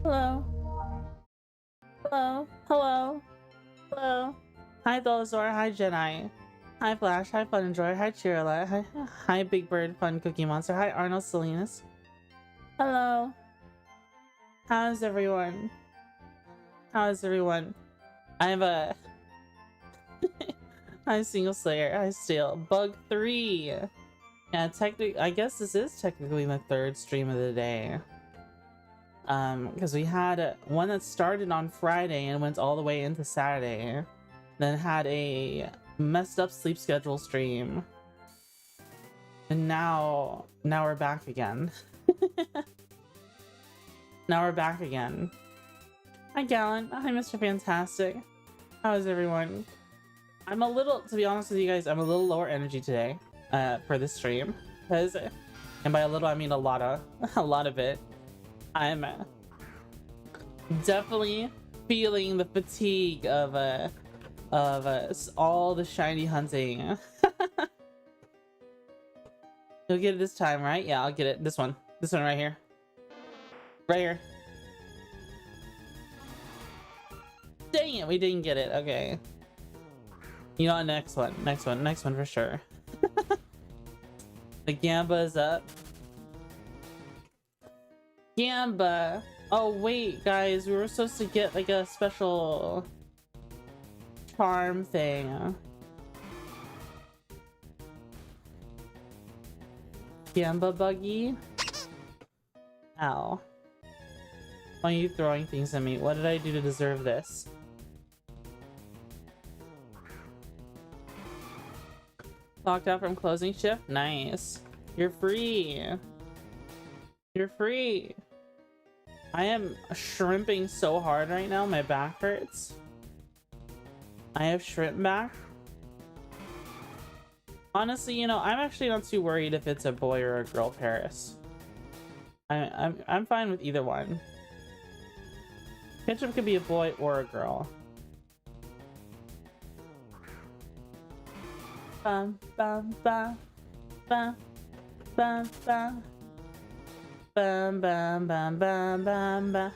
Hello. Hello. Hello. Hello. Hi, Dolazor. Hi, Jedi. Hi, Flash. Hi, Fun Enjoyer. Hi, Cheerla. Hi, Big Bird Fun Cookie Monster. Hi, Arnold Salinas. Hello. How's everyone? How's everyone? I have a... Hi, Single Slayer. Hi, Steel. Bug 3. Yeah, technically, I guess this is technically the third stream of the day. Because we had one that started on Friday and went all the way into Saturday. Then had a messed up sleep schedule stream. And now we're back again. Now we're back again. Hi, Gallant. Hi, Mr. Fantastic. How is everyone? I'm a little, to be honest with you guys, I'm a little lower energy today for this stream. Because, and by a little, I mean a lot of it. I'm definitely feeling the fatigue of all the shiny hunting. You'll get it this time, right? Yeah, I'll get it. This one right here. Right here. Dang it, we didn't get it. Okay. You know what? Next one for sure. The Gamba is up. Gamba. Oh wait, guys, we were supposed to get like a special charm thing. Gamba buggy. Ow. Why are you throwing things at me? What did I do to deserve this? Locked out from closing shift? Nice. You're free. You're free. I am shrimping so hard right now. My back hurts. I have shrimp back. Honestly, you know, I'm actually not too worried if it's a boy or a girl Paris. I'm fine with either one. Ketchup could be a boy or a girl. Bum bum bum bum bum bum bum bum bum bum bum bum.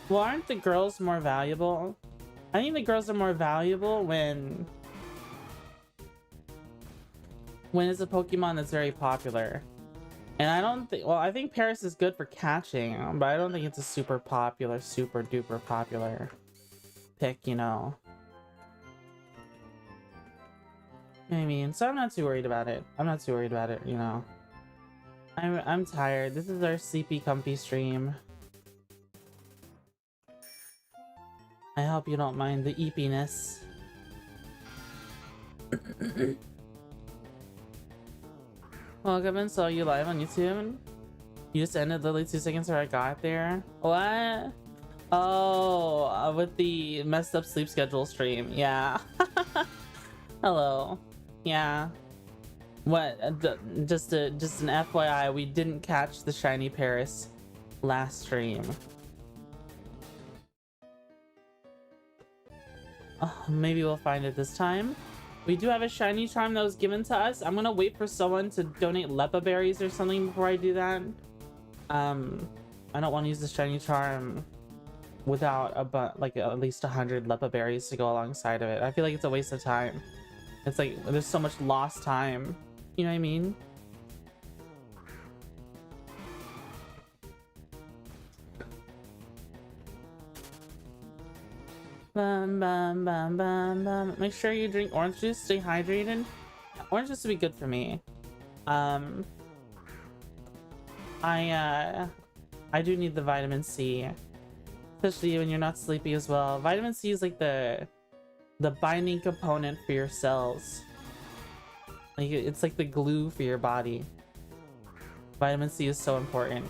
Well, aren't the girls more valuable? I think the girls are more valuable when it's a Pokemon that's very popular. And I don't think, well, I think Paris is good for catching, but I don't think it's a super popular, super duper popular pick, you know. I mean, so I'm not too worried about it. I'm not too worried about it, you know. I'm tired. This is our sleepy, comfy stream. I hope you don't mind the eepiness. Welcome and saw you live on YouTube. You just ended literally 2 seconds where I got there. What? Oh, with the messed up sleep schedule stream. Yeah. Hello. Yeah. What? Just an FYI, we didn't catch the shiny Paris last stream. Oh, maybe we'll find it this time. We do have a shiny charm that was given to us. I'm gonna wait for someone to donate Lepa berries or something before I do that. I don't want to use the shiny charm without like at least 100 Lepa berries to go alongside of it. I feel like it's a waste of time. It's like there's so much lost time. You know what I mean? Bum, bum, bum, bum, bum. Make sure you drink orange juice. Stay hydrated. Orange juice would be good for me. I do need the vitamin C, especially when you're not sleepy as well. Vitamin C is like the binding component for your cells. Like it's like the glue for your body. Vitamin C is so important.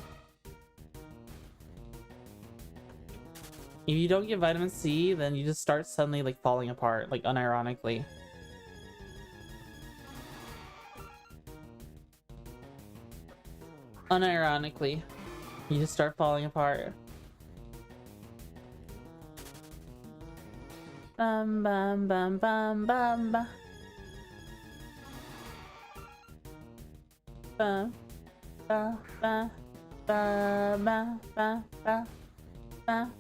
If you don't get vitamin C, then you just start suddenly like falling apart, like unironically. Unironically, you just start falling apart. Bum bum bum bum bum bum. Bum bum bum Ba ba ba ba ba.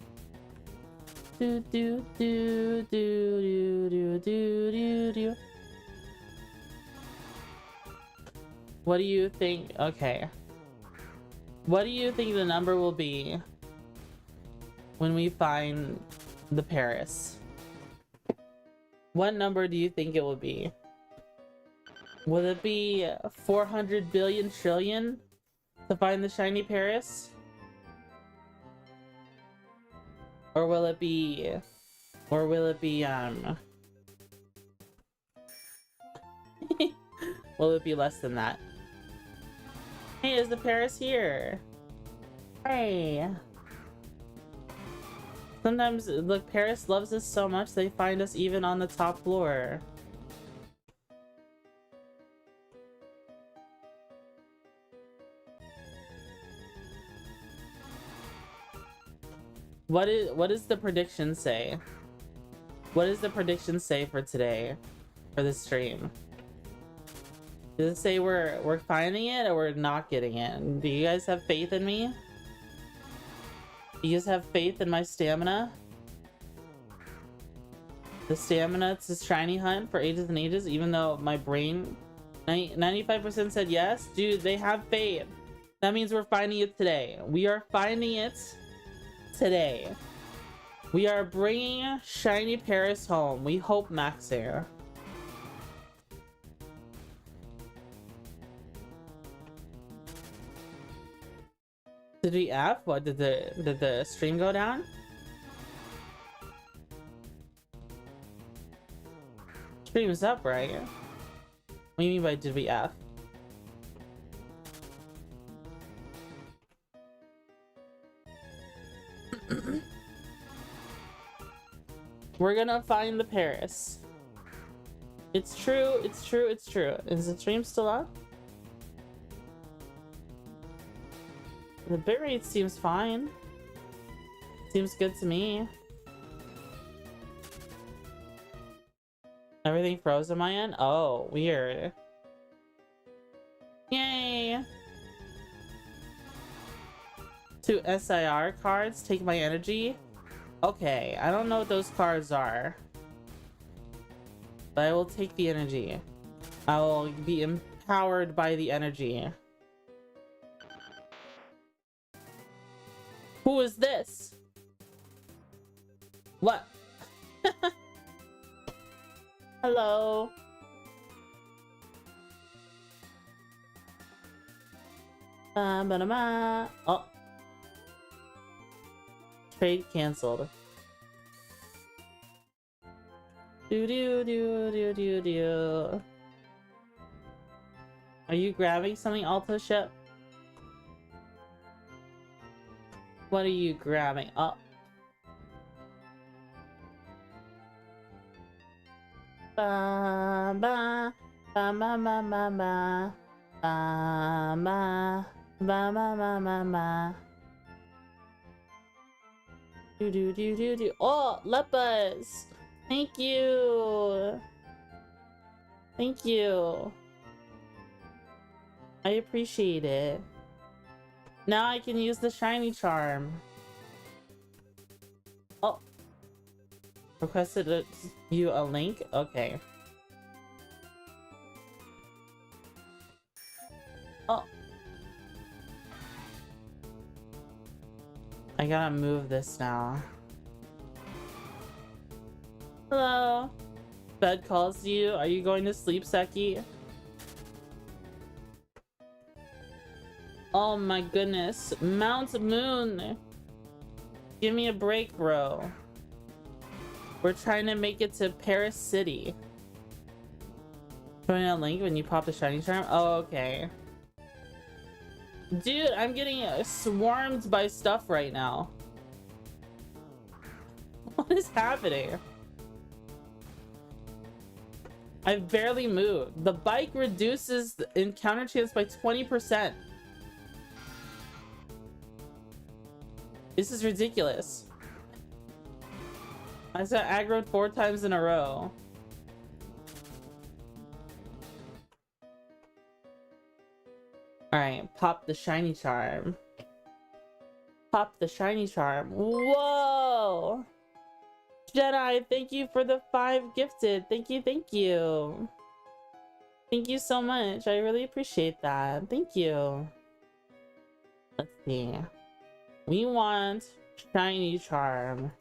Do do do do do do do do do. What do you think? Okay. What do you think the number will be when we find the Paris? What number do you think it will be? Will it be 400 billion trillion to find the shiny Paris? Or will it be will it be less than that? Hey, is the Paris here? Hey. Sometimes, look, Paris loves us so much they find us even on the top floor. What does the prediction say? What does the prediction say for today? For this stream? Does it say we're finding it or we're not getting it? Do you guys have faith in me? Do you guys have faith in my stamina? The stamina to shiny hunt for ages and ages, even though my brain 95% said yes? Dude, they have faith. That means we're finding it today. We are finding it today. We are bringing shiny Paris home. We hope, Maxair. Did we F? What did the stream go down? Stream is up, right? What do you mean by did we F? We're gonna find the Paris. It's true, it's true, it's true. Is the stream still up? The bitrate seems fine. Seems good to me. Everything froze on my end? Oh, weird. Yay! 2 SIR cards take my energy. Okay, I don't know what those cards are, but I will take the energy. I will be empowered by the energy. Who is this? What? Hello. Oh. Trade canceled. Do do do do do do. Are you grabbing something, Alto Ship? What are you grabbing? Oh. Ba ba ba ba ba ba ba ba ba ba ba ba ba. Do do do do do. Oh, Lepus! Thank you. Thank you. I appreciate it. Now I can use the shiny charm. Oh. Requested you a link? Okay. Oh. I gotta move this now. Hello. Bed calls you. Are you going to sleep, Seki? Oh my goodness. Mount Moon. Give me a break, bro. We're trying to make it to Paris City. Putting a link when you pop the shiny charm? Oh, okay. Dude, I'm getting swarmed by stuff right now. What is happening? I've barely moved. The bike reduces the encounter chance by 20%. This is ridiculous. I got aggroed 4 times in a row. Alright, pop the shiny charm. Pop the shiny charm. Whoa! Jedi, thank you for the 5 gifted. Thank you, thank you. Thank you so much. I really appreciate that. Thank you. Let's see. We want shiny charm.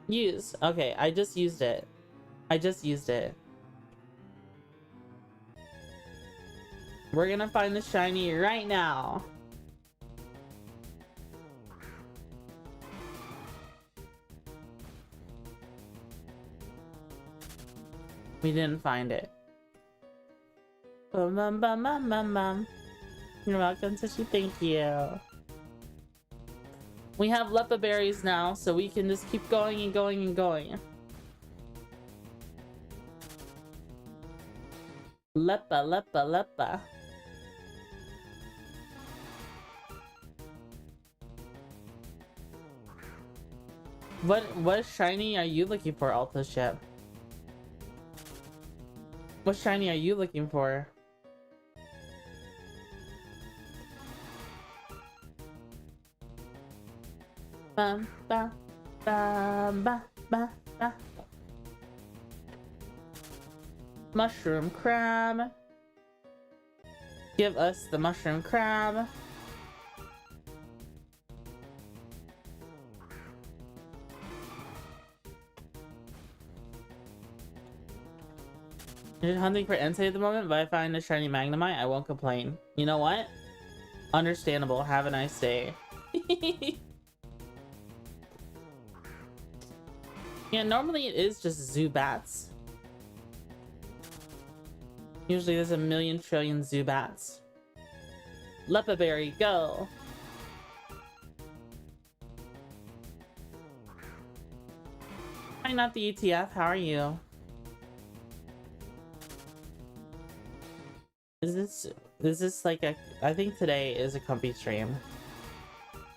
Use. Okay, I just used it. I just used it. We're gonna find the shiny right now. We didn't find it. Bum, bum, bum, bum, bum, bum. You're welcome, Twitchy. Thank you. We have lepa berries now, so we can just keep going and going and going. Lepa, lepa, lepa. What shiny are you looking for, Alta Ship? What shiny are you looking for? Ba, ba, ba, ba, ba, ba. Mushroom crab. Give us the mushroom crab. You're hunting for Entei at the moment, but I find a shiny Magnemite, I won't complain. You know what? Understandable. Have a nice day. Yeah, normally it is just Zubats. Usually there's a million trillion Zubats. Lepa berry, go! Hi, not the ETF. How are you? Is this like a... I think today is a comfy stream.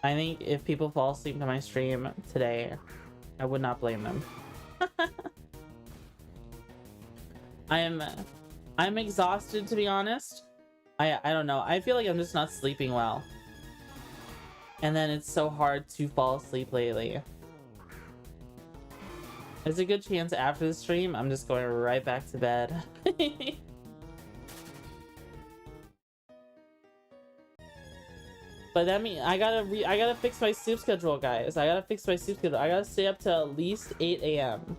I think if people fall asleep to my stream today, I would not blame them. I'm exhausted, to be honest. I don't know. I feel like I'm just not sleeping well. And then it's so hard to fall asleep lately. There's a good chance after the stream, I'm just going right back to bed. But that means I gotta fix my sleep schedule, guys. I gotta fix my sleep schedule. I gotta stay up till at least 8 a.m.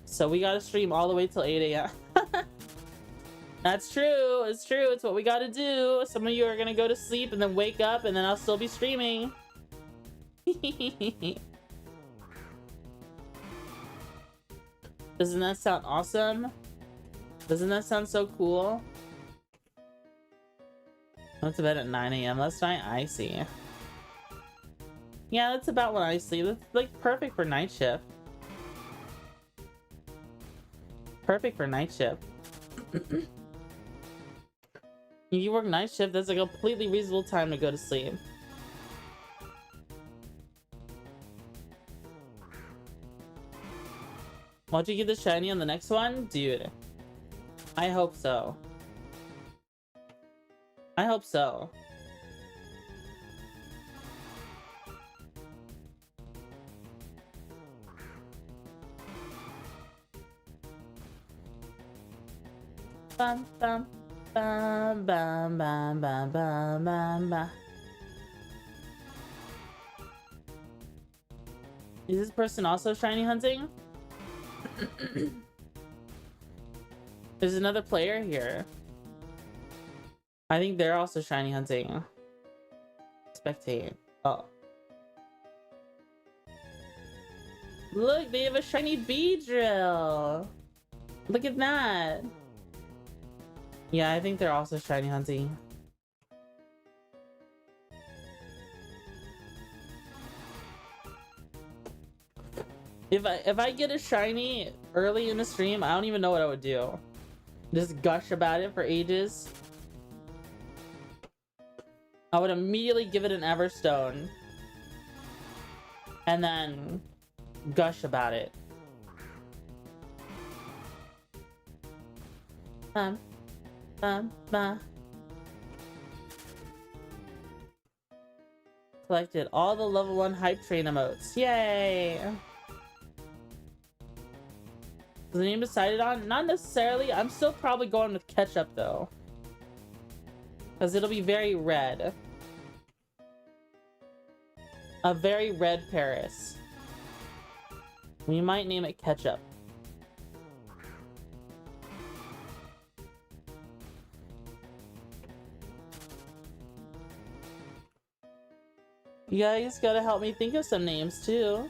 So we gotta stream all the way till 8 a.m. That's true. It's true. It's what we gotta do. Some of you are gonna go to sleep and then wake up, and then I'll still be streaming. Doesn't that sound awesome? Doesn't that sound so cool? I went to bed at 9 a.m. last night. I see. Yeah, that's about when I sleep. That's like perfect for night shift. Perfect for night shift. You work night shift, that's a completely reasonable time to go to sleep. Won't you get the shiny on the next one? Dude, I hope so. I hope so. Bum, bum, bum, bum, bum, bum, bum, bum, bum. Is this person also shiny hunting? There's another player here. I think they're also shiny hunting. Spectate. Oh. Look, they have a shiny bee drill. Look at that. Yeah, I think they're also shiny hunting. If I get a shiny early in the stream, I don't even know what I would do. Just gush about it for ages. I would immediately give it an Everstone. And then gush about it. Bum, bum, bum. Collected all the level 1 hype train emotes. Yay! Is the name decided on? Not necessarily. I'm still probably going with ketchup though. Because it'll be very red. A very red Paris. We might name it ketchup. You guys gotta help me think of some names too.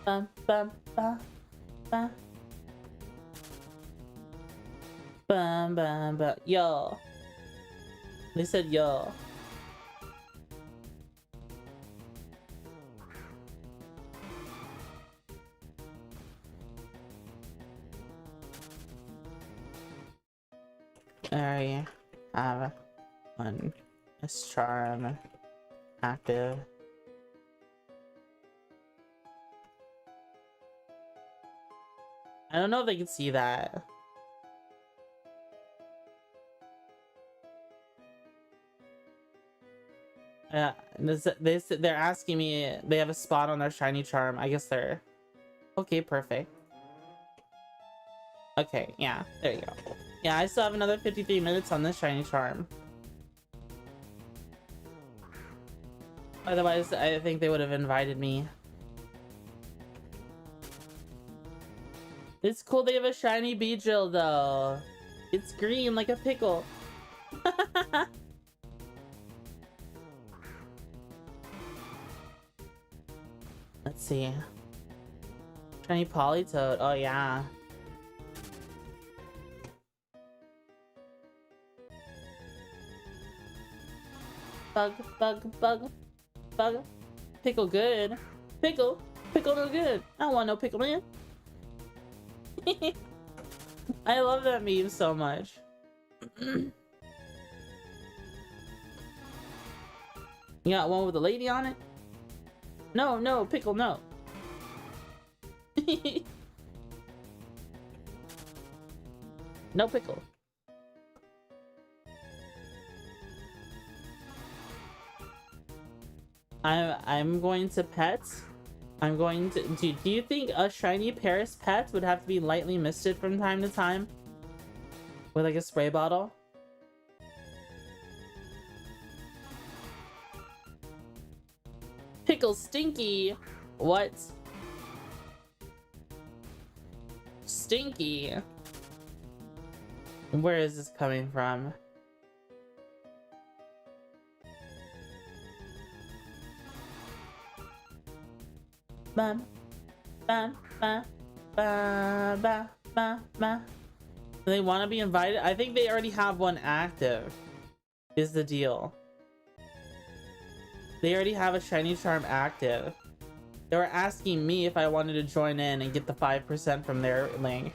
Bum, bum, bum, bum. Bum, bum, bum. Yo. They said yo. I have one charm active. I don't know if they can see that. Yeah, they're asking me. They have a spot on their shiny charm. I guess they're okay. Perfect. Okay, yeah, there you go. Yeah, I still have another 53 minutes on this shiny charm. Otherwise, I think they would have invited me. It's cool they have a shiny Beedrill though. It's green like a pickle. Let's see. Shiny Politoed. Oh yeah. Bug, bug, bug, bug. Pickle good. Pickle. Pickle no good. I don't want no pickle man. I love that meme so much. You got one with a lady on it? No, no, pickle, no. No pickle. I'm going to pet. I'm going to do you think a shiny Paris pet would have to be lightly misted from time to time? With like a spray bottle? Pickle stinky. What? Stinky. Where is this coming from? Bam, bam, bam, bam, bam, bam, bam. They want to be invited? I think they already have one active, is the deal. They already have a shiny charm active. They were asking me if I wanted to join in and get the 5% from their link.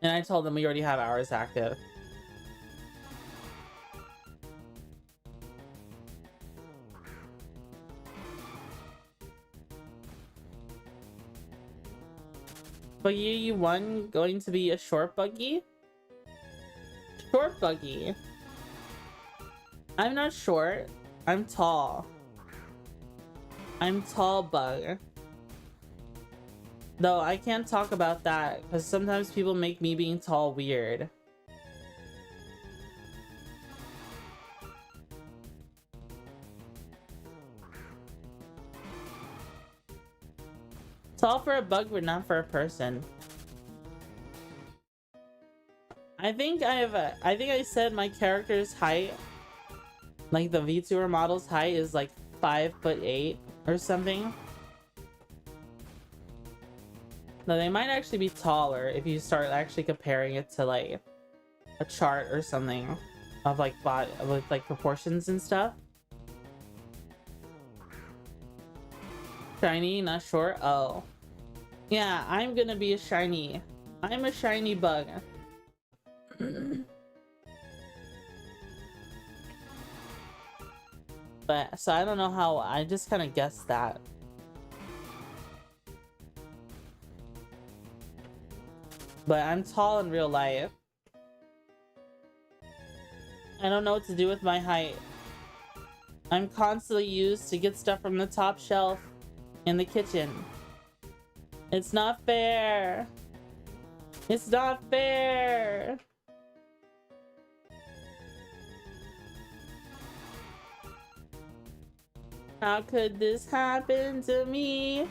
And I told them we already have ours active. Buggy U1 going to be a short buggy? Short buggy? I'm not short. I'm tall. I'm tall bug. Though I can't talk about that because sometimes people make me being tall weird. Tall for a bug, but not for a person. I think I said my character's height, like the VTuber model's height, is like 5'8" or something. No, they might actually be taller if you start actually comparing it to like a chart or something of like body with like proportions and stuff. Shiny, not short. Oh, yeah, I'm gonna be a shiny. I'm a shiny bug. But so I don't know how, I just kind of guessed that. But I'm tall in real life. I don't know what to do with my height. I'm constantly used to get stuff from the top shelf in the kitchen. It's not fair. It's not fair. How could this happen to me? You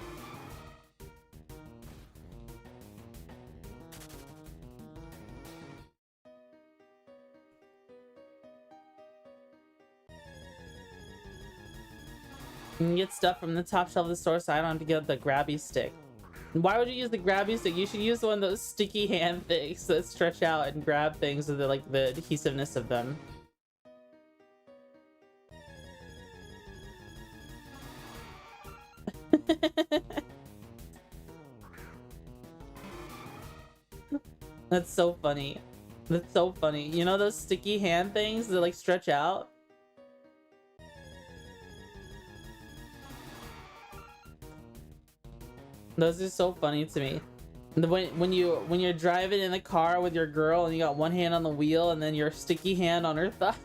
can get stuff from the top shelf of the store, so I don't have to get the grabby stick. Why would you use the grabby stick? You should use one of those sticky hand things that stretch out and grab things with the, like, the adhesiveness of them. That's so funny. That's so funny. You know those sticky hand things that like stretch out? Those are so funny to me. When you're driving in the car with your girl and you got one hand on the wheel and then your sticky hand on her thigh.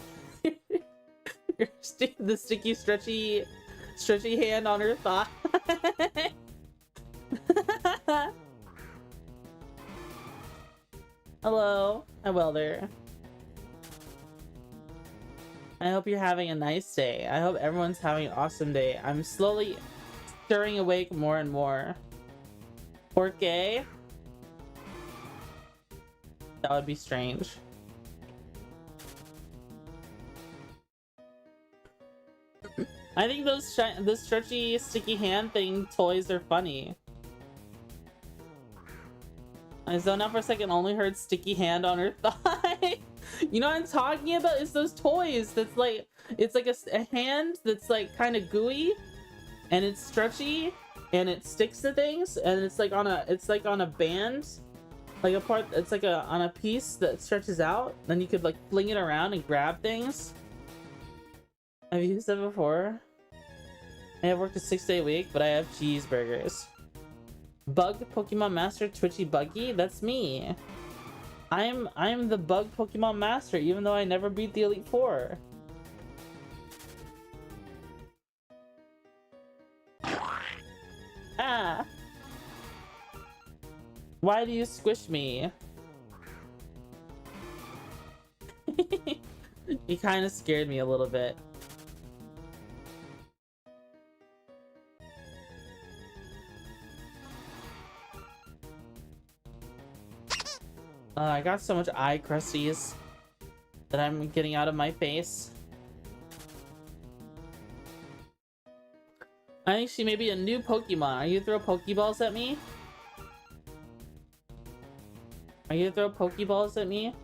The sticky stretchy hand on her thigh. Hello, hi Welder. I hope you're having a nice day. I hope everyone's having an awesome day. I'm slowly stirring awake more and more. 4K? That would be strange. I think those stretchy sticky hand thing toys are funny. I zoned out for a second, only heard sticky hand on her thigh. You know what I'm talking about? It's those toys that's like, it's like a hand that's like kind of gooey and it's stretchy and it sticks to things and it's like on a band, like a part, it's like on a piece that stretches out. Then you could like fling it around and grab things. Have you used that before? I have worked a 6-day week, but I have cheeseburgers. Bug Pokemon Master Twitchy Buggy? That's me. I'm the bug Pokemon Master, even though I never beat the Elite Four. Ah! Why do you squish me? You kind of scared me a little bit. I got so much eye crusties that I'm getting out of my face. I think she may be a new Pokemon. Are you gonna throw Pokeballs at me? Are you gonna throw Pokeballs at me?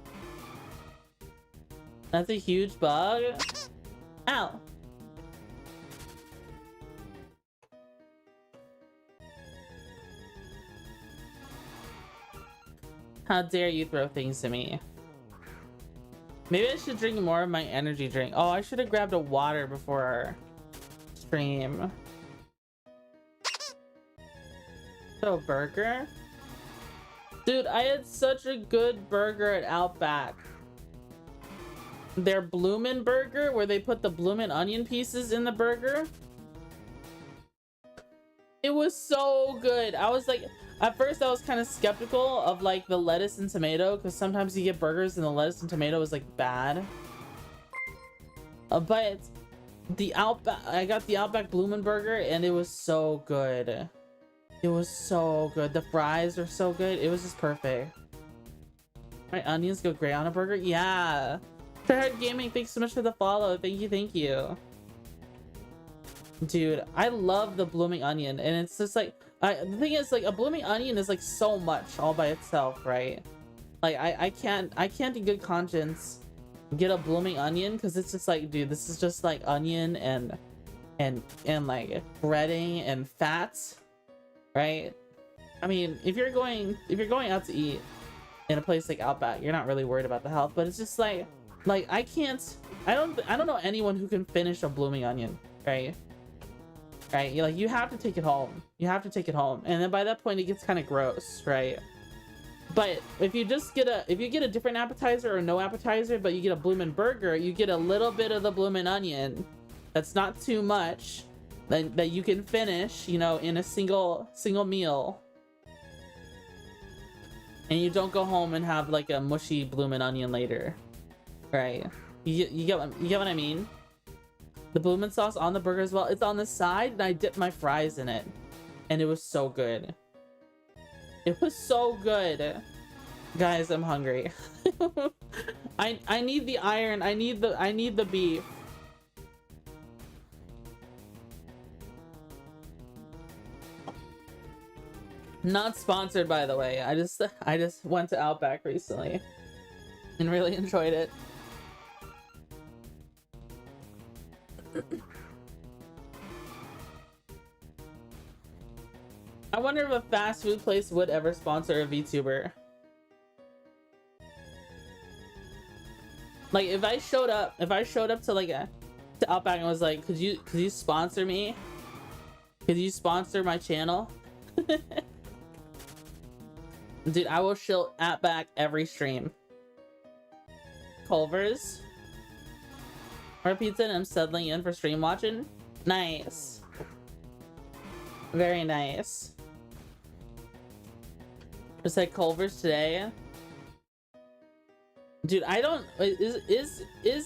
That's a huge bug. Ow! How dare you throw things to me? Maybe I should drink more of my energy drink. Oh, I should have grabbed a water before our stream. So, burger? Dude, I had such a good burger at Outback. Their bloomin' burger, where they put the bloomin' onion pieces in the burger. It was so good. I was like, at first I was kind of skeptical of like the lettuce and tomato, because sometimes you get burgers and the lettuce and tomato is like bad. But the Outback, I got the Outback Bloomin' Burger and it was so good. It was so good. The fries are so good. It was just perfect. My onions go great on a burger. Yeah. Tryhard Gaming, thanks so much for the follow. Thank you, thank you. Dude, I love the blooming onion, and it's just like, the thing is, like, a blooming onion is like so much all by itself, right? Like, I can't in good conscience get a blooming onion, because it's just like, dude, this is just like onion and like breading and fats, right? I mean, if you're going out to eat in a place like Outback, you're not really worried about the health, but it's just like, Like, I don't know anyone who can finish a blooming onion, right? Right? Like, you have to take it home. You have to take it home. And then by that point, it gets kind of gross, right? But if you just get a different appetizer or no appetizer, but you get a bloomin' burger, you get a little bit of the bloomin' onion. That's not too much. That you can finish, you know, in a single meal. And you don't go home and have like a mushy bloomin' onion later. Right? You get what I mean? The bloomin' sauce on the burger as well. It's on the side, and I dipped my fries in it. And it was so good. It was so good. Guys, I'm hungry. I need the iron. I need the beef. Not sponsored, by the way. I just went to Outback recently and really enjoyed it. I wonder if a fast food place would ever sponsor a VTuber. Like, if I showed up to like to Outback and was like, could you sponsor me? Could you sponsor my channel? Dude, I will shill Outback every stream. Culver's. Or pizza, and I'm settling in for stream watching. Nice. Very nice. Just like Culver's today. Dude, I don't is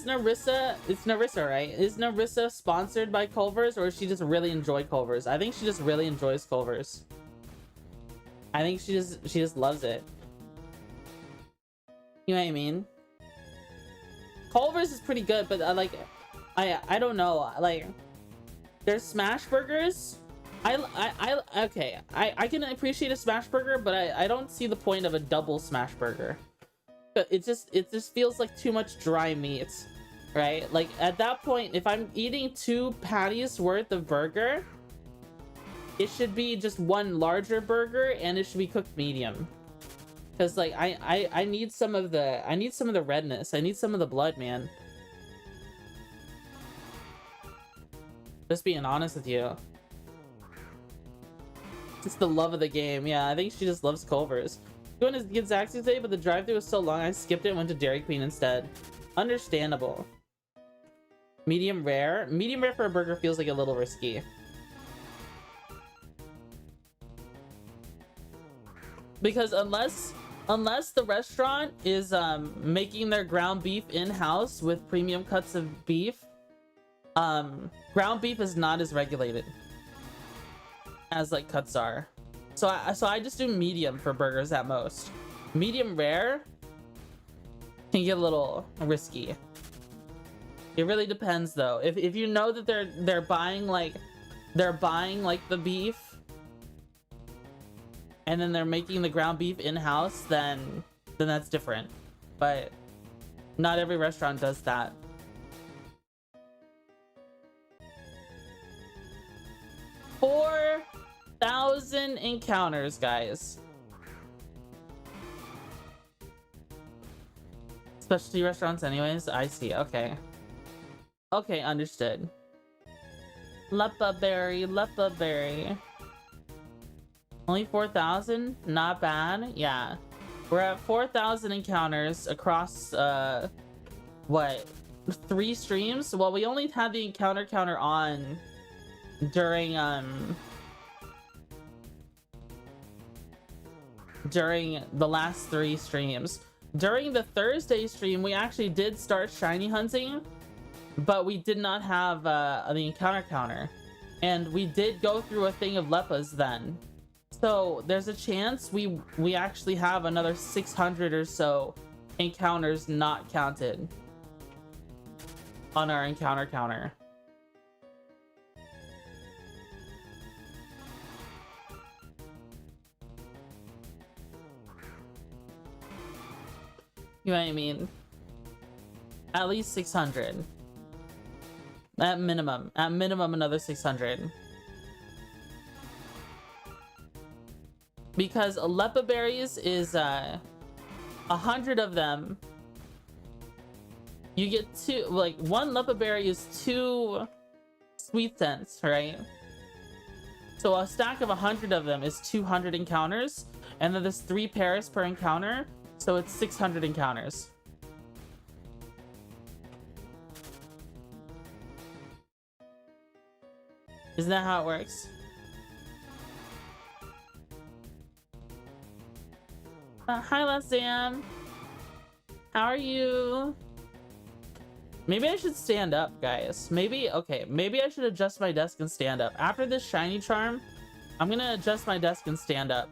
Narissa, it's Narissa, right? Is Narissa sponsored by Culver's, or does she just really enjoy Culver's? I think she just really enjoys Culver's. I think she just loves it. You know what I mean? Culver's is pretty good, but I don't know. Like, there's smash burgers. Okay. I can appreciate a smash burger, but I don't see the point of a double smash burger. It just feels like too much dry meat, right? Like, at that point, if I'm eating 2 patties worth of burger, it should be just one larger burger, and it should be cooked medium. Because like I need some of the redness. I need some of the blood, man. Just being honest with you. It's the love of the game. Yeah, I think she just loves Culver's. Going to get Zaxby's today, but the drive-thru was so long I skipped it and went to Dairy Queen instead. Understandable. Medium rare? Medium rare for a burger feels like a little risky. Because unless the restaurant is making their ground beef in-house with premium cuts of beef, ground beef is not as regulated as like cuts are. So I just do medium for burgers at most. Medium rare can get a little risky. It really depends though. If you know that they're buying like the beef, and then they're making the ground beef in-house, then that's different. But not every restaurant does that. $4,000 encounters, guys. Specialty restaurants anyways? I see, okay. Okay, understood. Lepa berry. Only 4,000? Not bad. Yeah. We're at 4,000 encounters across, what? 3 streams? Well, we only had the encounter counter on during the last 3 streams. During the Thursday stream, we actually did start shiny hunting, but we did not have the encounter counter. And we did go through a thing of Lepas then. So there's a chance we actually have another 600 or so encounters not counted on our encounter counter. You know what I mean? At least 600. At minimum another 600. Because Lepa berries is 100 of them You get two, like, one leopard berry is 2 sweet scents, right? So a stack of 100 of them is 200 encounters, and then there's 3 Paris per encounter, so it's 600 encounters. Isn't that how it works? Hi, Lesam. How are you? Maybe I should stand up, guys. Maybe, okay, maybe I should adjust my desk and stand up. After this shiny charm, I'm gonna adjust my desk and stand up.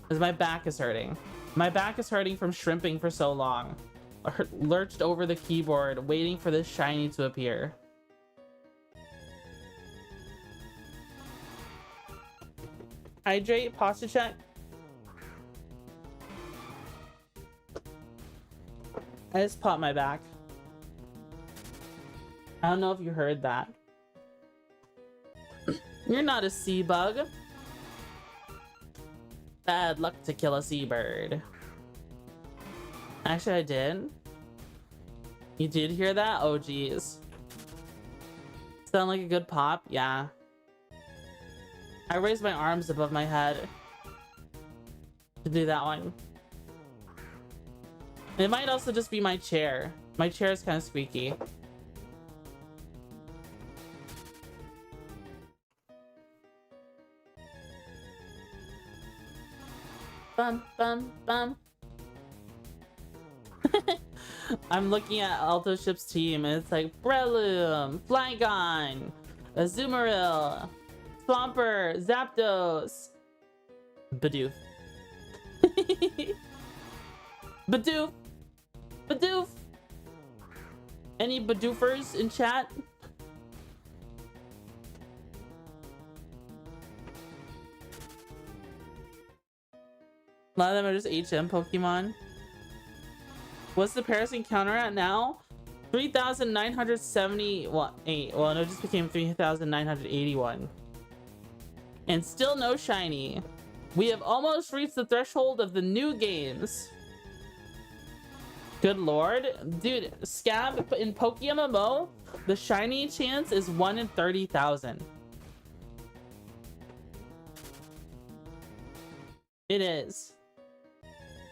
Because my back is hurting. My back is hurting from shrimping for so long. Lurched over the keyboard, waiting for this shiny to appear. Hydrate, posture check. I just popped my back. I don't know if you heard that. You're not a sea bug. Bad luck to kill a seabird. Actually, I did. You did hear that? Oh, geez. Sound like a good pop? Yeah. I raised my arms above my head to do that one. It might also just be my chair. My chair is kind of squeaky. Bum, bum, bum. I'm looking at Alto Ship's team and it's like Breloom, Flygon, Azumarill, Swampert, Zapdos, Bidoof. Bidoof! Bidoof! Any Bidoofers in chat? A lot of them are just HM Pokemon. What's the Paris encounter at now? 3,978. Well, no, it just became 3,981. And still no shiny. We have almost reached the threshold of the new games. Good lord. Dude, Scab in PokeMMO, the shiny chance is 1 in 30,000. It is.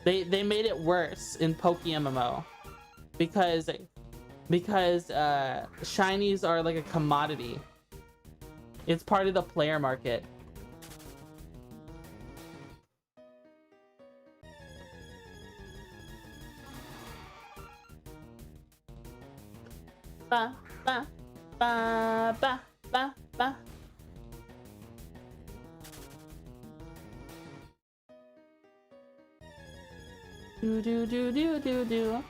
They made it worse in PokeMMO because shinies are like a commodity. It's part of the player market. Ba ba ba ba ba ba. Do do do do do do.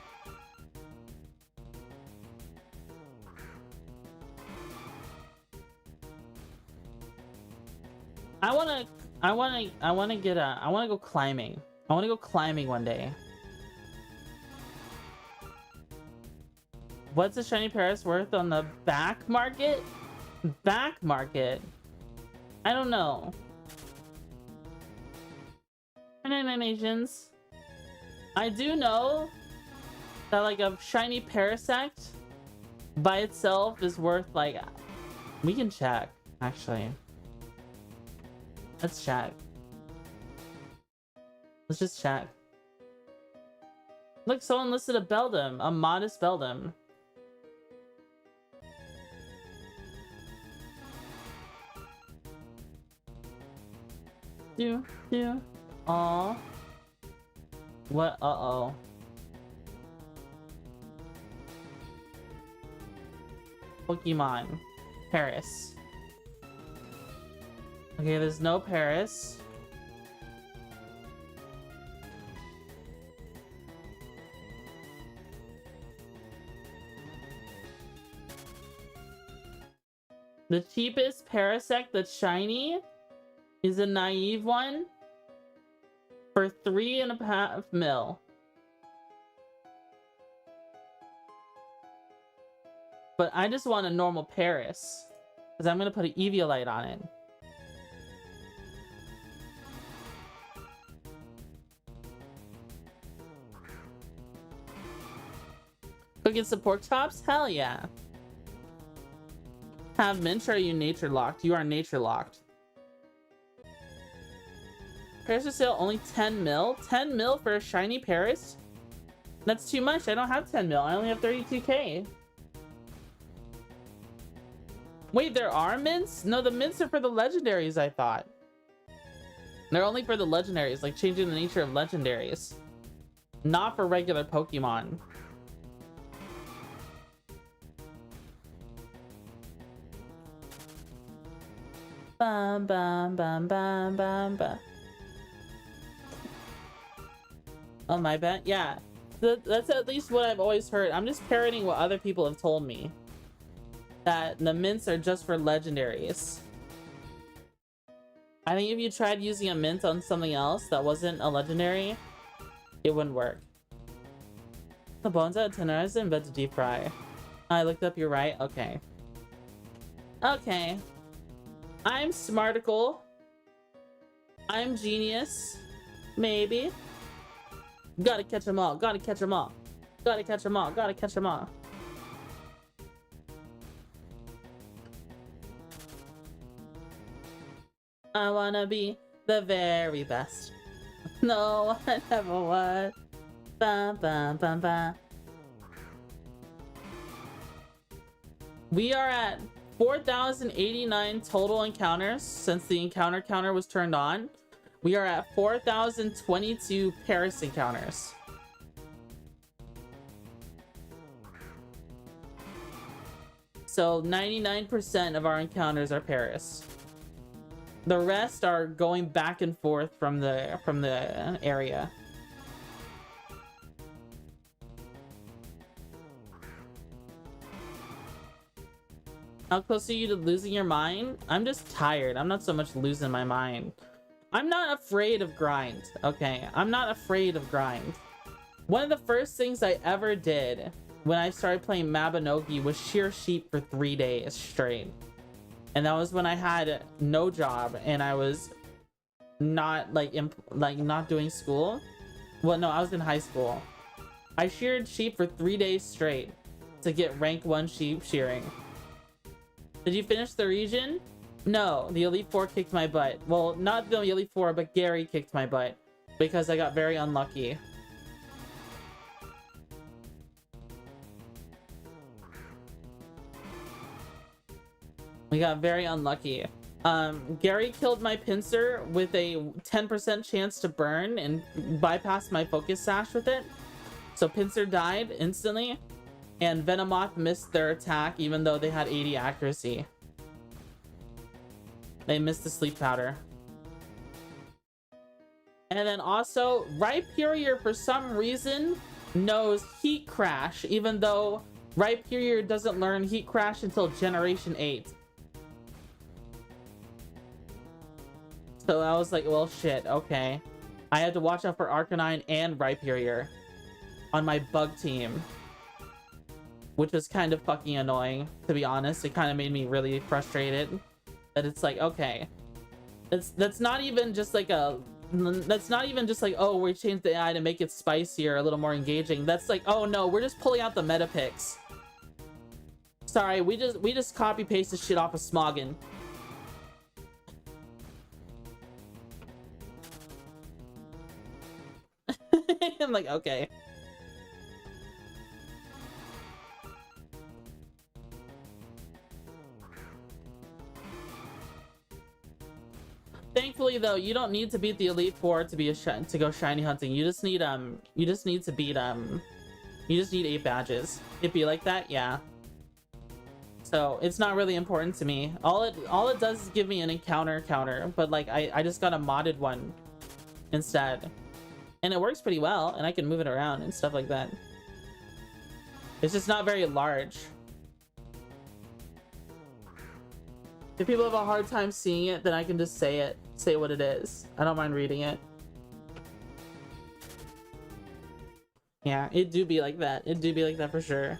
I wanna go climbing. I wanna go climbing one day. What's a shiny Paris worth on the back market? Back market? I don't know. 99 Asians. I do know that like a shiny Parasect by itself is worth like, we can check actually. Let's check. Let's just check. Look, someone listed a Beldum, a modest Beldum. Do. Aw. What? Uh-oh. Pokemon. Paris. Okay, there's no Paris. The cheapest Parasect that's shiny is a naive one for 3.5 mil. But I just want a normal Paris because I'm gonna put an Eviolite on it. Cooking some pork chops? Hell yeah. Have Minch, or are you nature locked? You are nature locked. Paris for sale, only 10 mil? 10 mil for a shiny Paris? That's too much. I don't have 10 mil. I only have 32k. Wait, there are mints? No, the mints are for the legendaries, I thought. They're only for the legendaries, like changing the nature of legendaries. Not for regular Pokemon. Bum, bum, bum, bum, bum, bum. Oh, my bad. Yeah, that's at least what I've always heard. I'm just parroting what other people have told me. That the mints are just for legendaries. I think if you tried using a mint on something else that wasn't a legendary, it wouldn't work. The bones out of tenderized in bed to deep fry. I looked up, you're right. Okay. Okay. I'm smarticle. I'm genius. Maybe. Gotta catch them all. Gotta catch them all. Gotta catch them all. Gotta catch them all. I wanna be the very best. No, I never was. Bum, bum, bum, bum. We are at 4,089 total encounters since the encounter counter was turned on. We are at 4,022 Paris encounters. So 99% of our encounters are Paris. The rest are going back and forth from the area. How close are you to losing your mind? I'm just tired. I'm not so much losing my mind. I'm not afraid of grind. Okay, I'm not afraid of grind. One of the first things I ever did when I started playing Mabinogi was shear sheep for 3 days straight. And that was when I had no job and I was not not doing school. Well, no, I was in high school. I sheared sheep for 3 days straight to get rank 1 sheep shearing. Did you finish the region? No, the Elite Four kicked my butt. Well, not the Elite Four, but Gary kicked my butt because I got very unlucky. We got very unlucky. Gary killed my pincer with a 10% chance to burn and bypassed my focus sash with it. So pincer died instantly, and Venomoth missed their attack even though they had 80 accuracy. They missed the sleep powder. And then also, Rhyperior for some reason knows Heat Crash, even though Rhyperior doesn't learn Heat Crash until Generation 8. So I was like, well, shit, okay. I had to watch out for Arcanine and Rhyperior on my bug team, which was kind of fucking annoying, to be honest. It kind of made me really frustrated that it's like, okay, that's not even just like oh, we changed the AI to make it spicier, a little more engaging. That's like, oh no, we're just pulling out the meta picks. Sorry, we just copy paste this shit off of Smoggin. I'm like, okay. Thankfully, though, you don't need to beat the Elite Four to be to go shiny hunting. You just need to beat you just need 8 badges. It be like that, yeah. So it's not really important to me. All it does is give me an encounter counter, but like I just got a modded one instead, and it works pretty well, and I can move it around and stuff like that. It's just not very large. If people have a hard time seeing it, then I can just say what it is. I don't mind reading it. Yeah, it do be like that. It do be like that for sure.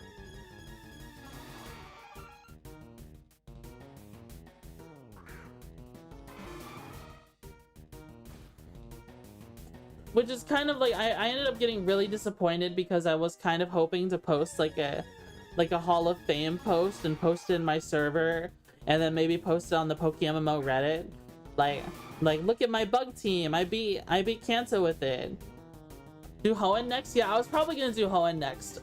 which is kind of like I ended up getting really disappointed because I was kind of hoping to post like a Hall of Fame post and post it in my server and then maybe post it on the PokeMMO Reddit. Like look at my bug team. I beat Kanto with it. Do Hoenn next? Yeah, I was probably gonna do Hoenn next.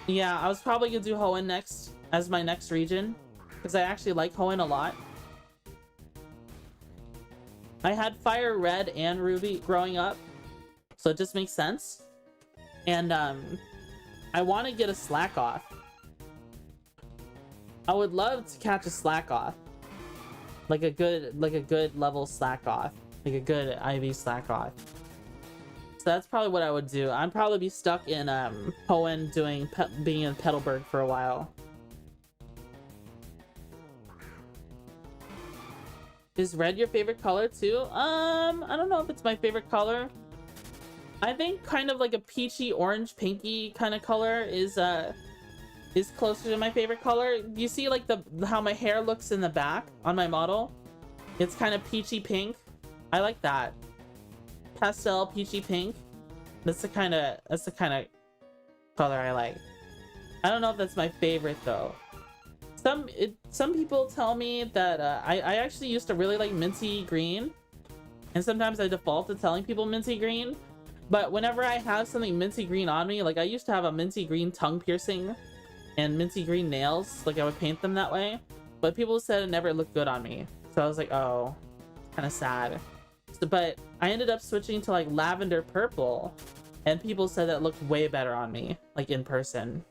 Yeah, I was probably gonna do Hoenn next as my next region because I actually like Hoenn a lot. I had Fire Red and Ruby growing up, so it just makes sense. And I want to get a Slack Off. I would love to catch a Slack Off, like a good level Slack Off, like a good IV Slack Off. So that's probably what I would do. I'd probably be stuck in Hoenn being in Petalburg for a while. Is red your favorite color too? I don't know if it's my favorite color. I think kind of like a peachy orange pinky kind of color is closer to my favorite color. You see like how my hair looks in the back on my model? It's kind of peachy pink. I like that. Pastel peachy pink. That's the kind of color I like. I don't know if that's my favorite though. Some people tell me that I actually used to really like minty green, and sometimes I default to telling people minty green. But whenever I have something minty green on me, like I used to have a minty green tongue piercing and minty green nails, like I would paint them that way, but people said it never looked good on me, so I was like, oh, kind of sad. So, but I ended up switching to like lavender purple, and people said that looked way better on me, like in person.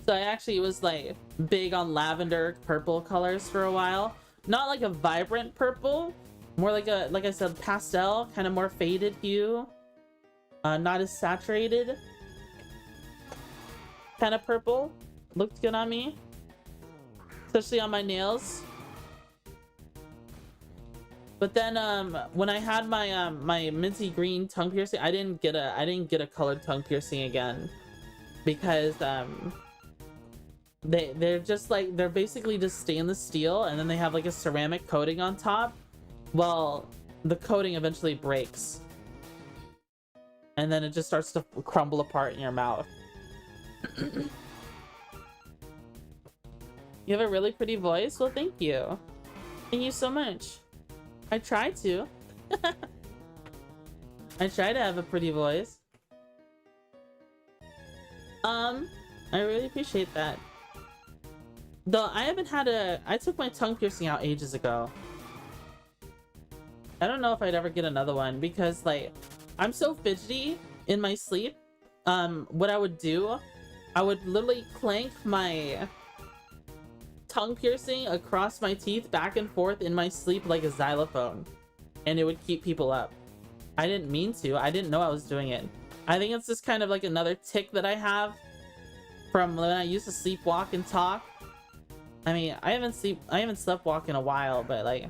So I actually was like big on lavender purple colors for a while. Not like a vibrant purple, more like I said, pastel, kind of more faded hue. Not as saturated kind of purple. Looked good on me, especially on my nails. But then when I had my my minty green tongue piercing, I didn't get a colored tongue piercing again because they're just like, they're basically just stainless steel, and then they have like a ceramic coating on top. Well, the coating eventually breaks, and then it just starts to crumble apart in your mouth. You have a really pretty voice. Well, thank you. Thank you so much. I try to. I try to have a pretty voice. I really appreciate that. Though I haven't had I took my tongue piercing out ages ago. I don't know if I'd ever get another one because like I'm so fidgety in my sleep. What I would do, I would literally clank my tongue piercing across my teeth back and forth in my sleep like a xylophone, and it would keep people up. I didn't mean to. I didn't know I was doing it. I think it's just kind of like another tick that I have from when I used to sleepwalk and talk. I mean, I haven't slept walk in a while, but like,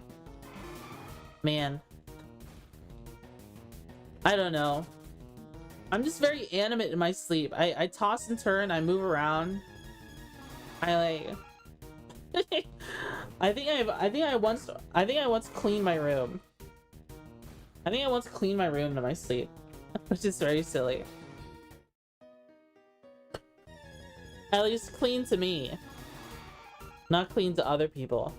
man, I don't know. I'm just very animate in my sleep. I toss and turn, I move around. I like I think I once cleaned my room. I think I once cleaned my room in my sleep, which is very silly. At least clean to me, not clean to other people.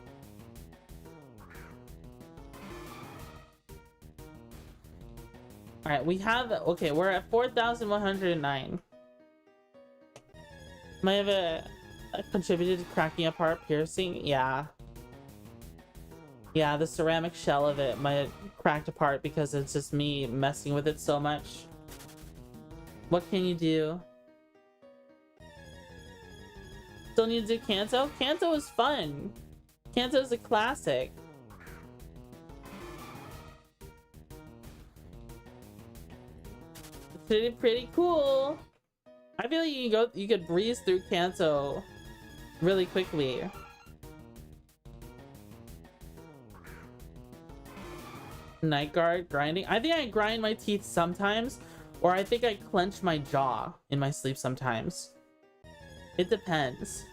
All right, we have, okay, we're at 4,109. Might have contributed to cracking apart piercing. Yeah, the ceramic shell of it might have cracked apart because it's just me messing with it so much. What can you do? Still need to do Kanto? Kanto is fun. Kanto is a classic. It's pretty cool. I feel like you could breeze through Kanto really quickly. Night guard grinding. I think I grind my teeth sometimes, or I think I clench my jaw in my sleep sometimes. It depends.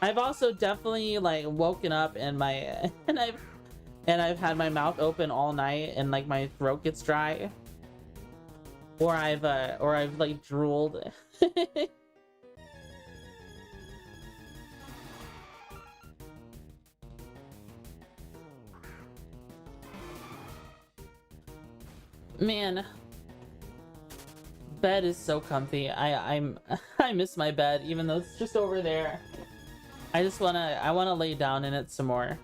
I've also definitely like woken up and my and I've had my mouth open all night and like my throat gets dry, or I've like drooled. Man, bed is so comfy. I miss my bed, even though it's just over there. I wanna lay down in it some more.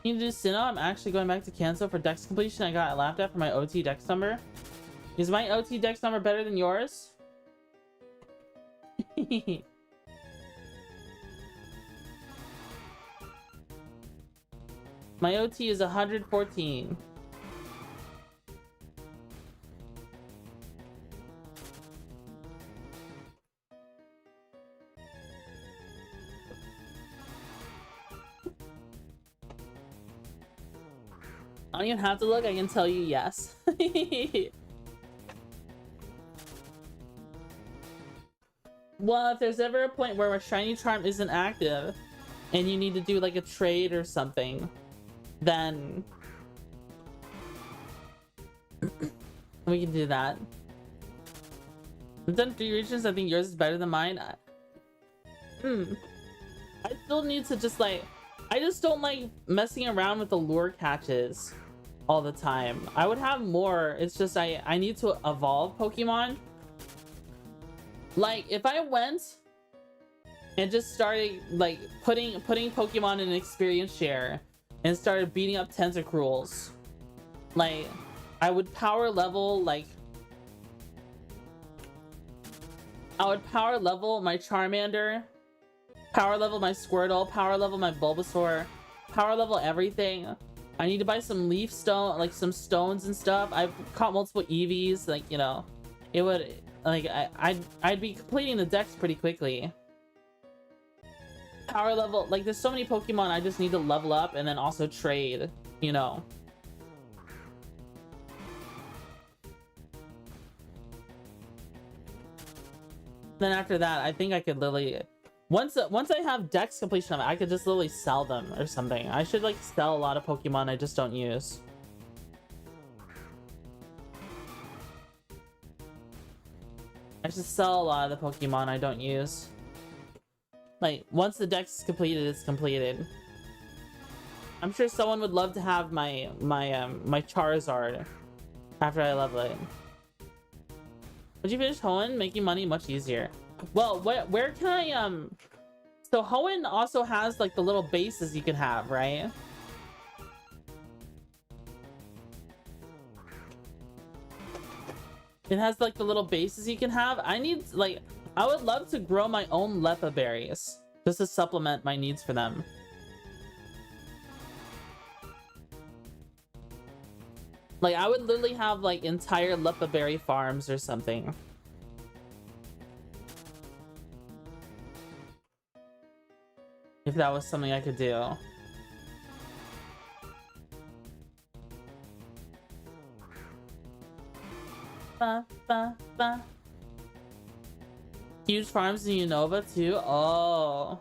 You just know I'm actually going back to cancel for dex completion. I got laughed at for my OT dex number. Is my OT dex number better than yours? My OT is 114. I don't even have to look, I can tell you yes. Well, if there's ever a point where a shiny charm isn't active and you need to do like a trade or something, then we can do that. I've done 3 regions. I think yours is better than mine. I still need to just like, I just don't like messing around with the lure catches all the time. I would have more. It's just I need to evolve Pokemon. Like if I went and just started like putting Pokemon in an experience share and started beating up Tentacruels, like I would power level like I would power level my Charmander, power level my Squirtle, power level my Bulbasaur, power level everything. I need to buy some leaf stone, like some stones and stuff. I've caught multiple EVs, like, you know, it would like I'd be completing the dex pretty quickly. Power level, like there's so many Pokemon I just need to level up and then also trade, you know. Then after that, I think I could literally once I have dex completion of it, I could just literally sell them or something. I should like sell a lot of Pokemon I just don't use. I should sell a lot of the Pokemon I don't use. Like once the dex is completed, it's completed. I'm sure someone would love to have my Charizard after I level it. Would you finish Hoenn? Making money much easier. Well, where can I so Hoenn also has like the little bases you can have, right? It has like the little bases you can have. I need like I would love to grow my own Leppa berries just to supplement my needs for them. Like I would literally have like entire Leppa berry farms or something. If that was something I could do. Ba, ba, ba. Huge farms in Unova too? Oh.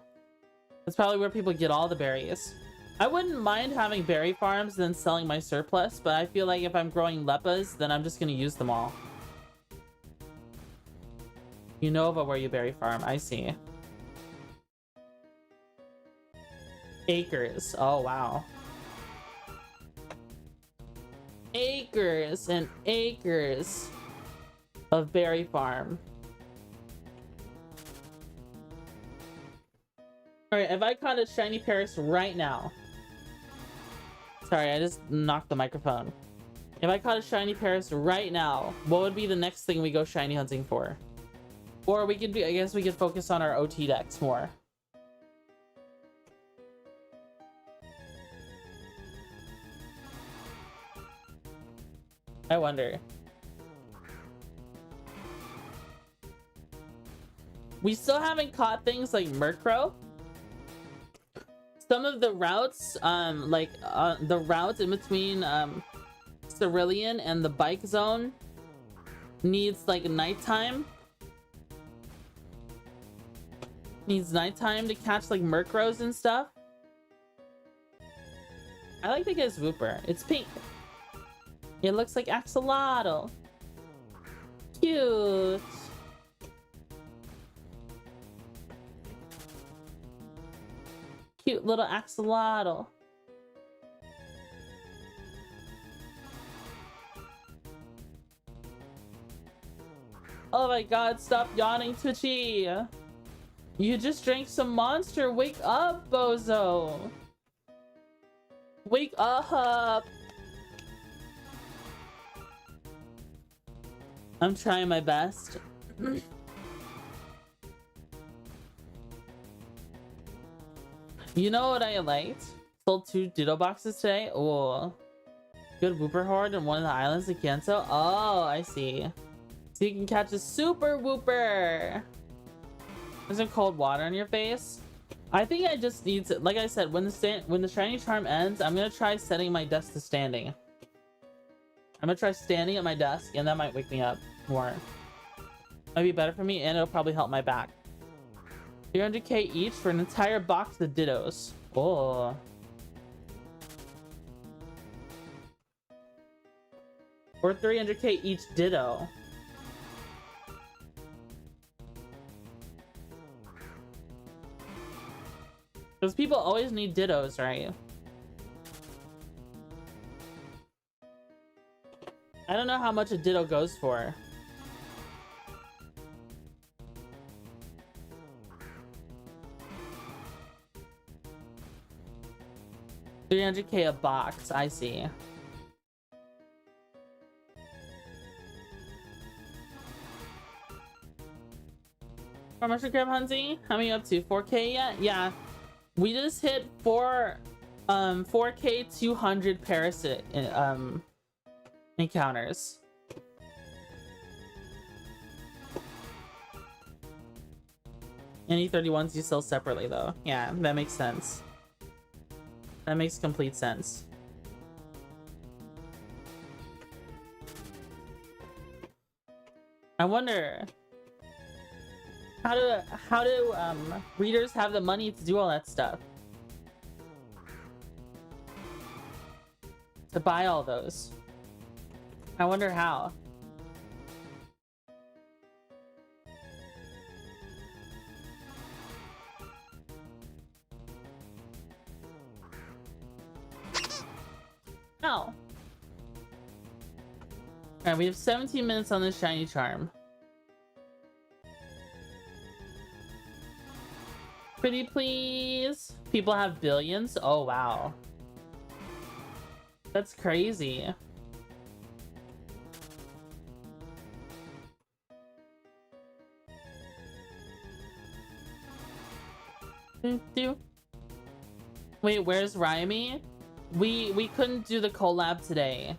That's probably where people get all the berries. I wouldn't mind having berry farms and then selling my surplus, but I feel like if I'm growing Leppas, then I'm just gonna use them all. Unova where you berry farm, I see. Acres. Oh, wow. Acres and acres of berry farm. Alright, if I caught a shiny Paris right now. Sorry, I just knocked the microphone. If I caught a shiny Paris right now, what would be the next thing we go shiny hunting for? Or we could be, I guess we could focus on our OT decks more. I wonder. We still haven't caught things like Murkrow. Some of the routes, the route in between Cerulean and the bike zone needs like nighttime. Needs nighttime to catch like Murkrows and stuff. I like the guy's Wooper. It's pink. It looks like Axolotl. Cute. Cute little Axolotl. Oh my god, stop yawning, Twitchy. You just drank some monster. Wake up, bozo. Wake up. I'm trying my best. You know what I liked? Sold 2 Ditto boxes today. Oh, good Wooper Horde in one of the islands of Kanto. Oh, I see. So you can catch a super Wooper. There's some cold water on your face. I think I just need to, like I said, when the shiny charm ends, I'm gonna try setting my desk to standing. I'm gonna try standing at my desk, and that might wake me up more. Might be better for me, and it'll probably help my back. 300k each for an entire box of Dittos. Oh. Or 300k each Ditto. Because people always need Dittos, right? I don't know how much a Ditto goes for. $300k a box, I see. How much are crab hunting? How many up to? 4k yet? Yeah. We just hit 4k 200 parasite encounters. Any 31s you sell separately though. Yeah, that makes sense. That makes complete sense. I wonder how do readers have the money to do all that stuff? To buy all those. I wonder how. How? Alright, we have 17 minutes on this shiny charm. Pretty please. People have billions? Oh wow. That's crazy. Wait, where's Rhymy? We couldn't do the collab today.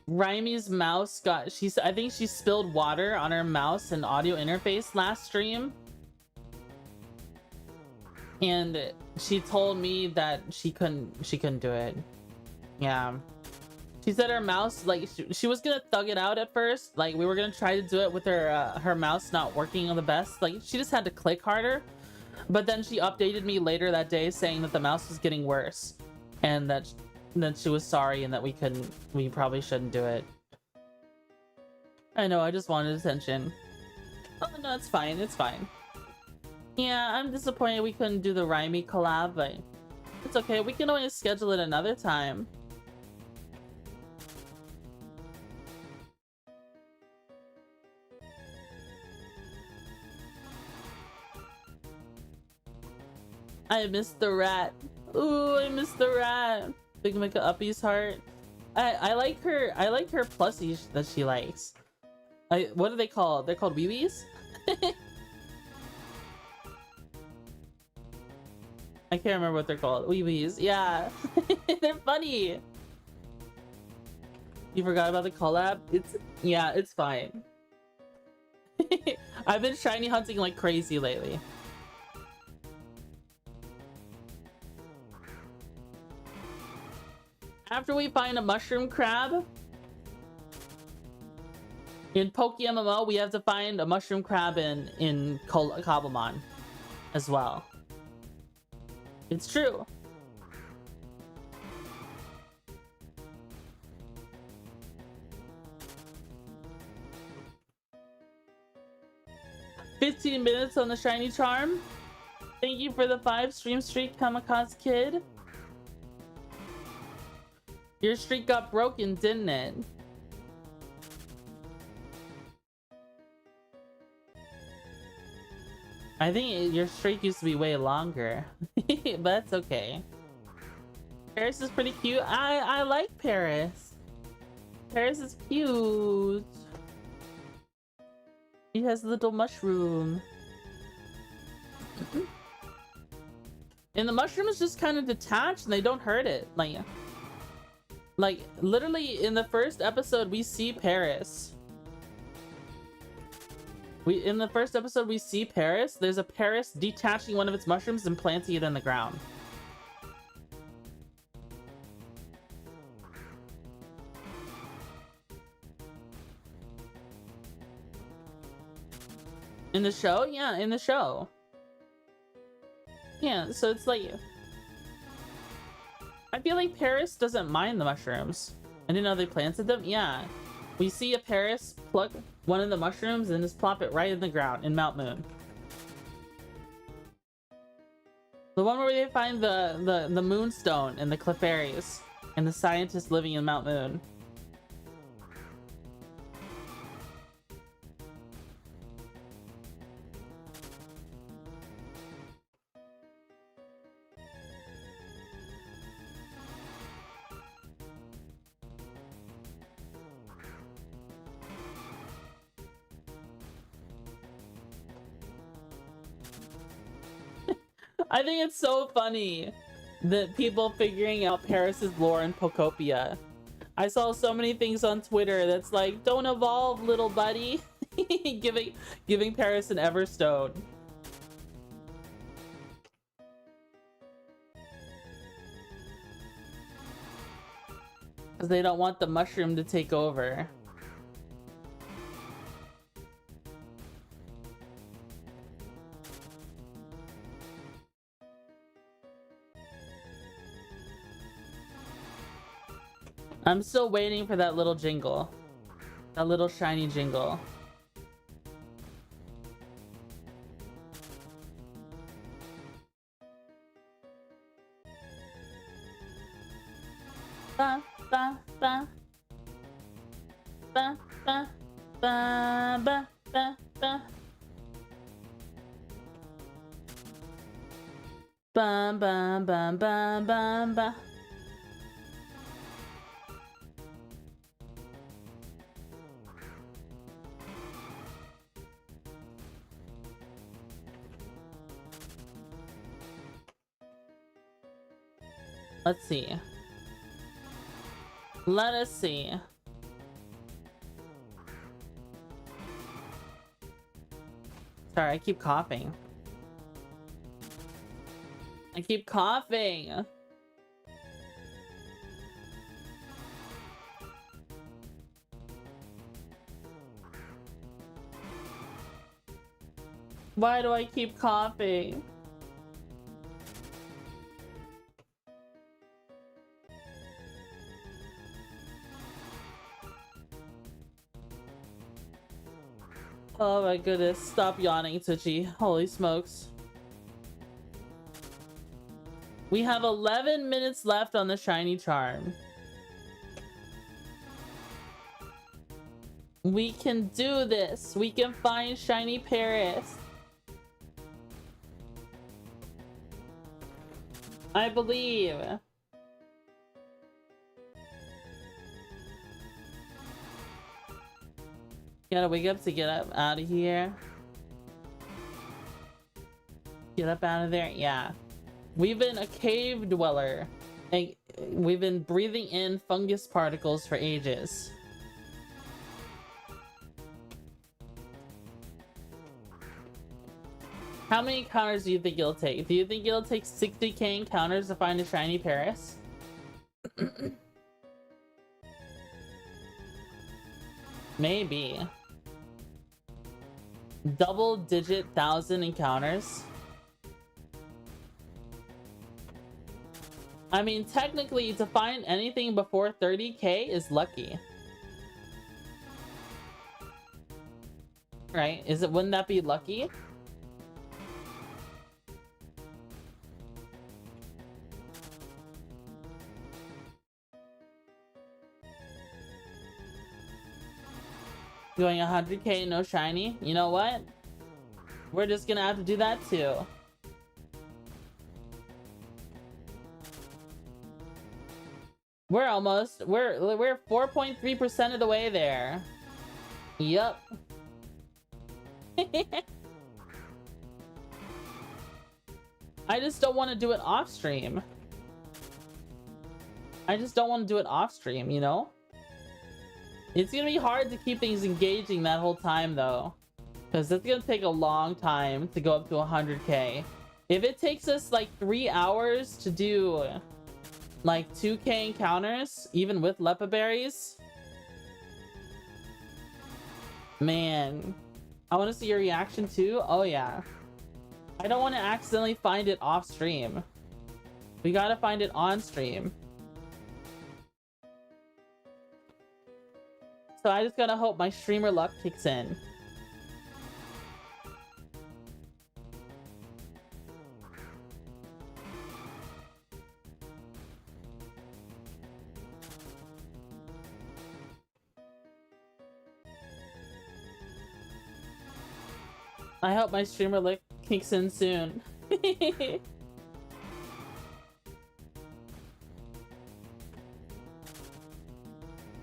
Rhymy's mouse got, I think she spilled water on her mouse and audio interface last stream. And she told me that she couldn't do it. Yeah. She said her mouse, like, she was gonna thug it out at first. Like, we were gonna try to do it with her mouse not working on the best. Like, she just had to click harder. But then she updated me later that day saying that the mouse was getting worse. And that she was sorry and that we probably shouldn't do it. I know, I just wanted attention. Oh, no, it's fine, it's fine. Yeah, I'm disappointed we couldn't do the Rhymy collab, but it's okay. We can always schedule it another time. I missed the rat. Ooh, I missed the rat. Big Mika Uppy's heart. I like her plushies that she likes. What are they called? They're called weebies? I can't remember what they're called. Weebies. Yeah. They're funny. You forgot about the collab? Yeah, it's fine. I've been shiny hunting like crazy lately. After we find a mushroom crab, In PokeMMO, we have to find a mushroom crab in Cobblemon as well. It's true. "15 minutes on the shiny charm. Thank you for the 5 stream streak, Kamikaze Kid. Your streak got broken, didn't it?" I think your streak used to be way longer. But that's okay. Paris is pretty cute. I like Paris. Paris is cute. He has a little mushroom. And the mushroom is just kind of detached and they don't hurt it. Like literally in the first episode we see Paris. In the first episode we see Paris. There's a Paris detaching one of its mushrooms and planting it in the ground. In the show? Yeah, in the show. Yeah, so it's like... I feel like Paris doesn't mind the mushrooms. I didn't know they planted them. Yeah. We see a Paris pluck one of the mushrooms and just plop it right in the ground in Mount Moon. The one where they find the moonstone and the Clefairies and the scientists living in Mount Moon. I think it's so funny that people figuring out Paris's lore in Pokopia. I saw so many things on Twitter that's like, "Don't evolve, little buddy." giving Paris an Everstone. Because they don't want the mushroom to take over. I'm still waiting for that little jingle. That little shiny jingle. Ba ba ba. Ba ba ba ba ba ba. Ba ba ba ba ba ba. Let's see. Let us see. Sorry, I keep coughing. I keep coughing. Why do I keep coughing? Oh my goodness, stop yawning, Twitchy. Holy smokes. We have 11 minutes left on the shiny charm. We can do this. We can find shiny Paris. I believe. Gotta wake up to get up out of here. Get up out of there. Yeah. We've been a cave dweller. And we've been breathing in fungus particles for ages. How many encounters do you think it'll take? Do you think it'll take 60k encounters to find a shiny Paris? Maybe. Double-digit 1,000 encounters. I mean, technically, to find anything before 30k is lucky. Right? Wouldn't that be lucky? Going 100k, no shiny. You know what? We're just gonna have to do that too. We're 4.3% of the way there. Yup. I just don't want to do it off stream. I just don't want to do it off stream, you know? It's gonna be hard to keep things engaging that whole time though, because it's gonna take a long time to go up to 100k. If it takes us like 3 hours to do like 2k encounters, even with lepa berries, man, I want to see your reaction too. Oh yeah, I don't want to accidentally find it off stream. We gotta find it on stream. So I just gotta hope my streamer luck kicks in. I hope my streamer luck kicks in soon.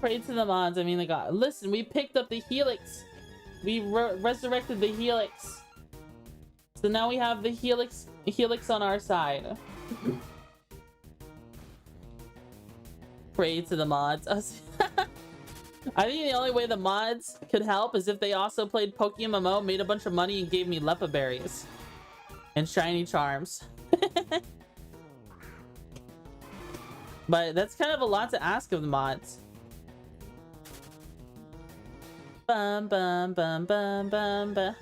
Pray to the mods. I mean, the god. Listen, we picked up the helix. We resurrected the helix. So now we have the helix on our side. Pray to the mods. I think the only way the mods could help is if they also played PokeMMO, made a bunch of money, and gave me lepa berries and shiny charms. But that's kind of a lot to ask of the mods. Bum bum bum bum bum bum.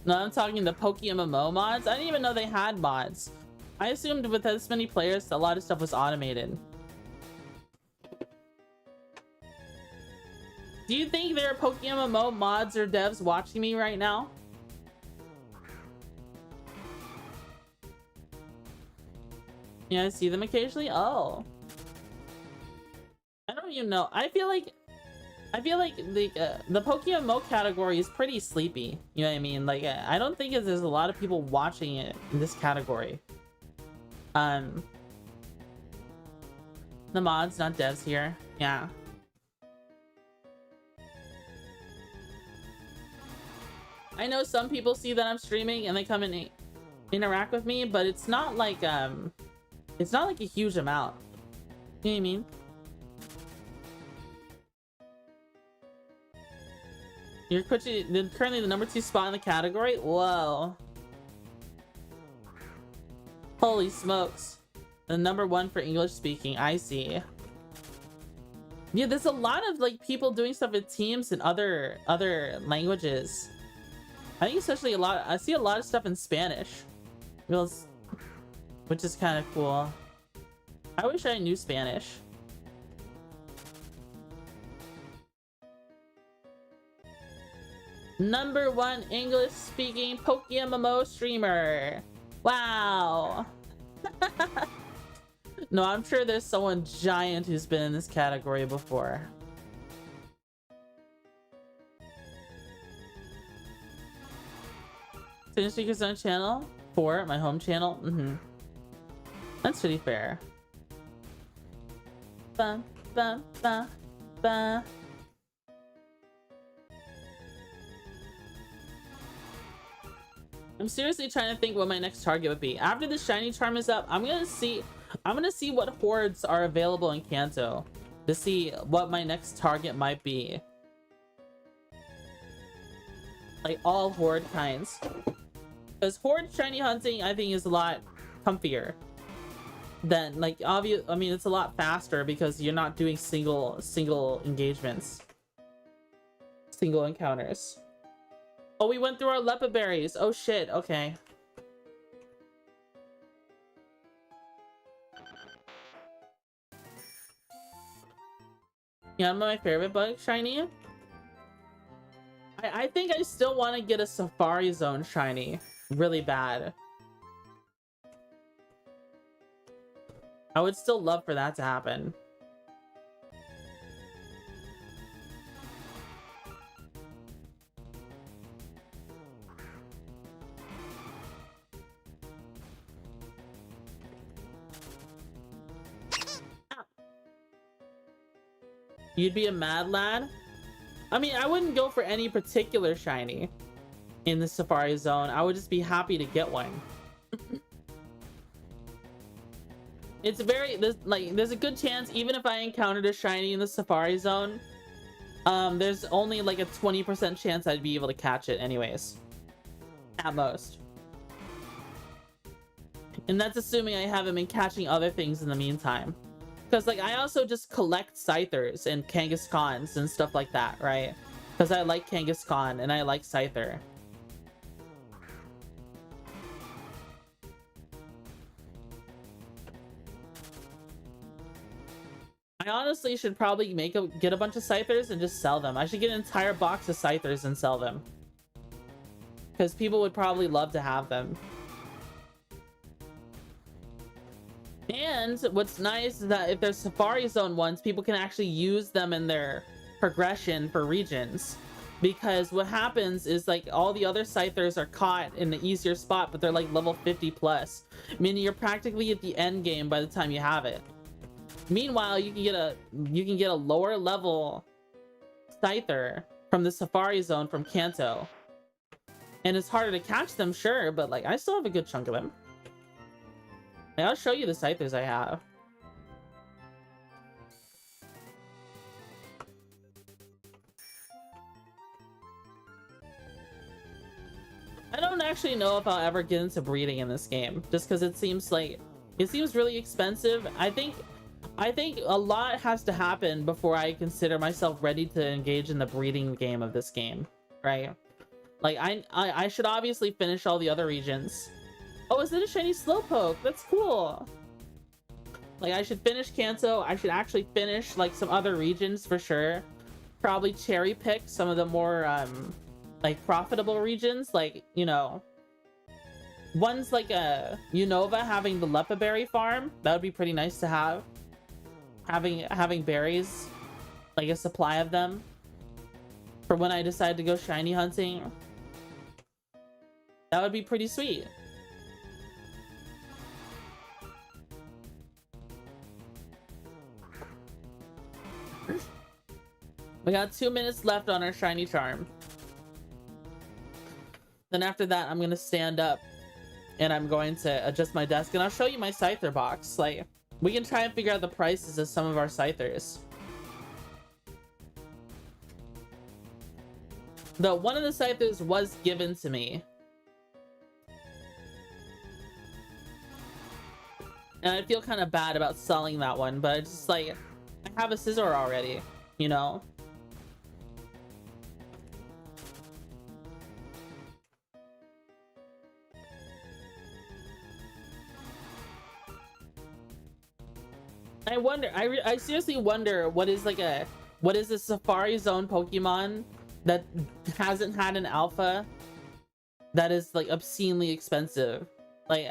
No, I'm talking the PokeMMO mods. I didn't even know they had mods. I assumed with this many players, a lot of stuff was automated. Do you think there are PokeMMO mods or devs watching me right now? Yeah, I see them occasionally. Oh. I don't even know. I feel like the PokeMMO category is pretty sleepy. You know what I mean? Like, I don't think there's a lot of people watching it in this category. The mods, not devs here. Yeah. I know some people see that I'm streaming and they come and interact with me, but it's not like a huge amount. You know what I mean? You're currently the number 2 spot in the category? Whoa. Holy smokes. The number 1 for English speaking. I see. Yeah, there's a lot of like people doing stuff with teams in other languages. I think especially I see a lot of stuff in Spanish. Which is kind of cool. I wish I knew Spanish. Number 1 English speaking PokeMMO streamer. Wow. No, I'm sure there's someone giant who's been in this category before. Finish speakers on channel 4, my home channel. That's pretty fair. Ba, ba, ba, ba. I'm seriously trying to think what my next target would be. After the shiny charm is up, I'm gonna see what hordes are available in Kanto to see what my next target might be. Like all horde kinds. Because horde shiny hunting I think is a lot comfier than like I mean it's a lot faster because you're not doing single engagements. single encounters. Oh, we went through our lepa berries. Oh shit, okay. Yeah, my favorite bug shiny. I think I still want to get a Safari Zone shiny really bad. I would still love for that to happen. You'd be a mad lad? I mean, I wouldn't go for any particular shiny in the Safari Zone. I would just be happy to get one. It's very, there's a good chance, even if I encountered a shiny in the Safari Zone, there's only like a 20% chance I'd be able to catch it anyways. At most. And that's assuming I haven't been catching other things in the meantime. Because like I also just collect Scythers and Kangaskhan's and stuff like that, right? Because I like Kangaskhan and I like Scyther. I honestly should probably get a bunch of Scythers and just sell them. I should get an entire box of Scythers and sell them. Because people would probably love to have them. And what's nice is that if there's Safari Zone ones, people can actually use them in their progression for regions. Because what happens is like all the other Scythers are caught in the easier spot, but they're like level 50 plus. Meaning you're practically at the end game by the time you have it. Meanwhile, you can get a lower level Scyther from the Safari Zone from Kanto. And it's harder to catch them, sure, but like I still have a good chunk of them. I'll show you the Scythers I have. I don't actually know if I'll ever get into breeding in this game, just because it seems really expensive. I think a lot has to happen before I consider myself ready to engage in the breeding game of this game, right? Like I should obviously finish all the other regions. Oh, is it a shiny Slowpoke? That's cool. Like, I should finish Kanto. I should actually finish, like, some other regions for sure. Probably cherry pick some of the more, like, profitable regions. Like, you know, ones like Unova having the Lepa Berry farm. That would be pretty nice to have. Having berries, like a supply of them. For when I decide to go shiny hunting. That would be pretty sweet. We got 2 minutes left on our shiny charm. Then after that, I'm gonna stand up and I'm going to adjust my desk and I'll show you my Scyther box. Like, we can try and figure out the prices of some of our Scythers. Though one of the Scythers was given to me. And I feel kind of bad about selling that one, but it's just like, I have a Scizor already, you know? I wonder, I seriously wonder what is a Safari Zone Pokemon that hasn't had an alpha that is like obscenely expensive. Like,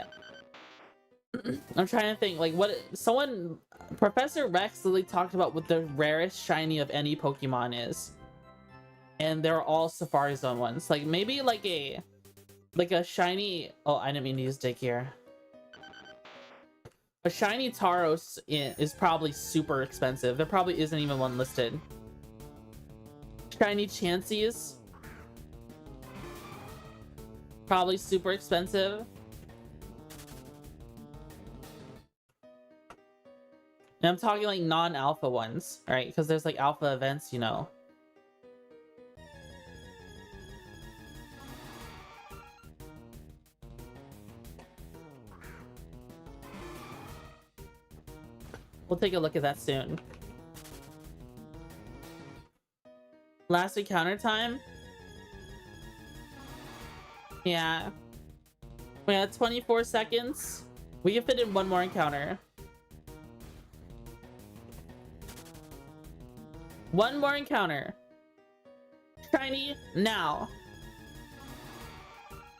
I'm trying to think, like, Professor Rex literally talked about what the rarest shiny of any Pokemon is. And they're all Safari Zone ones. Like, maybe like a shiny, oh, I didn't mean to use Dig here. A shiny Tauros is probably super expensive. There probably isn't even one listed. Shiny Chanseys. Probably super expensive. And I'm talking like non-alpha ones, right? Because there's like alpha events, you know. We'll take a look at that soon. Last encounter time? Yeah. We had 24 seconds. We can fit in one more encounter. One more encounter. Shiny now.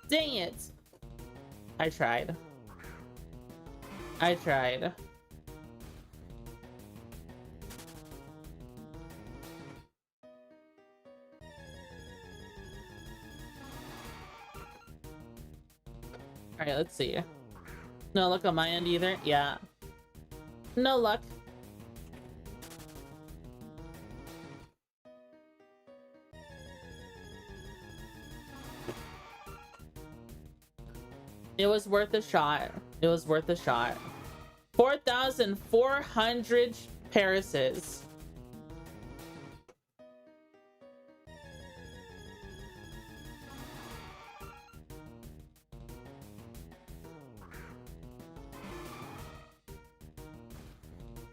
Dang it. I tried. I tried. Alright, let's see. No luck on my end either. Yeah. No luck. It was worth a shot. It was worth a shot. 4,400 Parises.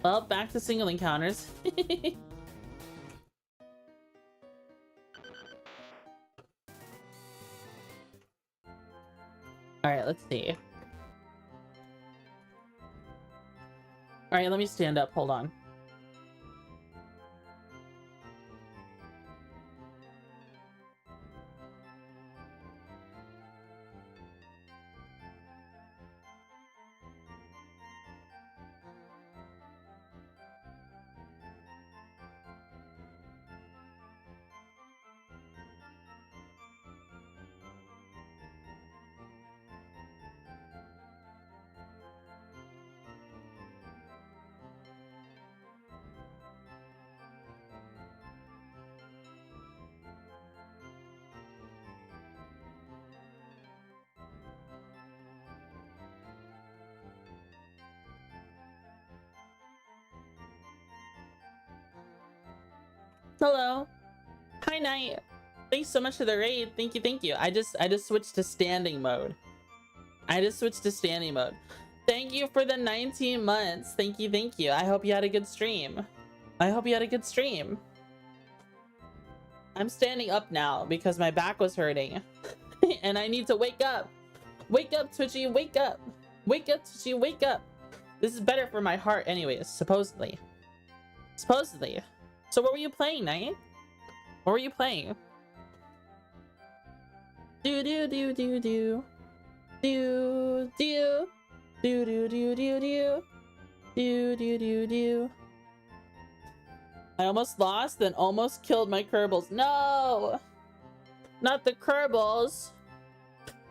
Well, back to single encounters. Alright, let's see. Alright, let me stand up. Hold on. Hello. Hi, Knight. Thanks so much for the raid. Thank you, thank you. I just switched to standing mode. I just switched to standing mode. Thank you for the 19 months. Thank you, thank you. I hope you had a good stream. I hope you had a good stream. I'm standing up now because my back was hurting. And I need to wake up. Wake up, Twitchy, wake up. Wake up, Twitchy, wake up. This is better for my heart anyways, supposedly. Supposedly. So what were you playing, Knight? What were you playing? Do do do do do. Do do. Do do do do do. Do do do do. I almost lost, then almost killed my Kerbals. No! Not the Kerbals!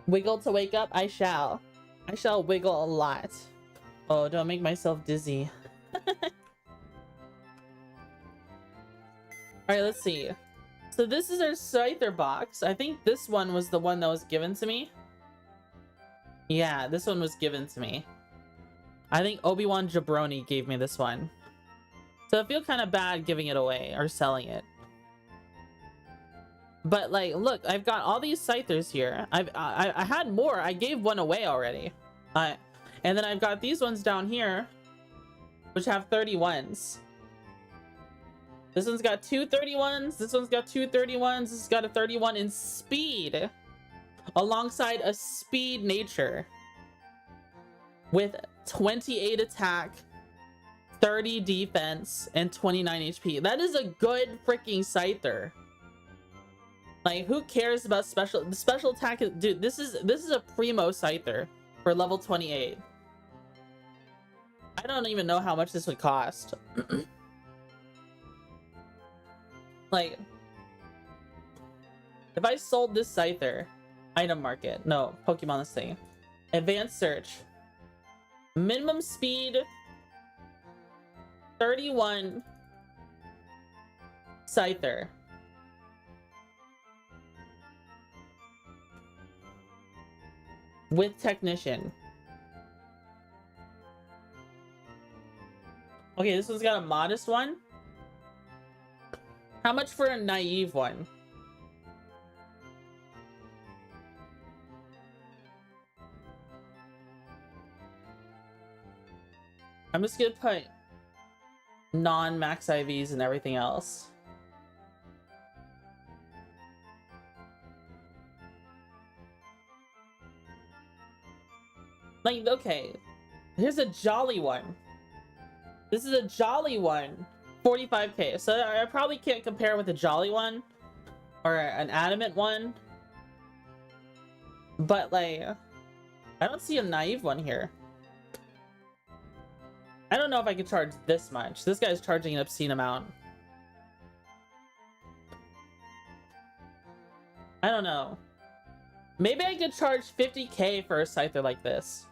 Wiggle to wake up? I shall. I shall wiggle a lot. Oh, don't make myself dizzy. Alright, let's see. So this is our Scyther box. I think this one was the one that was given to me. Yeah, this one was given to me. I think Obi-Wan Jabroni gave me this one. So I feel kind of bad giving it away or selling it. But like, look, I've got all these Scythers here. I had more. I gave one away already. And then I've got these ones down here, which have 31s. This one's got 2 31s. This one's got 2 31s. This has got a 31 in speed, alongside a speed nature with 28 attack, 30 defense, and 29 HP. That is a good freaking Scyther. Like, who cares about special? The special attack is, dude, this is a primo Scyther for level 28. I don't even know how much this would cost. Like, if I sold this Scyther, item market, no, Pokemon this thing, advanced search, minimum speed, 31 Scyther. With technician. Okay, this one's got a modest one. How much for a naive one? I'm just gonna put non-max IVs and everything else. Like, okay, here's a jolly one. This is a jolly one, 45k. So I probably can't compare with a jolly one or an adamant one. But like, I don't see a naive one here. I don't know if I could charge this much. This guy's charging an obscene amount. I don't know. Maybe I could charge 50k for a scyther like this.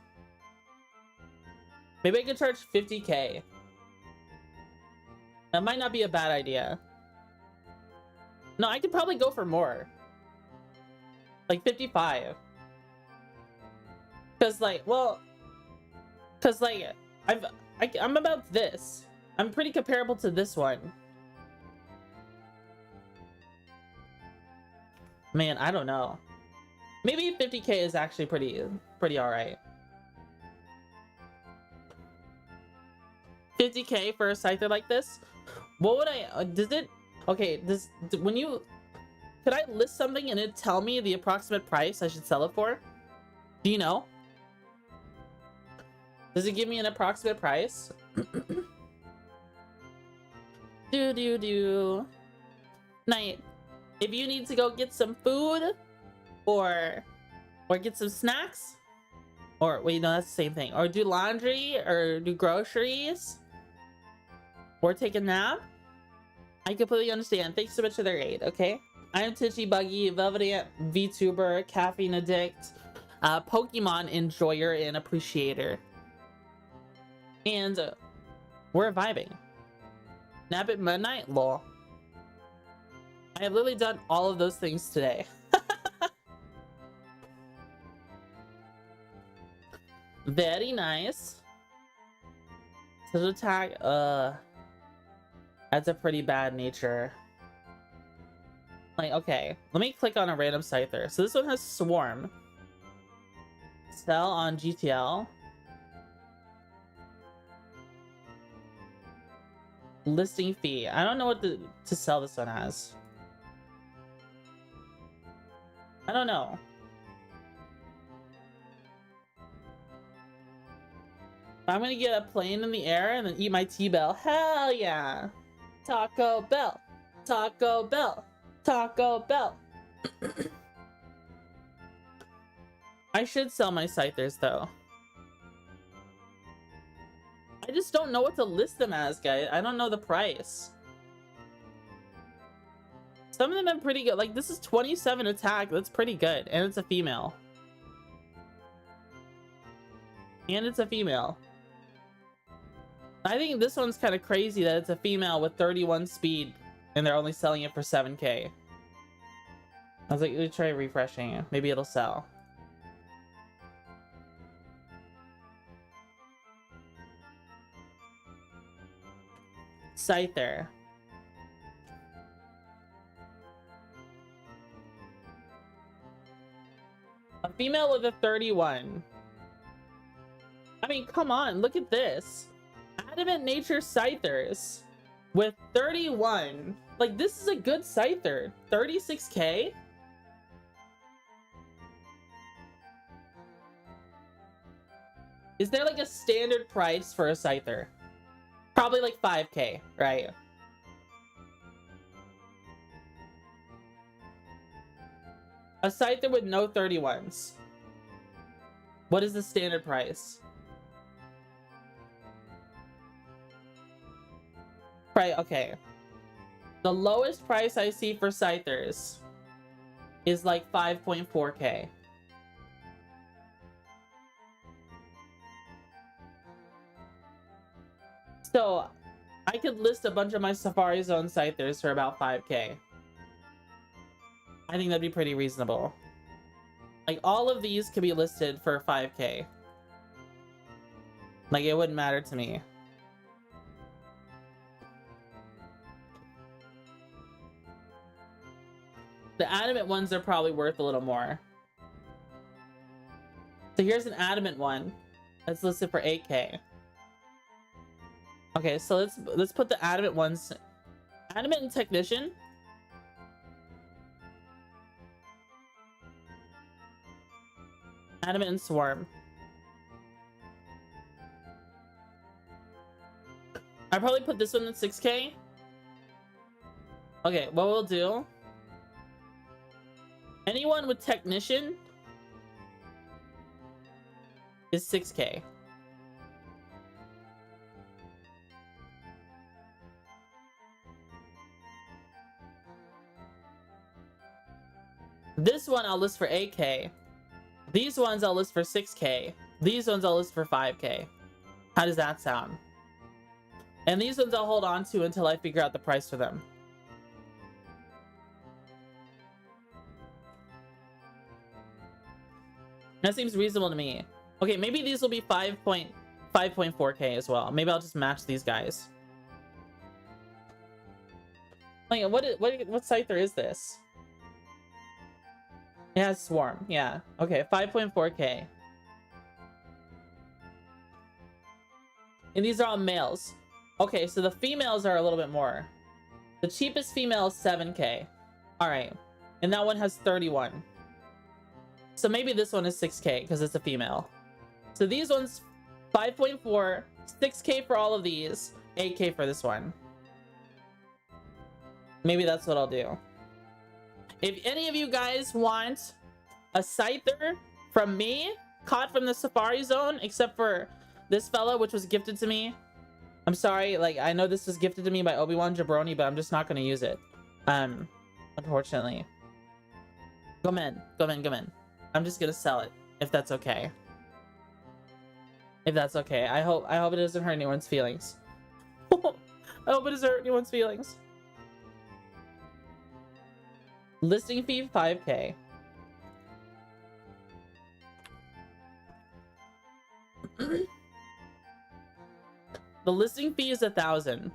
Maybe I could charge 50k. That might not be a bad idea. No, I could probably go for more. Like 55. Cause like, well, cause like, I'm about this. I'm pretty comparable to this one. Man, I don't know. Maybe 50k is actually pretty alright. 50k for a scyther like this? What would I, does it, okay, when you, could I list something and it tell me the approximate price I should sell it for? Do you know? Does it give me an approximate price? Night. If you need to go get some food, or get some snacks, or wait, no, that's the same thing. Or do laundry, or do groceries, or take a nap. I completely understand. Thanks so much for their aid. Okay, I am Twitchy Buggy, Velvet VTuber, Caffeine Addict, Pokemon enjoyer and appreciator, and we're vibing. Nap at midnight, lol. I have literally done all of those things today. Very nice. Special attack, that's a pretty bad nature. Like, okay, let me click on a random scyther. So this one has Swarm. Sell on GTL. Listing fee. I don't know what to sell this one as. I don't know. I'm gonna get a plane in the air and then eat my T-Bell. Hell yeah! Taco Bell! Taco Bell! Taco Bell! I should sell my scythers though. I just don't know what to list them as, guys. I don't know the price. Some of them are pretty good. Like, this is 27 attack. That's pretty good. And it's a female. And it's a female. I think this one's kind of crazy that it's a female with 31 speed. And they're only selling it for 7k. I was like, let me try refreshing it. Maybe it'll sell. Scyther. A female with a 31. I mean, come on, look at this. Adamant Nature Scythers with 31. Like, this is a good Scyther. 36k? Is there like a standard price for a Scyther? Probably like 5k, right? A Scyther with no 31s. What is the standard price? Right, okay. The lowest price I see for Scythers is like 5.4k. So, I could list a bunch of my Safari Zone Scythers for about 5k. I think that'd be pretty reasonable. Like, all of these could be listed for 5k. Like, it wouldn't matter to me. The adamant ones are probably worth a little more. So here's an adamant one that's listed for 8k. Okay, so let's put the adamant ones. Adamant and Technician. Adamant and Swarm. I probably put this one at 6K. Okay, what we'll do, anyone with technician is 6K. This one I'll list for 8K. These ones I'll list for 6K. These ones I'll list for 5K. How does that sound? And these ones I'll hold on to until I figure out the price for them. That seems reasonable to me. Okay, maybe these will be 5.4K as well. Maybe I'll just match these guys. Like, what Scyther is this? It has Swarm, yeah. Okay, 5.4K. And these are all males. Okay, so the females are a little bit more. The cheapest female is 7K. Alright. And that one has 31. So maybe this one is 6K because it's a female. So these ones, 5.4, 6K for all of these, 8K for this one. Maybe that's what I'll do. If any of you guys want a Scyther from me, caught from the Safari Zone, except for this fella, which was gifted to me. I'm sorry, like, I know this was gifted to me by Obi-Wan Jabroni, but I'm just not going to use it. Unfortunately. Come in. I'm just going to sell it, if that's okay. If that's okay. I hope it doesn't hurt anyone's feelings. I hope it doesn't hurt anyone's feelings. Listing fee 5K. The listing fee is 1,000.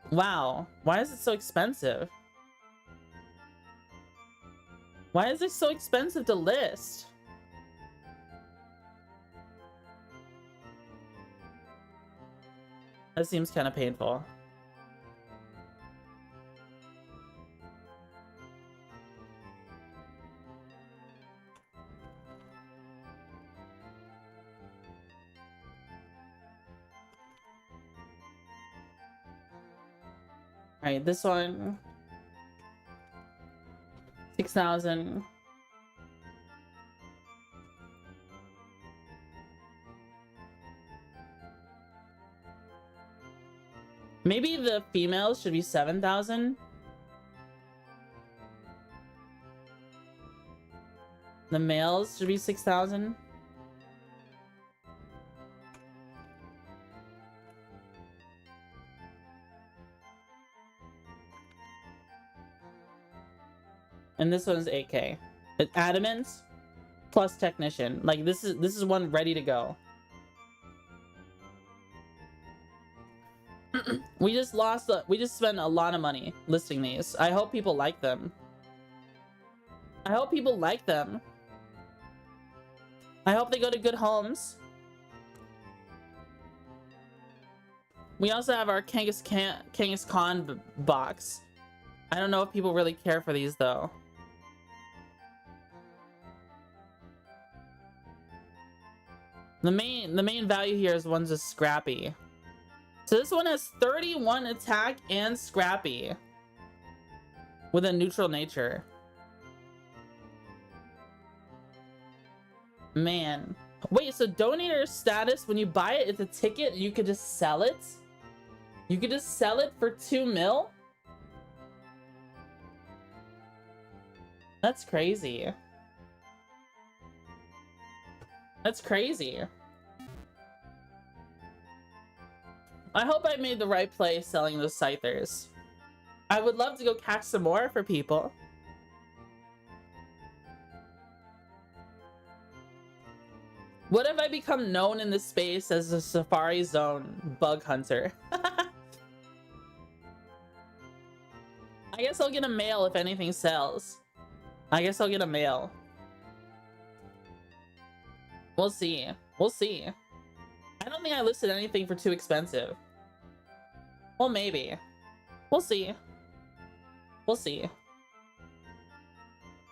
Wow, why is it so expensive? Why is it so expensive to list? That seems kind of painful. Alright, this one. 6,000. Maybe the females should be 7,000. The males should be 6,000. And this one's 8K. It's adamant plus technician. Like this is one ready to go. We just spent a lot of money listing these. I hope people like them. I hope people like them. I hope they go to good homes. We also have our Kangaskhan box. I don't know if people really care for these though. The main value here is one's a Scrappy. So this one has 31 attack and Scrappy with a neutral nature. Man. Wait, so donator status, when you buy it, it's a ticket, you could just sell it? You could just sell it for 2 mil? That's crazy. That's crazy. I hope I made the right play selling those Scythers. I would love to go catch some more for people. What if I become known in this space as a Safari Zone bug hunter? I guess I'll get a mail if anything sells. I guess I'll get a mail. We'll see. We'll see. I don't think I listed anything for too expensive. Well, maybe. We'll see. We'll see.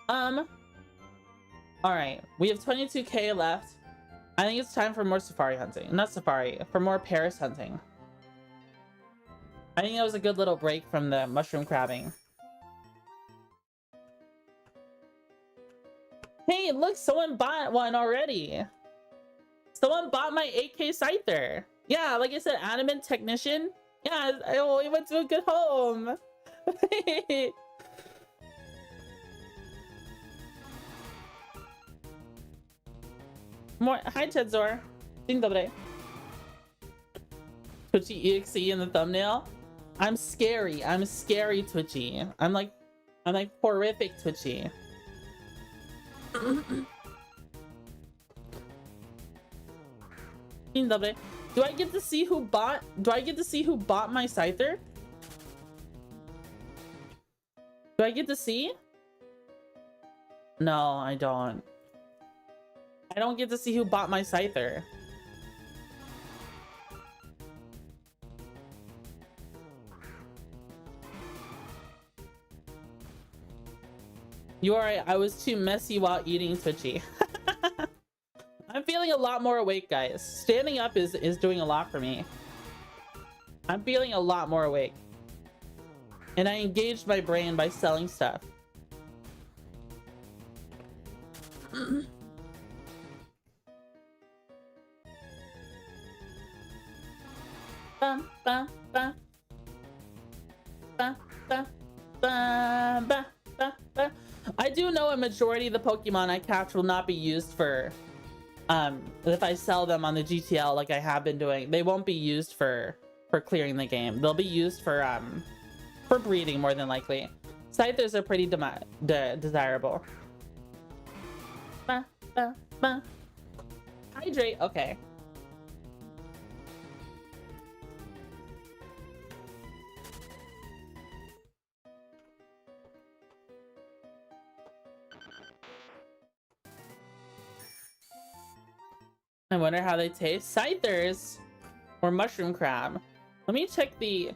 Alright. We have 22K left. I think it's time for more safari hunting. Not safari, for more Paris hunting. I think that was a good little break from the mushroom crabbing. Hey, look, someone bought one already. Someone bought my 8K Scyther. Yeah, like I said, Animate Technician. Yeah, we went to a good home. More. Hi, Tedzor. Dzień dobry. Twitchy EXE in the thumbnail. I'm scary. I'm scary, Twitchy. I'm like horrific, Twitchy. Dzień dobry. Do I get to see who bought? Do I get to see who bought my Scyther? Do I get to see? No, I don't. I don't get to see who bought my Scyther. You alright? I was too messy while eating, Twitchy. I'm feeling a lot more awake, guys. Standing up is doing a lot for me. I'm feeling a lot more awake. And I engaged my brain by selling stuff. Bum, bum, bum. Bum, bum, bum, bum, bum, bum. I do know a majority of the Pokemon I catch will not be used for if I sell them on the GTL like I have been doing. They won't be used for clearing the game. They'll be used for breeding more than likely. Scythers are pretty desirable. Ba, ba, ba. Hydrate. Okay. I wonder how they taste. Scythers or mushroom crab. Let me check the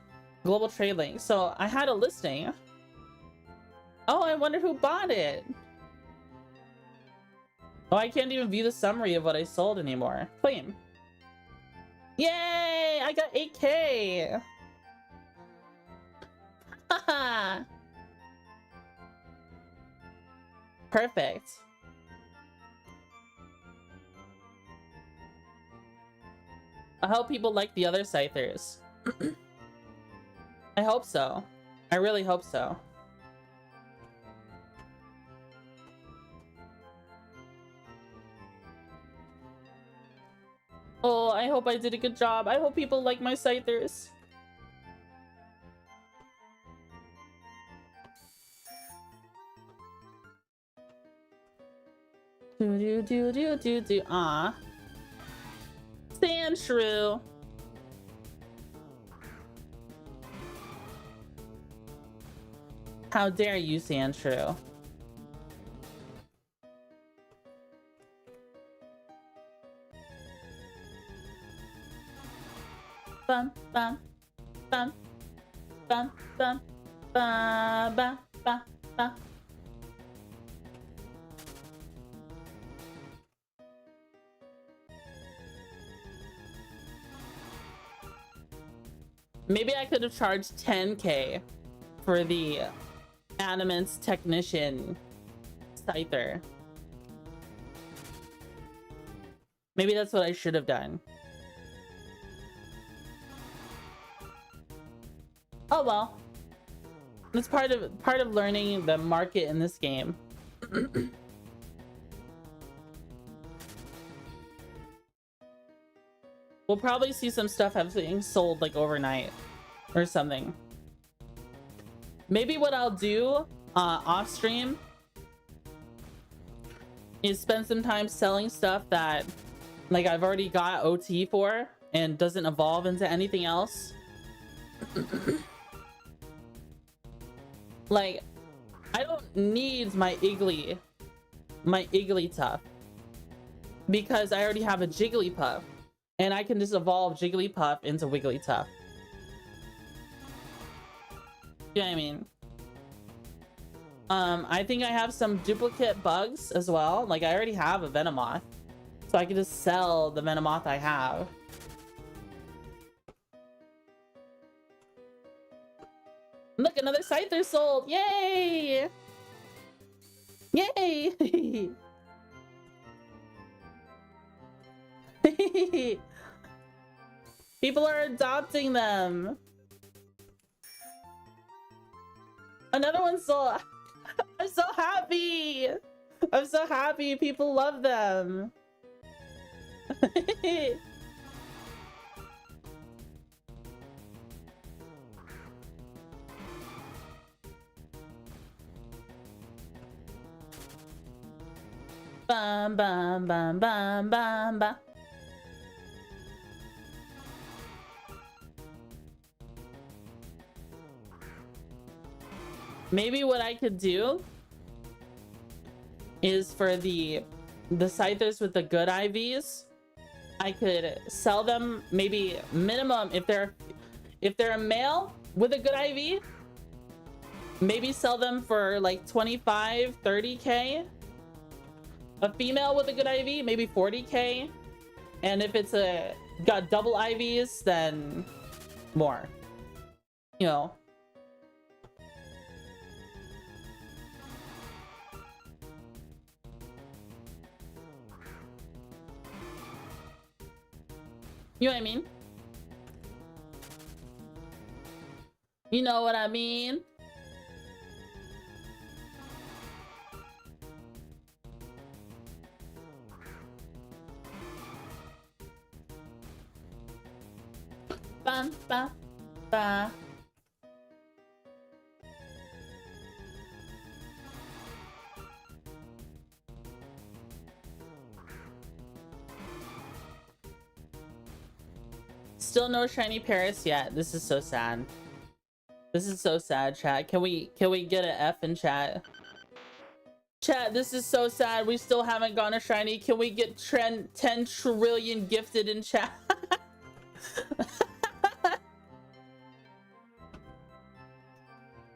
global trade link. So I had a listing. Oh, I wonder who bought it. Oh, I can't even view the summary of what I sold anymore. Claim. Yay! I got 8K. Haha. Perfect. I hope people like the other Scythers. I hope so. I really hope so. Oh, I hope I did a good job. I hope people like my Scythers. Do. Ah. Sand shrew. How dare you, sand shrew? Bum bum bum bum bum ba ba ba ba. Maybe I could have charged 10K for the Animance Technician Scyther. Maybe that's what I should have done. Oh well. That's part of learning the market in this game. We'll probably see some stuff being sold like overnight or something. Maybe what I'll do off stream is spend some time selling stuff that like I've already got OT for and doesn't evolve into anything else. Like, I don't need my Igglytuff because I already have a Jigglypuff. And I can just evolve Jigglypuff into Wigglytuff. You know what I mean? I think I have some duplicate bugs as well. Like, I already have a Venomoth. So I can just sell the Venomoth I have. Look, another Scyther sold! Yay! Yay! People are adopting them. Another one sold. I'm so happy. I'm so happy. People love them. Bum bum bum bum bum bum. Maybe what I could do is for the Scythers with the good IVs, I could sell them maybe minimum if they're a male with a good IV, maybe sell them for like 25, 30k. A female with a good IV, maybe 40k. And if it's got double IVs, then more. You know. You know what I mean? You know what I mean? Ba, ba, ba. Still no shiny Paris yet. This is so sad. This is so sad, chat. Can we get an F in chat? Chat, this is so sad. We still haven't gotten a shiny. Can we get 10 trillion gifted in chat?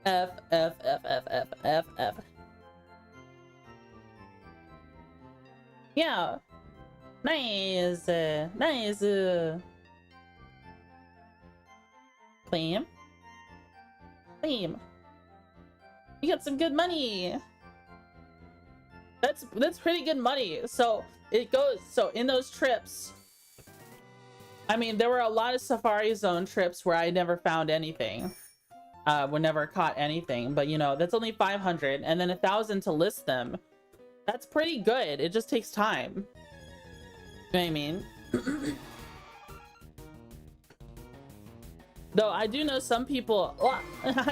F, F, F, F, F, F, F. Yeah. Nice. Nice. Claim. Claim. You got some good money. That's pretty good money. So it goes, so in those trips, I mean, there were a lot of Safari Zone trips where I never found anything. We never caught anything, but you know, that's only 500 and then 1,000 to list them. That's pretty good. It just takes time. You know what I mean? Though I do know some people. Oh,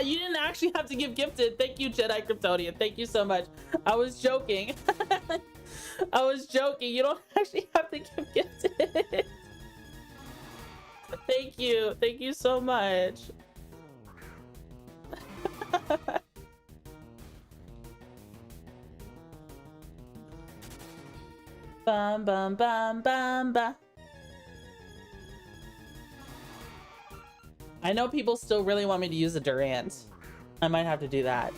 you didn't actually have to give gifted. Thank you, Jedi Kryptonian. Thank you so much. I was joking. I was joking. You don't actually have to give gifted. Thank you. Thank you so much. Bum bum bum bum bum. I know people still really want me to use a Durant. I might have to do that.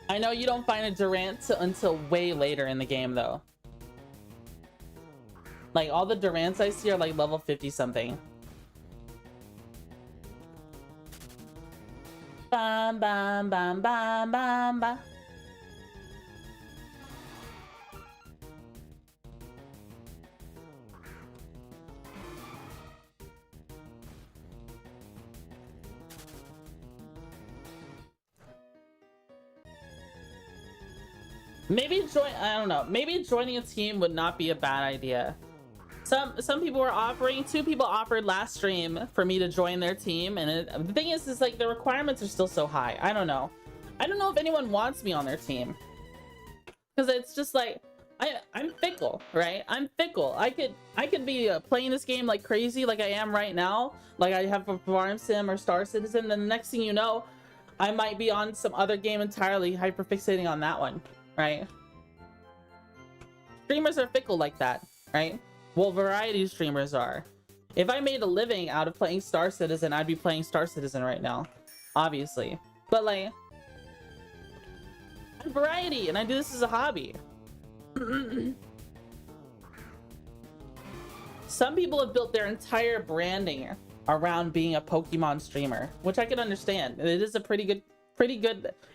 I know you don't find a Durant until way later in the game though. Like all the Durants I see are like level 50 something. Bam bam bam bam bam bam. Maybe I don't know. Maybe joining a team would not be a bad idea. Some people were offering, 2 people offered last stream for me to join their team, and the thing is like the requirements are still so high. I don't know if anyone wants me on their team, because it's just like I'm fickle, right? I'm fickle. I could be playing this game like crazy, like I am right now, like I have a Farm Sim or Star Citizen, then the next thing you know, I might be on some other game entirely, hyperfixating on that one, right? Streamers are fickle like that, right? Well, variety streamers are. If I made a living out of playing Star Citizen, I'd be playing Star Citizen right now, obviously. But like, I'm variety, and I do this as a hobby. some people have built their entire branding around being a Pokemon streamer, which I can understand. It is a pretty good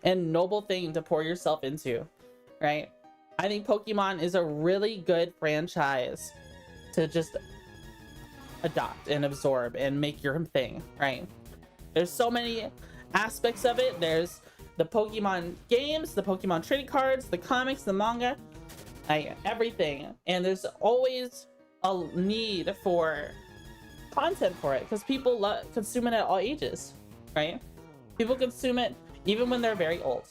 and noble thing to pour yourself into, right? I think Pokemon is a really good franchise to just adopt and absorb and make your thing, right? There's so many aspects of it. There's the Pokemon games, the Pokemon trading cards, the comics, the manga, like everything. And there's always a need for content for it because people consume it at all ages, right? People consume it even when they're very old.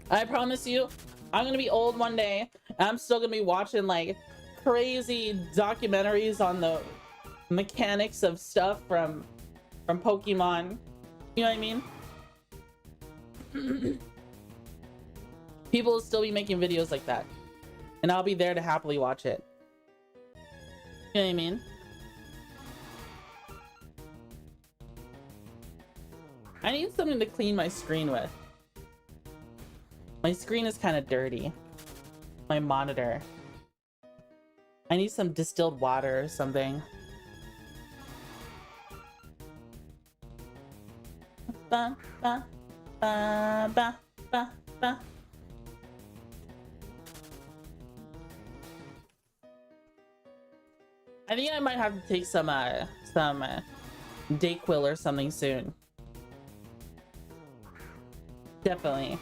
I promise you, I'm gonna be old one day and I'm still gonna be watching like crazy documentaries on the mechanics of stuff from Pokemon. You know what I mean? People will still be making videos like that, and I'll be there to happily watch it. You know what I mean? I need something to clean my screen with. My screen is kind of dirty. My monitor. I need some distilled water or something. Ba, ba, ba, ba, ba, ba. I think I might have to take some Dayquil or something soon. Definitely.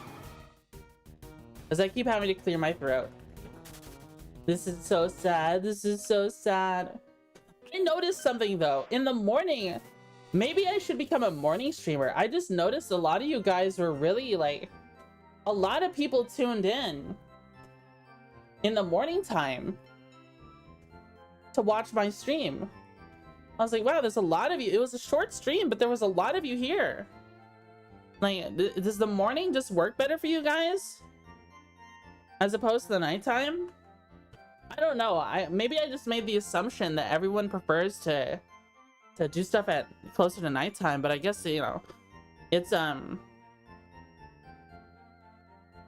Because I keep having to clear my throat. This is so sad. This is so sad. I noticed something though. In the morning, maybe I should become a morning streamer. I just noticed a lot of you guys were really like, a lot of people tuned in the morning time to watch my stream. I was like, wow, there's a lot of you. It was a short stream, but there was a lot of you here. Like, does the morning just work better for you guys as opposed to the nighttime? I don't know. Maybe I just made the assumption that everyone prefers to do stuff at closer to nighttime, but I guess, you know, it's tune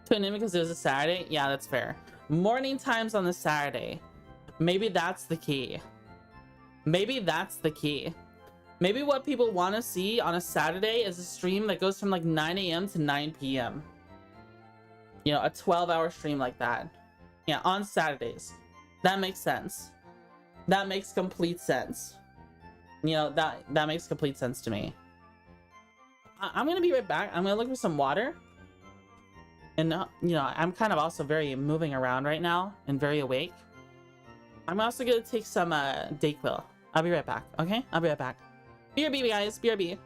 in because it was a Saturday. Yeah, that's fair. Morning times on the Saturday. Maybe that's the key. Maybe that's the key. Maybe what people want to see on a Saturday is a stream that goes from like 9 a.m. to 9 p.m. You know, a 12-hour stream like that. Yeah, on Saturdays. That makes sense. That makes complete sense. You know, that makes complete sense to me. I'm gonna be right back. I'm gonna look for some water. And you know, I'm kind of also very moving around right now and very awake. I'm also gonna take some Dayquil. I'll be right back, okay? I'll be right back. BRB, guys, BRB.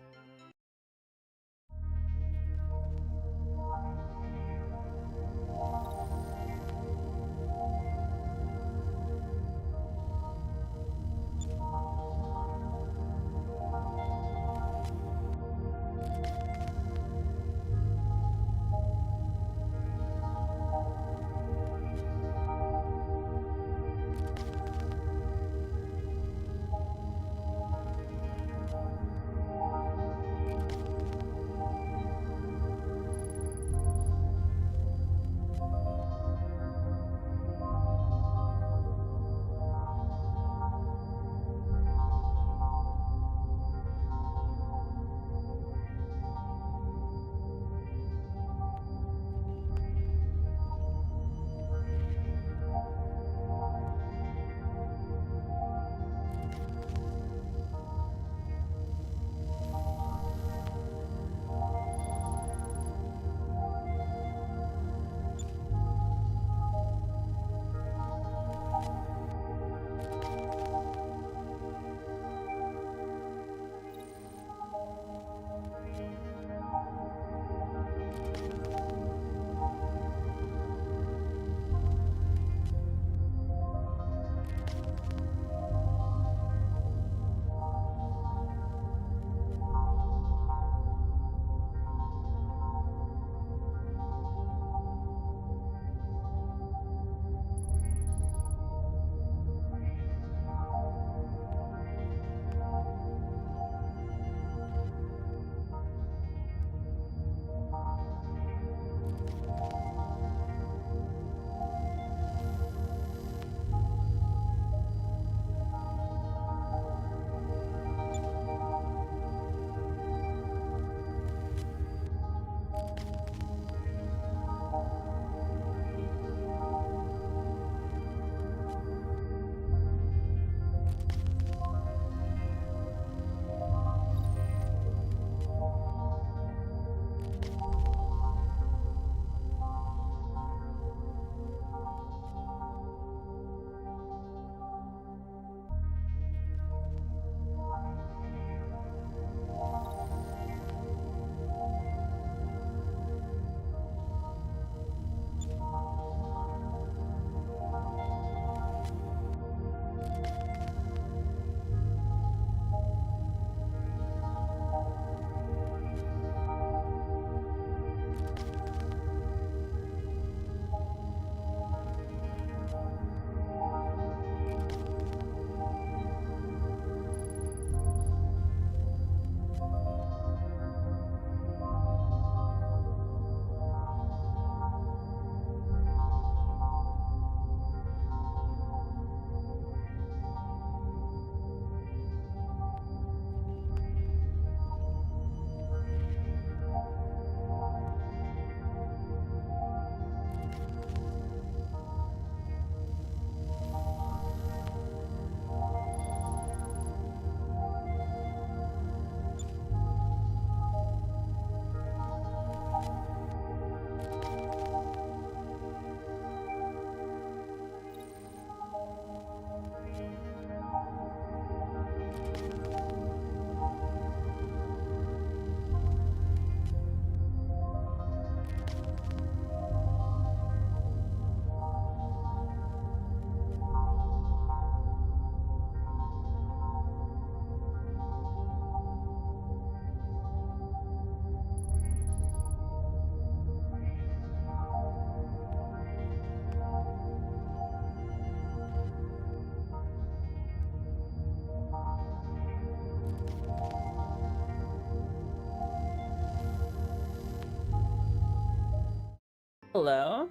Hello.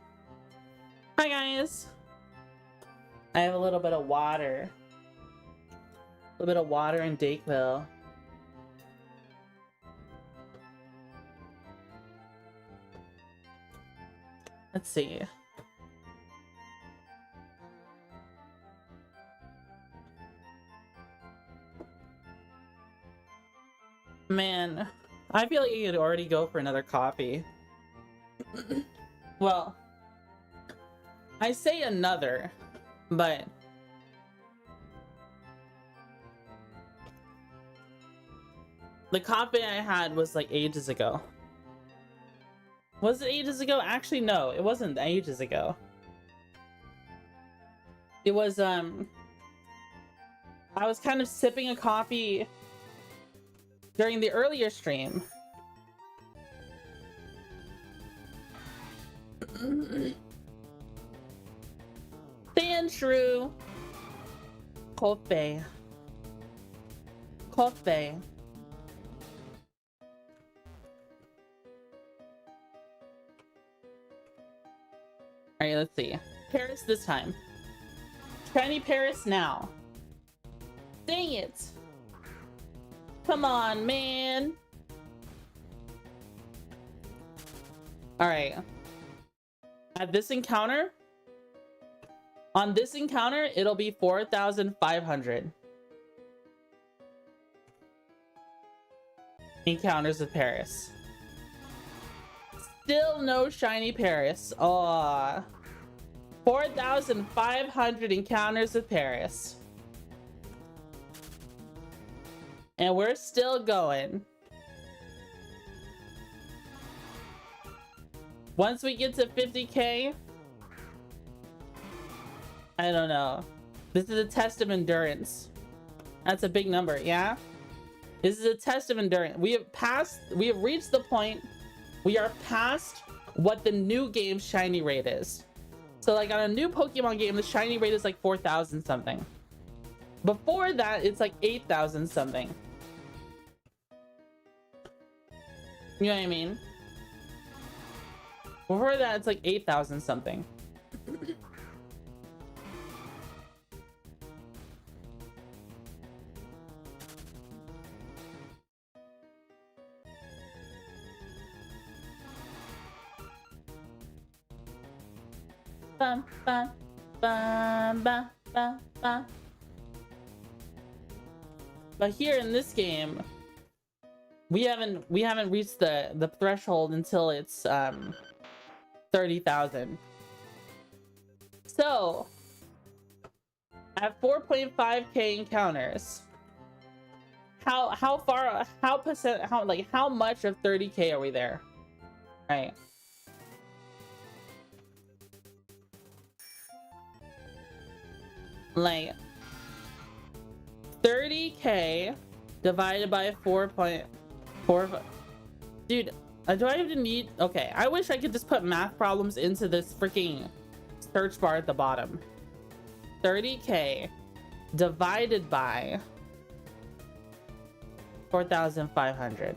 Hi guys. I have a little bit of water. A little bit of water in Dakeville. Let's see. Man, I feel like you could already go for another coffee. Well, I say another, but the coffee I had was like ages ago. Was it ages ago? Actually, no, it wasn't ages ago. It was, I was kind of sipping a coffee during the earlier stream. Stand true. Coffee. Coffee. Alright, let's see. Paris this time. Shiny Paris now. Dang it. Come on, man. Alright. At this encounter, on this encounter, it'll be 4,500 encounters with Paris. Still no shiny Paris. Aww. 4,500 encounters with Paris. And we're still going. Once we get to 50k, I don't know. This is a test of endurance. That's a big number, yeah? This is a test of endurance. We have reached the point, we are past what the new game's shiny rate is. So like on a new Pokemon game, the shiny rate is like 4,000 something. Before that, it's like 8,000 something. You know what I mean? Before that, it's like 8,000 something. Bum, bum, bum, bum, bum, bum. But here in this game, we haven't reached the threshold until it's 30,000. So at 4.5k encounters, how much of 30k are we there? Right. Like 30k divided by 4.4. Dude, do I even need... Okay, I wish I could just put math problems into this freaking search bar at the bottom. 30k divided by 4,500.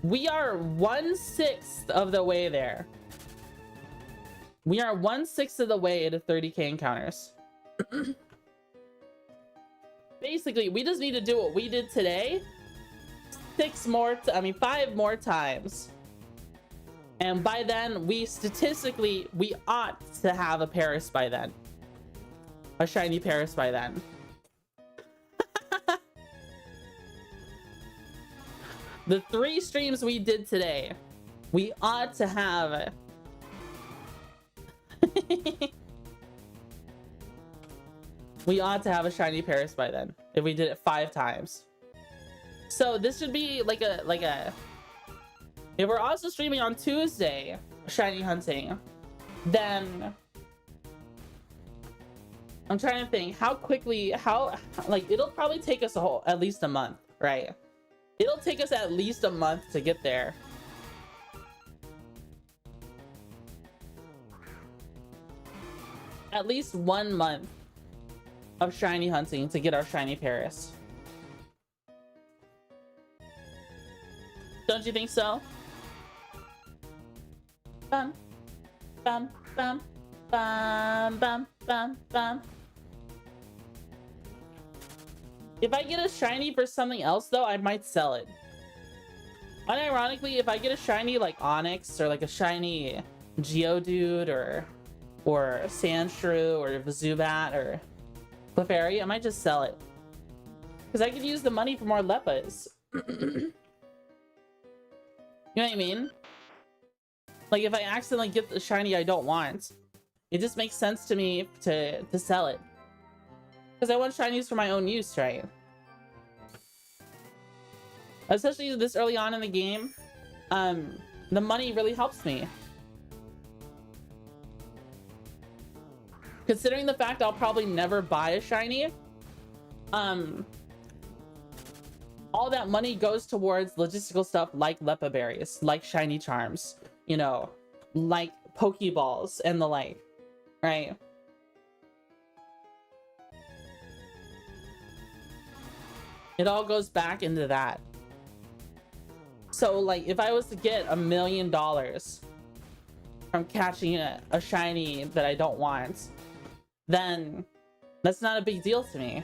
We are 1/6 of the way there. We are 1/6 of the way to 30k encounters. Basically, we just need to do what we did today 5 more times. And by then, we ought to have a Paris by then. A shiny Paris by then. The 3 streams we did today, we ought to have we ought to have a shiny Paris by then if we did it 5 times. So this should be like a if we're also streaming on Tuesday shiny hunting, then I'm trying to think how quickly, like it'll probably take us at least a month, right? It'll take us at least a month to get there. At least 1 month of shiny hunting to get our shiny Paris. Don't you think so? Bum, bum, bum, bum, bum, bum, bum. If I get a shiny for something else though, I might sell it. Unironically, if I get a shiny like Onyx or like a shiny Geodude or Sandshrew or Zubat or Clefairy, I might just sell it. Because I could use the money for more Leppas. You know what I mean? Like if I accidentally get the shiny I don't want, it just makes sense to me to sell it. Because I want shinies for my own use, right? Especially this early on in the game, the money really helps me. Considering the fact I'll probably never buy a shiny, all that money goes towards logistical stuff like Leppa berries, like shiny charms, you know, like Pokeballs and the like, right? It all goes back into that. So like if I was to get $1 million from catching a shiny that I don't want, then that's not a big deal to me.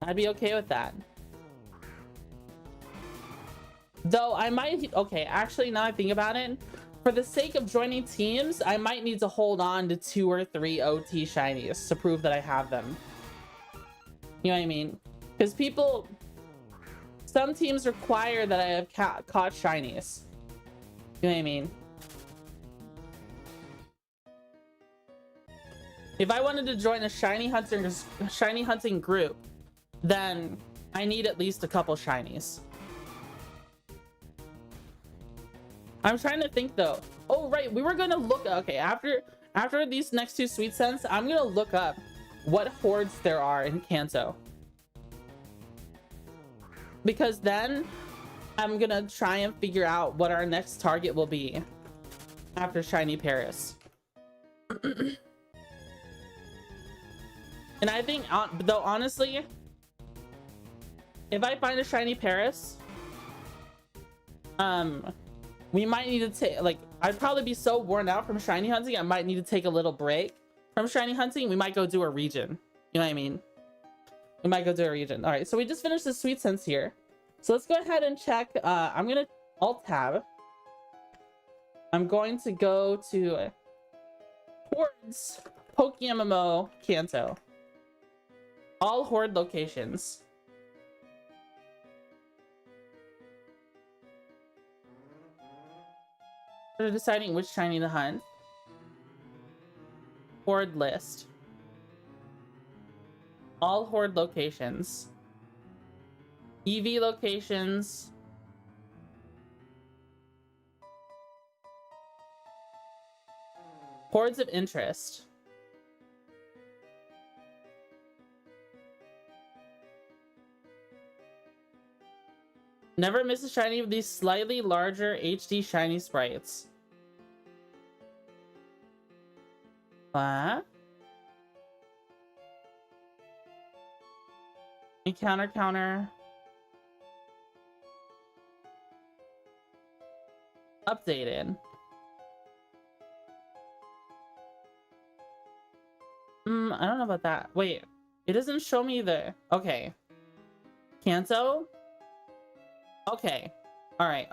I'd be okay with that. Though I might, okay, actually now I think about it, for the sake of joining teams, I might need to hold on to 2 or 3 OT shinies to prove that I have them. You know what I mean? Because some teams require that I have caught shinies. You know what I mean? If I wanted to join a shiny hunting group, then I need at least a couple shinies. I'm trying to think though. Oh right, we were gonna look. Okay, after these next 2 sweet scents, I'm gonna look up what hordes there are in Kanto, because then I'm gonna try and figure out what our next target will be after shiny Paris. And I think though honestly, if I find a shiny Paris, we might need to take, like, I'd probably be so worn out from shiny hunting, I might need to take a little break from shiny hunting. We might go do a region. You know what I mean? We might go do a region. All right, so we just finished the sweet sense here. So let's go ahead and check. I'm gonna alt tab. I'm going to go to towards PokeMMO Kanto. All horde locations. We're deciding which shiny to hunt. Horde list. All horde locations. EV locations. Hordes of interest. Never miss a shiny of these slightly larger HD shiny sprites. What? Counter. Updated. I don't know about that. Wait, it doesn't show me the... Okay. Kanto? Okay. Alright.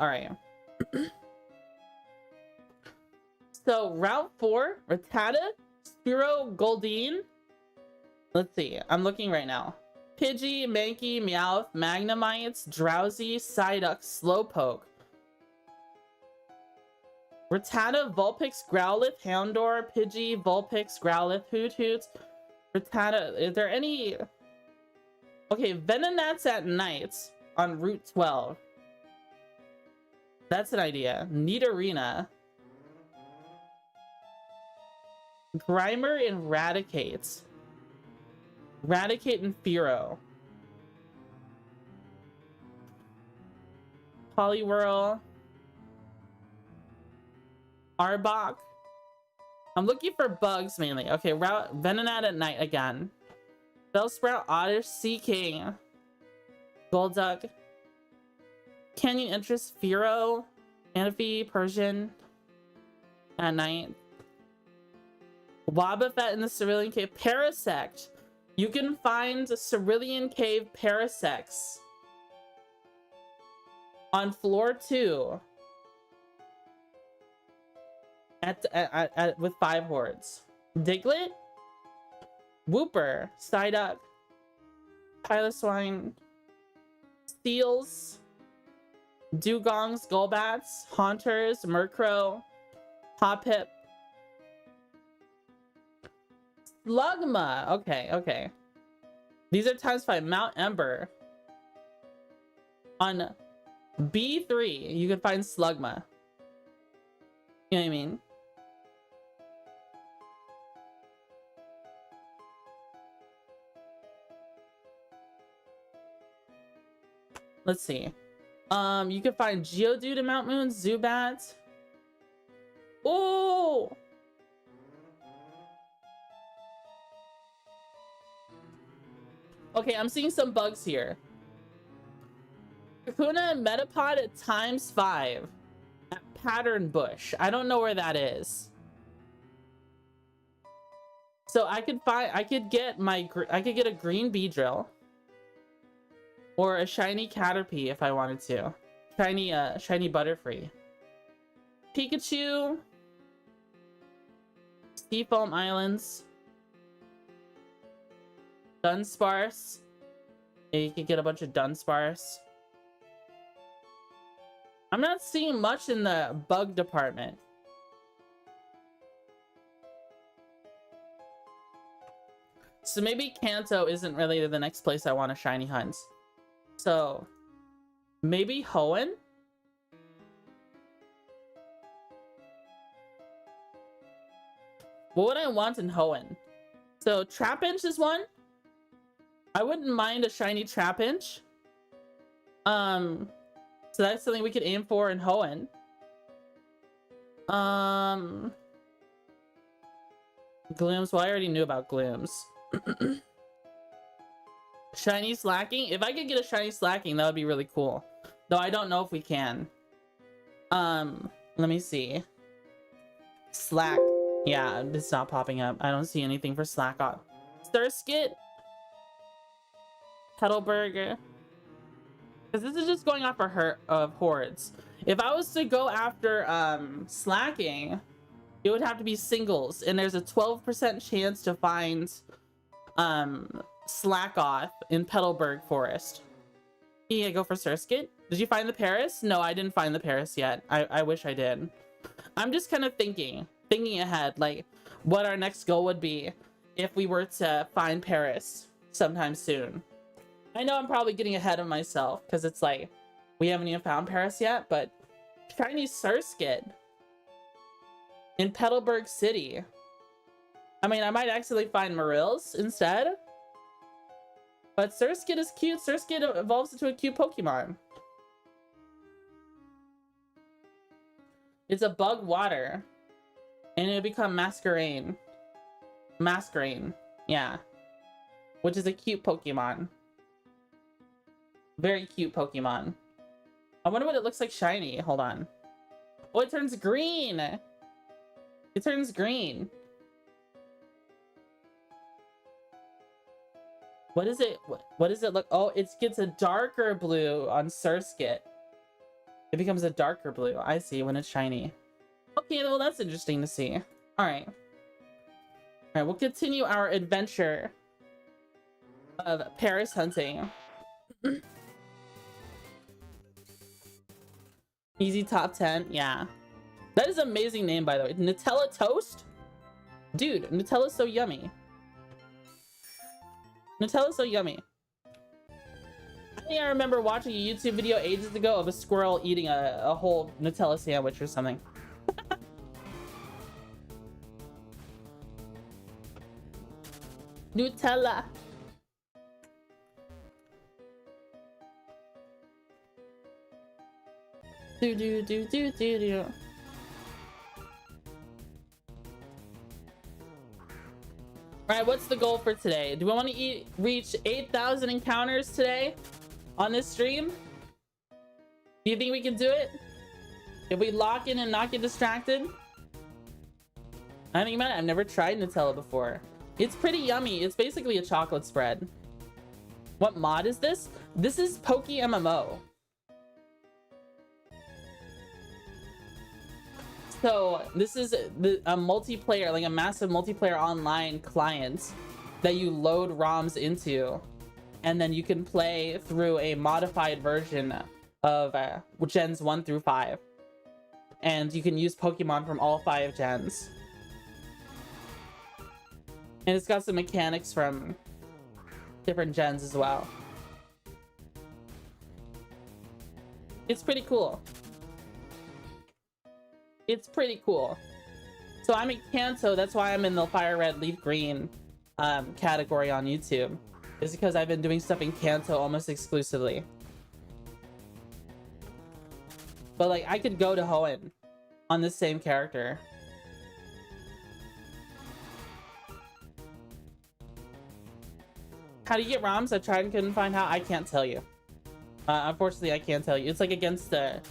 So, Route 4, Rattata, Spiro, Goldeen. Let's see. I'm looking right now. Pidgey, Mankey, Meowth, Magnemites, Drowsy, Psyduck, Slowpoke. Rattata, Vulpix, Growlithe, Houndour, Pidgey, Vulpix, Growlithe, Hoots. Rattata, is there any... Okay, Venonat's at night on Route 12. That's an idea. Nidorina. Grimer and Raticate. Raticate and Fearow. Poliwhirl. Arbok. I'm looking for bugs mainly. Okay, Venonat at night again. Bellsprout, Otter, Seaking. Golduck. Canyon Interest, Fearow. Manaphy, Persian. At night. Wobbuffet in the Cerulean Cave. Parasect. You can find Cerulean Cave Parasects on floor 2 with 5 hordes. Diglett, Wooper, Psyduck, Piloswine, Steels, Dugongs, Golbats, Haunters, Murkrow, Hoppip, Slugma. Okay. These are ×5. Mount Ember. On B3, you can find Slugma. You know what I mean? Let's see. You can find Geodude in Mount Moon, Zubat. Oh! Okay, I'm seeing some bugs here. Kakuna and Metapod at ×5 at Pattern Bush. I don't know where that is. So I could get a green Beedrill or a shiny Caterpie if I wanted to. Shiny Butterfree. Pikachu. Seafoam Islands. Dunsparce. Yeah, you could get a bunch of Dunsparce. I'm not seeing much in the bug department. So maybe Kanto isn't really the next place I want to shiny hunt. So maybe Hoenn? What would I want in Hoenn? So Trapinch is one. I wouldn't mind a shiny Trapinch. So that's something we could aim for in Hoenn. Glooms. Well, I already knew about Glooms. Shiny Slacking. If I could get a shiny Slacking, that would be really cool. Though I don't know if we can. Let me see. Slack. Yeah, it's not popping up. I don't see anything for Slack on. Surskit. Petalburg. Because this is just going off of hordes. If I was to go after Slacking, it would have to be singles. And there's a 12% chance to find Slackoth in Petalburg Forest. Yeah, go for Surskit. Did you find the Paris? No, I didn't find the Paris yet. I wish I did. I'm just kind of thinking ahead, like what our next goal would be if we were to find Paris sometime soon. I know I'm probably getting ahead of myself because it's like we haven't even found Paris yet, but shiny Surskit in Petalburg City. I mean, I might accidentally find Marils instead, but Surskit is cute. Surskit evolves into a cute Pokemon. It's a bug water, and it'll become Masquerain. Masquerain. Yeah. Which is a cute Pokemon. Very cute Pokemon. I wonder what it looks like shiny. Hold on. Oh, it turns green. It turns green. What is it? What does it look? Oh, it gets a darker blue on Surskit. It becomes a darker blue. I see, when it's shiny. Okay, well, that's interesting to see. All right. All right, we'll continue our adventure of Paris hunting. Easy top 10. Yeah. That is an amazing name, by the way. Nutella toast? Dude, Nutella's so yummy. Nutella's so yummy. I think I remember watching a YouTube video ages ago of a squirrel eating a whole Nutella sandwich or something. Nutella. Do do do do do do. Alright, what's the goal for today? Do we want to reach 8,000 encounters today on this stream? Do you think we can do it? If we lock in and not get distracted? I think about it, I've never tried Nutella before. It's pretty yummy. It's basically a chocolate spread. What mod is this? This is PokeMMO. So this is a multiplayer, like a massive multiplayer online client that you load ROMs into, and then you can play through a modified version of gens 1 through 5, and you can use Pokemon from all 5 gens. And it's got some mechanics from different gens as well. It's pretty cool. It's pretty cool. So I'm in Kanto, that's why I'm in the Fire Red Leaf Green category on YouTube. It's because I've been doing stuff in Kanto almost exclusively. But like, I could go to Hoenn on this same character. How do you get ROMs? I tried and couldn't find how. I can't tell you. Unfortunately, I can't tell you. It's like against the...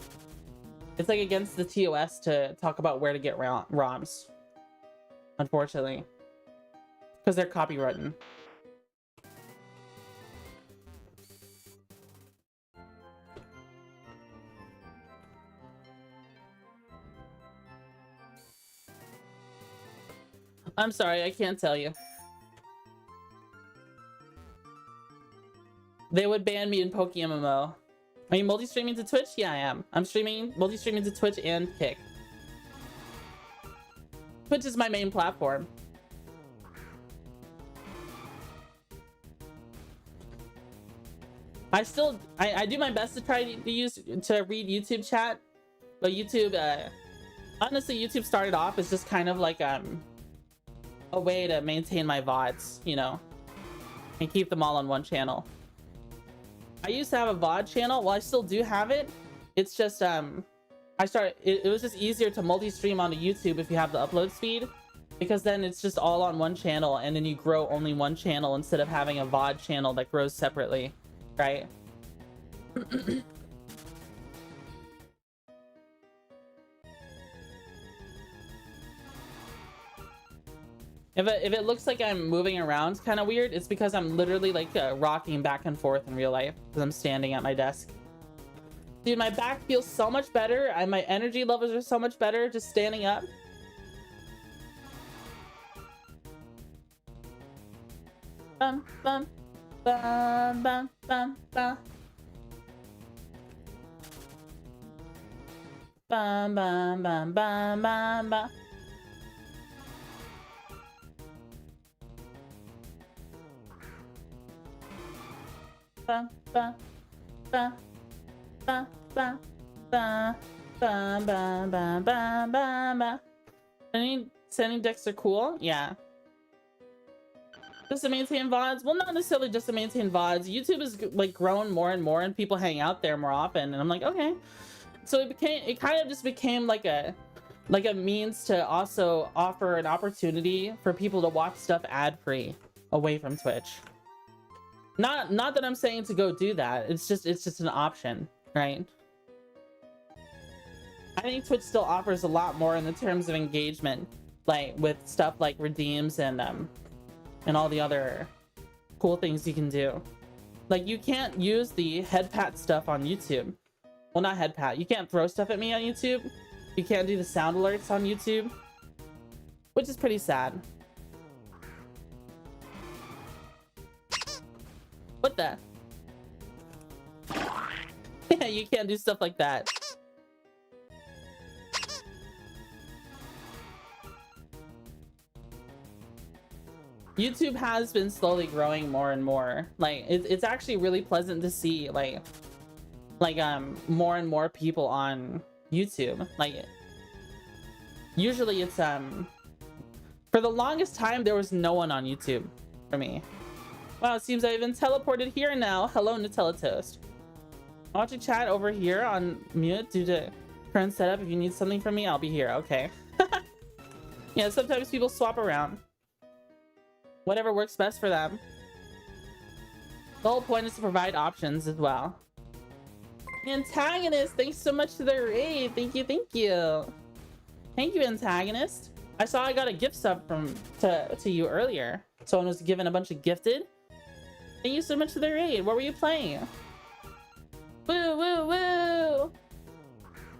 It's like against the TOS to talk about where to get ROMs. Unfortunately. Because they're copywritten. I'm sorry, I can't tell you. They would ban me in PokeMMO. Are you multi-streaming to Twitch? Yeah, I am. I'm multi-streaming to Twitch and Kick. Twitch is my main platform. I do my best to try to read YouTube chat, but YouTube, honestly, YouTube started off as just kind of like a way to maintain my VODs, you know, and keep them all on one channel. I used to have a VOD channel. Well, I still do have it. It's just it was just easier to multi-stream onto YouTube if you have the upload speed, because then it's just all on one channel, and then you grow only one channel instead of having a VOD channel that grows separately, right? If it looks like I'm moving around kind of weird, it's because I'm literally like rocking back and forth in real life because I'm standing at my desk. Dude, my back feels so much better, and my energy levels are so much better just standing up. Bum, bum, bum, bum, bum, bum. Bum, bum, bum, bum, bum, bum. Ba ba ba ba ba ba ba ba ba ba ba. Sending decks are cool, yeah. Just to maintain VODs? Well, not necessarily just to maintain VODs. YouTube is like growing more and more, and people hang out there more often, and I'm like, okay. So it kind of just became like a like a means to also offer an opportunity for people to watch stuff ad-free away from Twitch. Not that I'm saying to go do that. It's just an option, right? I think Twitch still offers a lot more in the terms of engagement, like with stuff like redeems and all the other cool things you can do. Like, you can't use the head pat stuff on YouTube. Well, not head pat. You can't throw stuff at me on YouTube. You can't do the sound alerts on YouTube, which is pretty sad. What the? Yeah, you can't do stuff like that. YouTube has been slowly growing more and more. Like, it's actually really pleasant to see like more and more people on YouTube. Like, usually it's for the longest time there was no one on YouTube for me. Wow, it seems I've been teleported here now. Hello, Nutella Toast. I'll watch a chat over here on mute due to current setup. If you need something from me, I'll be here. Okay. Yeah, sometimes people swap around. Whatever works best for them. The whole point is to provide options as well. Antagonist, thanks so much to the raid. Thank you, thank you. Thank you, Antagonist. I saw I got a gift sub to you earlier. Someone was given a bunch of gifted. Thank you so much for the raid. What were you playing? Woo, woo, woo.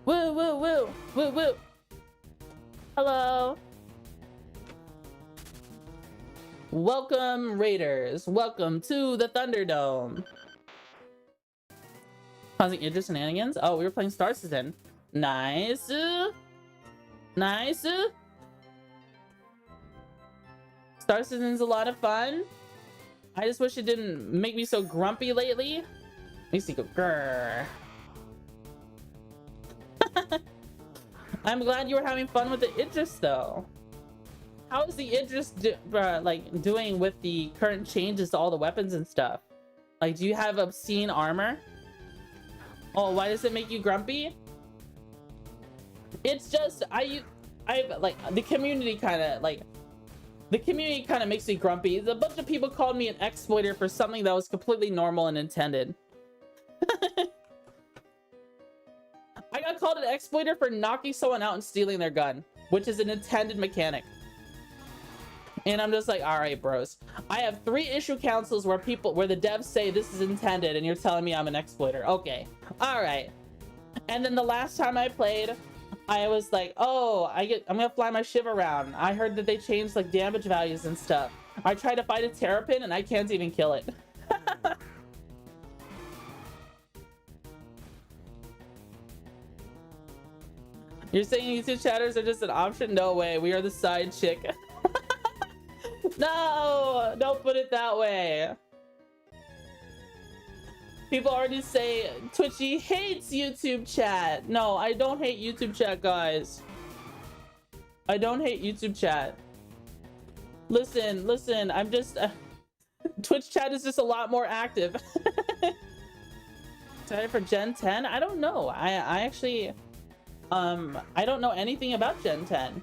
Woo, woo, woo. Woo, woo. Hello. Welcome, Raiders. Welcome to the Thunderdome. Causing interest shenanigans? Oh, we were playing Star Citizen. Nice. Nice. Star Citizen's a lot of fun. I just wish it didn't make me so grumpy lately. Makes me go grrr. I'm glad you were having fun with the interest though. How is the interest doing with the current changes to all the weapons and stuff? Like, do you have obscene armor? Oh, why does it make you grumpy? It's just I like the community kind of makes me grumpy. A bunch of people called me an exploiter for something that was completely normal and intended. I got called an exploiter for knocking someone out and stealing their gun, which is an intended mechanic. And I'm just like, all right, bros. I have 3 issue councils where the devs say this is intended, and you're telling me I'm an exploiter. Okay, all right. And then the last time I played, I was like, oh, I'm gonna fly my shiv around. I heard that they changed like damage values and stuff. I tried to fight a terrapin and I can't even kill it. You're saying YouTube chatters are just an option? No way, we are the side chick. No, don't put it that way. People already say Twitchy hates YouTube chat. No, I don't hate YouTube chat, guys. I don't hate YouTube chat. Listen, I'm just Twitch chat is just a lot more active. Excited for Gen 10? I don't know. I actually I don't know anything about Gen 10.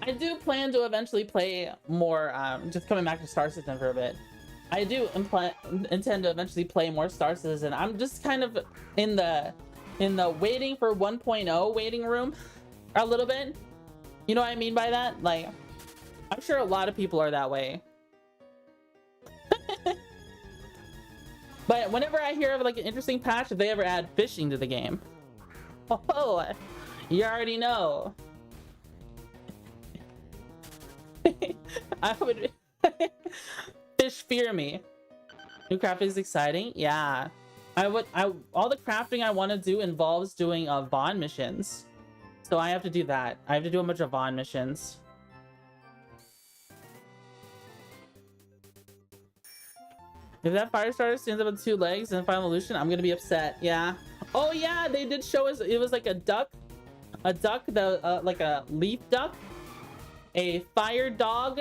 I do plan to eventually play more, just coming back to Star Citizen for a bit. I do intend to eventually play more Star Citizen. I'm just kind of in the waiting for 1.0 waiting room a little bit. You know what I mean by that? Like, I'm sure a lot of people are that way. But whenever I hear of like an interesting patch, if they ever add fishing to the game, oh, you already know. I would fish fear me. New crafting is exciting. Yeah, all the crafting I want to do involves doing Vaughn missions, so I have to do that. I have to do a bunch of Vaughn missions. If that fire starter stands up on 2 legs in Final Evolution, I'm gonna be upset. Yeah. Oh yeah, they did show us. It was like a duck, like a leaf duck, a fire dog,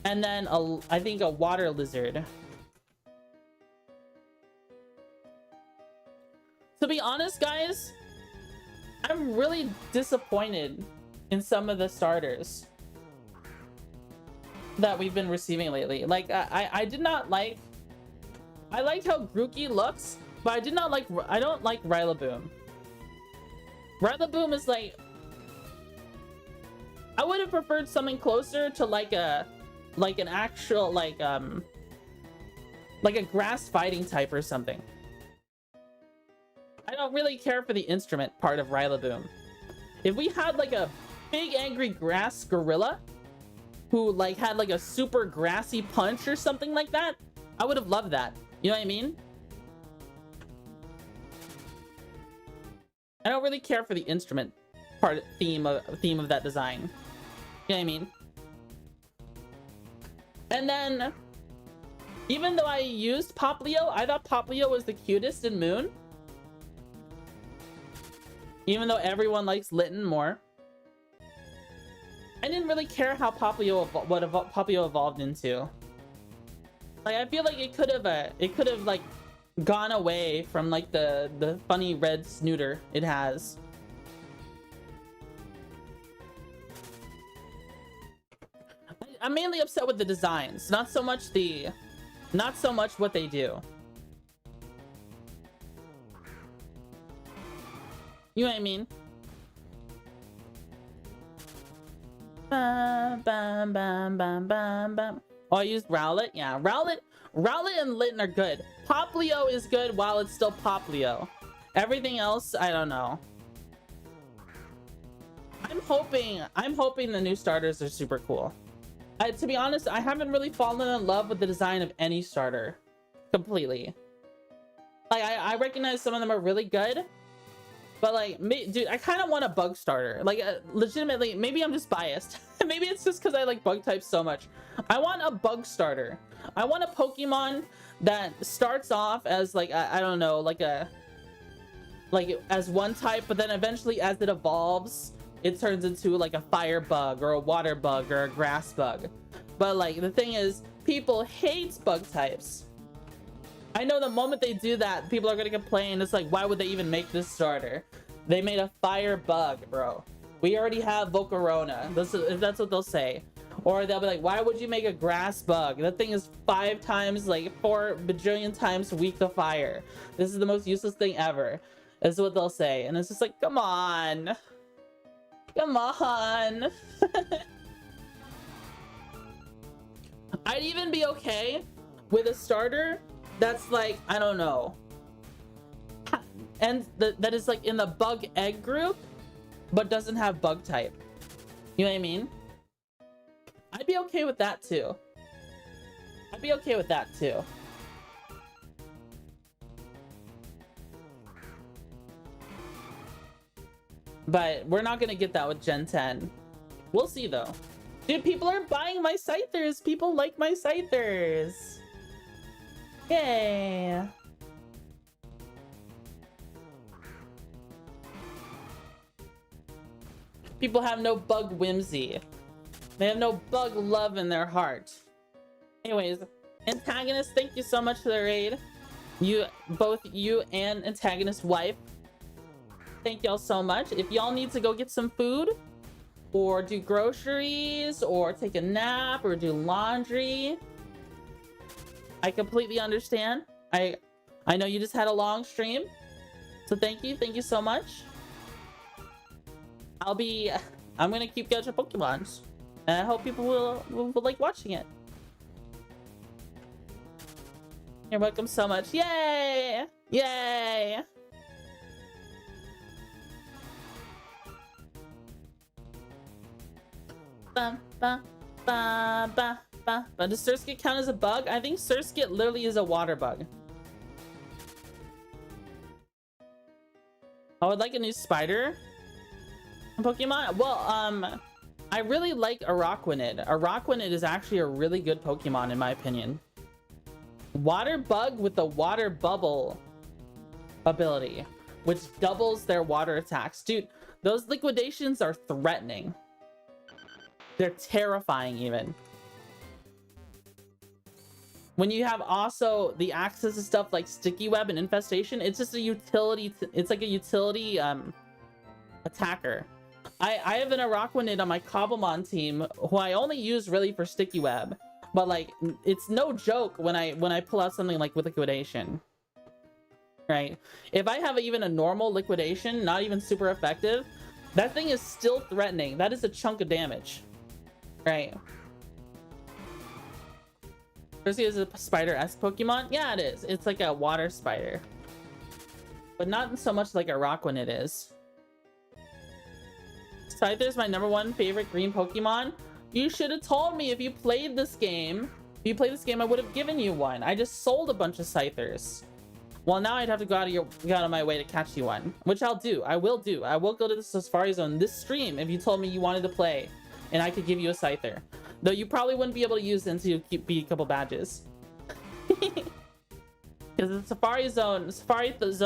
and then I think a water lizard. To be honest, guys, I'm really disappointed in some of the starters that we've been receiving lately. Like, I did not like... I liked how Grookey looks, but I don't like Rillaboom. Rillaboom is like... I would have preferred something closer to like an actual, like a grass fighting type or something. I don't really care for the instrument part of Rillaboom. If we had like a big angry grass gorilla who like had like a super grassy punch or something like that, I would have loved that. You know what I mean? I don't really care for the instrument part theme of that design. You know what I mean? And then, even though I used Poplio, I thought Poplio was the cutest in Moon. Even though everyone likes Litten more. I didn't really care how Poplio evolved into. Like, I feel like it could have like gone away from like the funny red snooter it has. I'm mainly upset with the designs, not so much what they do. You know what I mean? Bam, bam, bam, bam, bam, bam. Oh, I used Rowlet? Yeah, Rowlet and Litten are good. Poplio is good while it's still Poplio. Everything else, I don't know. I'm hoping the new starters are super cool. To be honest, I haven't really fallen in love with the design of any starter. Completely. Like, I recognize some of them are really good. But like, dude, I kind of want a bug starter. Like, legitimately, maybe I'm just biased. Maybe it's just because I like bug types so much. I want a bug starter. I want a Pokemon that starts off as like, I don't know, like as one type, but then eventually as it evolves, it turns into like a fire bug or a water bug or a grass bug. But like, the thing is, people hate bug types. I know the moment they do that, people are gonna complain. It's like, why would they even make this starter? They made a fire bug, bro. We already have Volcarona. That's what they'll say. Or they'll be like, why would you make a grass bug? That thing is 4 bajillion times weak to fire. This is the most useless thing ever. That's what they'll say. And it's just like, come on. Come on. I'd even be okay with a starter that's like, I don't know, and that is like in the bug egg group but doesn't have bug type. You know what I mean? I'd be okay with that too. I'd be okay with that too. But we're not gonna get that with Gen 10. We'll see though. Dude, people are buying my Scythers. People like my Scythers. Yay. People have no bug whimsy. They have no bug love in their heart. Anyways, Antagonist, thank you so much for the raid. Both you and Antagonist wife, thank y'all so much. If y'all need to go get some food or do groceries or take a nap or do laundry, I completely understand. I know you just had a long stream, so thank you so much. I'm gonna keep catching Pokemons, and I hope people will like watching it. You're welcome so much. Yay! Yay! Ba, ba, ba, ba, ba. But does Surskit count as a bug? I think Surskit literally is a water bug. I would like a new spider in Pokemon. Well, I really like Araquanid. Araquanid is actually a really good Pokemon in my opinion. Water bug with the water bubble ability, which doubles their water attacks. Dude, those liquidations are threatening. They're terrifying even. when you have also the access to stuff like sticky web and infestation, it's just a utility. It's like a utility attacker. I have an Araquanid on my Cobblemon team who I only use really for sticky web, but like it's no joke when I pull out something like with liquidation, right? If I have even a normal liquidation, not even super effective, that thing is still threatening. That is a chunk of damage, right? Percy is a spider-esque Pokemon. Yeah, it is. It's like a water spider, but not so much like a Araquanid is. Scyther is my #1 favorite green Pokemon. You should have told me if you played this game. If you played this game, I would have given you one. I just sold a bunch of Scythers. Well, now I'd have to go out of my way to catch you one, which I'll do. I will do. I will go to the Safari Zone this stream if you told me you wanted to play, and I could give you a Scyther. Though you probably wouldn't be able to use it until you beat a couple badges. Because the Safari Zone Scythers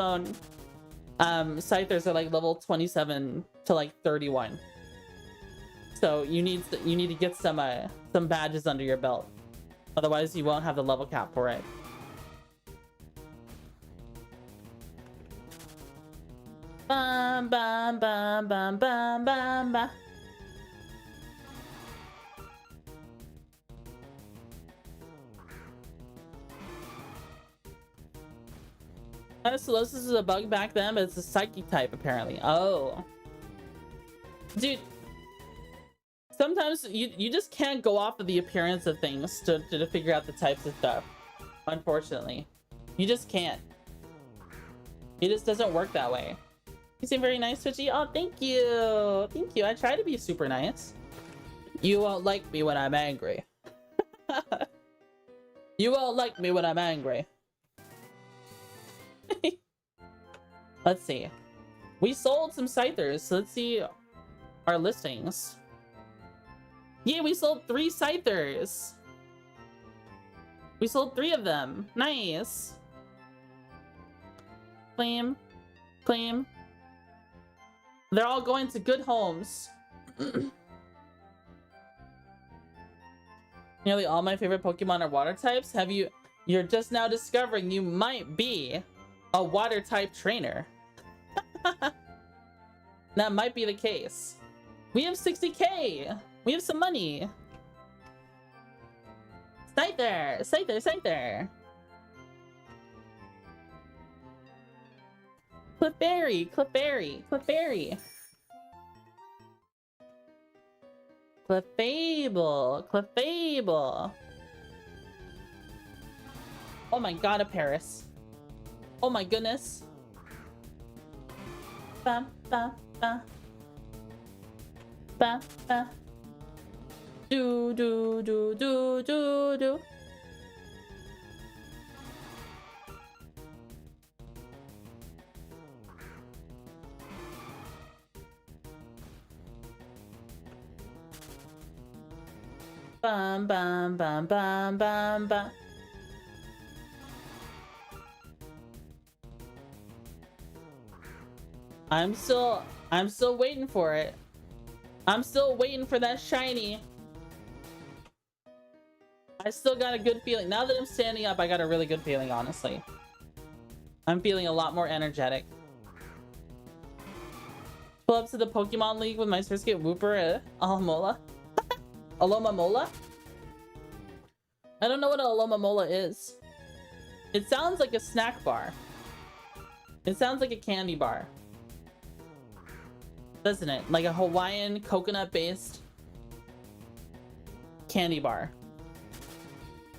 are like level 27 to like 31. So you need to get some badges under your belt. Otherwise you won't have the level cap for it. Bam bam bam bam bam bam bam. Parasocial is a bug back then, but it's a psychic type apparently. Oh, dude, sometimes you just can't go off of the appearance of things to figure out the types of stuff. Unfortunately, you just can't. It just doesn't work that way. You seem very nice, Twitchy. Oh, thank you, thank you. I try to be super nice. You won't like me when I'm angry. You won't like me when I'm angry. Let's see. We sold some Scythers, so let's see our listings. Yeah, we sold 3 Scythers. We sold 3 of them. Nice. Claim. Claim. They're all going to good homes. Nearly all my favorite Pokemon are water types. You're just now discovering you might be a water type trainer. That might be the case. We have 60k. We have some money. Scyther, Scyther, Scyther. Clefairy, Clefairy, Clefairy. Clefable, Clefable. Oh my god, a Paris. Oh my goodness. Ba, ba, ba. Ba, ba. Do, do, do, do, do, do. Bam, bam, bam, bam, bam, bam. I'm still waiting for it. I'm still waiting for that shiny. I still got a good feeling. Now that I'm standing up, I got a really good feeling, honestly. I'm feeling a lot more energetic. Pull up to the Pokemon League with my Surskit Wooper, Alomola. Alomamola? I don't know what an Alomamola is. It sounds like a snack bar. It sounds like a candy bar. Doesn't it? Like a Hawaiian coconut-based candy bar.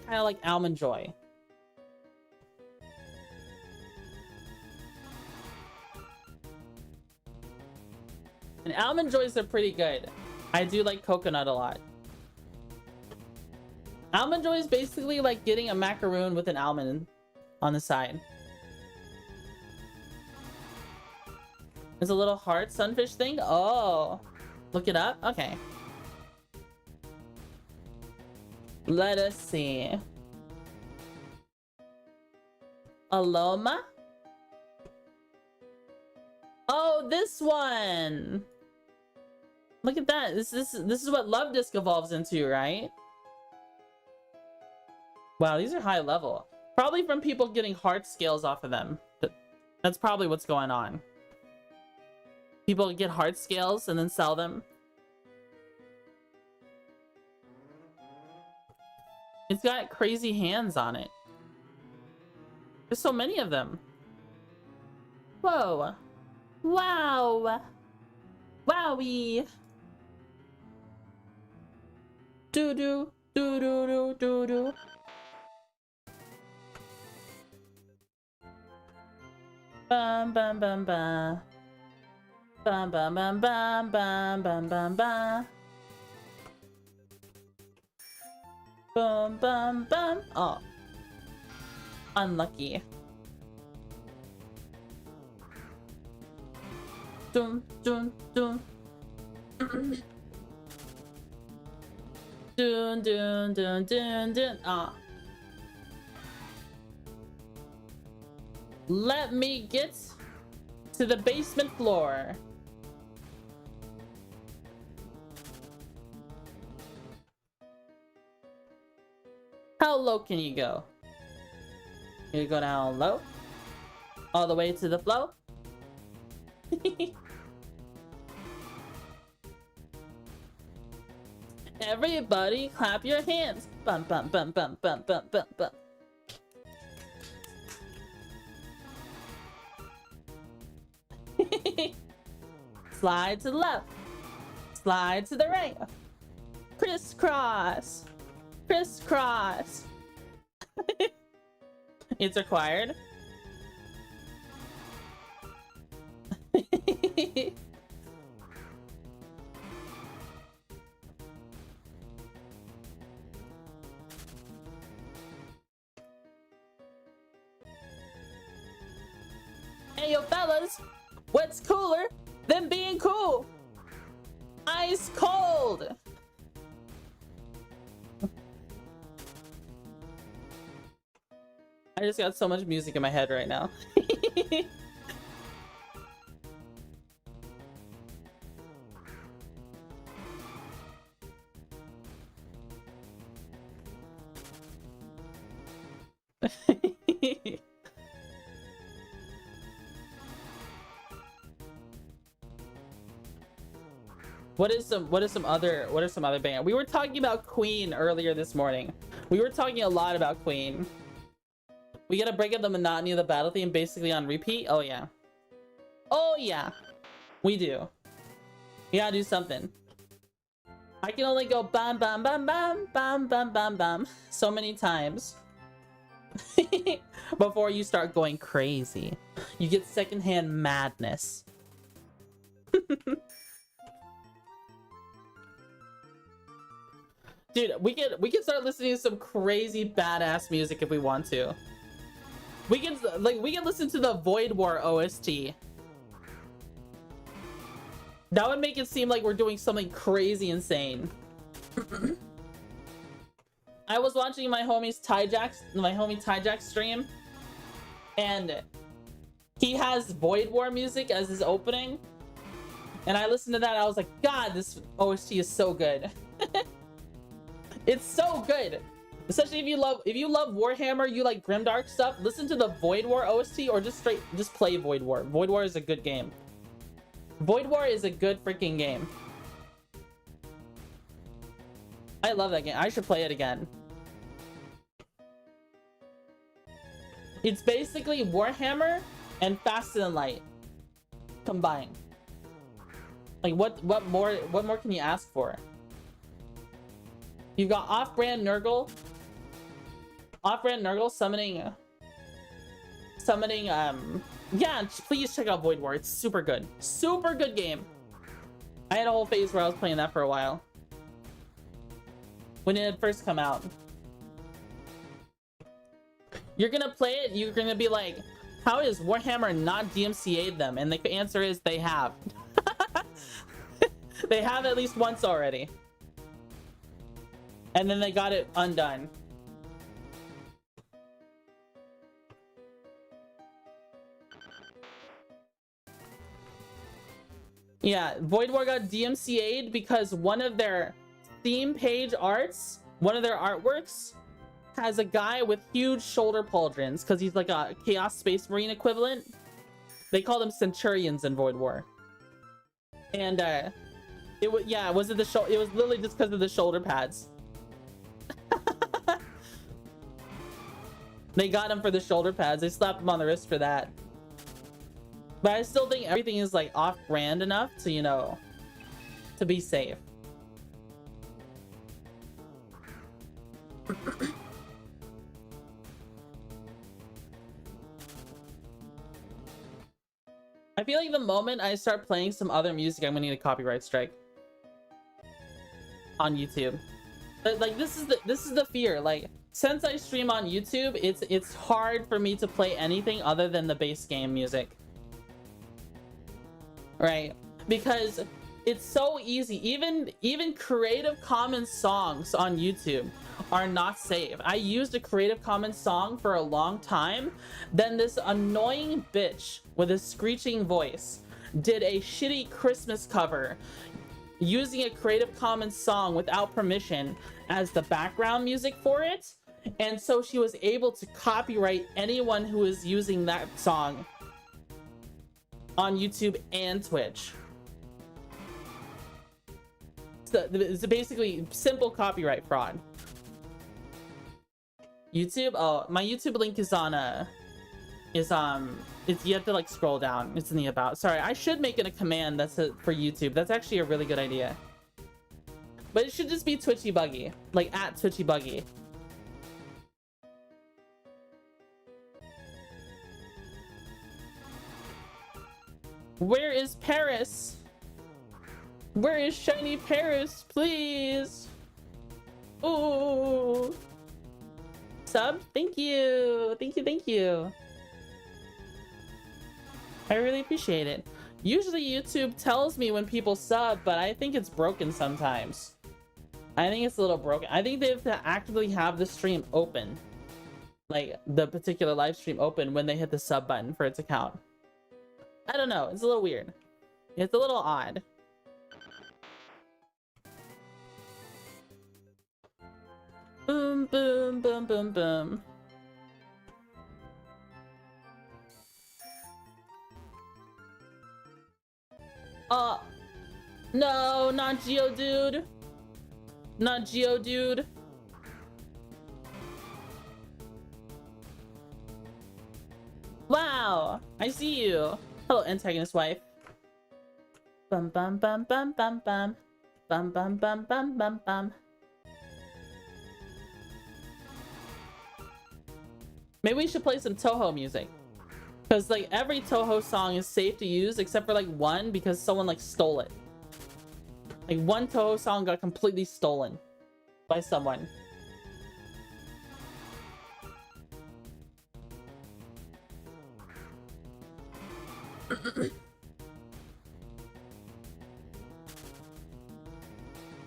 Kind of like Almond Joy. And Almond Joys are pretty good. I do like coconut a lot. Almond Joy is basically like getting a macaroon with an almond on the side. There's a little heart sunfish thing. Oh, look it up. Okay. Let us see. Aloma? Oh, this one. Look at that. This is what Love Disc evolves into, right? Wow, these are high level. Probably from people getting heart scales off of them. That's probably what's going on. People get heart scales and then sell them. It's got crazy hands on it. There's so many of them. Whoa. Wow. Wowie. Doo-doo. Doo-doo-doo-doo-doo. Bum bum bum bum. Bum bum bum bum bum bum bum bum. Bum bum bum. Oh. Unlucky. Dun dun dun. Dun dun dun dun dun. Ah. Let me get to the basement floor. How low can you go? You go down low, all the way to the flow. Everybody clap your hands. Bum bum bum bum bum bum bum bum. Slide to the left, slide to the right, crisscross, crisscross. It's required. Hey yo fellas, what's cooler than being cool? Ice cold. I just got so much music in my head right now. What are some other band? We were talking about Queen earlier this morning. We were talking a lot about Queen. We gotta break up the monotony of the battle theme basically on repeat. Oh yeah. Oh yeah. We do. We gotta do something. I can only go bam bam bam bam bam bam bam bam so many times before you start going crazy. You get secondhand madness. Dude, we can start listening to some crazy badass music if we want to. We can listen to the Void War OST. That would make it seem like we're doing something crazy insane. I was watching my homie Tyjack stream, and he has Void War music as his opening. And I listened to that, and I was like, God, this OST is so good. It's so good. Especially if you love Warhammer, you like grimdark stuff, listen to the Void War OST or just play Void War. Void War is a good game. Void War is a good freaking game. I love that game. I should play it again. It's basically Warhammer and Faster Than Light combined. Like what more can you ask for? You've got off-brand Nurgle summoning yeah, please check out Void War. It's super good game. I had a whole phase where I was playing that for a while when it had first come out. You're gonna play it, you're gonna be like, how is Warhammer not DMCA'd them? And the answer is they have. They have at least once already. And then they got it undone. Yeah, Void War got DMCA'd because one of their theme page arts, one of their artworks has a guy with huge shoulder pauldrons because he's like a Chaos Space Marine equivalent. They call them Centurions in Void War. And it was, yeah, it was literally just because of the shoulder pads. They got him for the shoulder pads. They slapped him on the wrist for that. But I still think everything is like off-brand enough to, you know, to be safe. I feel like the moment I start playing some other music, I'm gonna need a copyright strike on YouTube. But like this is the fear. Like since I stream on YouTube, it's hard for me to play anything other than the base game music. Right? Because it's so easy. Even Creative Commons songs on YouTube are not safe. I used a Creative Commons song for a long time. Then this annoying bitch with a screeching voice did a shitty Christmas cover using a Creative Commons song without permission as the background music for it. And so she was able to copyright anyone who is using that song on YouTube and Twitch. So it's basically simple copyright fraud. YouTube, oh, my YouTube link is on it's, you have to like scroll down. It's in the about. Sorry, I should make it a command that's for YouTube. That's actually a really good idea. But it should just be Twitchy Buggy, like at Twitchy Buggy. Where is Paris? Where is shiny Paris, please? Ooh. Sub? Thank you. Thank you, thank you. I really appreciate it. Usually YouTube tells me when people sub, but I think it's broken sometimes. I think it's a little broken. I think they have to actively have the stream open. Like the particular live stream open when they hit the sub button for it to count. I don't know. It's a little weird. It's a little odd. Boom, boom, boom, boom, boom. No, not Geodude. Not Geodude. Wow, I see you. Hello, antagonist wife. Bum bum bum bum bum bum. Bum bum bum bum bum bum. Maybe we should play some Toho music. Because like every Toho song is safe to use except for like one because someone like stole it. Like one Toho song got completely stolen by someone.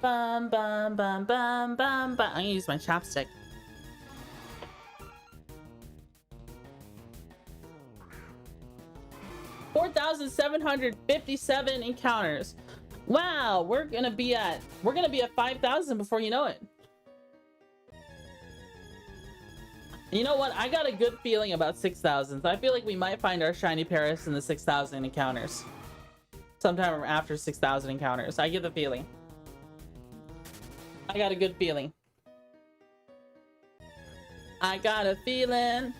Bum bum bum bum bum bum. I'm gonna use my chapstick. $4,757 encounters. Wow, we're gonna be at 5,000 before you know it. You know what? I got a good feeling about 6,000. I feel like we might find our shiny Paris in the 6,000 encounters. Sometime after 6,000 encounters. I get the feeling. I got a good feeling. I got a feeling.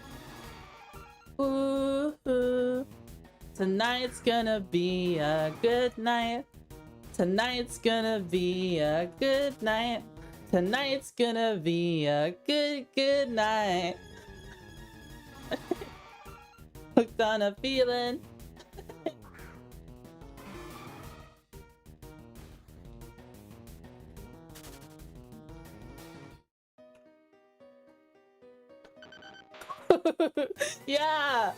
Ooh, ooh. Tonight's gonna be a good night. Tonight's gonna be a good night. Tonight's gonna be a good night. Hooked on a feeling. Yeah.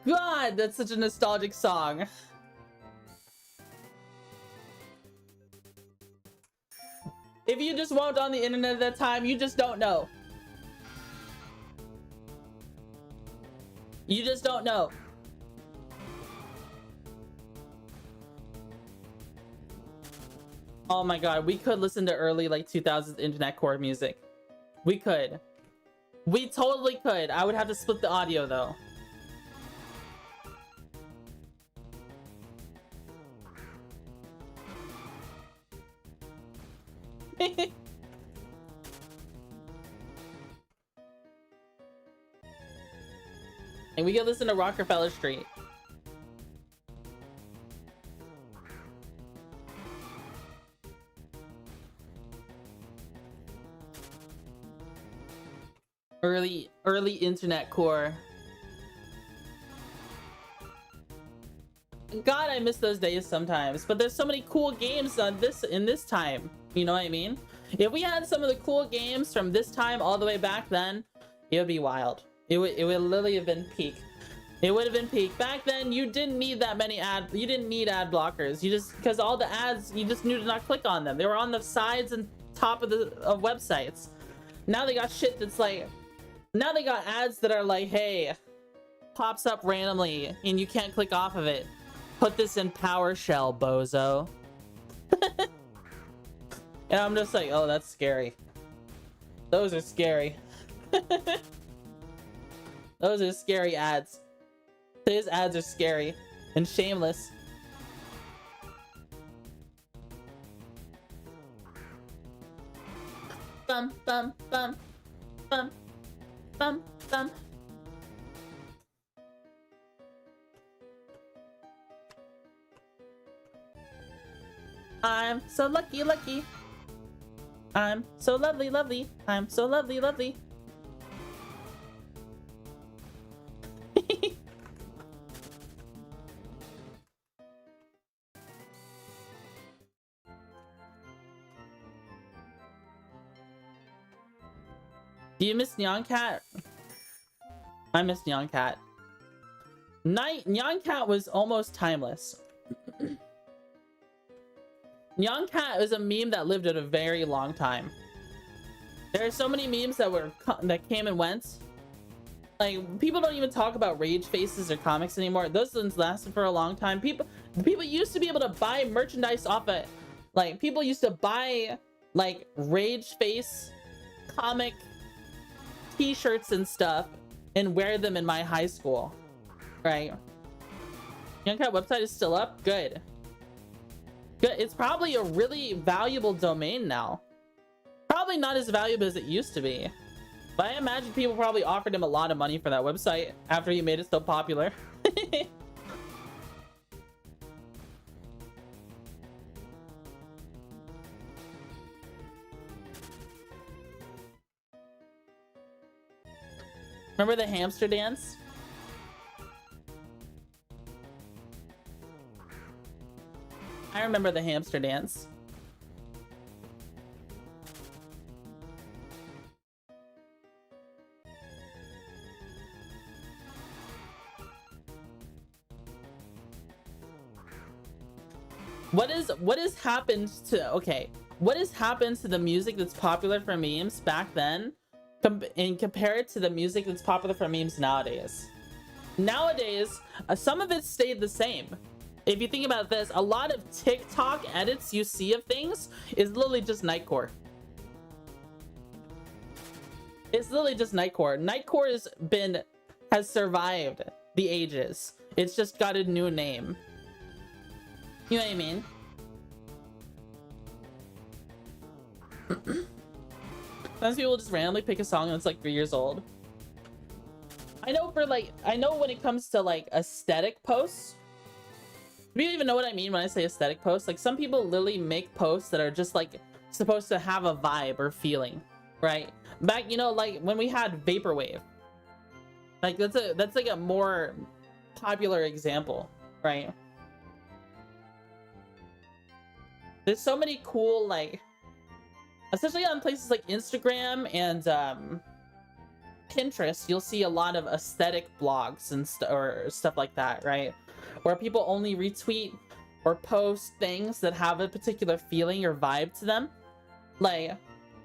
God, that's such a nostalgic song. If you just weren't on the internet at that time, you just don't know. You just don't know. Oh my god, we could listen to early like 2000s internet core music. We could. We totally could. I would have to split the audio though. And we could listen to Rockefeller Street. Early internet core. God, I miss those days sometimes. But there's so many cool games on in this time. You know what I mean? If we had some of the cool games from this time all the way back then, it would be wild. It would literally have been peak. It would have been peak. Back then, you didn't need that many you didn't need ad blockers. You just, because all the ads, you just knew to not click on them. They were on the sides and top of websites. Now they got shit that's like, now they got ads that are like, hey, pops up randomly and you can't click off of it. Put this in PowerShell, bozo. And I'm just like, oh, that's scary. Those are scary. Those are scary ads. Today's ads are scary and shameless. Bum, bum, bum, bum, bum, bum. I'm so lucky, lucky. I'm so lovely, lovely. I'm so lovely, lovely. Do you miss Nyan Cat? I miss Nyan Cat. Nyan Cat was almost timeless. Nyan Cat is a meme that lived at a very long time. There are so many memes that came and went. Like, people don't even talk about rage faces or comics anymore. Those ones lasted for a long time. People used to be able to buy merchandise off it. Like, people used to buy like rage face comic t-shirts and stuff and wear them in my high school, right? Nyan Cat website is still up. Good. It's probably a really valuable domain now. Probably not as valuable as it used to be, but I imagine people probably offered him a lot of money for that website after he made it so popular. Remember the hamster dance? I remember the hamster dance. What has happened to, okay, what has happened to the music that's popular for memes back then and compare it to the music that's popular for memes nowadays? Nowadays, some of it stayed the same. If you think about this, a lot of TikTok edits you see of things is literally just Nightcore. It's literally just Nightcore. Nightcore has survived the ages. It's just got a new name. You know what I mean? Sometimes people just randomly pick a song that's like 3 years old. I know when it comes to like aesthetic posts, do you even know what I mean when I say aesthetic posts? Like, some people literally make posts that are just like supposed to have a vibe or feeling, right? Back, you know, like when we had vaporwave, like that's like a more popular example, right? There's so many cool, like, especially on places like Instagram and Pinterest, you'll see a lot of aesthetic blogs and or stuff like that, right? Where people only retweet or post things that have a particular feeling or vibe to them. Like,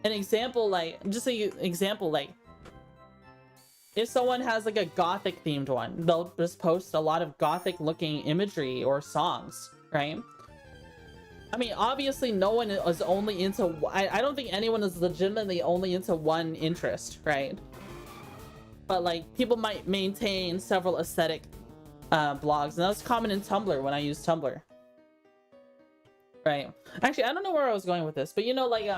an example, like, just an example, like, if someone has like a gothic themed one, they'll just post a lot of gothic looking imagery or songs, right? I mean, obviously no one is only into, I don't think anyone is legitimately only into one interest, right? But like people might maintain several aesthetic blogs, and that was common in Tumblr when I used Tumblr. Right. Actually, I don't know where I was going with this, but you know, like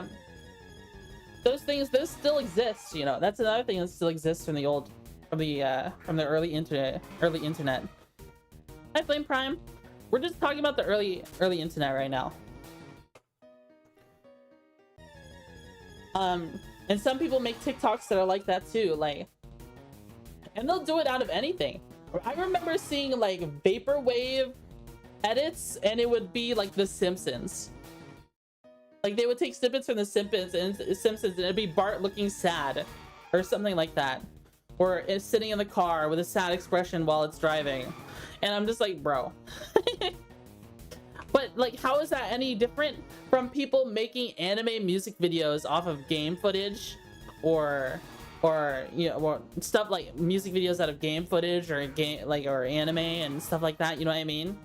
those still exist, you know. That's another thing that still exists from the early internet. Hi Flame Prime. We're just talking about the early internet right now. And some people make TikToks that are like that too, like, and they'll do it out of anything. I remember seeing like vaporwave edits, and it would be like The Simpsons. Like they would take snippets from The Simpsons, and it'd be Bart looking sad, or something like that, or it's sitting in the car with a sad expression while it's driving, and I'm just like, bro. But like, how is that any different from people making anime music videos off of game footage, or you know, or stuff like music videos out of game footage, or or anime and stuff like that? You know what I mean?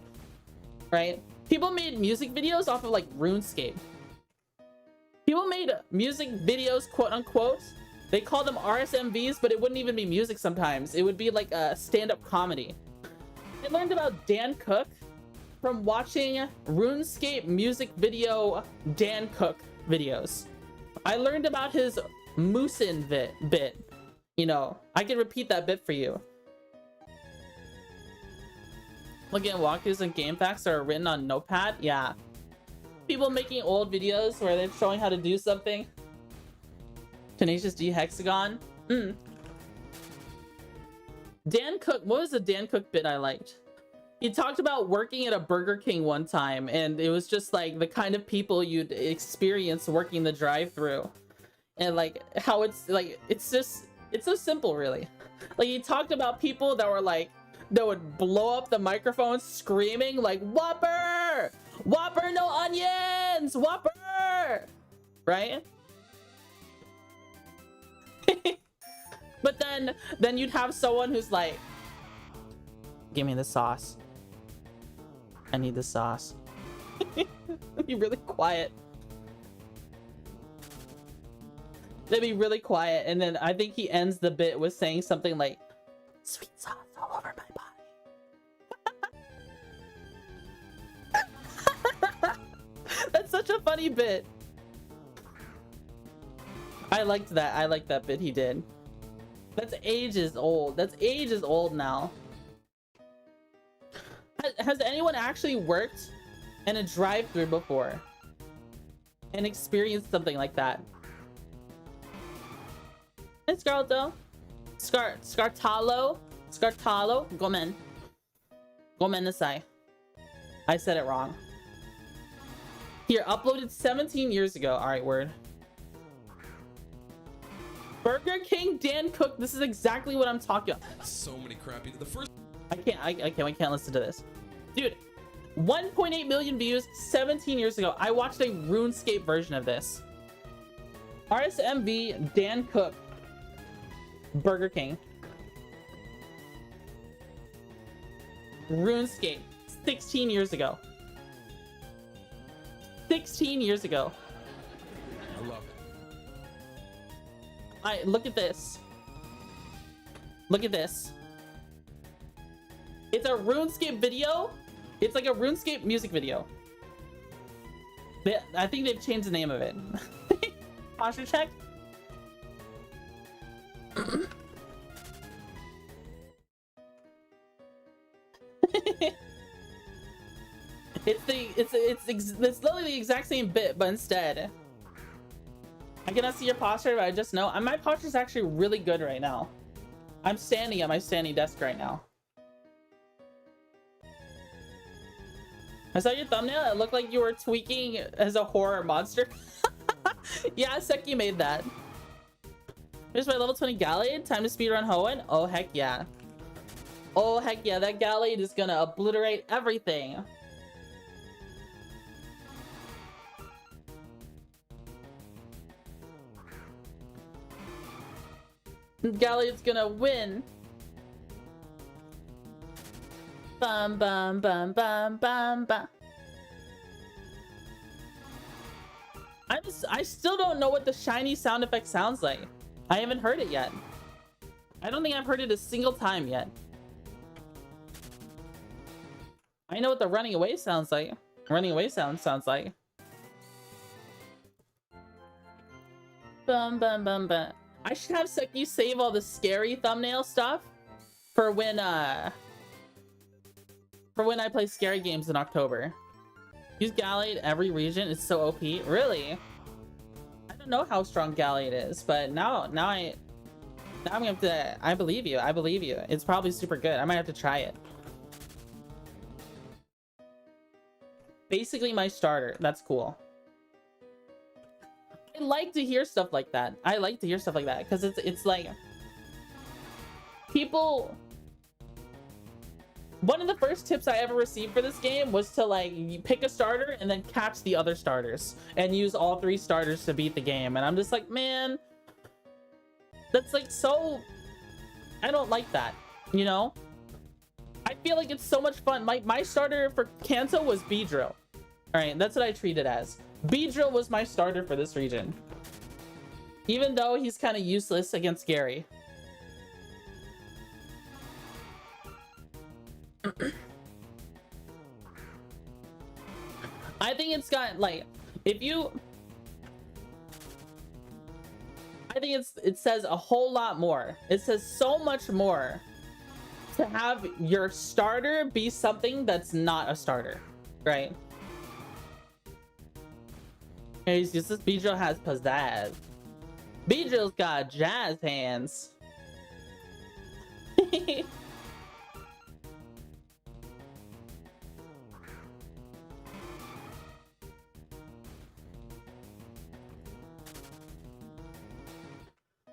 Right? People made music videos off of like RuneScape. People made music videos, quote unquote. They called them RSMVs, but it wouldn't even be music sometimes. It would be like a stand-up comedy. I learned about Dan Cook from watching RuneScape music video Dan Cook videos. I learned about his Moosin bit. You know, I can repeat that bit for you. Looking at walkthroughs and game facts that are written on Notepad. Yeah. People making old videos where they're showing how to do something. Tenacious D Hexagon. Dan Cook. What was the Dan Cook bit I liked? He talked about working at a Burger King one time, and it was just like the kind of people you'd experience working the drive-thru, and like how it's like, it's so simple, really. Like he talked about people that were like, that would blow up the microphone screaming like, Whopper! Whopper, no onions! Whopper! Right? But then you'd have someone who's like, give me the sauce. I need the sauce. Be really quiet. They'd be really quiet, and then I think he ends the bit with saying something like, sweet sauce all over my body. That's such a funny bit. I liked that. I liked that bit he did. That's ages old. That's ages old now. Has anyone actually worked in a drive-thru before and experienced something like that? Hey, Scarletto. Scartalo. Gomen Nasai. I said it wrong. Here, uploaded 17 years ago. Alright, word. Burger King Dan Cook. This is exactly what I'm talking about. So many crappy. The first. I can't listen to this. Dude, 1.8 million views 17 years ago. I watched a RuneScape version of this. RSMV Dan Cook. Burger King. RuneScape. 16 years ago. 16 years ago. I love it. Look at this. Look at this. It's a RuneScape video. It's like a RuneScape music video. I think they've changed the name of it. Posture check. It's literally the exact same bit, but instead, I cannot see your posture, but I just know my posture is actually really good right now. I'm standing at my standing desk right now. I saw your thumbnail. It looked like you were tweaking as a horror monster. Yeah, Seki made that. Here's my level 20 Gallade. Time to speedrun Hoenn. Oh, heck yeah. Oh, heck yeah. That Gallade is gonna obliterate everything. Gallade's gonna win. Bum bum bum bum bum bum. I still don't know what the shiny sound effect sounds like. I haven't heard it yet. I don't think I've heard it a single time yet. I know what the running away sounds like. Running away sounds like. Bum bum bum bum. I should have Seki save all the scary thumbnail stuff for when I play scary games in October. Use Gallade every region. It's so OP. Really? I don't know how strong Gallade is, but now I'm gonna have to. I believe you. I believe you. It's probably super good. I might have to try it. Basically my starter. That's cool. I like to hear stuff like that. I like to hear stuff like that because it's like people. One of the first tips I ever received for this game was to like you pick a starter and then catch the other starters and use all 3 starters to beat the game. And I'm just like, man, that's like so. I don't like that, you know. I feel like it's so much fun. My starter for Kanto was Beedrill. All right, that's what I treat it as. Beedrill was my starter for this region, even though he's kind of useless against Gary. I think it's got like, if you, I think it says a whole lot more. It says so much more to have your starter be something that's not a starter, right? He's just this Beedrill has pizzazz. Beedrill's got jazz hands.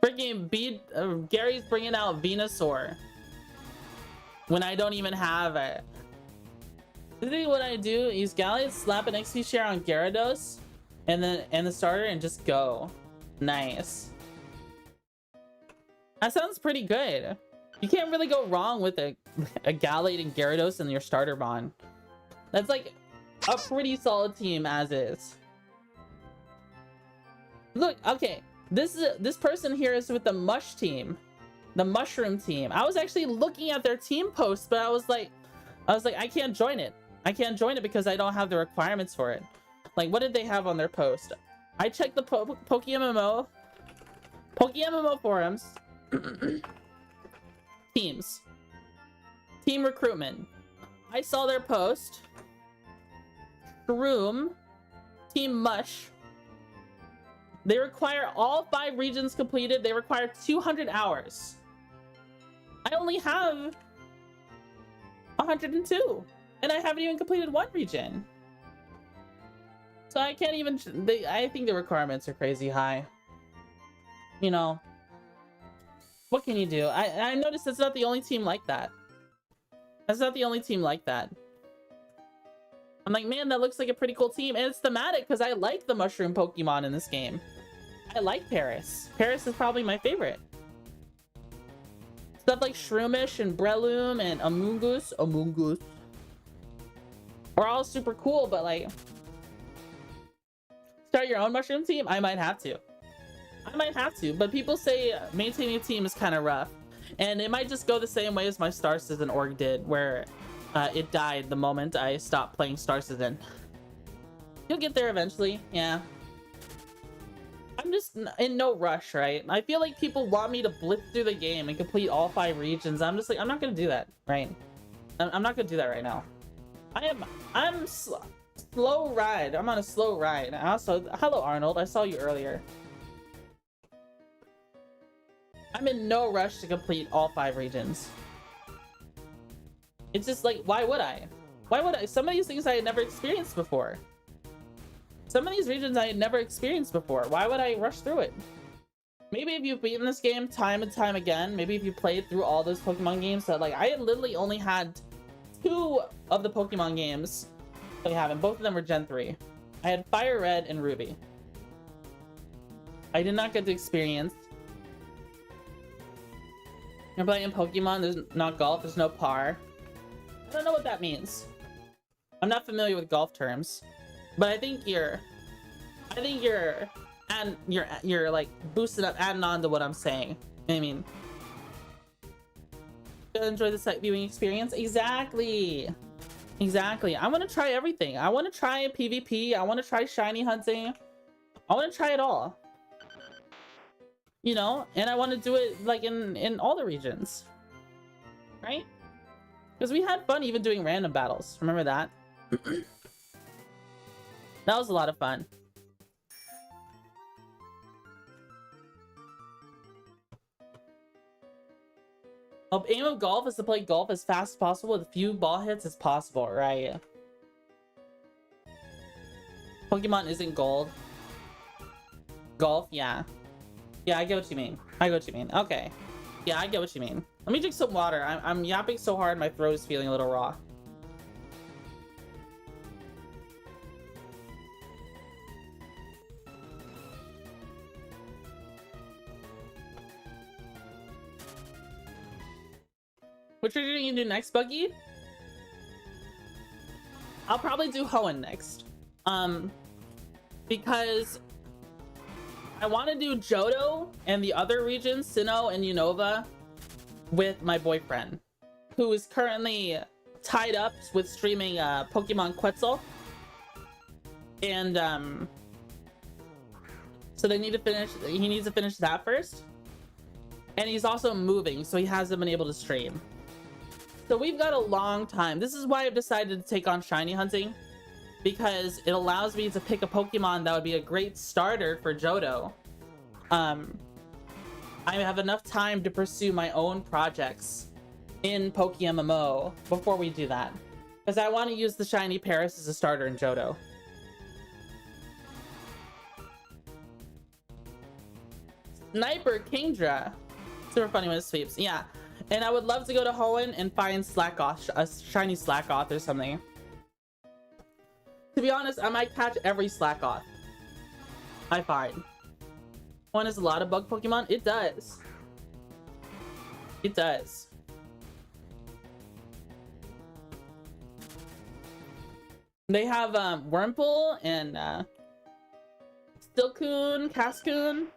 Freaking Gary's bringing out Venusaur when I don't even have it. Basically what I do is Gallade, slap an XP share on Gyarados and the starter and just go. Nice. That sounds pretty good. You can't really go wrong with a Gallade and Gyarados in your starter bond. That's like a pretty solid team as is. Look, okay. This person here is with the Mush team. The Mushroom team. I was actually looking at their team posts, but I was like, I can't join it. I can't join it because I don't have the requirements for it. Like, what did they have on their post? I checked the PokeMMO forums. Teams. Team recruitment. I saw their post. Shroom. Team Mush. They require all 5 regions completed. They require 200 hours. I only have 102. And I haven't even completed 1 region. So I can't even... I think the requirements are crazy high. You know. What can you do? I noticed it's not the only team like that. That's not the only team like that. I'm like, man, that looks like a pretty cool team. And it's thematic because I like the mushroom Pokemon in this game. I like Paris. Paris is probably my favorite. Stuff like Shroomish and Breloom and Amoonguss are all super cool, but like, start your own mushroom team? I might have to. But people say maintaining a team is kind of rough. And it might just go the same way as my Star Citizen org did, where it died the moment I stopped playing Star Citizen. You'll get there eventually, yeah. I'm just in no rush, right? I feel like people want me to blitz through the game and complete all 5 regions. I'm just like, I'm not gonna do that, right? I'm not gonna do that right now. I'm slow ride. I'm on a slow ride. Also, hello Arnold, I saw you earlier. I'm in no rush to complete all 5 regions. It's just like, why would I? Why would I? Some of these things I had never experienced before. Some of these regions I had never experienced before. Why would I rush through it? Maybe if you've beaten this game time and time again, maybe if you played through all those Pokemon games that, like, I had literally only had 2 of the Pokemon games that we have, and both of them were Gen 3. I had Fire Red and Ruby. I did not get to experience. You're playing Pokemon, there's not golf, there's no par. I don't know what that means. I'm not familiar with golf terms. But I think you're I think you're like boosting up, adding on to what I'm saying. I mean, enjoy the site viewing experience. Exactly. I want to try everything. I want to try PvP. I want to try shiny hunting. I want to try it all. You know, and I want to do it like in all the regions, right? Because we had fun even doing random battles. Remember that? That was a lot of fun. The aim of golf is to play golf as fast as possible with as few ball hits as possible, right? Pokemon isn't gold. Golf, yeah. Yeah, I get what you mean. Okay. Yeah, I get what you mean. Let me drink some water. I'm yapping so hard, my throat is feeling a little raw. Which region are you gonna do next, Buggy? I'll probably do Hoenn next. Because I want to do Johto and the other regions, Sinnoh and Unova, with my boyfriend, who is currently tied up with streaming Pokemon Quetzal. And so they need to finish. He needs to finish that first. And he's also moving, so he hasn't been able to stream. So we've got a long time. This is why I've decided to take on shiny hunting, because it allows me to pick a Pokemon that would be a great starter for Johto. I have enough time to pursue my own projects in PokeMMO before we do that, because I want to use the shiny Paras as a starter in Johto. Sniper Kingdra. Super funny when it sweeps. Yeah. And I would love to go to Hoenn and find Slackoth, a shiny Slackoth or something. To be honest, I might catch every Slackoth I find. Hoenn has a lot of bug Pokemon. It does. It does. They have Wurmple and Stilcoon, Cascoon.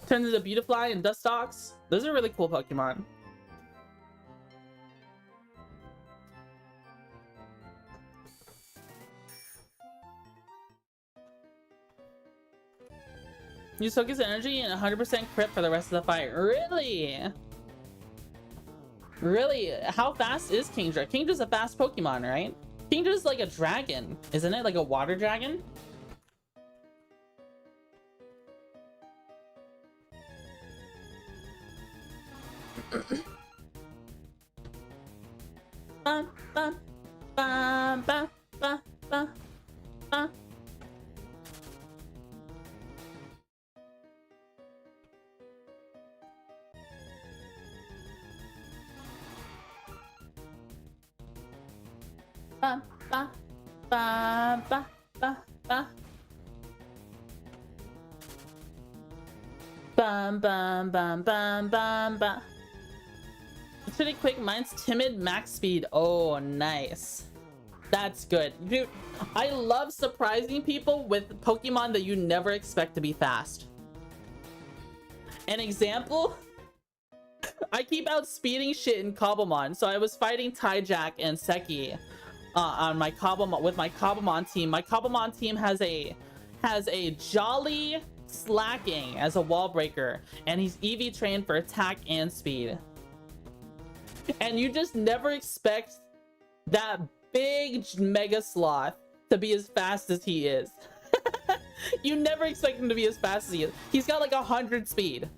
Turns into Beautifly and Dustox. Those are really cool Pokemon. Use focus energy and 100% crit for the rest of the fight. Really? Really? How fast is Kingdra? Kingdra's a fast Pokemon, right? Kingdra's like a dragon, isn't it? Like a water dragon? Bum, bum, bum, bum, bum, bum, bum. Ba, ba, ba, ba, ba, ba. Bum, bum, bum, bum, bum, bum. It's pretty quick. Mine's timid max speed. Oh, nice. That's good. Dude, I love surprising people with Pokemon that you never expect to be fast. An example? I keep outspeeding shit in Cobblemon. So I was fighting Tyjack and Seki on my Cobblemon with my Cobblemon team. My Cobblemon team has a Jolly Slacking as a wall breaker, and he's EV trained for attack and speed. And you just never expect that big Mega Sloth to be as fast as he is. You never expect him to be as fast as he is. He's got like 100 speed.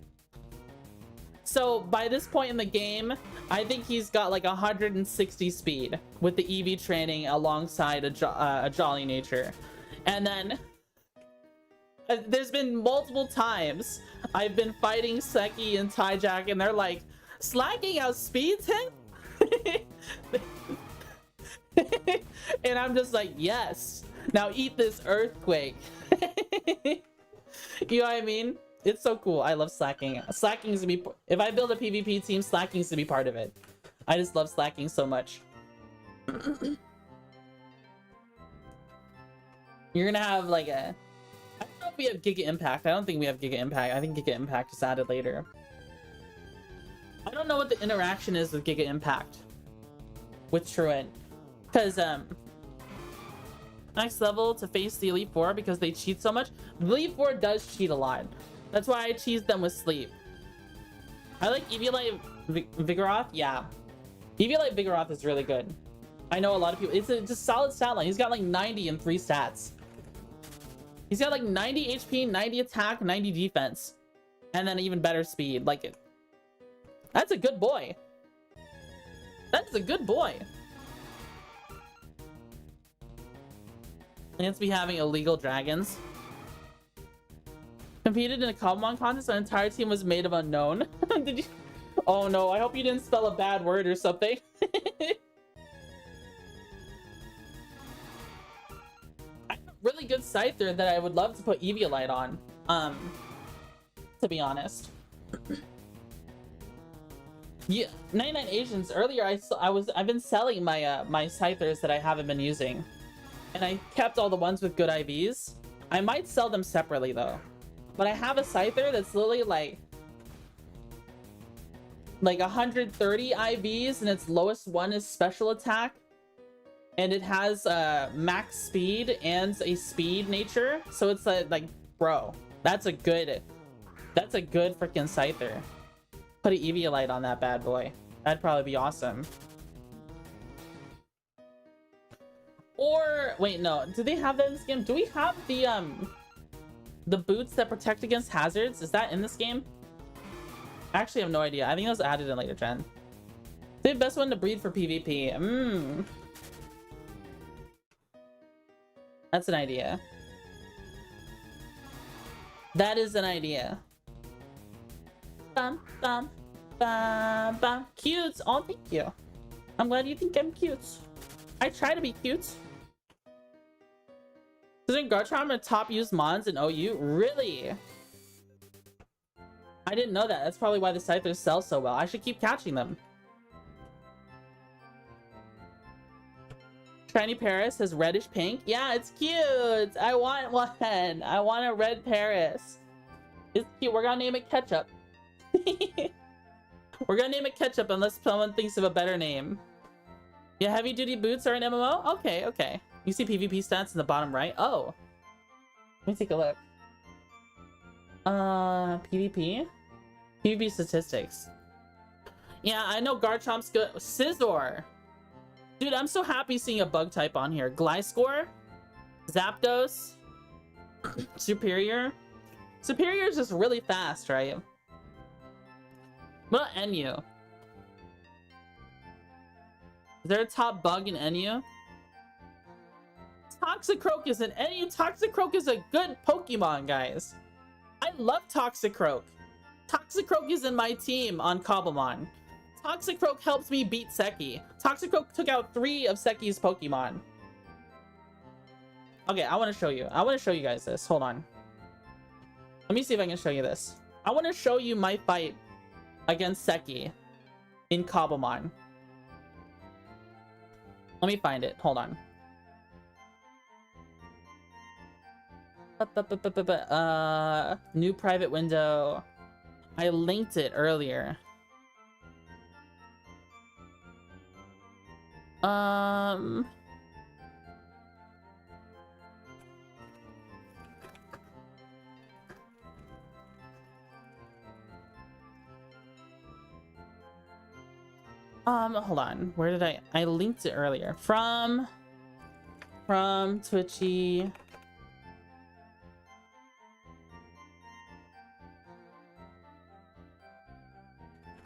So by this point in the game, I think he's got like 160 speed with the EV training alongside a Jolly Nature. And then there's been multiple times I've been fighting Seki and Tyjack, and they're like, Slacking outspeeds him? And I'm just like, yes. Now eat this earthquake. You know what I mean? It's so cool. I love Slacking. Slacking is to be... If I build a PvP team, Slacking is to be part of it. I just love Slacking so much. You're gonna have like a... I don't know if we have Giga Impact. I don't think we have Giga Impact. I think Giga Impact is added later. I don't know what the interaction is with Giga Impact with Truant. Because, next level to face the Elite Four because they cheat so much. The Elite Four does cheat a lot. That's why I cheese them with sleep. I like Eviolite Vigoroth. Yeah. Eviolite Vigoroth is really good. I know a lot of people. It's a solid stat line. He's got like 90 in 3 stats. He's got like 90 HP, 90 attack, 90 defense. And then even better speed. Like it. That's a good boy. That's a good boy. Let's be having illegal dragons. Competed in a Copium contest. Our entire team was made of unknown. Did you? Oh no! I hope you didn't spell a bad word or something. I have a really good Scyther that I would love to put Eviolite on. To be honest. Yeah, 99 Asians. Earlier, I've been selling my my Scythers that I haven't been using, and I kept all the ones with good IVs. I might sell them separately though, but I have a Scyther that's literally like 130 IVs, and its lowest one is special attack, and it has max speed and a speed nature. So it's like bro, that's a good freaking Scyther. Put an Eviolite on that bad boy. That'd probably be awesome. Or wait, no. Do they have that in this game? Do we have the boots that protect against hazards? Is that in this game? I actually have no idea. I think it was added in later gen. The best one to breed for PvP. That's an idea. That is an idea. Bum, bum, bum, bum. Cute. Oh, thank you. I'm glad you think I'm cute. I try to be cute. Isn't Garchomp a top used mons in OU? Really? I didn't know that. That's probably why the Scythers sell so well. I should keep catching them. Shiny Paris has reddish pink. Yeah, it's cute. I want one. I want a red Paris. It's cute. We're gonna name it Ketchup. We're gonna name it Ketchup unless someone thinks of a better name. Yeah, heavy duty boots are an MMO? Okay, okay. You see PvP stats in the bottom right? Oh. Let me take a look. PvP? PvP statistics. Yeah, I know Garchomp's good. Scizor! Dude, I'm so happy seeing a bug type on here. Gliscor? Zapdos? Superior? Superior is just really fast, right? What about NU? Is there a top bug in NU? Toxicroak is an NU. Toxicroak is a good Pokemon, guys. I love Toxicroak. Toxicroak is in my team on Cobblemon. Toxicroak helps me beat Seki. Toxicroak took out 3 of Seki's Pokemon. Okay, I want to show you. I want to show you guys this. Hold on. Let me see if I can show you this. I want to show you my fight against Seki in Cobblemon. Let me find it. Hold on. New private window. I linked it earlier. Hold on. Where did I linked it earlier. From Twitchy.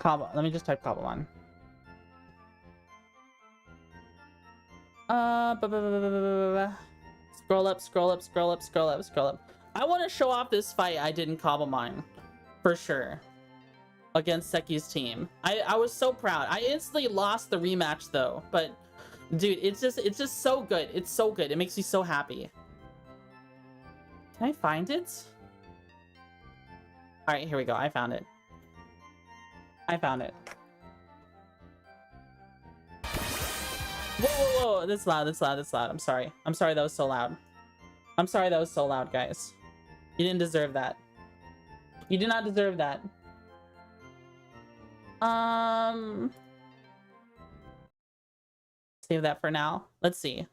Let me just type Cobblemon. Scroll up, scroll up, scroll up, scroll up, scroll up. I want to show off this fight I did in Cobblemon. For sure. Against Seki's team. I was so proud. I instantly lost the rematch though. But dude, it's just so good. It's so good. It makes me so happy. Can I find it? Alright, here we go. I found it. I found it. Whoa, whoa, whoa. That's loud, that's loud, that's loud. I'm sorry. I'm sorry that was so loud. I'm sorry that was so loud, guys. You didn't deserve that. You did not deserve that. Save that for now. Let's see.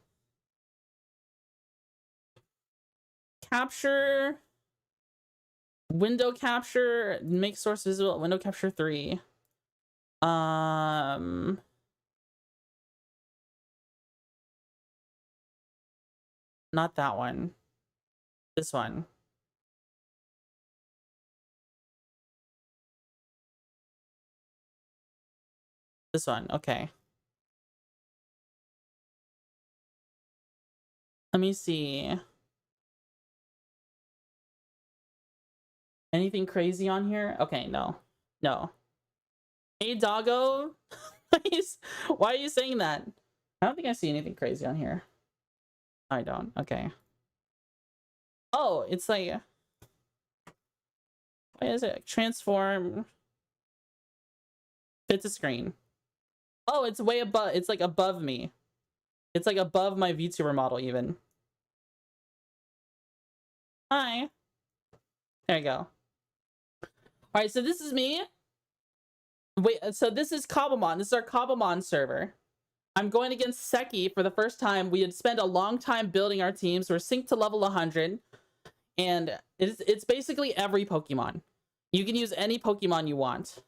Capture. Window capture. Make source visible. Window capture 3. Not that one. This one. This one. Okay. Let me see. Anything crazy on here? Okay, no. No. Hey, doggo. Why are you saying that? I don't think I see anything crazy on here. I don't. Okay. Oh, it's like... What is it? Transform. Fit to screen. Oh, it's way above. It's like above me. It's like above my VTuber model even. Hi. There you go. All right, so this is me. Wait, so this is copium. This is our copium server. I'm going against Seki for the first time. We had spent a long time building our teams. We're synced to level 100. And it's basically every Pokemon. You can use any Pokemon you want.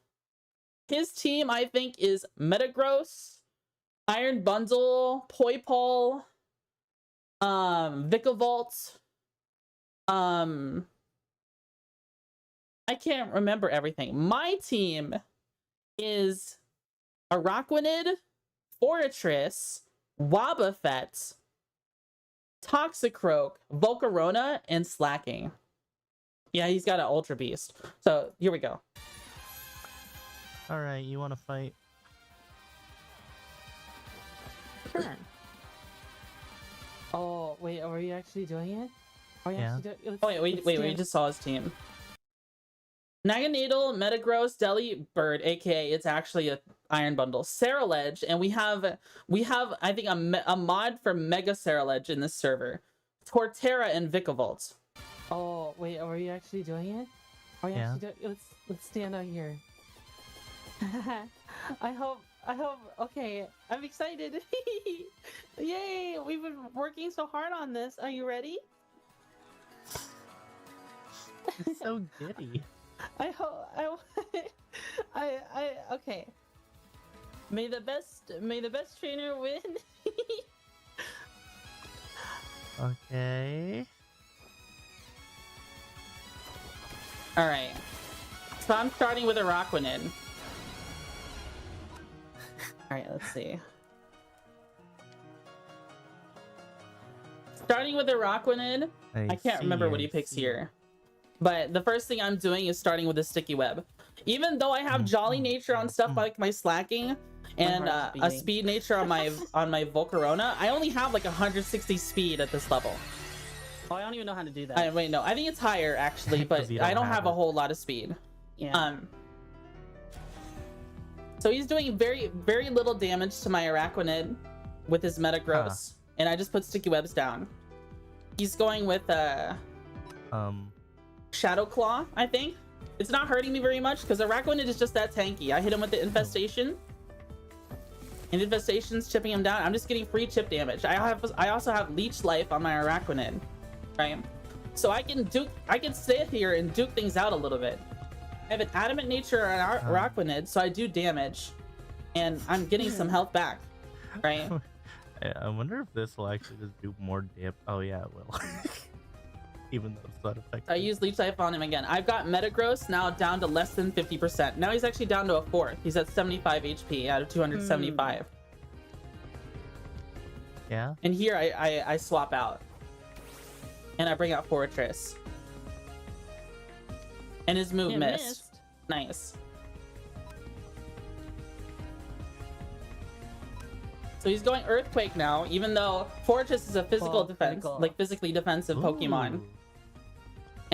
His team, I think, is Metagross, Iron Bundle, Poipole, Vikavolt. I can't remember everything. My team is Araquanid, Fortress, Wobbuffet, Toxicroak, Volcarona, and Slacking. Yeah, he's got an Ultra Beast. So here we go. All right, you want to fight? Sure. Oh wait, are you actually doing it? Are you actually doing it? Oh wait, we just saw his team. Naganadel, Metagross, Delibird, aka it's actually a Iron Bundle, Ceruledge, and we have I think a mod for Mega Ceruledge in this server. Torterra and Vikavolt. Oh wait, are you actually doing it? Are you actually doing it? Let's stand out here. I hope okay, I'm excited. Yay, we've been working so hard on this. Are you ready? So giddy. I okay. May the best trainer win. Okay. All right. So I'm starting with Araquanid. All right, let's see. Starting with Araquanid. I can't remember what he picks here. But the first thing I'm doing is starting with a sticky web. Even though I have jolly nature on stuff like my Slacking and a speed nature on my Volcarona, I only have like 160 speed at this level. Oh, I don't even know how to do that. Wait, no, I think it's higher actually, but I don't have a whole lot of speed. Yeah. So he's doing very, very little damage to my Araquanid with his Metagross, and I just put sticky webs down. He's going with Shadow Claw, I think. It's not hurting me very much because Araquanid is just that tanky. I hit him with the Infestation, and Infestation's chipping him down. I'm just getting free chip damage. I also have Leech Life on my Araquanid, right? So I can sit here and duke things out a little bit. I have an Adamant nature on Araquanid, so I do damage, and I'm getting some health back, right? I wonder if this will actually just do more damage. Oh yeah, it will. Even though it's not effective. I use Leech Life on him again. I've got Metagross now down to less than 50%. Now he's actually down to a fourth. He's at 75 HP out of 275. Yeah. And here I swap out. And I bring out Fortress. And his move missed. Nice. So he's going Earthquake now, even though Fortress is a physical defense, like physically defensive Pokemon.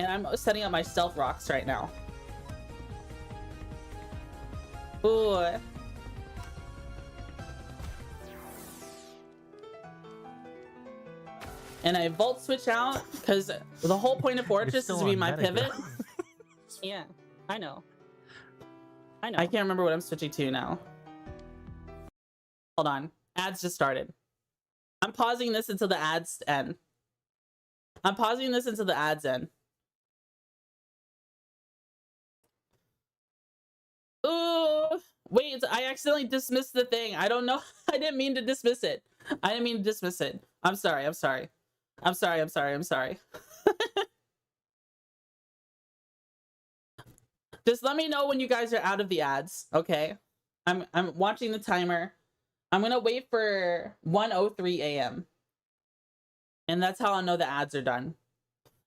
And I'm setting up my Stealth Rocks right now. Ooh. and I Volt Switch out because the whole point of Fortress is to be my pivot. Yeah, I know. I know. I can't remember what I'm switching to now. Hold on. Ads just started. I'm pausing this until the ads end. I'm pausing this until the ads end. Ooh, wait, I accidentally dismissed the thing. I don't know. I didn't mean to dismiss it. I didn't mean to dismiss it. I'm sorry. I'm sorry. I'm sorry. I'm sorry. I'm sorry. Just let me know when you guys are out of the ads, okay? I'm watching the timer. I'm gonna wait for 1:03 a.m. And that's how I'll know the ads are done.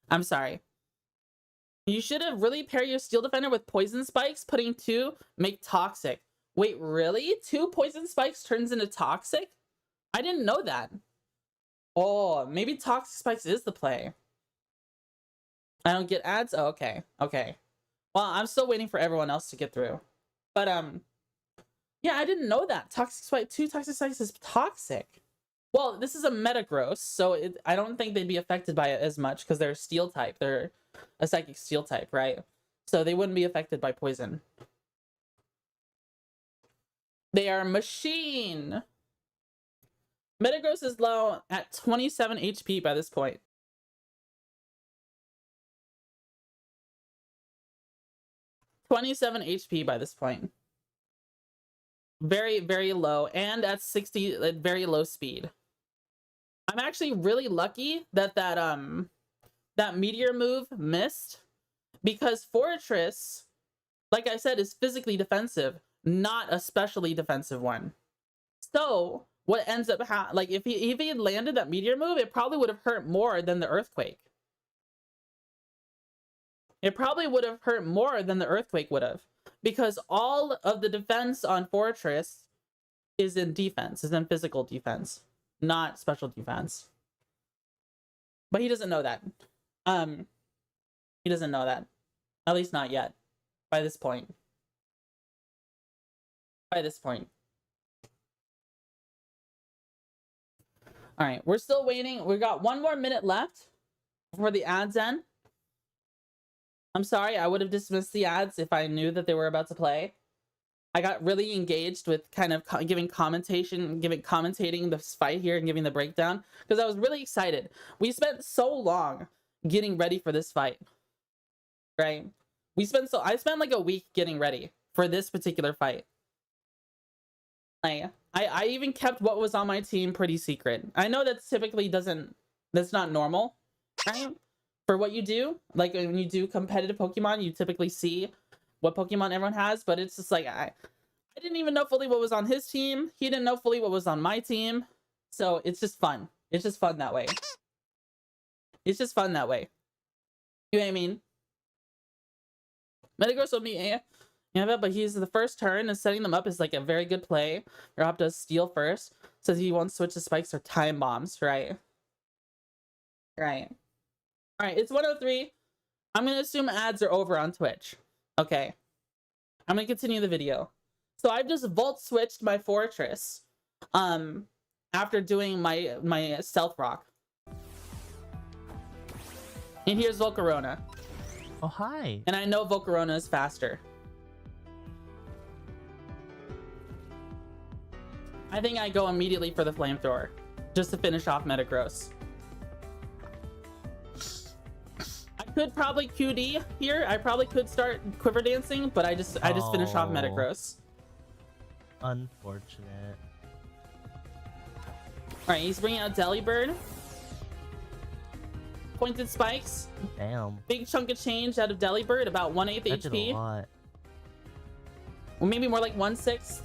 I'm sorry. You should have really pair your steel defender with poison spikes. Putting 2 make toxic. Wait, really? 2 poison spikes turns into toxic? I didn't know that. Oh, maybe toxic spikes is the play. I don't get ads? Oh, okay. Okay. Well, I'm still waiting for everyone else to get through. But, yeah, I didn't know that. Toxic spike, 2 toxic spikes is toxic. Well, this is a Metagross, so I don't think they'd be affected by it as much because they're steel type. They're a psychic steel type, right? So they wouldn't be affected by poison. They are machine. Metagross is low at 27 HP by this point. $27 HP by this point. Very, very low, and at 60, at very low speed. I'm actually really lucky that that meteor move missed, because Fortress, like I said, is physically defensive, not a specially defensive one. So what ends up like if he had landed that meteor move, it probably would have hurt more than the earthquake. It probably would have hurt more than the earthquake would have, because all of the defense on Fortress is in defense, is in physical defense, not special defense. But he doesn't know that. He doesn't know that. At least not yet. By this point. By this point. Alright, we're still waiting. We got 1 more minute left before the ads end. I'm sorry, I would have dismissed the ads if I knew that they were about to play. I got really engaged with kind of commentating this fight here and giving the breakdown, because I was really excited. We spent so long getting ready for this fight, right? I spent like a week getting ready for this particular fight. I even kept what was on my team pretty secret. I know that typically that's not normal, right? For what you do, like when you do competitive Pokemon, you typically see what Pokemon everyone has, but it's just like I didn't even know fully what was on his team. He didn't know fully what was on my team. So it's just fun. It's just fun that way. It's just fun that way. You know what I mean? Metagross will be but he's the first turn, and setting them up is like a very good play. Rob does steal first, says he won't switch to spikes or time bombs, right? Right. Alright, it's 1:03. I'm gonna assume ads are over on Twitch. Okay. I'm gonna continue the video. So I've just Volt switched my Fortress after doing my Stealth Rock. And here's Volcarona. Oh, hi. And I know Volcarona is faster. I think I go immediately for the Flamethrower, just to finish off Metagross. I could probably QD here. I probably could start Quiver Dancing, but I just finished off Metagross. Unfortunate. Alright, he's bringing out Delibird. Pointed Spikes. Damn. Big chunk of change out of Delibird, about 1/8 That HP. did a lot. Or maybe more like 1/6.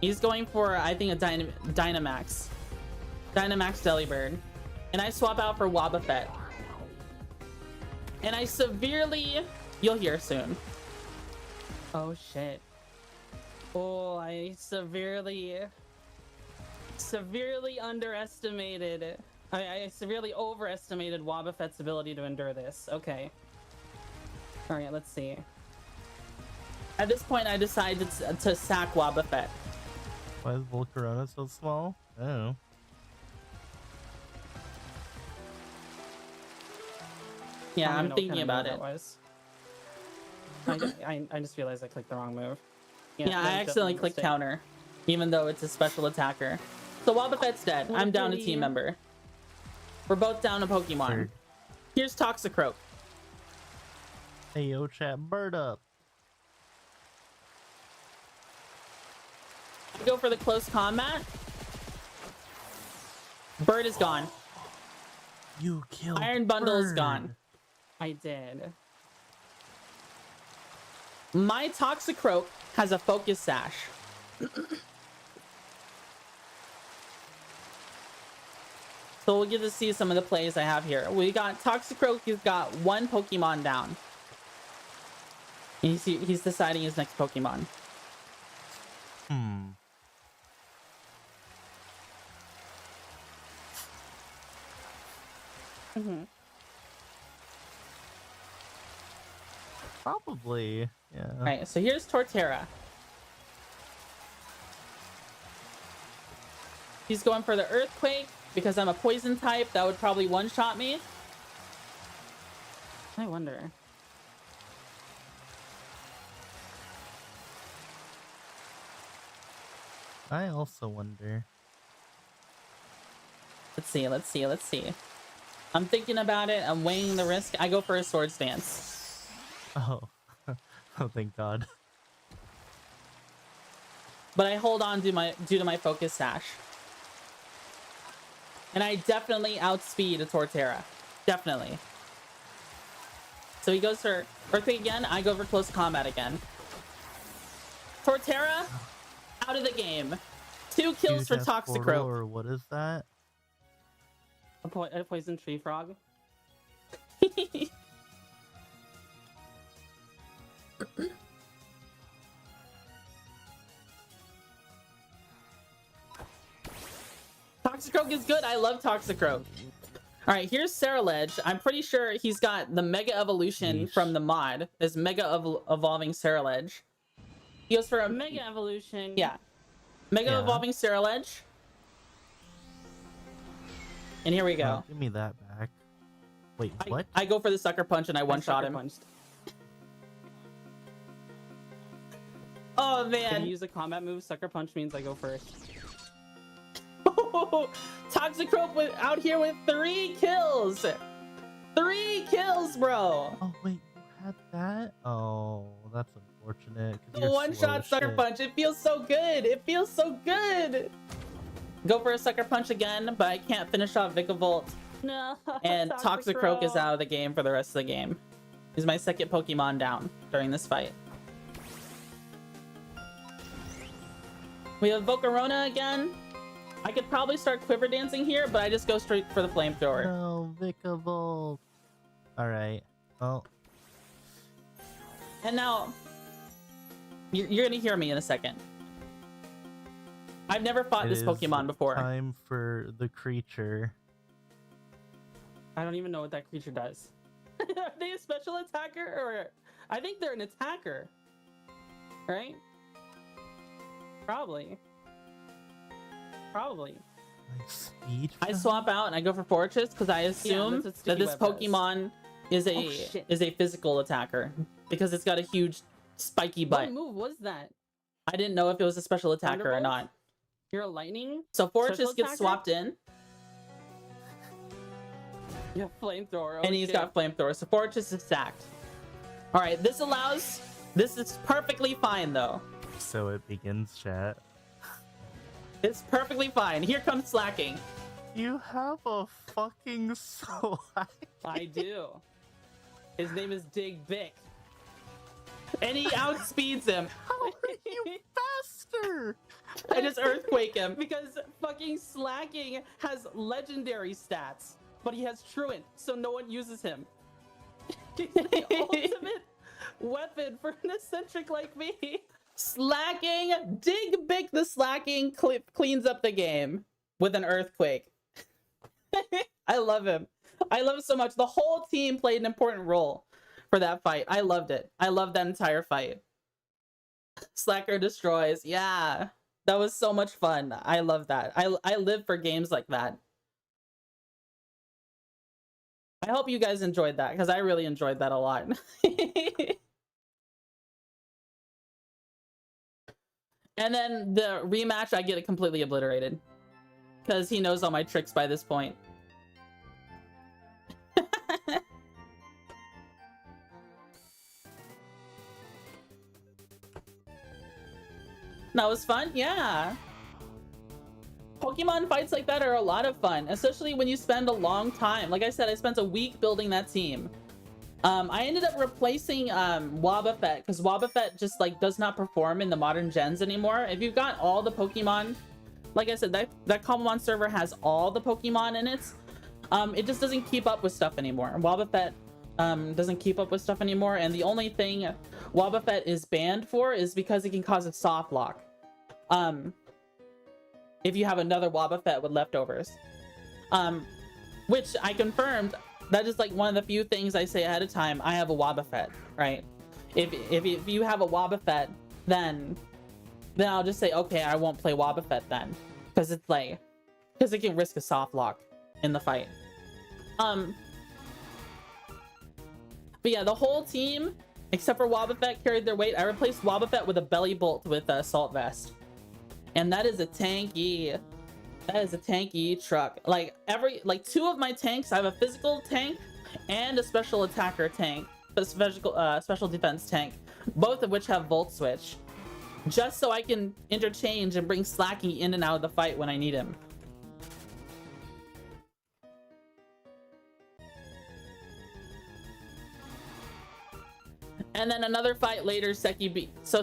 He's going for, I think, a Dynamax. Dynamax Delibird. And I swap out for Wobbuffet. And I severely... You'll hear soon. Oh, shit. Oh, I severely underestimated... I severely overestimated Wobbuffet's ability to endure this. Okay. Alright, let's see. At this point, I decided to sack Wobbuffet. Why is Volcarona so small? Oh. Yeah, I don't I'm even know what thinking kind of about move it. that was. I just realized I clicked the wrong move. Yeah, that I was accidentally definitely a clicked mistake. counter, even though it's a special attacker. So Wobbuffet's dead. What a I'm down a pity. team member. We're both down a Pokemon. Bird. Here's Toxicroak. Hey, yo, chat, bird up. I go for the close combat. Bird is gone. You killed Iron Bundle is bird. gone. I did. My Toxicroak has a Focus Sash. So we'll get to see some of the plays I have here. We got Toxicroak, he's got one Pokemon down. He's deciding his next Pokemon. Probably, yeah. Alright, so here's Torterra. He's going for the Earthquake because I'm a poison type. That would probably one-shot me. I wonder. I also wonder. Let's see, let's see, let's see. I'm thinking about it. I'm weighing the risk. I go for a Swords Dance. Oh, oh, thank God. But I hold on due to my Focus Sash. And I definitely outspeed a Torterra. Definitely. So he goes for Earthquake again. I go for Close Combat again. Torterra, out of the game. 2 kills for Huge ass portal, Toxicroak. or what is that? A poison tree frog. Toxicroak is good. I love Toxicroak. All right, here's Ceruledge. I'm pretty sure he's got the Mega Evolution Yeesh. from the mod. This Mega Evolving Ceruledge. He goes for a Mega evolution. Yeah. Mega Yeah. Evolving Ceruledge. And here we go. Oh, give me that back. Wait, what? I go for the Sucker Punch and I I one-shot sucker him. punched. Oh, If man. you use a combat move, sucker punch means I go first. Toxicroak out here with 3 kills. 3 kills, bro. Oh, wait, you had that? Oh, that's unfortunate. 'cause The you're slow one-shot as Sucker shit. Punch. It feels so good. It feels so good. Go for a Sucker Punch again, but I can't finish off Vikavolt. No. And Toxicroak is out of the game for the rest of the game. He's my second Pokemon down during this fight. We have Volcarona again. I could probably start Quiver Dancing here, but I just go straight for the Flamethrower. No, Vikavolt. Alright, well. And now, you're gonna hear me in a second. I've never fought It this is Pokemon before. Time for the creature. I don't even know what that creature does. Are they a special attacker or? I think they're an attacker. Right? Probably. Probably. Like speed. I swap out and I go for Fortress because I assume that's what that Sticky this Web does. Pokemon is Oh, shit. a physical attacker because it's got a huge spiky butt. What move was that? I didn't know if it was a special attacker or Thunderbolt? not. You're a lightning? So Fortress Special gets attacker? swapped in Yeah, flamethrower. Oh, and he's shit. got Flamethrower. So Fortress is stacked. All right, this is perfectly fine though. So it begins, chat. It's perfectly fine. Here comes Slacking. You have a fucking swag. I do. His name is Dig Bick. And he outspeeds him. How are you faster? I just Earthquake him. Because fucking Slacking has legendary stats, but he has Truant, so no one uses him. He's the ultimate weapon for an eccentric like me. Slacking, Dig Big the Slacking cleans up the game with an Earthquake. I love him. I love him so much. The whole team played an important role for that fight. I loved it. I loved that entire fight. Slacker destroys. Yeah, that was so much fun. I love that. I live for games like that. I hope you guys enjoyed that, because I really enjoyed that a lot. And then the rematch, I get it completely obliterated. Because he knows all my tricks by this point. That was fun? Yeah. Pokemon fights like that are a lot of fun, especially when you spend a long time. Like I said, I spent a week building that team. I ended up replacing Wobbuffet because Wobbuffet just like does not perform in the modern gens anymore. If you've got all the Pokemon, like I said, that Common server has all the Pokemon in it. It just doesn't keep up with stuff anymore. Wobbuffet doesn't keep up with stuff anymore, and the only thing Wobbuffet is banned for is because it can cause a soft lock. If you have another Wobbuffet with leftovers. Which I confirmed, that is like one of the few things I say ahead of time. I have a Wobbuffet, right? If you have a Wobbuffet, then I'll just say, okay, I won't play Wobbuffet then. Because it's like, because it can risk a soft lock in the fight. But yeah, the whole team, except for Wobbuffet, carried their weight. I replaced Wobbuffet with a belly bolt with a assault vest. And that is a tanky truck. Like two of my tanks, I have a physical tank and a special attacker tank, a special defense tank, both of which have volt switch, just so I can interchange and bring Slacky in and out of the fight when I need him. And then another fight later, Seki beats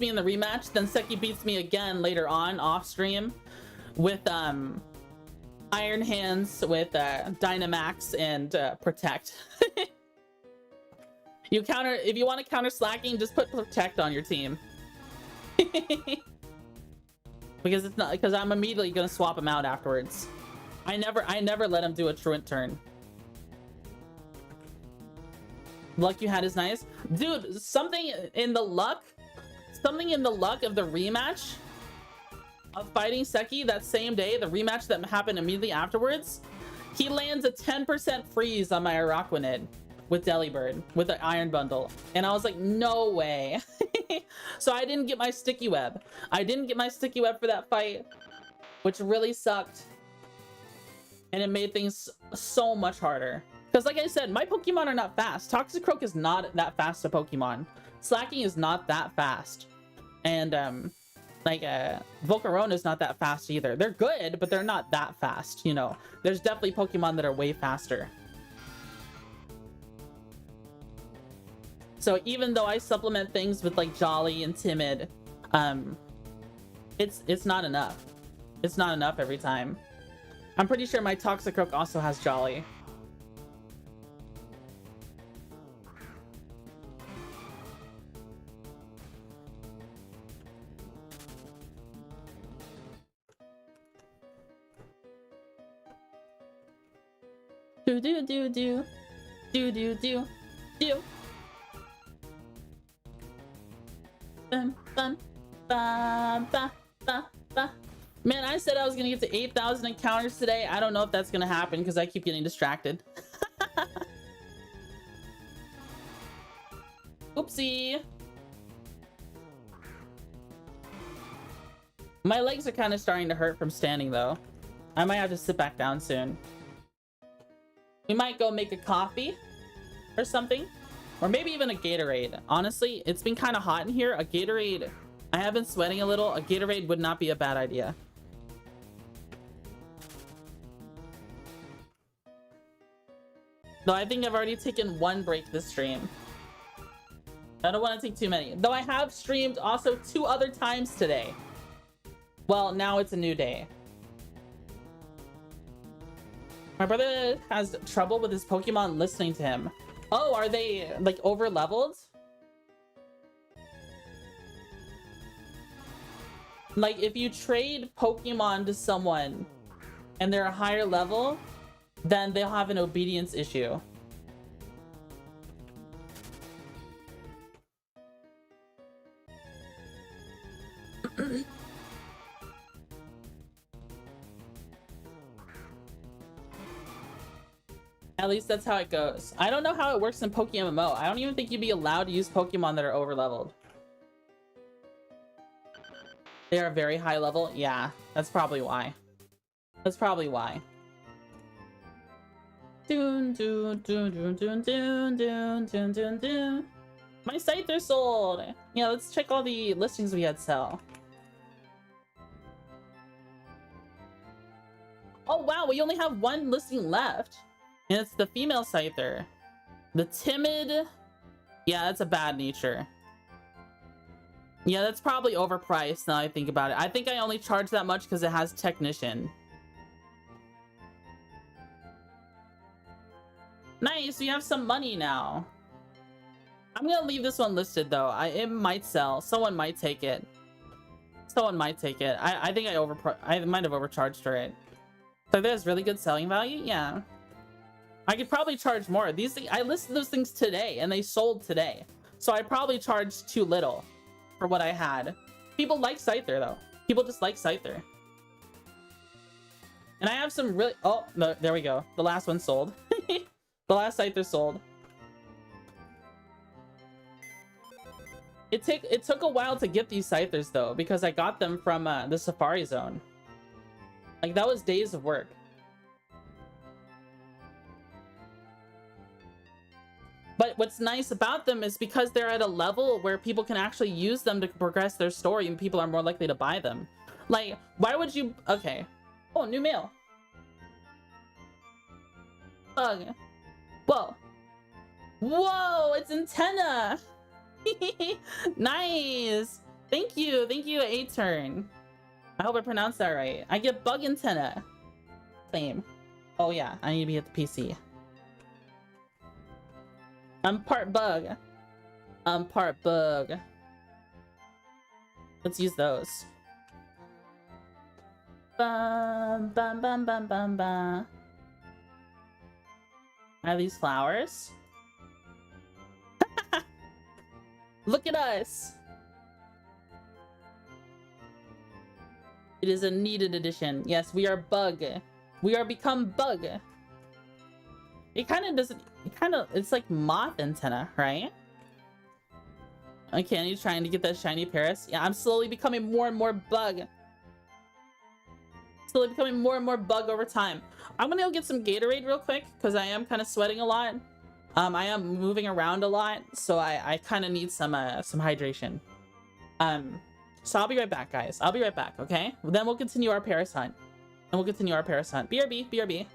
me in the rematch, then Seki beats me again later on off stream with Iron Hands, with Dynamax and Protect. If you want to counter slacking, just put Protect on your team. because I'm immediately gonna swap him out afterwards. I never let him do a truant turn. Luck you had is nice. Dude, something in the luck of the rematch of fighting Seki that same day, the rematch that happened immediately afterwards, he lands a 10% freeze on my Araquanid with Delibird, with the Iron Bundle. And I was like, no way. So I didn't get my Sticky Web. I didn't get my Sticky Web for that fight, which really sucked. And it made things so much harder. Because like I said, my Pokemon are not fast. Toxicroak is not that fast a Pokemon. Slacking is not that fast. And Volcarona is not that fast either. They're good, but they're not that fast, you know. There's definitely Pokemon that are way faster. So even though I supplement things with like Jolly and Timid, it's not enough. It's not enough every time. I'm pretty sure my Toxicroak also has Jolly. Do do do do do do do do. Bum, bum, ba, ba, ba, ba. Man, I said I was gonna get to 8,000 encounters today. I don't know if that's gonna happen because I keep getting distracted. Oopsie. My legs are kind of starting to hurt from standing though. I might have to sit back down soon. We might go make a coffee or something, or maybe even a Gatorade. Honestly, it's been kind of hot in here. A Gatorade, I have been sweating a little. A Gatorade would not be a bad idea. Though I think I've already taken one break this stream. I don't want to take too many. Though I have streamed also 2 other times today. Well, now it's a new day. My brother has trouble with his Pokemon listening to him. Oh, are they like over leveled? Like if you trade Pokemon to someone and they're a higher level, then they'll have an obedience issue. At least that's how it goes. I don't know how it works in PokeMMO. I don't even think you'd be allowed to use Pokemon that are overleveled. They are very high level. Yeah, that's probably why. That's probably why. Doon, doon, doon, doon, doon, doon, doon, doon, doon, doon. My Scyther sold! Yeah, let's check all the listings we had sell. Oh wow, we only have one listing left. And it's the female Scyther. The timid... Yeah, that's a bad nature. Yeah, that's probably overpriced now I think about it. I think I only charge that much because it has technician. Nice, we have some money now. I'm gonna leave this one listed though. It might sell. Someone might take it. Someone might take it. I think I might have overcharged for it. So there's really good selling value? Yeah. I could probably charge more. These things, I listed those things today and they sold today. So I probably charged too little for what I had. People like Scyther though. People just like Scyther. And I have some really... Oh, no, there we go. The last one sold. The last Scyther sold. It took a while to get these Scythers though, because I got them from the Safari Zone. Like, that was days of work. But what's nice about them is because they're at a level where people can actually use them to progress their story and people are more likely to buy them. Like, why would you... Okay. Oh, new mail. Bug. Whoa. Whoa, it's antenna. Nice. Thank you, A-Turn. I hope I pronounced that right. I get bug antenna. Same. Oh yeah, I need to be at the PC. I'm part bug. I'm part bug. Let's use those. Bum, bum, bum, bum, bum, bum. I have these flowers. Look at us. It is a needed addition. Yes, we are bug. We are become bug. It kind of doesn't... It's like moth antenna, right? Okay, are you trying to get that shiny Paris? Yeah, I'm slowly becoming more and more bug. Slowly becoming more and more bug over time. I'm gonna go get some Gatorade real quick because I am kind of sweating a lot. I am moving around a lot, so I kind of need some hydration. So I'll be right back, guys. I'll be right back, okay? Then we'll continue our Paris hunt. BRB, BRB.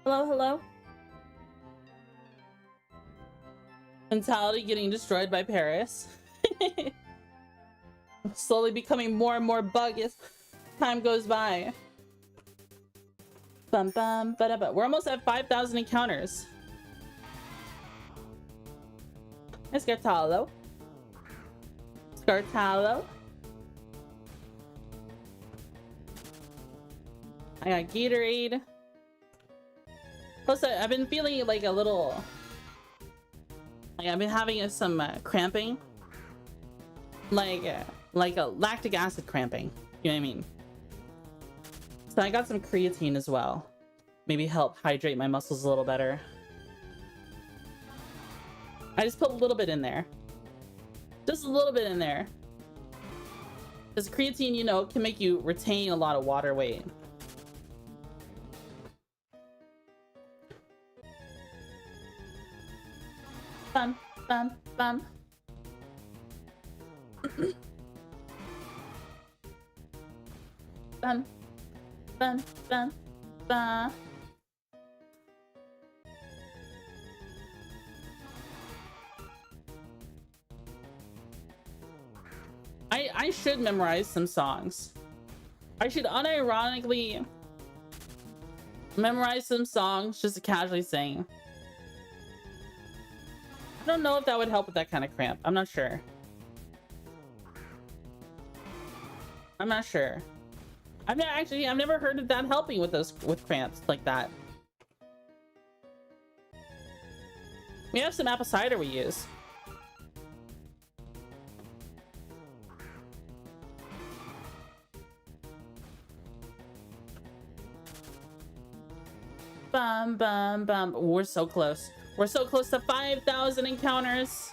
Hello, hello. Mentality getting destroyed by Paris. Slowly becoming more and more bug as time goes by. Bum bum ba da ba. We're almost at 5,000 encounters. Scartalo. Scartalo. I got Gatorade. Plus, I've been feeling like a little... Like, I've been having some cramping. Like a lactic acid cramping. You know what I mean? So I got some creatine as well. Maybe help hydrate my muscles a little better. I just put a little bit in there. Just a little bit in there. Because creatine, you know, can make you retain a lot of water weight. Bum, bum, bum. Bum, bum, bum, bum. I should memorize some songs. I should unironically memorize some songs just to casually sing. I don't know if that would help with that kind of cramp. I'm not sure. I'm not sure. I've never heard of that helping with cramps like that. We have some apple cider we use. Bum bum bum. We're so close. We're so close to 5,000 encounters.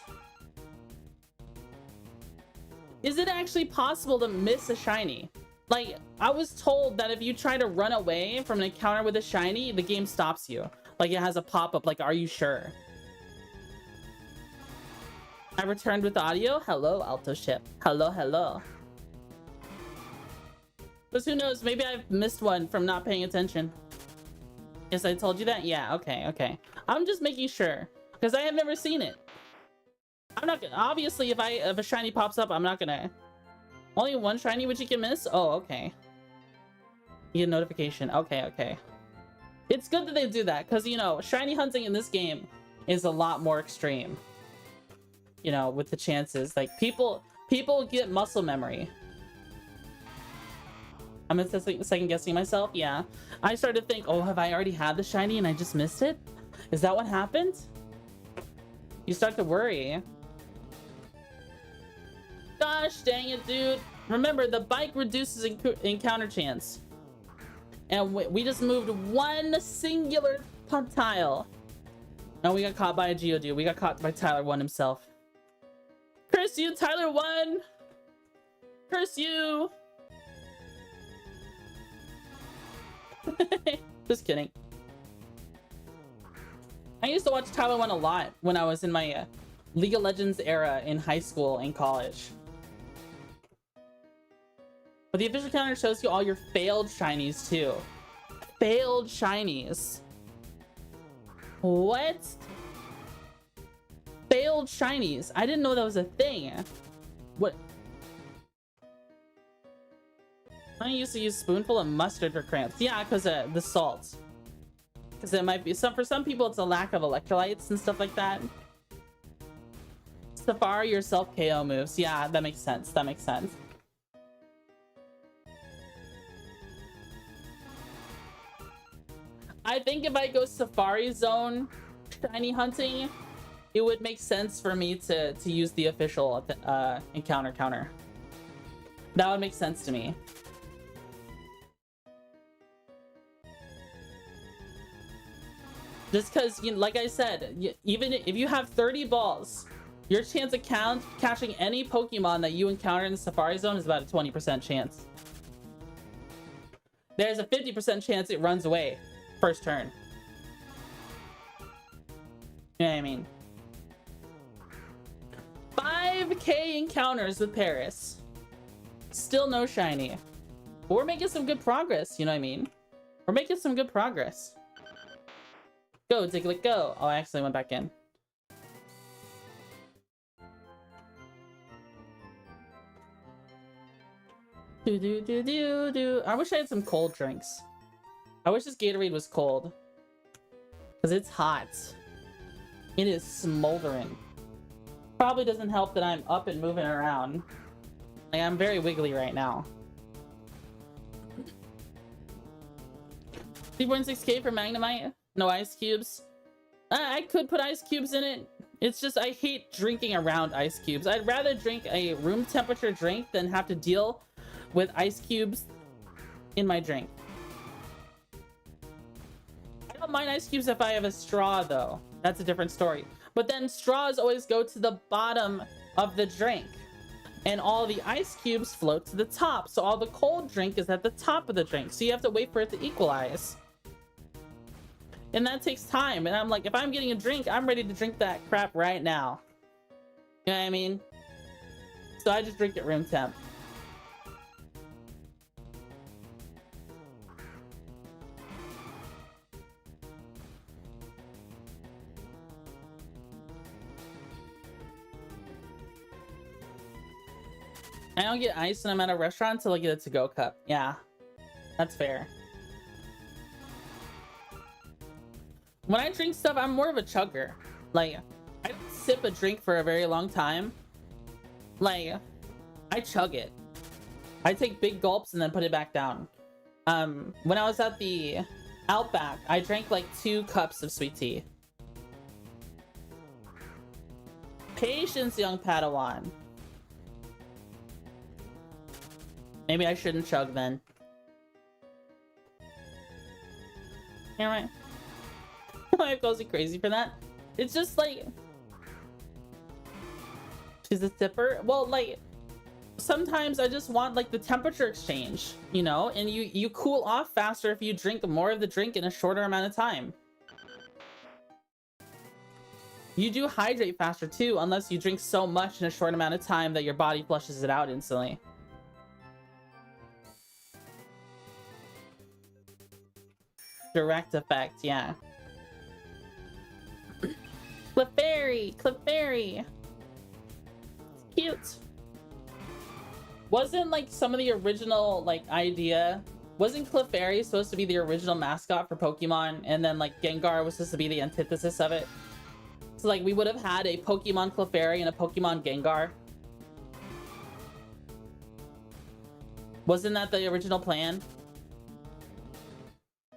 Is it actually possible to miss a shiny? Like, I was told that if you try to run away from an encounter with a shiny, the game stops you. Like, it has a pop-up like, are you sure? I returned with audio. Hello, Alto Ship. Hello, hello. But who knows? Maybe I've missed one from not paying attention. Yes, I told you that? Yeah, okay, okay. I'm just making sure. Because I have never seen it. I'm not gonna... Obviously, if a shiny pops up, I'm not gonna... Only one shiny which you can miss? Oh, okay. You get a notification. Okay, okay. It's good that they do that. Because, you know, shiny hunting in this game is a lot more extreme. You know, with the chances. Like, people get muscle memory. I'm second guessing myself. Yeah. I started to think, oh, have I already had the shiny and I just missed it? Is that what happened? You start to worry. Gosh dang it, dude. Remember, the bike reduces encounter chance. And we just moved one singular tile. And we got caught by a Geodude. We got caught by Tyler 1 himself. Curse you, Tyler 1! Curse you! Just kidding. I used to watch Tyler 1 a lot when I was in my League of Legends era in high school and college. But the official counter shows you all your failed shinies too. Failed shinies. What? Failed shinies. I didn't know that was a thing. What? I used to use spoonful of mustard for cramps. Yeah, because the salt. Because it might be for some people it's a lack of electrolytes and stuff like that. Safari your self KO moves. Yeah, that makes sense. That makes sense. I think if I go Safari Zone shiny hunting, it would make sense for me to use the official encounter counter. That would make sense to me. Just because, you know, like I said, even if you have 30 balls, your chance of catching any Pokemon that you encounter in the Safari Zone is about a 20% chance. There's a 50% chance it runs away first turn. You know what I mean? 5K encounters with Paris. Still no shiny. But we're making some good progress, you know what I mean? We're making some good progress. Go, Diglett, go. Oh, I actually went back in. Do. I wish I had some cold drinks. I wish this Gatorade was cold. Because it's hot. It is smoldering. Probably doesn't help that I'm up and moving around. Like, I'm very wiggly right now. 3.6k for Magnemite? No ice cubes? I could put ice cubes in it. It's just I hate drinking around ice cubes. I'd rather drink a room temperature drink than have to deal with ice cubes in my drink. I don't mind ice cubes if I have a straw though. That's a different story. But then straws always go to the bottom of the drink. And all the ice cubes float to the top. So all the cold drink is at the top of the drink. So you have to wait for it to equalize. And that takes time. And I'm like, if I'm getting a drink, I'm ready to drink that crap right now. You know what I mean? So I just drink it room temp. I don't get ice when I'm at a restaurant until I get a to-go cup. Yeah, that's fair. When I drink stuff, I'm more of a chugger. Like, I don't sip a drink for a very long time. Like, I chug it. I take big gulps and then put it back down. When I was at the Outback, I drank like 2 cups of sweet tea. Patience, young Padawan. Maybe I shouldn't chug then. Yeah, right. My wife goes crazy for that. It's just like... She's a sipper? Well, like... Sometimes I just want like the temperature exchange, you know? And you cool off faster if you drink more of the drink in a shorter amount of time. You do hydrate faster too, unless you drink so much in a short amount of time that your body flushes it out instantly. Direct effect, yeah. Clefairy. Cute. Wasn't like some of the original like idea, wasn't Clefairy supposed to be the original mascot for Pokemon, and then like Gengar was supposed to be the antithesis of it? So like we would have had a Pokemon Clefairy and a Pokemon Gengar. Wasn't that the original plan?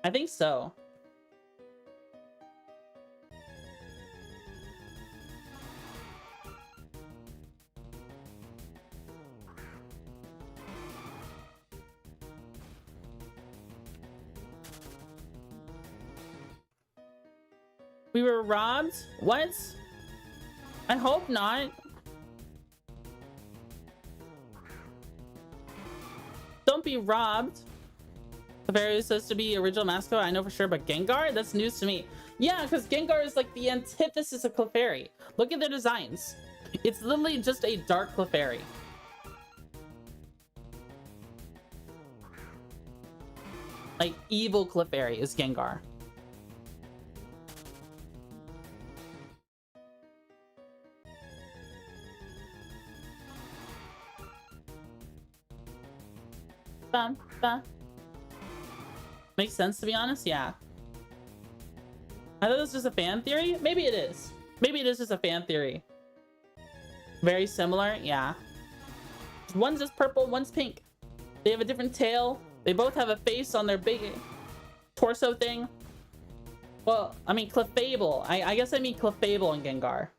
I think so. We were robbed? What? I hope not. Don't be robbed. Clefairy is supposed to be original mascot, I know for sure, but Gengar? That's news to me. Yeah, because Gengar is like the antithesis of Clefairy. Look at their designs. It's literally just a dark Clefairy. Like, evil Clefairy is Gengar. Makes sense, to be honest. Yeah, I thought it was just a fan theory. Maybe it is. Maybe it is just a fan theory. Very similar. Yeah, one's just purple, one's pink. They have a different tail. They both have a face on their big torso thing. Well, I mean Clefable. I guess I mean Clefable and Gengar.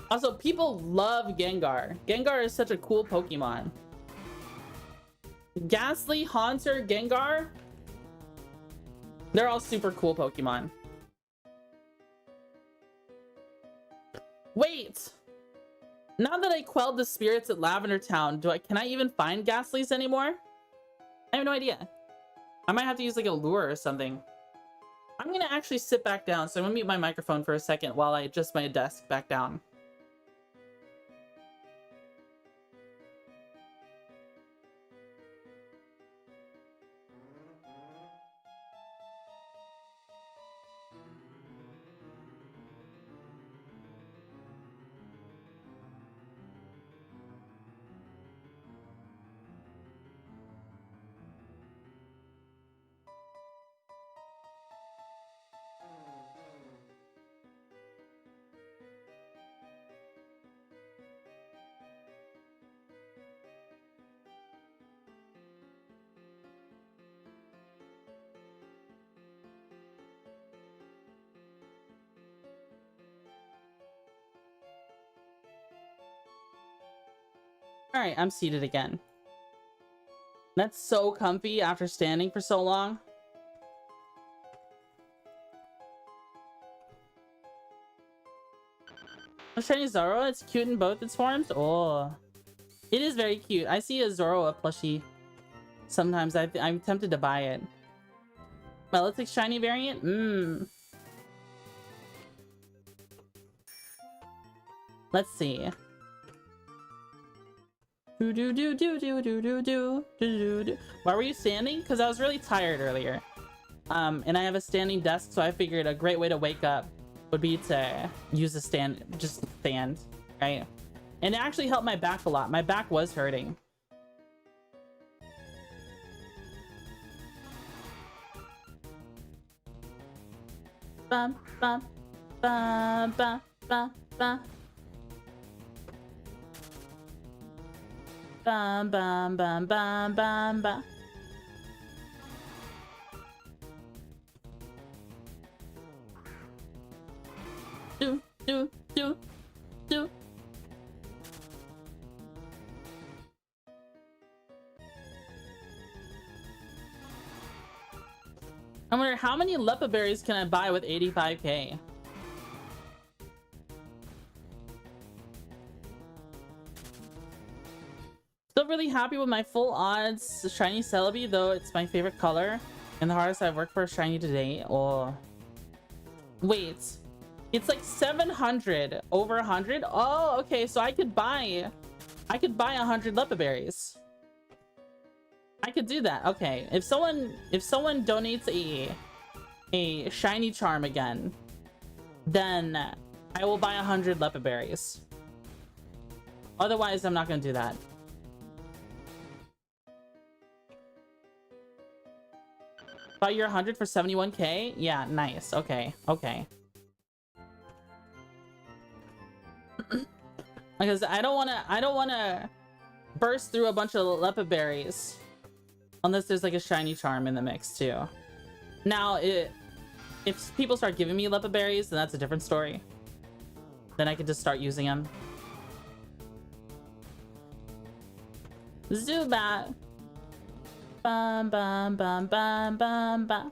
Also, people love Gengar. Gengar is such a cool Pokemon. Ghastly, Haunter, Gengar. They're all super cool Pokemon. Wait! Now that I quelled the spirits at Lavender Town, can I even find Ghastlies anymore? I have no idea. I might have to use like a lure or something. I'm gonna actually sit back down, so I'm gonna mute my microphone for a second while I adjust my desk back down. All right, I'm seated again. That's so comfy after standing for so long. A shiny Zoro, it's cute in both its forms. Oh, it is very cute. I see a Zoro plushie. Sometimes I'm tempted to buy it. Well, let's take shiny variant. Let's see. Why were you standing? Because I was really tired earlier. And I have a standing desk, so I figured a great way to wake up would be to use a stand, just stand, right? And it actually helped my back a lot. My back was hurting. Bum, bum, bum, bum, bum, bum. Bum, bum, bum, bum, bum, bum. Do, do, do, do. I wonder how many Lepa berries can I buy with 85k? Still really happy with my full odds shiny Celebi, though it's my favorite color and the hardest I've worked for a shiny today. Oh, wait, it's like 700 over 100. Oh, okay, so I could buy 100 Lepa berries. I could do that. Okay, if someone donates a shiny charm again, then I will buy 100 Lepa berries. Otherwise, I'm not gonna do that. Buy your 100 for 71k? Yeah, nice. Okay, okay. Because I don't wanna burst through a bunch of Lepa berries unless there's like a shiny charm in the mix too. Now, if people start giving me Lepa berries, then that's a different story. Then I could just start using them. Zubat. Bum bum bum bum bum bum.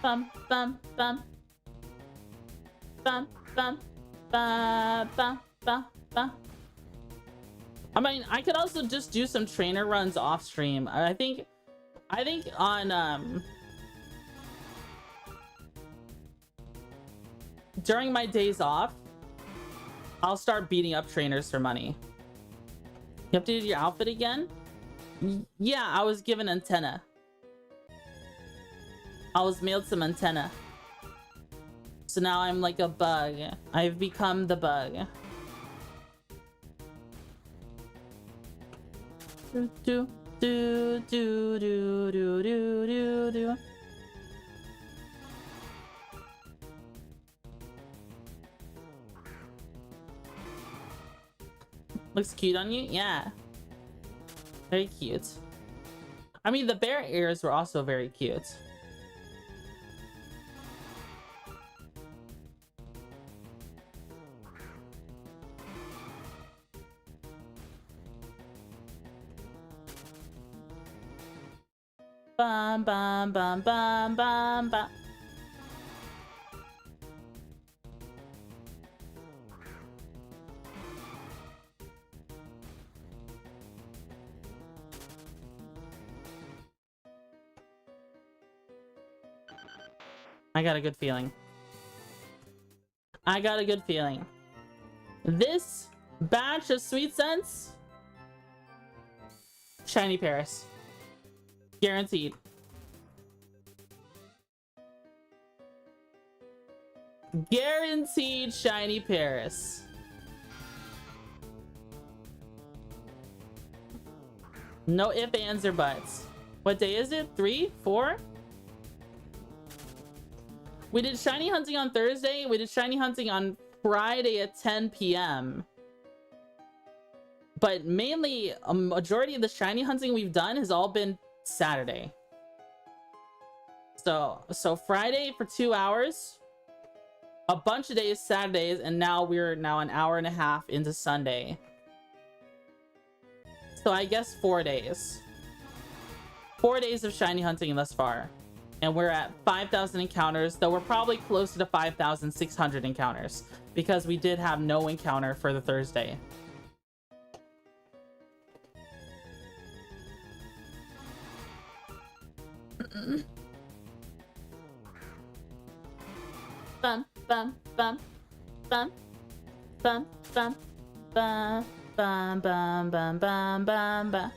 Bum bum bum. Bum bum bum bum bum bum. I mean, I could also just do some trainer runs off stream. I think on during my days off, I'll start beating up trainers for money. You updated your outfit again? Yeah, I was given antenna. I was mailed some antenna. So now I'm like a bug. I've become the bug. Do do do do do do do do. Looks cute on you? Yeah. Very cute. I mean, the bear ears were also very cute. Bum bum bum bum bum bum. I got a good feeling. I got a good feeling. This batch of Sweet Scents, shiny Paris. Guaranteed. Guaranteed shiny Paris. No ifs, ands, or buts. What day is it? 3? 4? We did shiny hunting on Thursday. We did shiny hunting on Friday at 10 p.m. But mainly, a majority of the shiny hunting we've done has all been Saturday. So Friday for 2 hours. a bunch of days Saturdays, and now we're now an hour and a half into Sunday. So I guess 4 days. 4 days of shiny hunting thus far. And we're at 5,000 encounters, though we're probably closer to 5,600 encounters because we did have no encounter for the Thursday. Bum, bum, bum, bum, bum, bum, bum, bum, bum, bum, bum, bum, bum.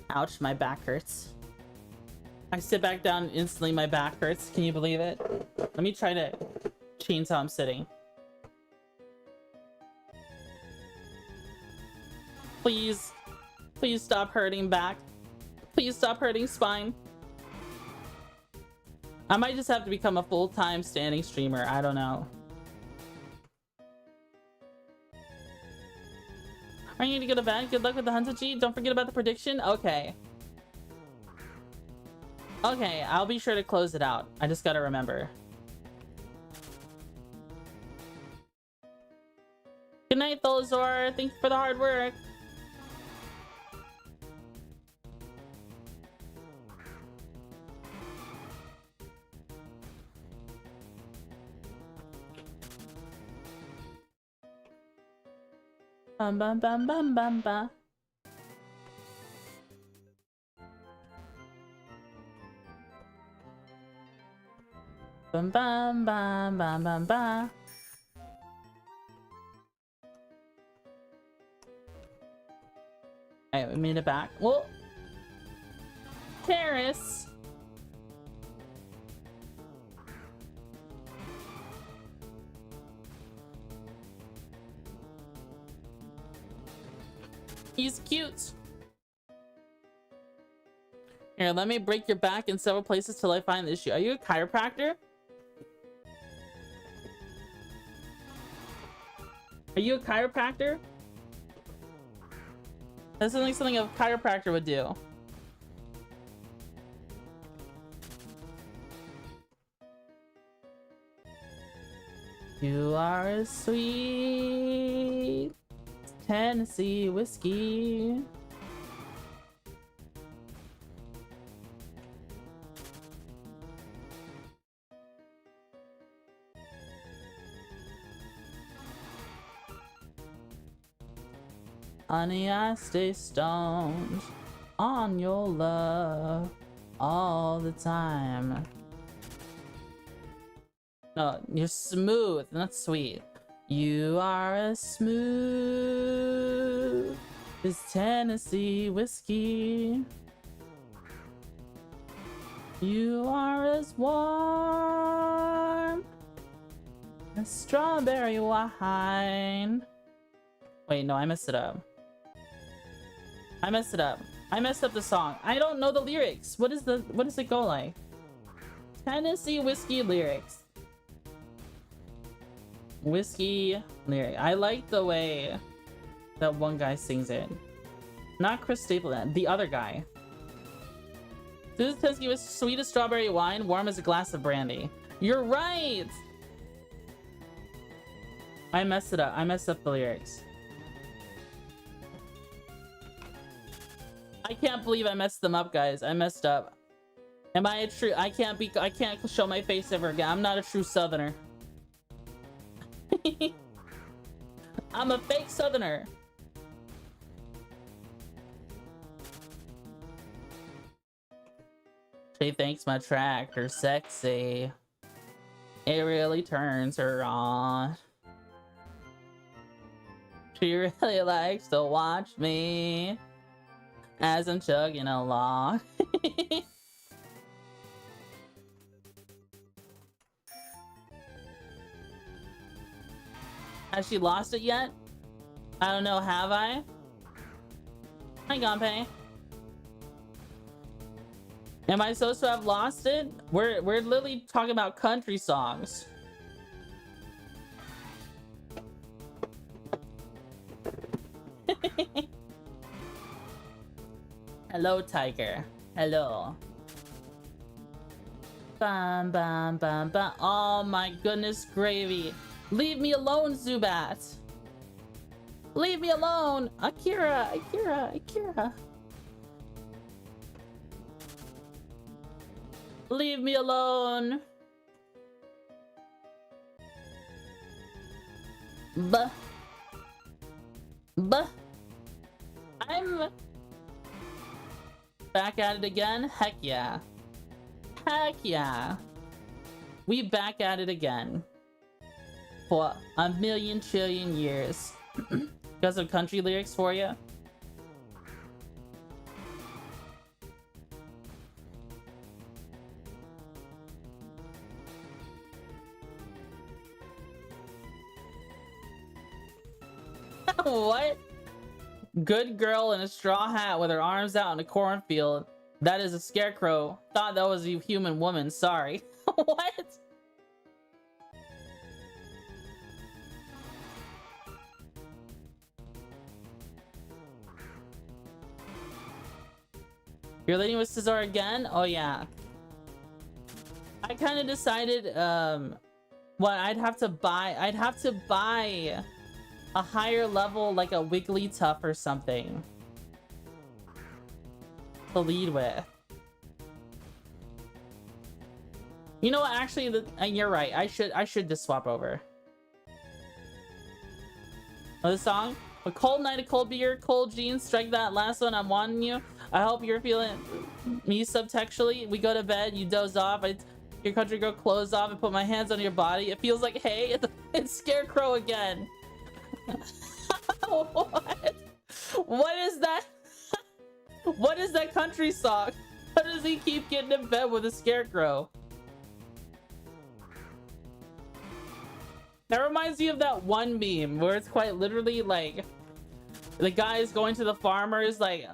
Ouch, my back hurts. I sit back down, instantly my back hurts. Can you believe it? Let me try to change how I'm sitting. Please. Please stop hurting back. Please stop hurting spine. I might just have to become a full-time standing streamer. I don't know. Are you gonna go to bed? Good luck with the Huntachi. Don't forget about the prediction. Okay. Okay, I'll be sure to close it out. I just gotta remember. Good night, Tholazor. Thank you for the hard work. Bum bum bum bum bum bum. Bum bum bum bum bum bum. Alright, we made it back. Well, Terrace. He's cute. Here, let me break your back in several places till I find the issue. Are you a chiropractor? Are you a chiropractor? That sounds like something a chiropractor would do. You are a sweet Tennessee whiskey. Honey, I stay stoned on your love all the time. No, you're smooth, not sweet. You are as smooth as Tennessee whiskey. You are as warm as strawberry wine. Wait, no, I messed it up. I messed it up. I messed up the song. I don't know the lyrics. What does it go like? Tennessee whiskey lyrics. Whiskey lyric. I like the way that one guy sings it. Not Chris Stapleton, the other guy. This Tennessee was sweet as strawberry wine, warm as a glass of brandy. You're right! I messed it up. I messed up the lyrics. I can't believe I messed them up, guys. I messed up. Am I a true... I can't show my face ever again. I'm not a true Southerner. I'm a fake Southerner. She thinks my tractor's sexy. It really turns her on. She really likes to watch me as I'm chugging along. Has she lost it yet? I don't know, have I? Hi, Gonpei. Am I supposed to have lost it? We're literally talking about country songs. Hello, tiger. Hello. Bam, bam, bam, bam. Oh my goodness, gravy. Leave me alone, Zubat. Leave me alone. Akira, Akira, Akira. Leave me alone. Buh. Buh. I'm back at it again. Heck yeah. Heck yeah. We back at it again. For a million trillion years. Got some country lyrics for you. What? Good girl in a straw hat with her arms out in a cornfield. That is a scarecrow. Thought that was a human woman. Sorry. What? You're leading with Cesar again? Oh yeah. I kind of decided what I'd have to buy a higher level, like a Wigglytuff or something to lead with. You know what? Actually, you're right. I should just swap over. Oh, this song? A cold night, a cold beer, cold jeans. Strike that last one. I'm wanting you. I hope you're feeling me subtextually. We go to bed. You doze off. Your country girl clothes off and put my hands on your body. It feels like, hey, it's Scarecrow again. What? What is that? What is that country song? How does he keep getting in bed with a scarecrow? That reminds me of that one meme where it's quite literally like the guy is going to the farmers like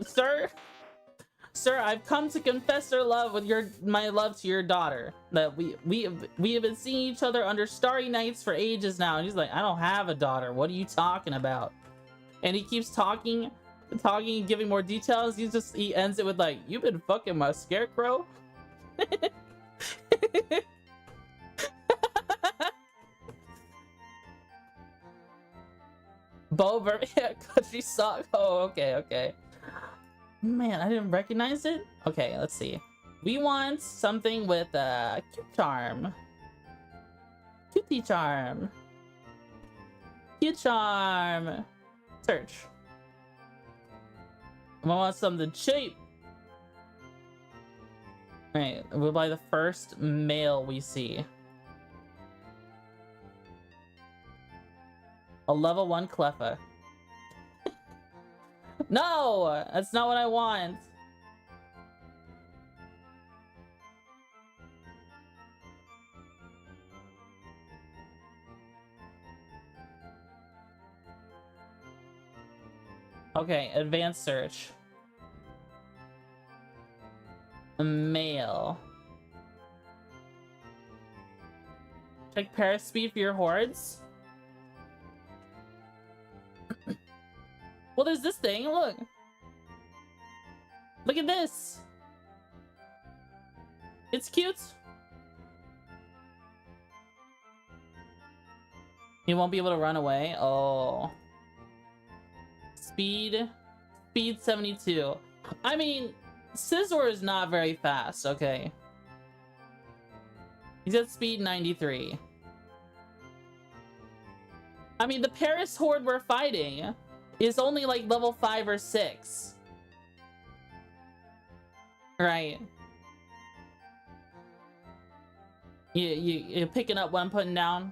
sir, I've come to confess our love with my love to your daughter. That we have been seeing each other under starry nights for ages now. And he's like, I don't have a daughter. What are you talking about? And he keeps talking and giving more details. He ends it with like, you've been fucking my scarecrow. Bover, yeah, country song. Oh, okay. Man, I didn't recognize it. Okay, let's see. We want something with a cute charm. Cutie charm. Cute charm. Search. I want something cheap. Alright, we'll buy the first male we see. A level 1 Cleffa. No! That's not what I want. Okay, advanced search. Male. Check Paris speed for your hordes. Well, there's this thing. Look. Look at this. It's cute. You won't be able to run away. Oh. Speed 72. I mean, Scizor is not very fast. Okay. He's at speed 93. I mean, the Paris horde we're fighting is only like level 5 or 6. Right. You're picking up what I'm putting down.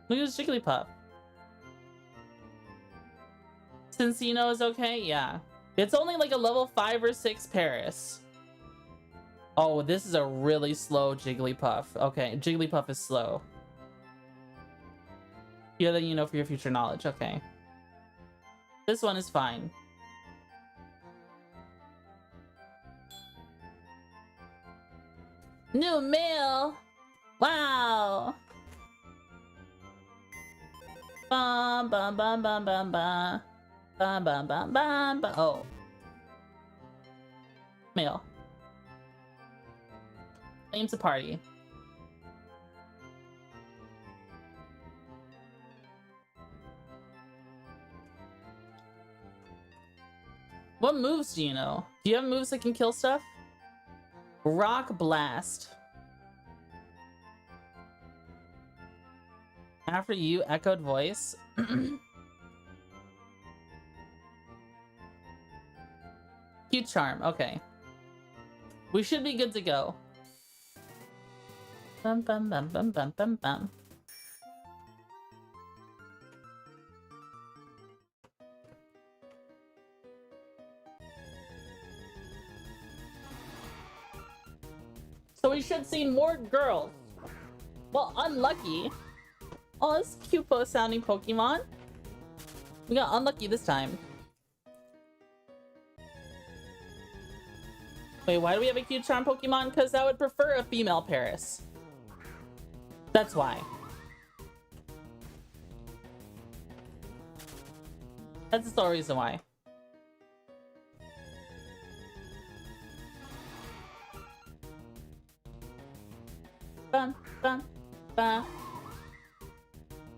Look at this Jigglypuff. Cincino is okay? Yeah. It's only like a level 5 or 6 Paris. Oh, this is a really slow Jigglypuff. Okay, Jigglypuff is slow. Yeah, then you know for your future knowledge. Okay. This one is fine. New mail! Wow. Bum bum bum bum bum bum. Bum bum bum bum bum. Oh. Mail. Name's a party. What moves do you know? Do you have moves that can kill stuff? Rock Blast. After you, Echoed Voice. Cute Charm, okay. We should be good to go. Bum bum bum bum bum bum bum. So we should see more girls. Well, unlucky. Oh, this cute sounding Pokemon. We got unlucky this time. Wait, why do we have a cute charm Pokemon? Because I would prefer a female Paris. That's why. That's the sole reason why. Bum, bum, bum.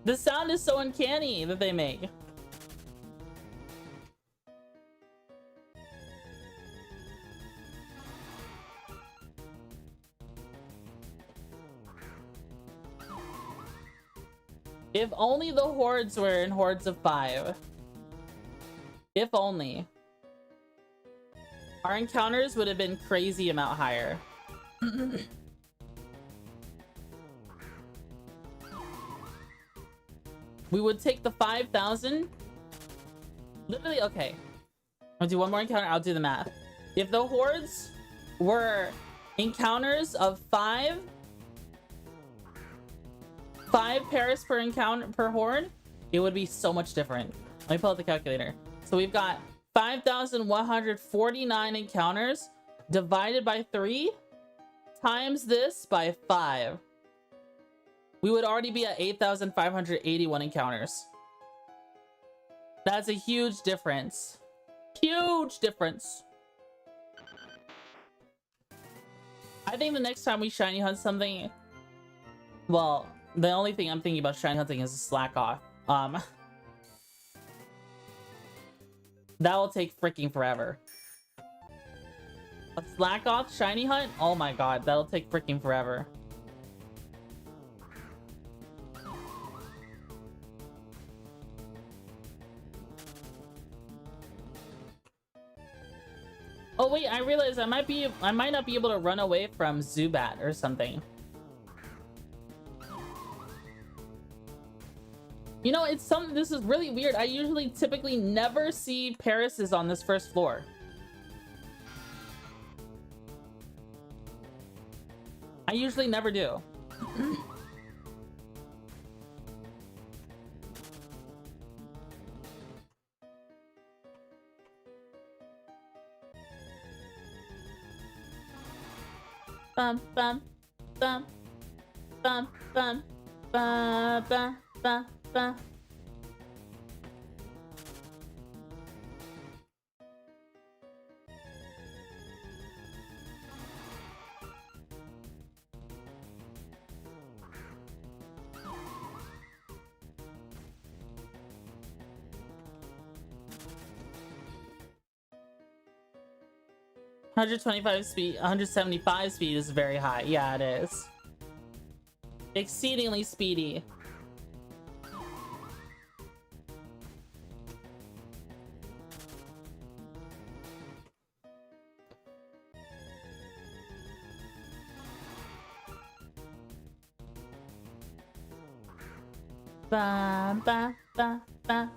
The sound is so uncanny that they make. If only the hordes were in hordes of 5. If only. Our encounters would have been crazy amount higher. We would take the 5,000. Literally, okay. I'll do one more encounter, I'll do the math. If the hordes were encounters of 5 Paris per encounter per horde, it would be so much different. Let me pull out the calculator. So we've got 5,149 encounters divided by 3 times this by 5. We would already be at 8,581 encounters. That's a huge difference. Huge difference. I think the next time we shiny hunt something, well, the only thing I'm thinking about shiny hunting is a slack off. That will take freaking forever. A slack off shiny hunt? Oh my god, that'll take freaking forever. Oh wait, I realized I might not be able to run away from Zubat or something. You know, it's something, this is really weird. I usually typically never see Parises on this first floor. I usually never do. Bum bum bum bum bum bum bum bum bum. $125 speed, 175 speed is very high. Yeah, it is. Exceedingly speedy. Ba, ba, ba, ba.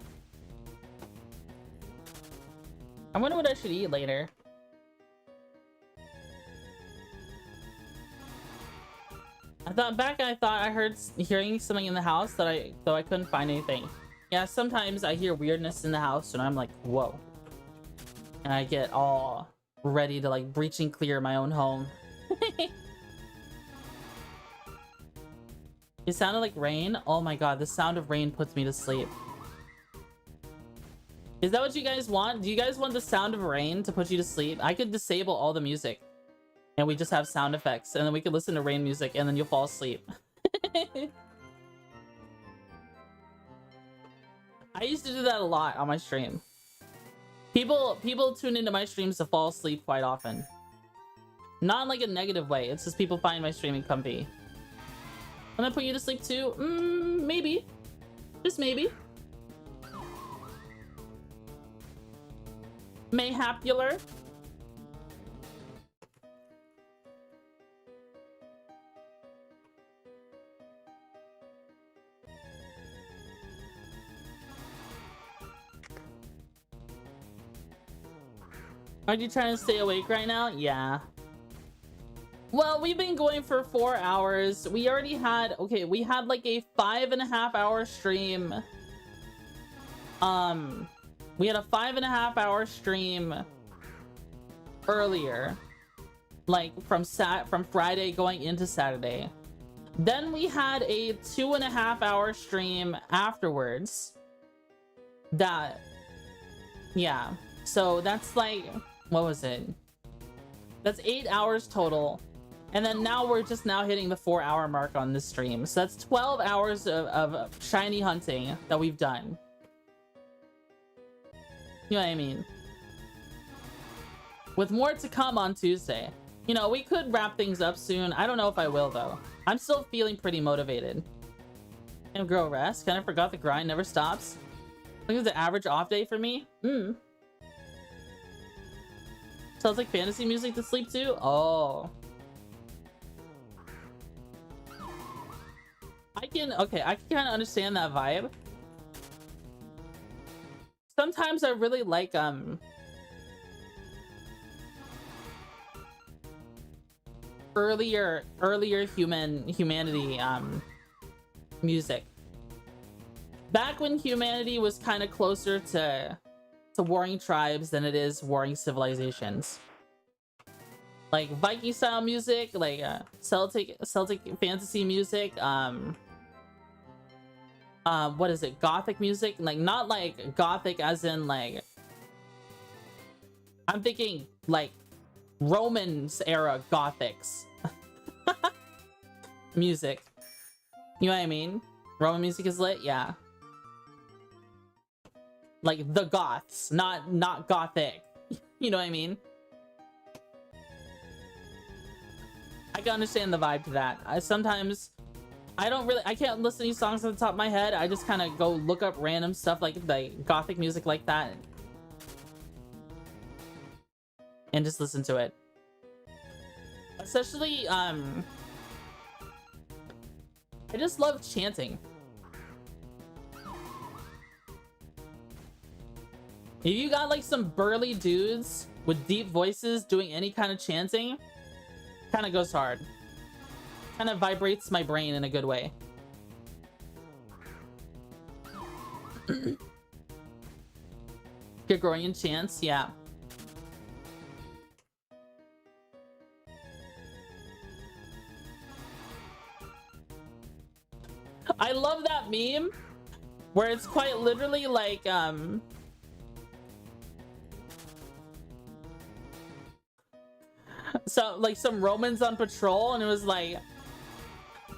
I wonder what I should eat later. I thought I heard hearing something in the house that I couldn't find anything. Yeah, sometimes I hear weirdness in the house and I'm like, whoa. And I get all ready to like breach and clear my own home. It sounded like rain. Oh my god, the sound of rain puts me to sleep. Is that what you guys want? Do you guys want the sound of rain to put you to sleep? I could disable all the music and we just have sound effects, and then we could listen to rain music and then you'll fall asleep. I used to do that a lot on my stream. People tune into my streams to fall asleep quite often. Not in like a negative way. It's just people find my streaming comfy. I'm gonna put you to sleep too? Maybe. Just maybe. Mayhapular. Are you trying to stay awake right now? Yeah. Well, we've been going for 4 hours. We already had, okay, we had like a 5.5 hour stream. We had a 5.5 hour stream earlier, like from Friday going into Saturday. Then we had a 2.5 hour stream afterwards. Yeah. So that's like, what was it? That's 8 hours total. And then now we're just now hitting the 4 hour mark on this stream. So that's 12 hours of shiny hunting that we've done. You know what I mean? With more to come on Tuesday. You know, we could wrap things up soon. I don't know if I will though. I'm still feeling pretty motivated. And girl, rest. Kind of forgot the grind never stops. I think it's the average off day for me. Sounds like fantasy music to sleep to? Oh. I can kind of understand that vibe. Sometimes I really like earlier humanity music. Back when humanity was kind of closer to warring tribes than it is warring civilizations. Like Viking style music, like Celtic fantasy music, what is it, Gothic music? Like not like Gothic as in like, I'm thinking like Romans era Gothics music. You know what I mean? Roman music is lit, yeah. Like the Goths, not Gothic. You know what I mean? I can understand the vibe to that. Sometimes I can't listen to these songs off the top of my head. I just kind of go look up random stuff like Gothic music like that and just listen to it. Especially I just love chanting. If you got like some burly dudes with deep voices doing any kind of chanting, kind of goes hard. Kind of vibrates my brain in a good way. Gregorian chants, yeah. I love that meme where it's quite literally like so like some Romans on patrol, and it was like,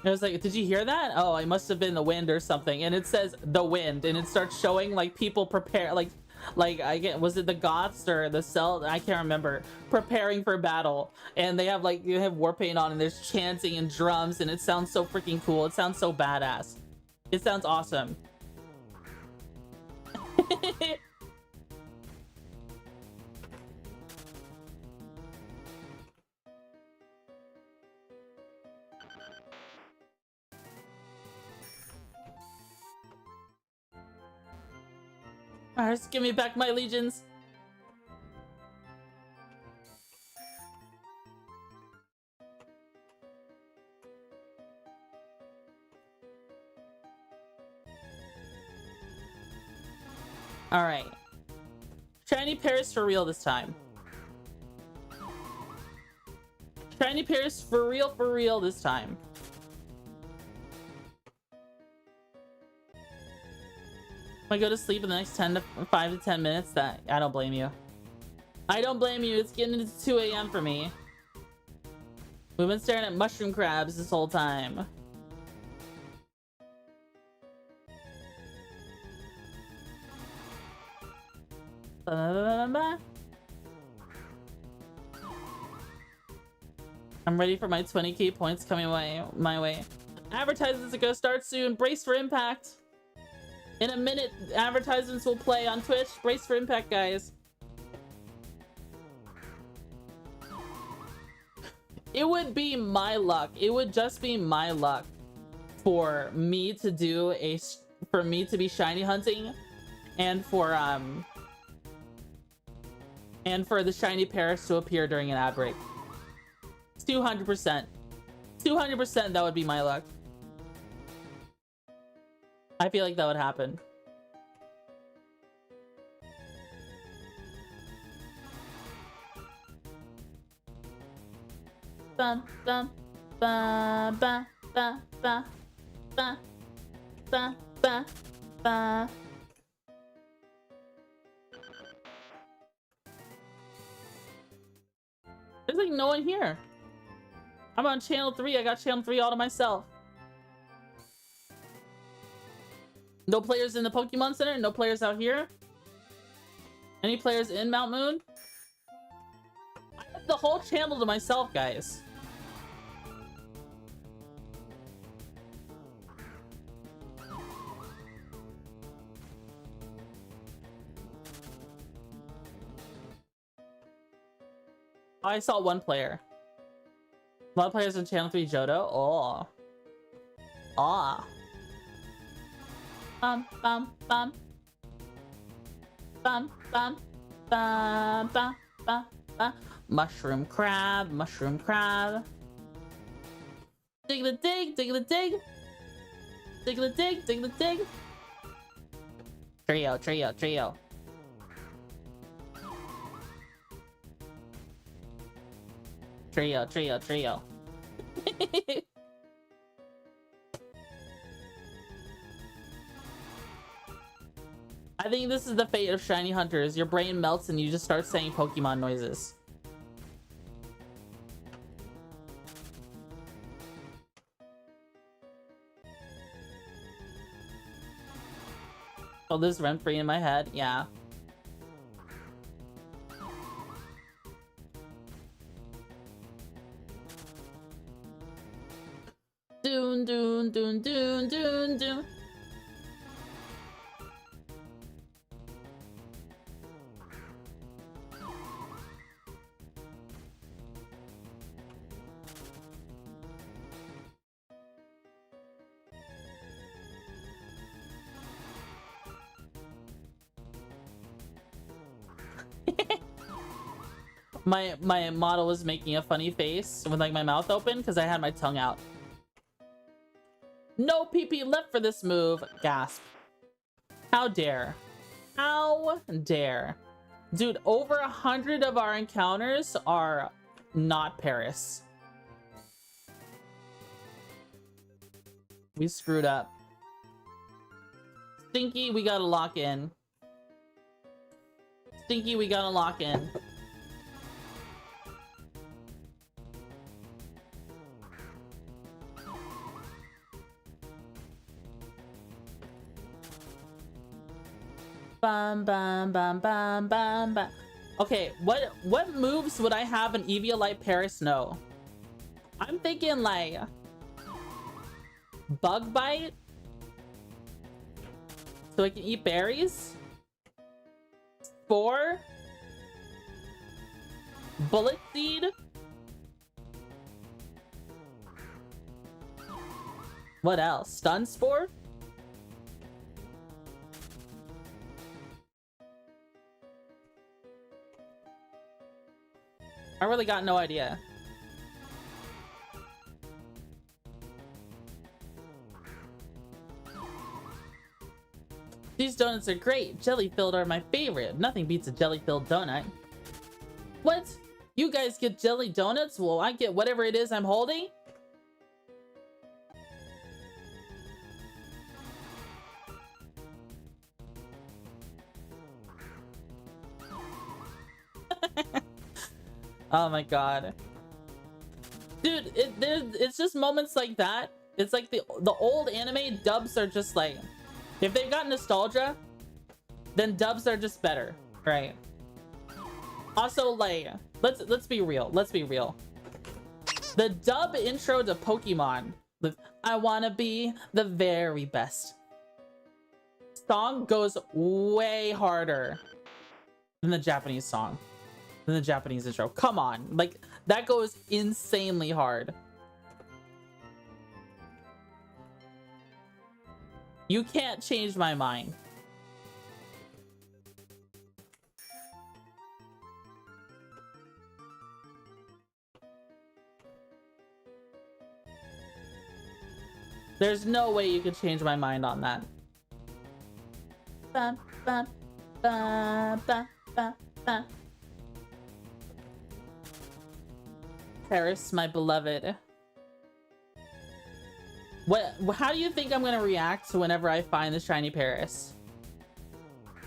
did you hear that? Oh, it must have been the wind or something. And it says the wind, and it starts showing like people prepare, like was it the Goths or the Celt? I can't remember. Preparing for battle, and they have like, you have war paint on, and there's chanting and drums, and it sounds so freaking cool. It sounds so badass. It sounds awesome. Alright, just give me back my legions. Alright. Shiny Paris for real this time. Shiny Paris for real this time. If I go to sleep in the next 5 to 10 minutes, that I don't blame you. I don't blame you. It's getting into 2 a.m. for me. We've been staring at mushroom crabs this whole time. I'm ready for my 20k points coming my way. Advertisements are gonna start soon. Brace for impact. In a minute, advertisements will play on Twitch. Brace for impact, guys. It would be my luck. It would just be my luck for me to do for me to be shiny hunting, and for the shiny Paris to appear during an ad break. 200%. 200% that would be my luck. I feel like that would happen. Bum, bum, ba, ba, ba, ba, ba, ba, ba, ba. There's like no one here. I'm on channel 3. I got channel 3 all to myself. No players in the Pokemon Center? No players out here? Any players in Mount Moon? I have the whole channel to myself, guys. I saw one player. A lot of players in channel 3 Johto. Oh. Ah. Bum bum bum. Bum bum bum bum bum bum. Mushroom crab, mushroom crab. Dig the dig, dig the dig. Dig the dig, dig the dig. Trio, trio, trio. Trio, trio, trio. I think this is the fate of shiny hunters. Your brain melts and you just start saying Pokemon noises. Oh, this rent-free in my head? Yeah. Doon, doon, doon, doon, doon, doon. My model was making a funny face with like my mouth open because I had my tongue out. No PP left for this move. Gasp. How dare. How dare. Dude, over 100 of our encounters are not Paris. We screwed up. Stinky, we gotta lock in. Stinky, we gotta lock in. Bam, bam, bam, bam, bam, bam. Okay, what moves would I have an Eviolite Paris know? I'm thinking like Bug Bite, so I can eat berries. Spore, Bullet Seed. What else? Stun Spore. I really got no idea. These donuts are great. Jelly-filled are my favorite. Nothing beats a jelly-filled donut. What? You guys get jelly donuts? Well, I get whatever it is I'm holding? Oh my god. Dude, it's just moments like that. It's like the old anime dubs are just like, if they've got nostalgia, then dubs are just better, right? Also, like, let's be real. Let's be real. The dub intro to Pokemon, I wanna be the very best, song goes way harder than the Japanese song, than the Japanese intro. Come on, like that goes insanely hard. You can't change my mind. There's no way you could change my mind on that. Ba, ba, ba, ba, ba, ba. Paris, my beloved. How do you think I'm gonna react whenever I find the shiny Paris?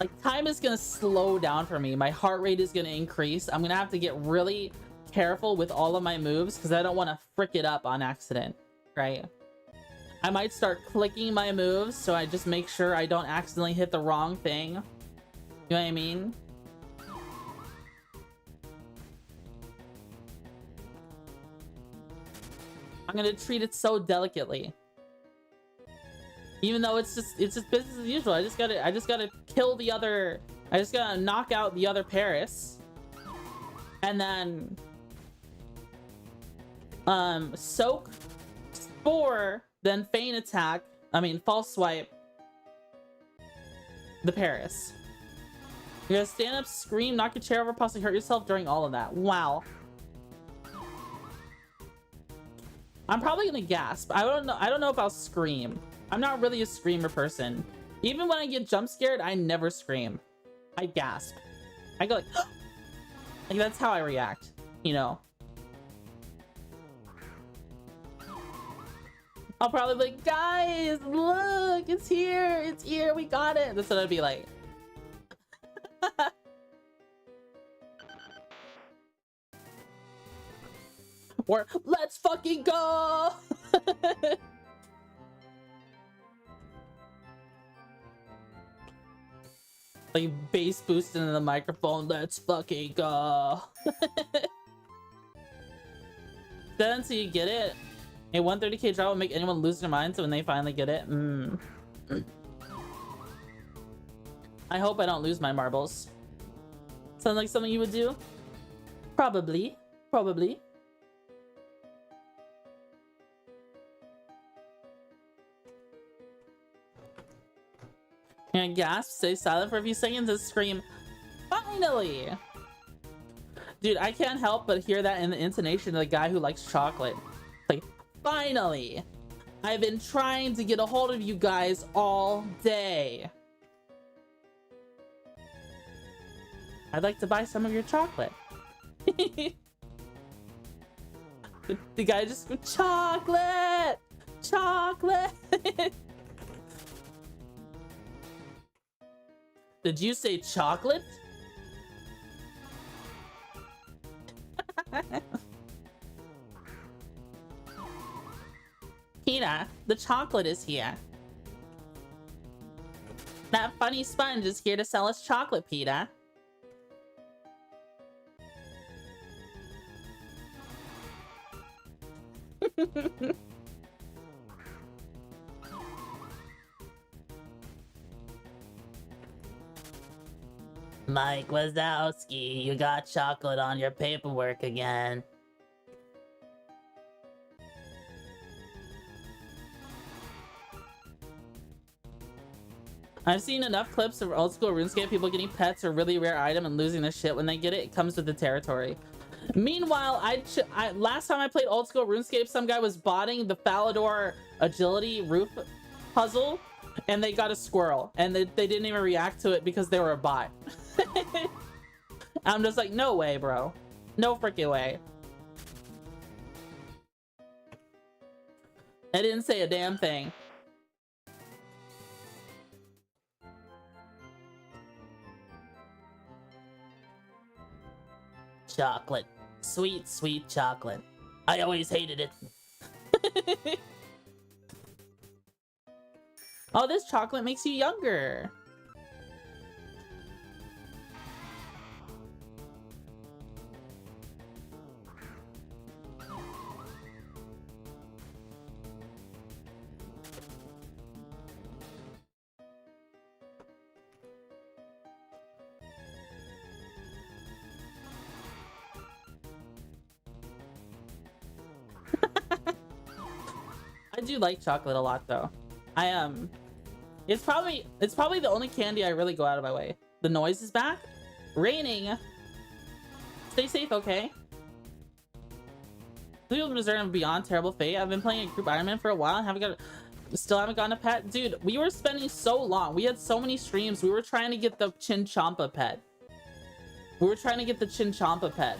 Like, time is gonna slow down for me. My heart rate is gonna increase. I'm gonna have to get really careful with all of my moves because I don't want to frick it up on accident, right? I might start clicking my moves so I just make sure I don't accidentally hit the wrong thing. You know what I mean? I'm gonna treat it so delicately. Even though it's just business as usual. I just gotta kill the other, I just gotta knock out the other Paris. And then soak, spore, then feign attack, false swipe the Paris. You're gonna stand up, scream, knock your chair over, possibly hurt yourself during all of that. Wow. I'm probably gonna gasp. I don't know if I'll scream. I'm not really a screamer person. Even when I get jump scared, I never scream. I gasp. I go like, like that's how I react, you know. I'll probably be like, guys, look, it's here, we got it. That's what I'd be like. Or, let's fucking go! Like, bass boosting in the microphone, let's fucking go! Then, so you get it? A 130k drop will make anyone lose their mind, so when they finally get it, I hope I don't lose my marbles. Sounds like something you would do? Probably. Probably. And gasp, stay silent for a few seconds, and scream, finally! Dude, I can't help but hear that in the intonation of the guy who likes chocolate. Like, finally! I've been trying to get a hold of you guys all day. I'd like to buy some of your chocolate. The guy just goes, chocolate! Chocolate! Did you say chocolate? Peter, the chocolate is here. That funny sponge is here to sell us chocolate, Peter. Mike Wazowski, you got chocolate on your paperwork again. I've seen enough clips of old school RuneScape people getting pets or really rare item and losing their shit when they get it. It comes with the territory. Meanwhile, last time I played old school RuneScape, some guy was botting the Falador agility roof puzzle, and they got a squirrel, and they didn't even react to it because they were a bot. I'm just like, no way, bro. No freaking way. I didn't say a damn thing. chocolate. Sweet, sweet chocolate. I always hated it. Oh, this chocolate makes you younger. I do like chocolate a lot though. It's probably the only candy I really go out of my way. The noise is back. Raining. Stay safe, okay? People deserve and beyond terrible fate. I've been playing a group Iron Man for a while and still haven't gotten a pet. Dude, we were spending so long. We had so many streams. We were trying to get the Chinchompa pet.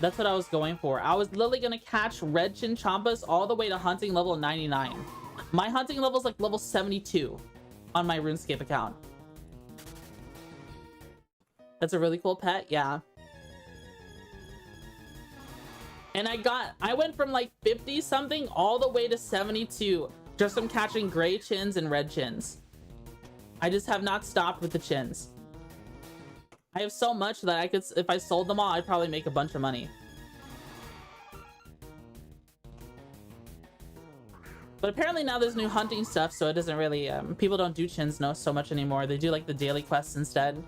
That's what I was going for. I was literally gonna catch red Chinchompas all the way to hunting level 99. My hunting level is like level 72 on my RuneScape account. That's a really cool pet, yeah. And I went from like 50 something all the way to 72 just from catching gray chins and red chins. I just have not stopped with the chins. I have so much that I could, if I sold them all, I'd probably make a bunch of money. But apparently now there's new hunting stuff, so it doesn't really, people don't do chins so much anymore. They do like the daily quests instead.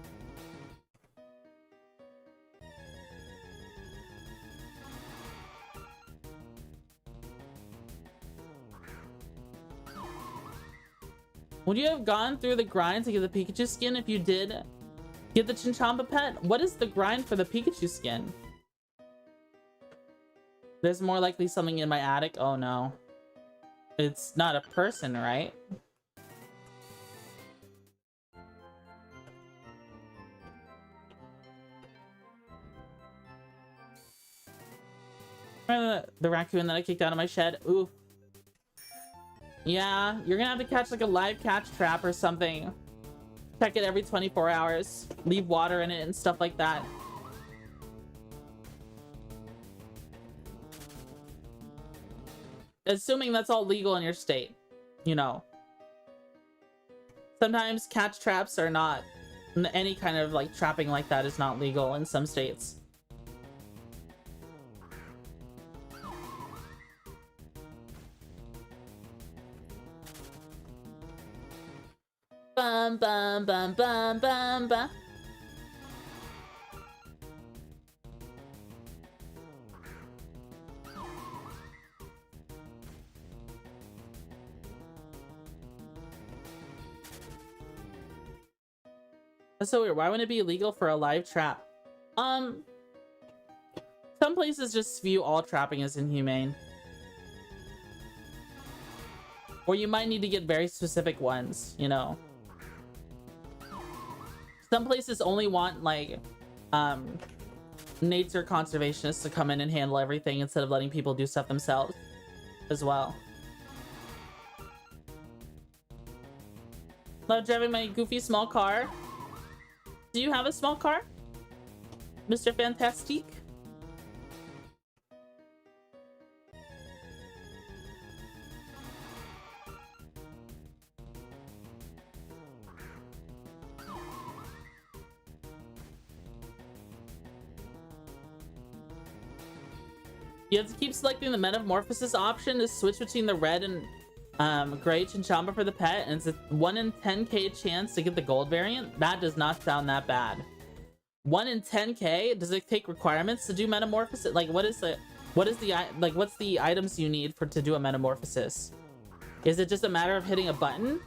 Would you have gone through the grind to get the Pikachu skin if you did get the Chinchompa pet? What is the grind for the Pikachu skin? There's more likely something in my attic. Oh no. It's not a person, right? Remember the raccoon that I kicked out of my shed? Oof. Yeah, you're gonna have to catch like a live catch trap or something. Check it every 24 hours. Leave water in it and stuff like that. Assuming that's all legal in your state, you know. Sometimes catch traps are not, any kind of like trapping like that is not legal in some states. Bum bum bum bum bum bum. That's so weird. Why wouldn't it be illegal for a live trap? Some places just view all trapping as inhumane. Or you might need to get very specific ones, you know. Some places only want like nature conservationists to come in and handle everything instead of letting people do stuff themselves as well. Love driving my goofy small car. Do you have a small car, Mr. Fantastique? You have to keep selecting the metamorphosis option to switch between the red and gray Chinchompa for the pet, and it's a 1 in 10k chance to get the gold variant. That does not sound that bad. 1 in 10k? Does it take requirements to do metamorphosis? Like, what's the items you need to do a metamorphosis? Is it just a matter of hitting a button?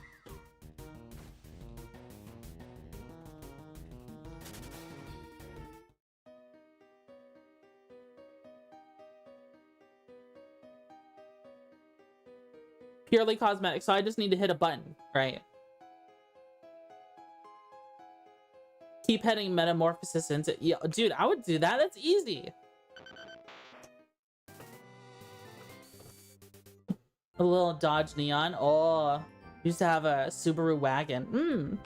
Purely cosmetic, so I just need to hit a button, right? Keep heading metamorphosis into... Yeah, dude, I would do that. That's easy. A little Dodge Neon. Oh, used to have a Subaru wagon.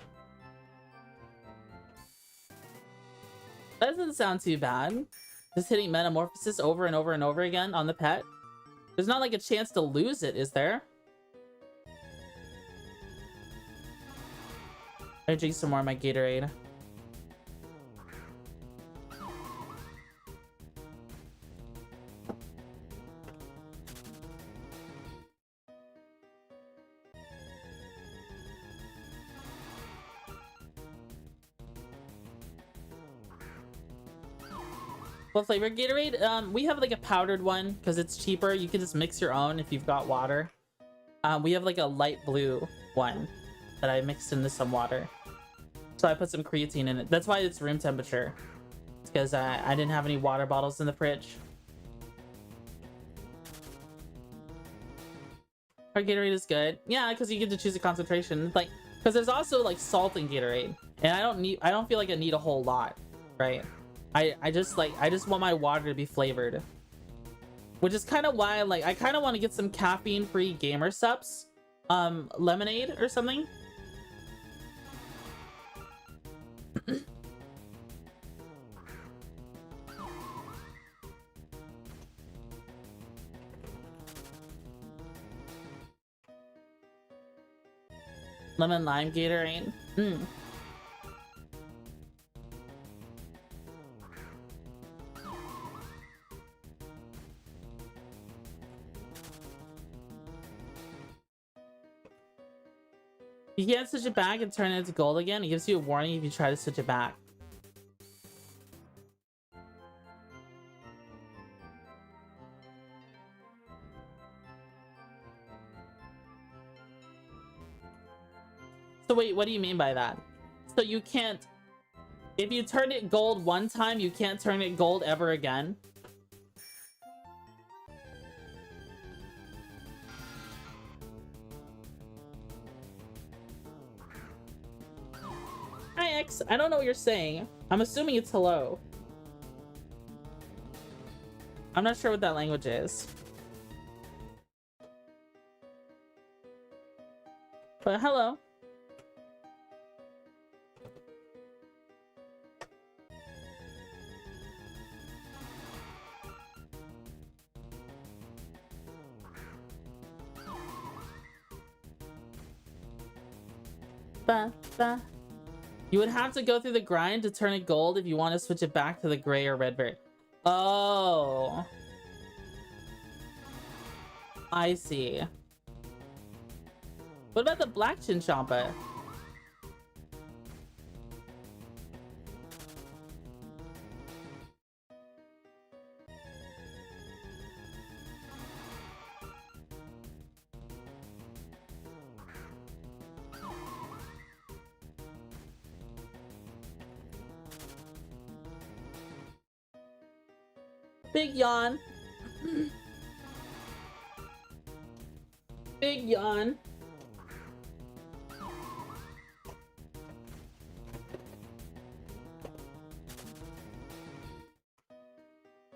That doesn't sound too bad. Just hitting Metamorphosis over and over and over again on the pet. There's not like a chance to lose it, is there? I drink some more of my Gatorade. What flavor Gatorade? We have like a powdered one because it's cheaper. You can just mix your own if you've got water. We have like a light blue one that I mixed into some water. So I put some creatine in it. That's why it's room temperature. It's because I didn't have any water bottles in the fridge. Our Gatorade is good. Yeah, because you get to choose a concentration. Like, because there's also like salt in Gatorade. And I don't feel like I need a whole lot, right? I just want my water to be flavored. Which is kind of why I kind of want to get some caffeine-free gamer subs. Lemonade or something. Lemon lime Gatorade. You can't switch it back and turn it into gold again. It gives you a warning if you try to switch it back. So wait, what do you mean by that? So you can't... If you turn it gold one time, you can't turn it gold ever again? Hi, X. I don't know what you're saying. I'm assuming it's hello. I'm not sure what that language is. But hello. Ba, ba. You would have to go through the grind to turn it gold if you want to switch it back to the gray or red variant. Oh. I see. What about the black Chinchompa? Big yawn. Big yawn.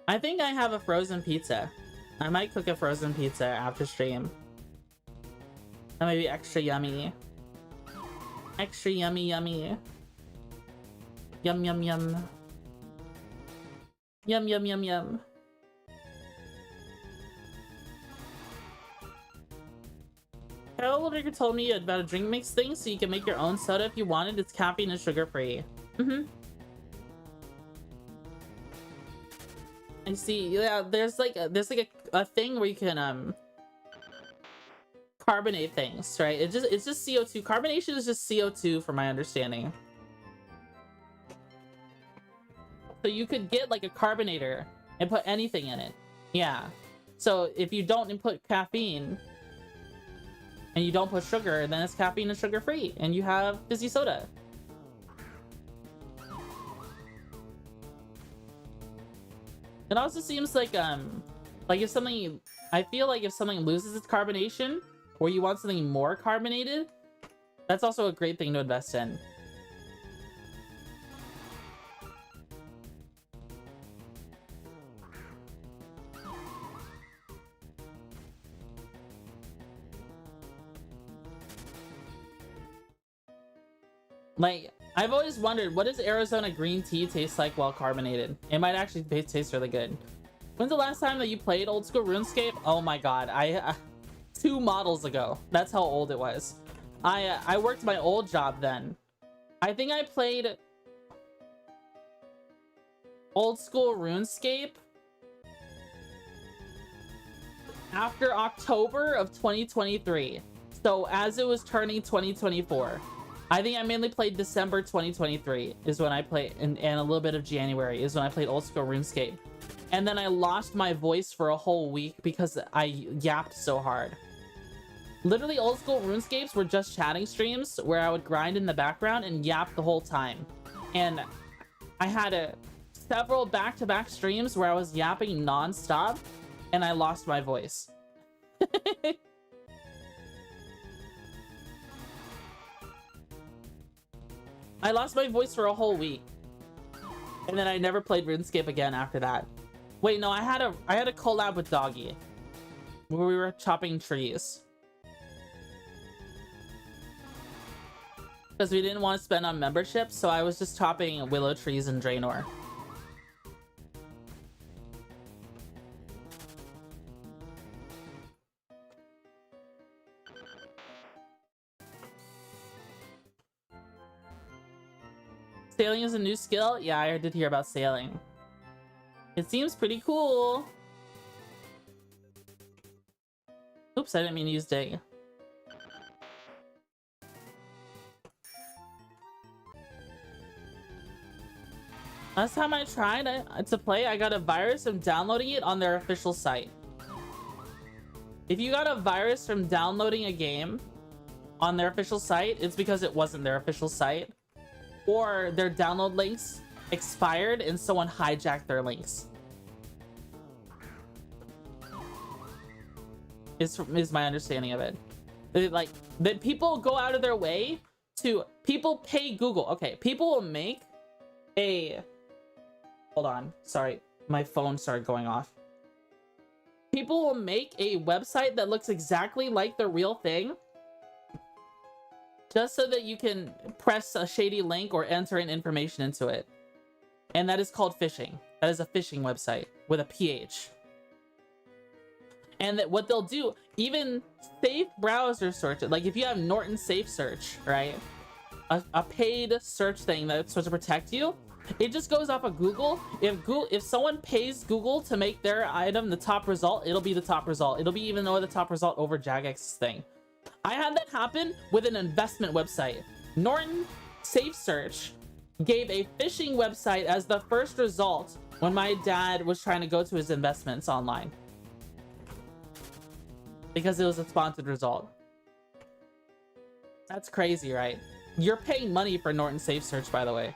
I think I have a frozen pizza. I might cook a frozen pizza after stream. That might be extra yummy. Extra yummy yummy. Yum yum yum. Yum yum yum yum. Carol Licker told me about a drink mix thing so you can make your own soda if you wanted. It's caffeine and sugar free. I see. Yeah, there's like a thing where you can carbonate things, right? It's just CO2. Carbonation is just CO2 from my understanding. So you could get like a carbonator and put anything in it. Yeah. So if you don't input caffeine and you don't put sugar, then it's caffeine and sugar free and you have fizzy soda. It also seems like if something, I feel like if something loses its carbonation or you want something more carbonated, that's also a great thing to invest in. Like, I've always wondered, what does Arizona green tea taste like while carbonated? It might actually taste really good. When's the last time that you played old school RuneScape? Oh my god, 2 models ago. That's how old it was. I worked my old job then. I think I played old school RuneScape after October of 2023. So as it was turning 2024. I think I mainly played December 2023 is when I played, and a little bit of January is when I played old school RuneScape. And then I lost my voice for a whole week because I yapped so hard. Literally, old school RuneScapes were just chatting streams where I would grind in the background and yap the whole time. And I had several back-to-back streams where I was yapping non-stop and I lost my voice. I lost my voice for a whole week. And then I never played RuneScape again after that. Wait, no, I had a collab with Doggy where we were chopping trees. Because we didn't want to spend on memberships, so I was just chopping willow trees in Draenor. Sailing is a new skill? Yeah, I did hear about sailing. It seems pretty cool. Oops, I didn't mean to use dig. Last time I tried to play, I got a virus from downloading it on their official site. If you got a virus from downloading a game on their official site, it's because it wasn't their official site. Or their download links expired and someone hijacked their links. Is my understanding of it. Like, that people go out of their way to... People pay Google. Okay, people will make a... Hold on. Sorry. My phone started going off. People will make a website that looks exactly like the real thing just so that you can press a shady link or enter in information into it. And that is called phishing. That is a phishing website with a PH. And that what they'll do, even safe browser search, like if you have Norton Safe Search, right? A paid search thing that's supposed to protect you, it just goes off of Google. If someone pays Google to make their item the top result, it'll be the top result. It'll be even though the top result over Jagex's thing. I had that happen with an investment website. Norton Safe Search gave a phishing website as the first result when my dad was trying to go to his investments online. Because it was a sponsored result. That's crazy, right? You're paying money for Norton Safe Search, by the way.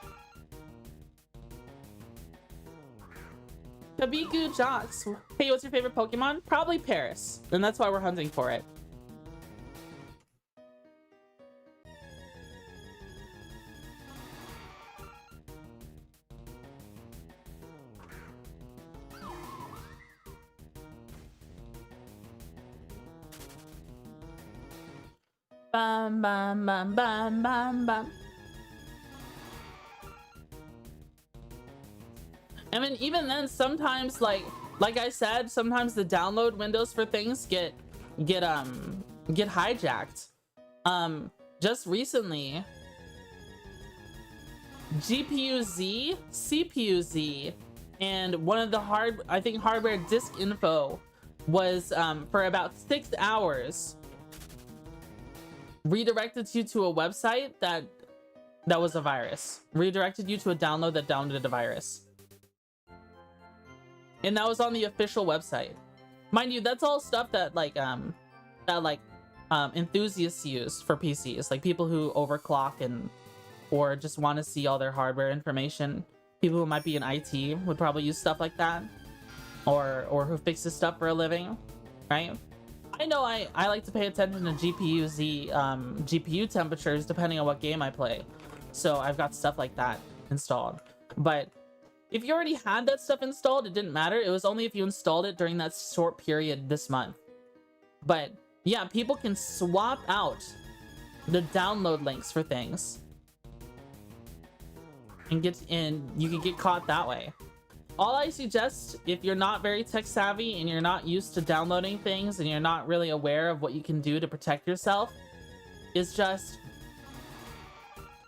Kabiku Jocks. Hey, what's your favorite Pokemon? Probably Paris. And that's why we're hunting for it. Bam, bam, bam, bam, bam, bam. I mean, even then, sometimes, like I said, sometimes the download windows for things get hijacked. Just recently, GPU-Z, CPU-Z, and one of the hardware disk info was for about 6 hours redirected you to a website that was a virus. Redirected you to a download that downloaded a virus. And that was on the official website. Mind you, that's all stuff that enthusiasts use for PCs. Like people who overclock or just want to see all their hardware information. People who might be in IT would probably use stuff like that. Or who fixes stuff for a living, right? I know I like to pay attention to GPU-Z GPU temperatures depending on what game I play. So I've got stuff like that installed. But if you already had that stuff installed, it didn't matter. It was only if you installed it during that short period this month. But yeah, people can swap out the download links for things. and you can get caught that way. All I suggest, if you're not very tech savvy and you're not used to downloading things and you're not really aware of what you can do to protect yourself, is just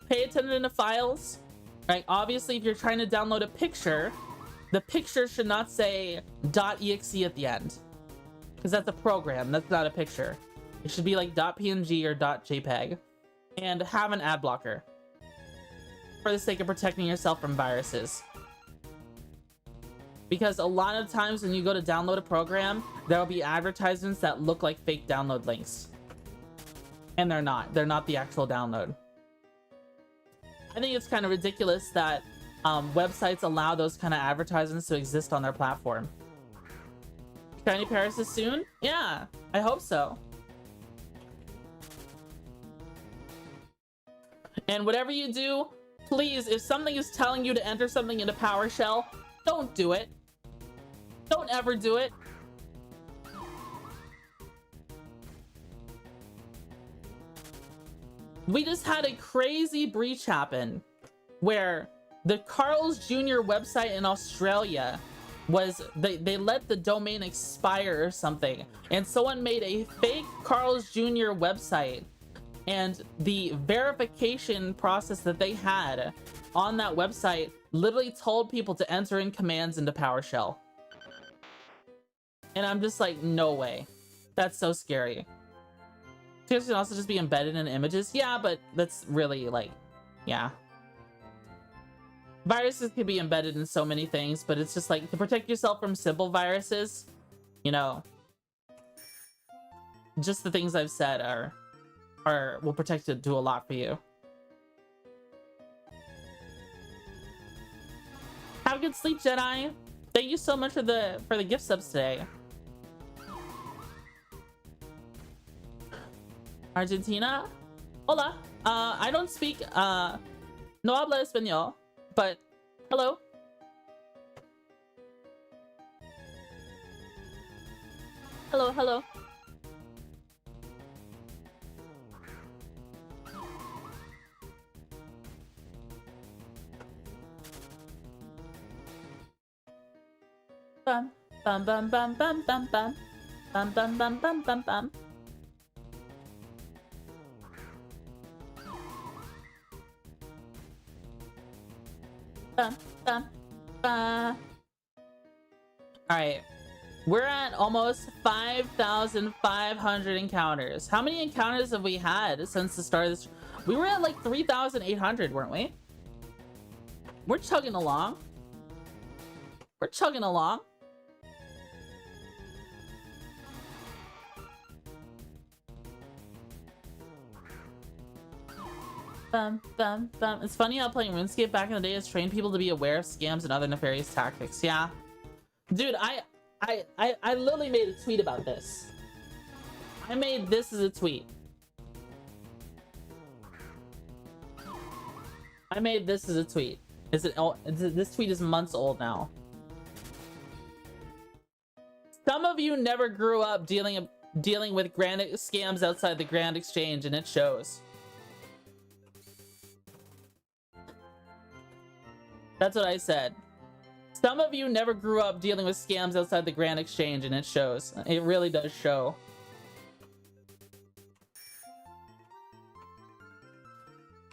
pay attention to files, right? Obviously, if you're trying to download a picture, the picture should not say .exe at the end, because that's a program, that's not a picture. It should be like .png or .jpeg, and have an ad blocker for the sake of protecting yourself from viruses. Because a lot of times when you go to download a program, there will be advertisements that look like fake download links. And they're not. They're not the actual download. I think it's kind of ridiculous that websites allow those kind of advertisements to exist on their platform. Shiny Paris soon? Yeah, I hope so. And whatever you do, please, if something is telling you to enter something into PowerShell, don't do it. Don't ever do it. We just had a crazy breach happen where the Carl's Jr. website in Australia was, they let the domain expire or something, and someone made a fake Carl's Jr. website, and the verification process that they had on that website literally told people to enter in commands into PowerShell. And I'm just like, no way. That's so scary. It can also just be embedded in images. Yeah, but that's really like, yeah. Viruses can be embedded in so many things, but it's just like, to protect yourself from simple viruses, you know, just the things I've said will protect it, do a lot for you. Have a good sleep, Jedi. Thank you so much for the gift subs today. Argentina? Hola. I don't speak no habla español, but hello. Hello, hello. Bum bum bum bum bum bum bum bum bum bum bum bum bum. Bum bum bum. All right, we're at almost 5,500 encounters. How many encounters have we had since the start of this? We were at like 3,800, weren't we? We're chugging along. We're chugging along. Bum, bum, bum. It's funny how playing RuneScape back in the day has trained people to be aware of scams and other nefarious tactics. Yeah. Dude, I literally made a tweet about this. I made this as a tweet. I made this as a tweet. This tweet is months old now. Some of you never grew up dealing with grand scams outside the Grand Exchange, and it shows. That's what I said. Some of you never grew up dealing with scams outside the Grand Exchange, and it shows. It really does show.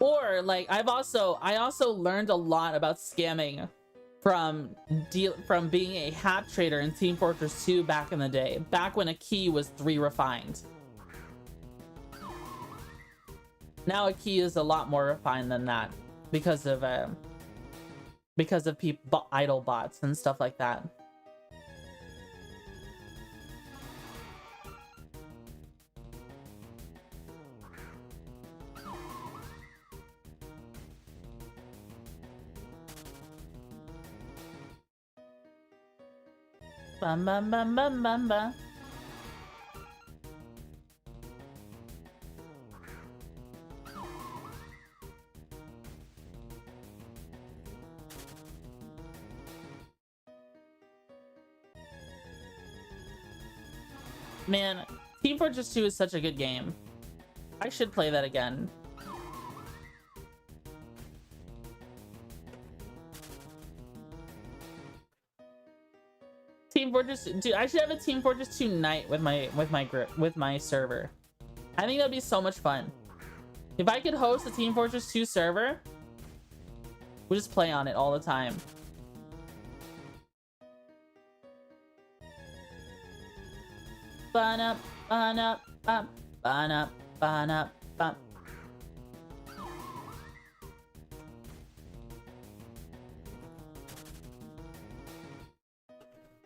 Or like I also learned a lot about scamming from being a hat trader in Team Fortress 2 back in the day, back when a key was 3 refined. Now a key is a lot more refined than that because of people, idle bots and stuff like that. Bum bum bum bum bum bum. Man, Team Fortress 2 is such a good game. I should play that again. Team Fortress, dude, I should have a Team Fortress 2 night with my server. I think that'd be so much fun. If I could host a Team Fortress 2 server, we'll just play on it all the time. Bun up, bun up, bum, bun up, bun up, bum.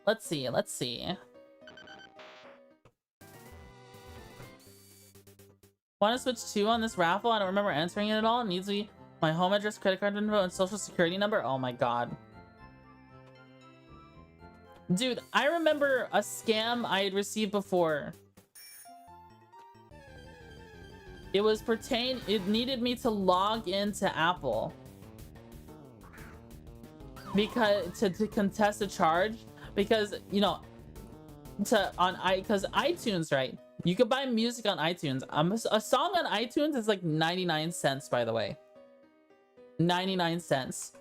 Let's see, let's see. Want to switch 2 on this raffle? I don't remember answering it at all. It needs to be my home address, credit card info, and social security number. Oh my god. Dude, I remember a scam I had received before. It needed me to log into Apple. Because to contest a charge. Because, you know, because iTunes, right? You could buy music on iTunes. A song on iTunes is like 99 cents, by the way. 99 cents.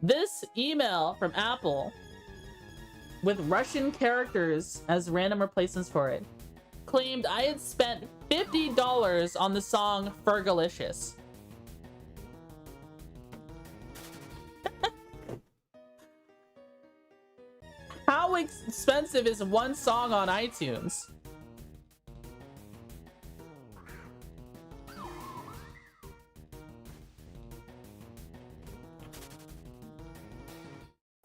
This email from Apple with Russian characters as random replacements for it claimed I had spent $50 on the song Fergalicious. How expensive is one song on iTunes?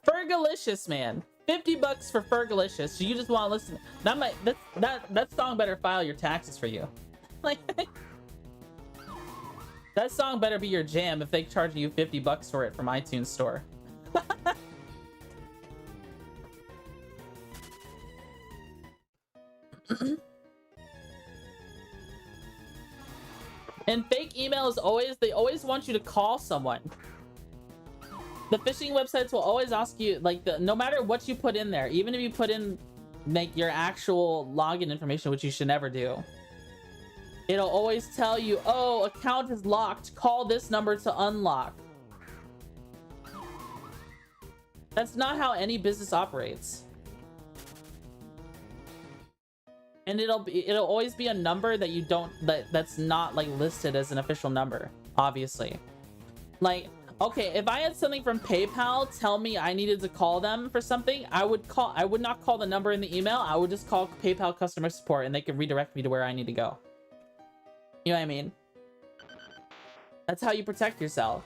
Fergalicious, man. 50 bucks for Fergalicious. So you just want to listen. That song better file your taxes for you. Like that song better be your jam if they charge you 50 bucks for it from iTunes store. And fake emails they always want you to call someone. The phishing websites will always ask you, like, no matter what you put in there, even if you put in like your actual login information, which you should never do, it'll always tell you, oh, account is locked, call this number to unlock. That's not how any business operates. And it'll always be a number that you don't, that's not like listed as an official number, obviously. Like, okay, if I had something from PayPal tell me I needed to call them for something, I would not call the number in the email. I would just call PayPal customer support and they could redirect me to where I need to go. You know what I mean? That's how you protect yourself.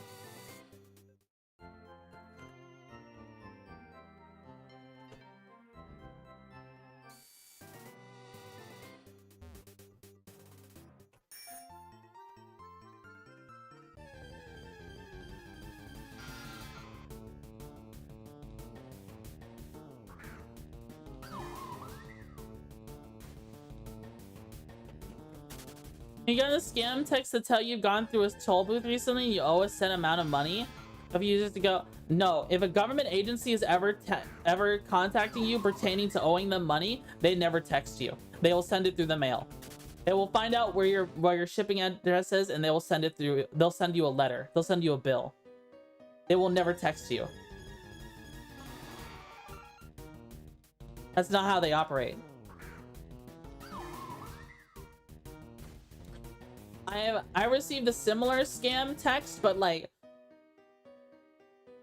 You got a scam text to tell you've gone through a toll booth recently and you owe a set amount of money of users to go. No, if a government agency is ever contacting you pertaining to owing them money, they never text you. They will send it through the mail. They will find out where your shipping address is and they will send it through. They'll send you a letter. They'll send you a bill. They will never text you. That's not how they operate. I received a similar scam text, but like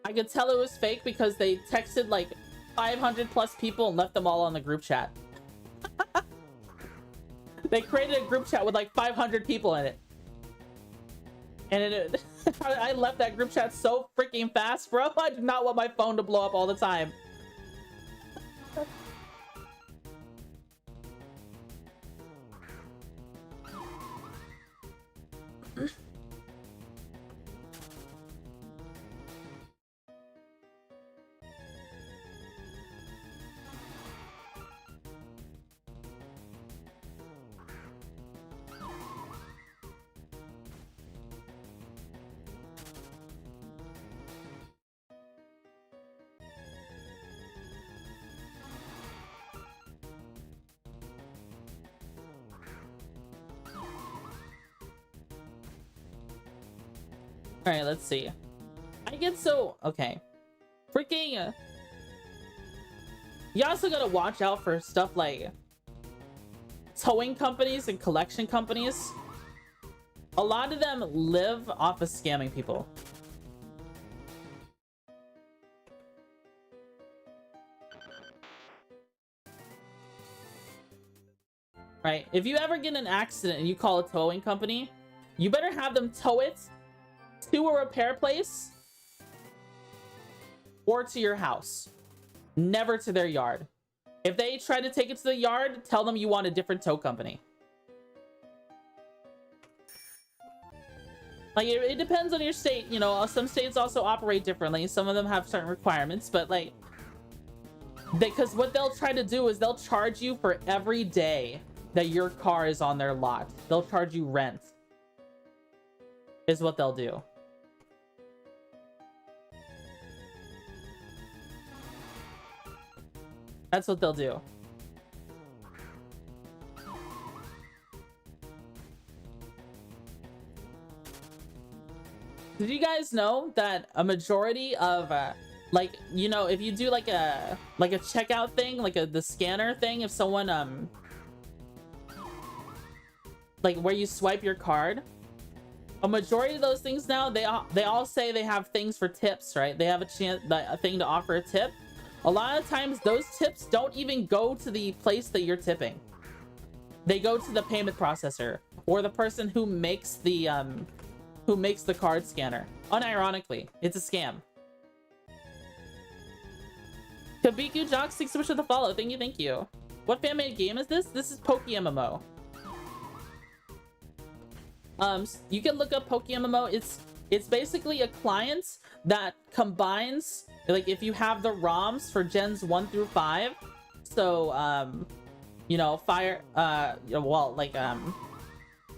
I could tell it was fake because they texted like 500 plus people and left them all on the group chat. They created a group chat with like 500 people in it. And I left that group chat so freaking fast, bro. I do not want my phone to blow up all the time. All right, let's see. I get so okay. Freaking You also gotta watch out for stuff like towing companies and collection companies. A lot of them live off of scamming people. Right? If you ever get in an accident and you call a towing company, you better have them tow it to a repair place or to your house. Never to their yard. If they try to take it to the yard, tell them you want a different tow company. Like, it depends on your state. You know, some states also operate differently. Some of them have certain requirements, but like, because what they'll try to do is they'll charge you for every day that your car is on their lot. They'll charge you rent, is what they'll do. That's what they'll do. Did you guys know that a majority of like, you know, if you do like a checkout thing, like the scanner thing, if someone like where you swipe your card, a majority of those things now, they all say they have things for tips, right? They have a thing to offer a tip. A lot of times those tips don't even go to the place that you're tipping. They go to the payment processor or the person who makes the card scanner. Unironically, it's a scam. Kabiku Jock, 6 so much for the follow. Thank you, thank you. What fan-made game is this? This is PokeMMO. You can look up PokeMMO. It's basically a client that combines, like, if you have the ROMs for gens 1 through 5, so you know, fire well, like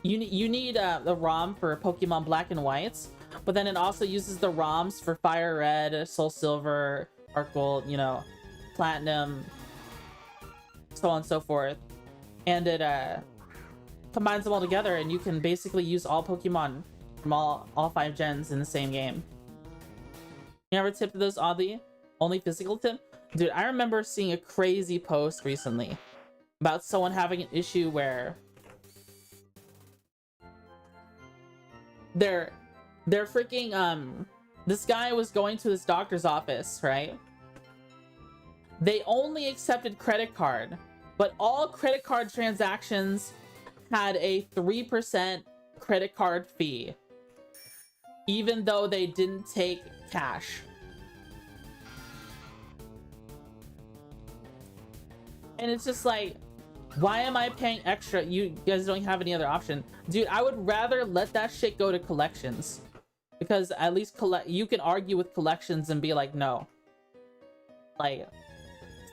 you need the ROM for Pokemon Black and White, but then it also uses the ROMs for Fire Red, Soul Silver, Heart Gold, you know, Platinum, so on and so forth, and it combines them all together, and you can basically use all Pokemon from all 5 gens in the same game. You ever tipped those oddly? Only physical tip? Dude, I remember seeing a crazy post recently about someone having an issue where they're freaking this guy was going to his doctor's office, right? They only accepted credit card, but all credit card transactions had a 3% credit card fee, even though they didn't take cash. And it's just like, why am I paying extra? You guys don't have any other option. Dude, I would rather let that shit go to collections, because at least you can argue with collections and be like, no. Like,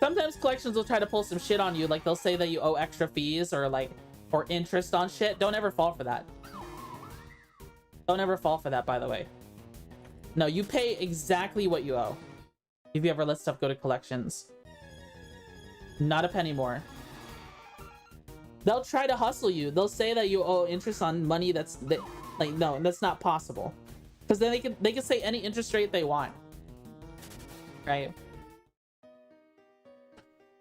sometimes collections will try to pull some shit on you, like they'll say that you owe extra fees or like, or interest on shit. Don't ever fall for that. Don't ever fall for that, by the way. No, you pay exactly what you owe if you ever let stuff go to collections. Not a penny more. They'll try to hustle you. They'll say that you owe interest on money like, no, that's not possible. Because then they can say any interest rate they want. Right?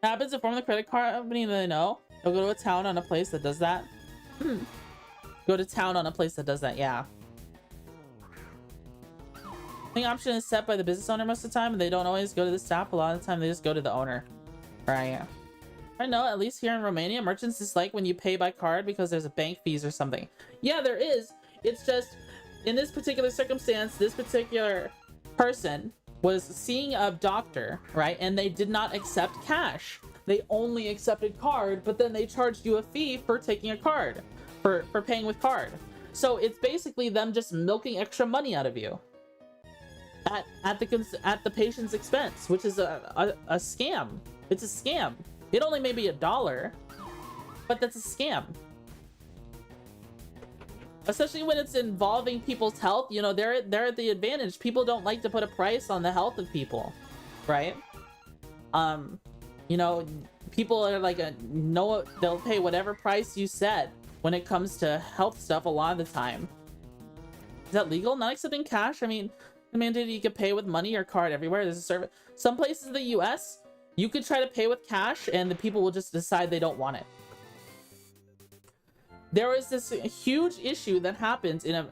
Happens to form the credit card company that they know. They'll go to a town on a place that does that. Go to town on a place that does that, yeah. The option is set by the business owner most of the time, and they don't always go to the staff. A lot of the time they just go to the owner. Right. I know, at least here in Romania, merchants dislike when you pay by card because there's a bank fees or something. Yeah, there is. It's just, in this particular circumstance, this particular person was seeing a doctor, right? And they did not accept cash. They only accepted card, but then they charged you a fee for taking a card, for paying with card. So it's basically them just milking extra money out of you at the patient's expense, which is a scam. It's a scam. It only may be $1, but that's a scam. Especially when it's involving people's health, you know, they're at the advantage. People don't like to put a price on the health of people, right? You know, people are like, no, they'll pay whatever price you set when it comes to health stuff a lot of the time. Is that legal? Not accepting cash? I mean, you can pay with money or card everywhere. There's a service. Some places in the US, You could try to pay with cash and the people will just decide they don't want it. There was this huge issue that happened in a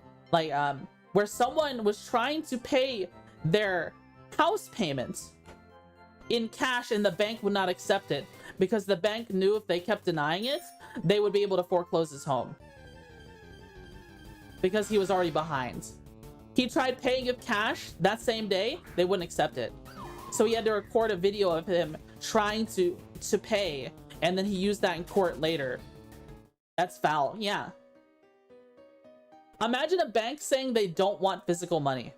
where someone was trying to pay their house payment in cash and the bank would not accept it because the bank knew if they kept denying it, they would be able to foreclose his home because he was already behind. He tried paying with cash that same day, they wouldn't accept it. So he had to record a video of him trying to pay, and then he used that in court later. That's foul, yeah. Imagine a bank saying they don't want physical money,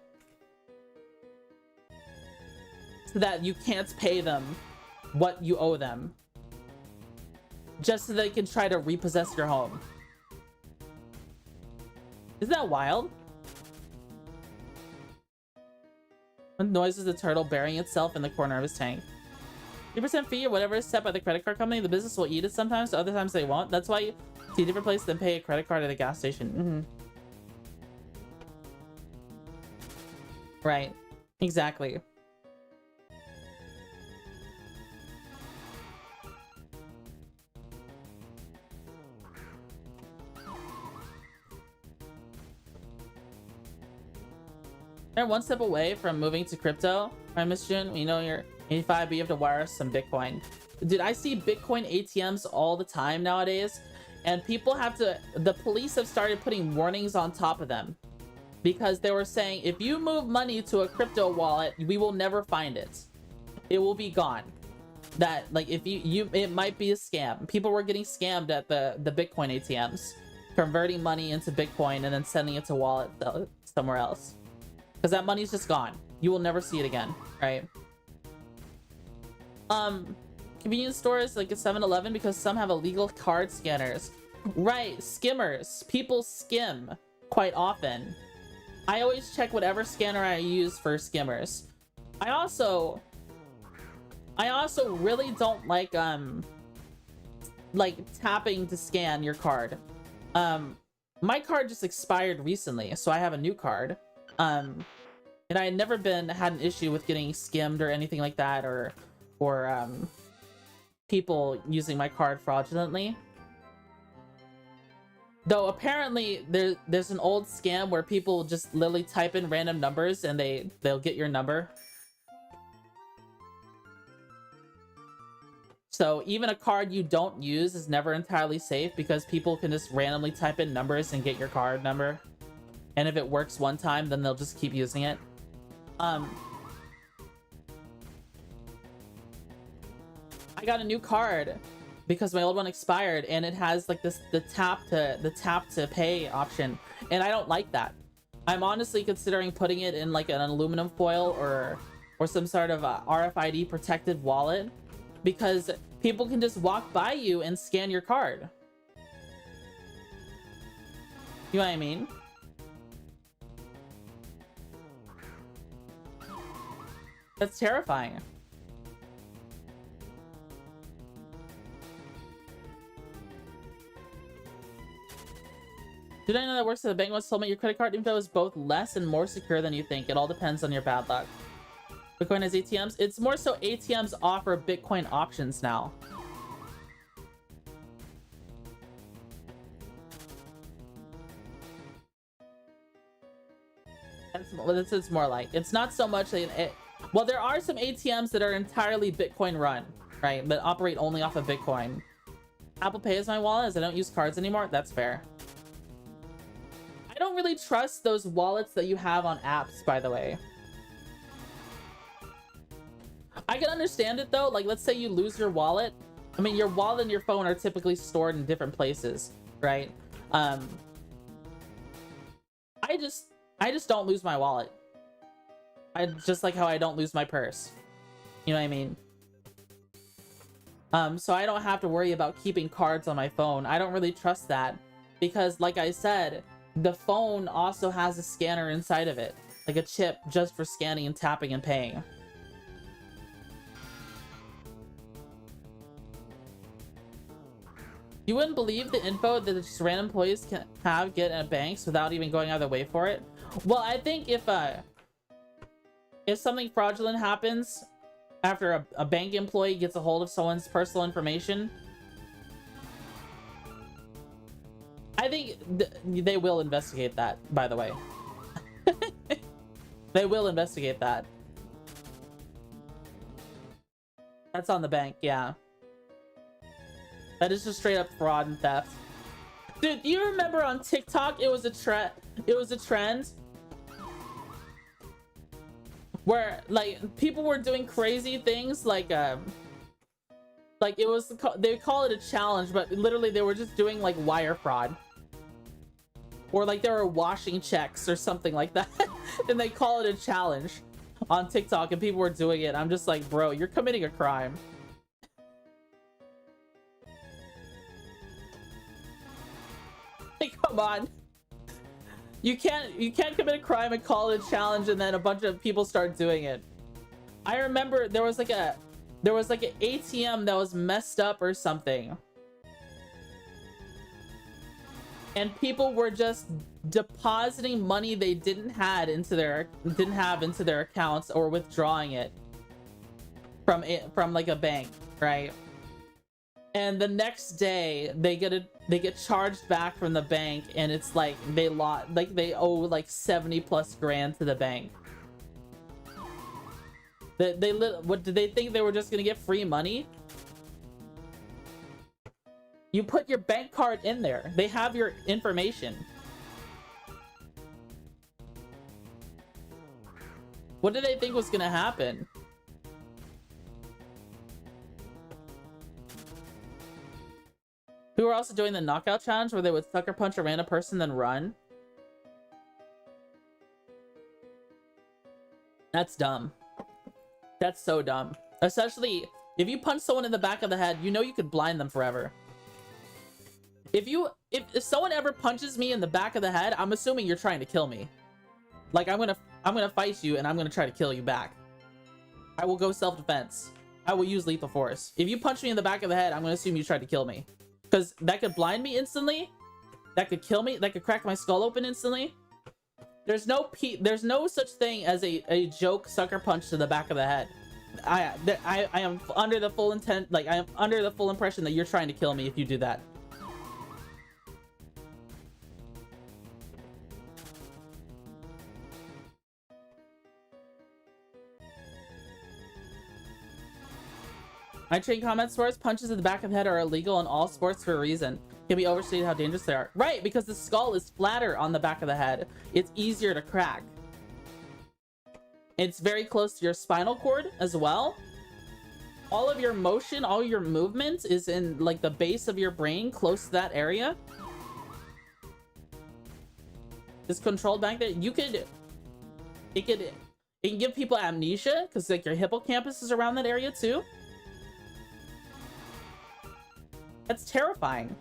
so that you can't pay them what you owe them, just so they can try to repossess your home. Isn't that wild? What noise is the turtle burying itself in the corner of his tank? 3% fee or whatever is set by the credit card company. The business will eat it sometimes, other times they won't. That's why you see a different place than pay a credit card at a gas station. Right. Exactly. They're one step away from moving to crypto, right, Miss June? You know you're 85, but you have to wire some Bitcoin. Dude, I see Bitcoin ATMs all the time nowadays, and people have to... The police have started putting warnings on top of them because they were saying, if you move money to a crypto wallet, we will never find it. It will be gone. That, like, if it might be a scam. People were getting scammed at the Bitcoin ATMs, converting money into Bitcoin and then sending it to wallet somewhere else. Because that money's just gone. You will never see it again, right? Convenience stores like a 7-Eleven because some have illegal card scanners. Right, skimmers. People skim quite often. I always check whatever scanner I use for skimmers. I also really don't like tapping to scan your card. My card just expired recently, so I have a new card. And I had never had an issue with getting skimmed or anything like that, or people using my card fraudulently. Though apparently there's an old scam where people just literally type in random numbers and they'll get your number. So even a card you don't use is never entirely safe because people can just randomly type in numbers and get your card number. And if it works one time, then they'll just keep using it. I got a new card because my old one expired, and it has like the tap to pay option, and I don't like that. I'm honestly considering putting it in like an aluminum foil or some sort of RFID protected wallet, because people can just walk by you and scan your card. You know what I mean? That's terrifying. Did I know that works at the bank once told me your credit card info is both less and more secure than you think. It all depends on your bad luck. Bitcoin has ATMs. It's more so ATMs offer Bitcoin options now. That's what it's more like. It's not so much well, there are some ATMs that are entirely Bitcoin run, right? That operate only off of Bitcoin. Apple Pay is my wallet as I don't use cards anymore. That's fair. I don't really trust those wallets that you have on apps, by the way. I can understand it though. Like, let's say you lose your wallet. I mean, your wallet and your phone are typically stored in different places, right? I just don't lose my wallet. Just like how I don't lose my purse. You know what I mean? So I don't have to worry about keeping cards on my phone. I don't really trust that because, like I said, the phone also has a scanner inside of it, like a chip just for scanning and tapping and paying. You wouldn't believe the info that just random employees can get at banks without even going out of their way for it. Well, I think if something fraudulent happens after a bank employee gets a hold of someone's personal information. I think they will investigate that, by the way. They will investigate that. That's on the bank, yeah. That is just straight up fraud and theft. Dude, do you remember on TikTok it was a trend where like people were doing crazy things like it was, they call it a challenge, but literally they were just doing like wire fraud. Or like they were washing checks or something like that. And they call it a challenge on TikTok and people were doing it. I'm just like, bro, you're committing a crime. Like, come on. You can't commit a crime and call it a challenge and then a bunch of people start doing it. I remember there was like an ATM that was messed up or something. And people were just depositing money they didn't have into their accounts or withdrawing it from like a bank, right? And the next day they get charged back from the bank, and it's like they owe like 70+ grand to the bank. What did they think they were just gonna get free money? You put your bank card in there. They have your information. What did they think was gonna happen? We were also doing the knockout challenge where they would sucker punch a random person then run. That's dumb. That's so dumb. Especially if you punch someone in the back of the head, you know you could blind them forever. If someone ever punches me in the back of the head, I'm assuming you're trying to kill me. Like I'm gonna fight you and I'm gonna try to kill you back. I will go self-defense. I will use lethal force. If you punch me in the back of the head, I'm gonna assume you tried to kill me. Because that could blind me instantly. That could kill me. That could crack my skull open instantly. There's no such thing as a joke sucker punch to the back of the head. I am under the full intent, like I am under the full impression that you're trying to kill me if you do that. My train comment sports punches in the back of the head are illegal in all sports for a reason. Can be overstated how dangerous they are. Right, because the skull is flatter on the back of the head. It's easier to crack. It's very close to your spinal cord as well. All of your motion, all your movement is in like the base of your brain, close to that area. It's controlled back there. It can give people amnesia because like your hippocampus is around that area too. That's terrifying.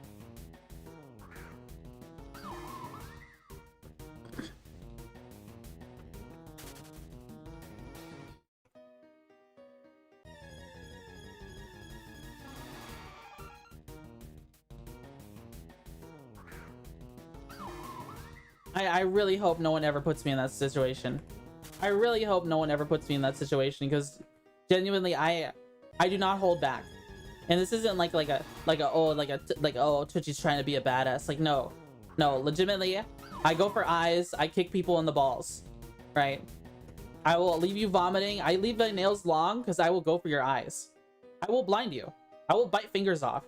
I really hope no one ever puts me in that situation. I really hope no one ever puts me in that situation because genuinely I do not hold back. And this isn't like oh Twitchy's trying to be a badass. Like no, legitimately, I go for eyes. I kick people in the balls, right? I will leave you vomiting. I leave my nails long because I will go for your eyes. I will blind you. I will bite fingers off.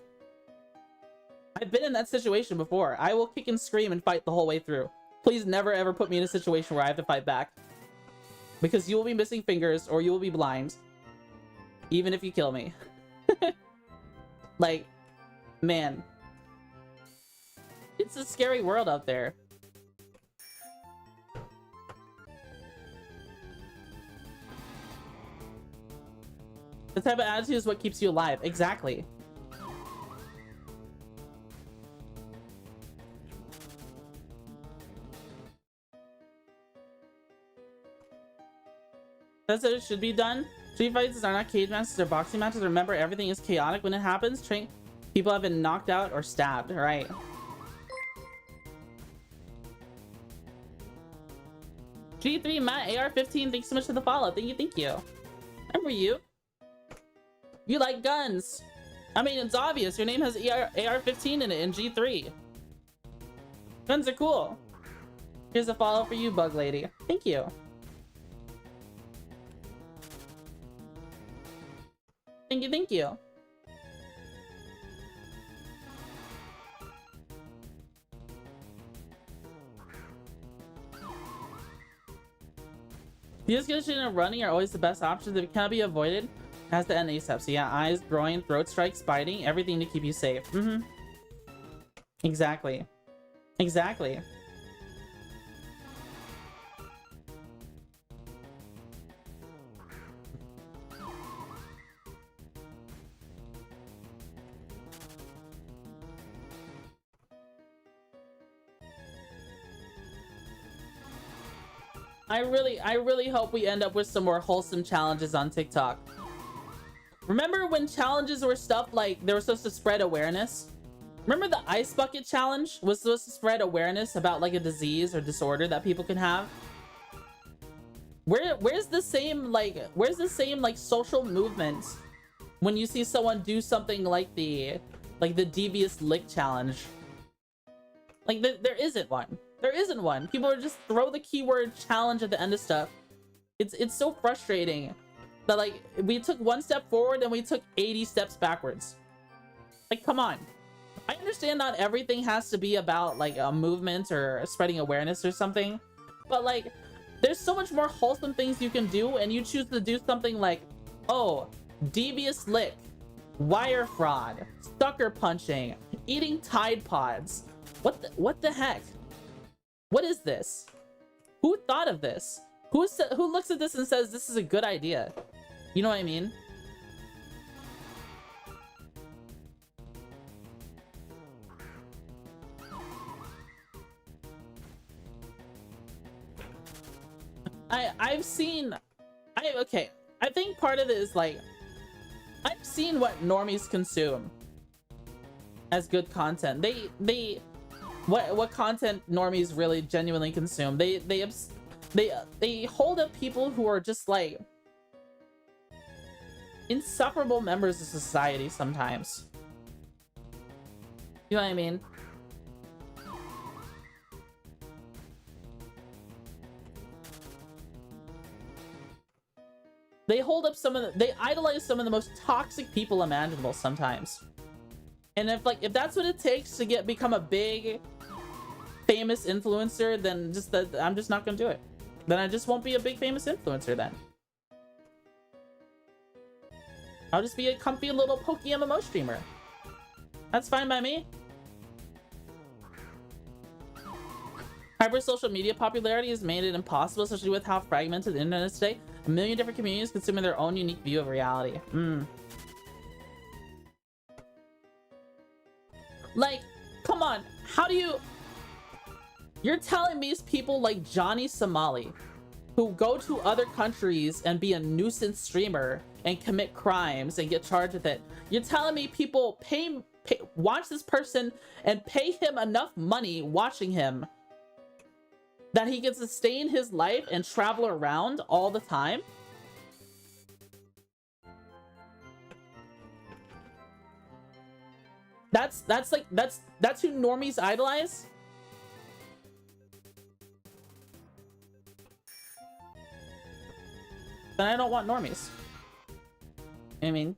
I've been in that situation before. I will kick and scream and fight the whole way through. Please never ever put me in a situation where I have to fight back, because you will be missing fingers or you will be blind, even if you kill me. Like, man, it's a scary world out there. The type of attitude is what keeps you alive. Exactly. That's how it should be done. Street fights are not cage matches or boxing matches. Remember, everything is chaotic when it happens. People have been knocked out or stabbed, right? G3 Matt AR15, thanks so much for the follow. Thank you. Remember you. You like guns. I mean, it's obvious. Your name has AR-15 in it in G3. Guns are cool. Here's a follow for you, Bug Lady. Thank you. Thank you, thank you. Deescalation and running are always the best options. If it cannot be avoided, it has to end ASAP. So yeah, eyes, groin, throat strikes, biting, everything to keep you safe. Exactly. Exactly. I really hope we end up with some more wholesome challenges on TikTok. Remember when challenges were stuff like they were supposed to spread awareness? Remember the ice bucket challenge was supposed to spread awareness about like a disease or disorder that people can have? Where's the same like social movement when you see someone do something like the devious lick challenge? Like there isn't one. There isn't one. People are just throw the keyword challenge at the end of stuff. It's so frustrating that like we took one step forward and we took 80 steps backwards. Like, come on. I understand not everything has to be about like a movement or spreading awareness or something, but like there's so much more wholesome things you can do, and you choose to do something like, oh, devious lick, wire fraud, sucker punching, eating Tide Pods. What the heck? What is this? Who thought of this? Who looks at this and says this is a good idea? You know what I mean? Okay, I think part of it is like I've seen what normies consume as good content. What content normies really genuinely consume. They hold up people who are just like insufferable members of society sometimes. You know what I mean? They hold up they idolize some of the most toxic people imaginable sometimes. And if that's what it takes to become a big famous influencer, then I'm just not gonna do it. Then I just won't be a big famous influencer then. I'll just be a comfy little PokeMMO streamer. That's fine by me. Hyper social media popularity has made it impossible, especially with how fragmented the internet is today. A million different communities consuming their own unique view of reality. Like, come on, how do you... You're telling me people like Johnny Somali, who go to other countries and be a nuisance streamer and commit crimes and get charged with it. You're telling me people watch this person and pay him enough money watching him that he can sustain his life and travel around all the time? That's who normies idolize? Then I don't want normies. I mean,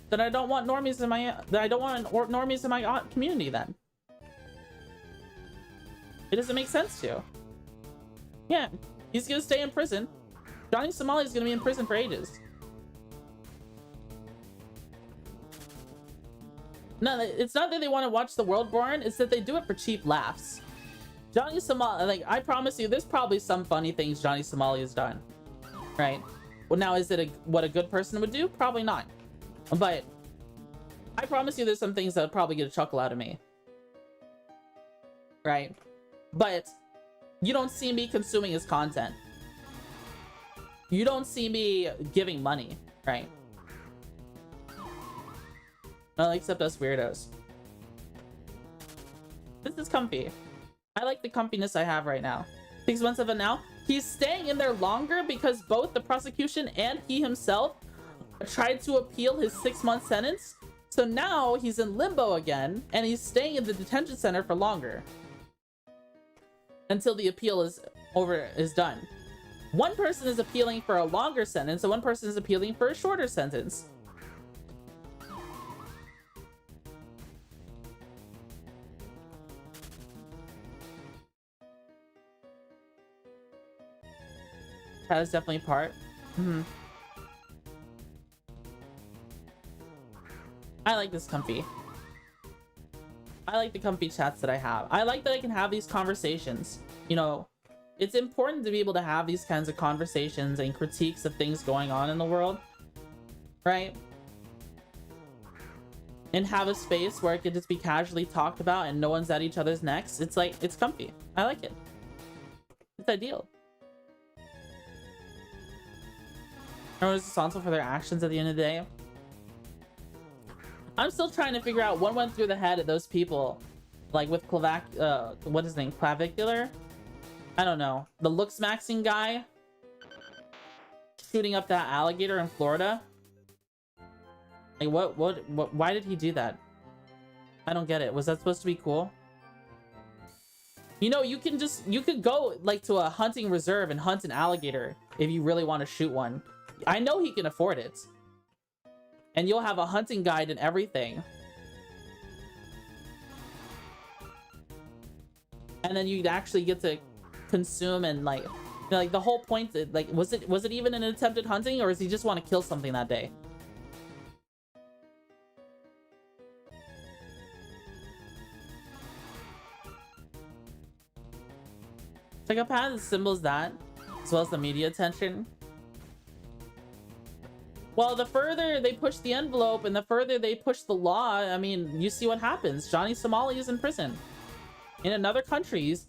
then I don't want normies in my normies in my community then. It doesn't make sense to. Yeah, he's gonna stay in prison. Johnny Somali is gonna be in prison for ages. No, it's not that they want to watch the world burn, it's that they do it for cheap laughs. Johnny Somali, like, I promise you, there's probably some funny things Johnny Somali has done, right? Well, now, is it what a good person would do? Probably not. But I promise you there's some things that would probably get a chuckle out of me, right? But you don't see me consuming his content. You don't see me giving money, right? Well, except us weirdos. This is comfy. I like the comfiness I have right now. 6 months of it now. he's staying in there longer because both the prosecution and he himself tried to appeal his 6-month sentence. So now he's in limbo again, and he's staying in the detention center for longer until the appeal is done. One person is appealing for a longer sentence, and one person is appealing for a shorter sentence. That is definitely part. I like this comfy. I like the comfy chats that I have. I like that I can have these conversations. You know, it's important to be able to have these kinds of conversations and critiques of things going on in the world, right? And have a space where it could just be casually talked about and no one's at each other's necks. It's like, it's comfy. I like it. It's ideal. Everyone's responsible for their actions at the end of the day. I'm still trying to figure out what went through the head of those people, like with what is his name, Clavicular? I don't know. The looks maxing guy shooting up that alligator in Florida. Like what why did he do that? I don't get it. Was that supposed to be cool? You know, you could go like to a hunting reserve and hunt an alligator if you really want to shoot one. I know he can afford it. And you'll have a hunting guide and everything. And then you'd actually get to consume and like the whole point that, like, was it even an attempted hunting, or does he just want to kill something that day? Psychopath symbols that, as well as the media attention. Well, the further they push the envelope and the further they push the law, I mean, you see what happens. Johnny Somali is in prison. In another countries,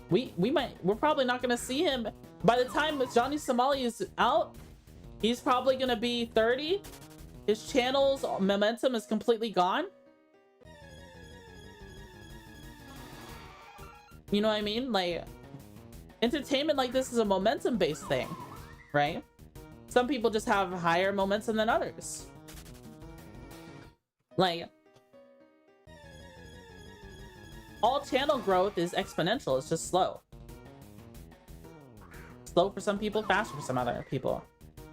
we're probably not gonna see him. By the time Johnny Somali is out, he's probably gonna be 30. His channel's momentum is completely gone. You know what I mean? Like, entertainment like this is a momentum-based thing, right? Some people just have higher momentum than others. Like, all channel growth is exponential. It's just slow. Slow for some people, faster for some other people.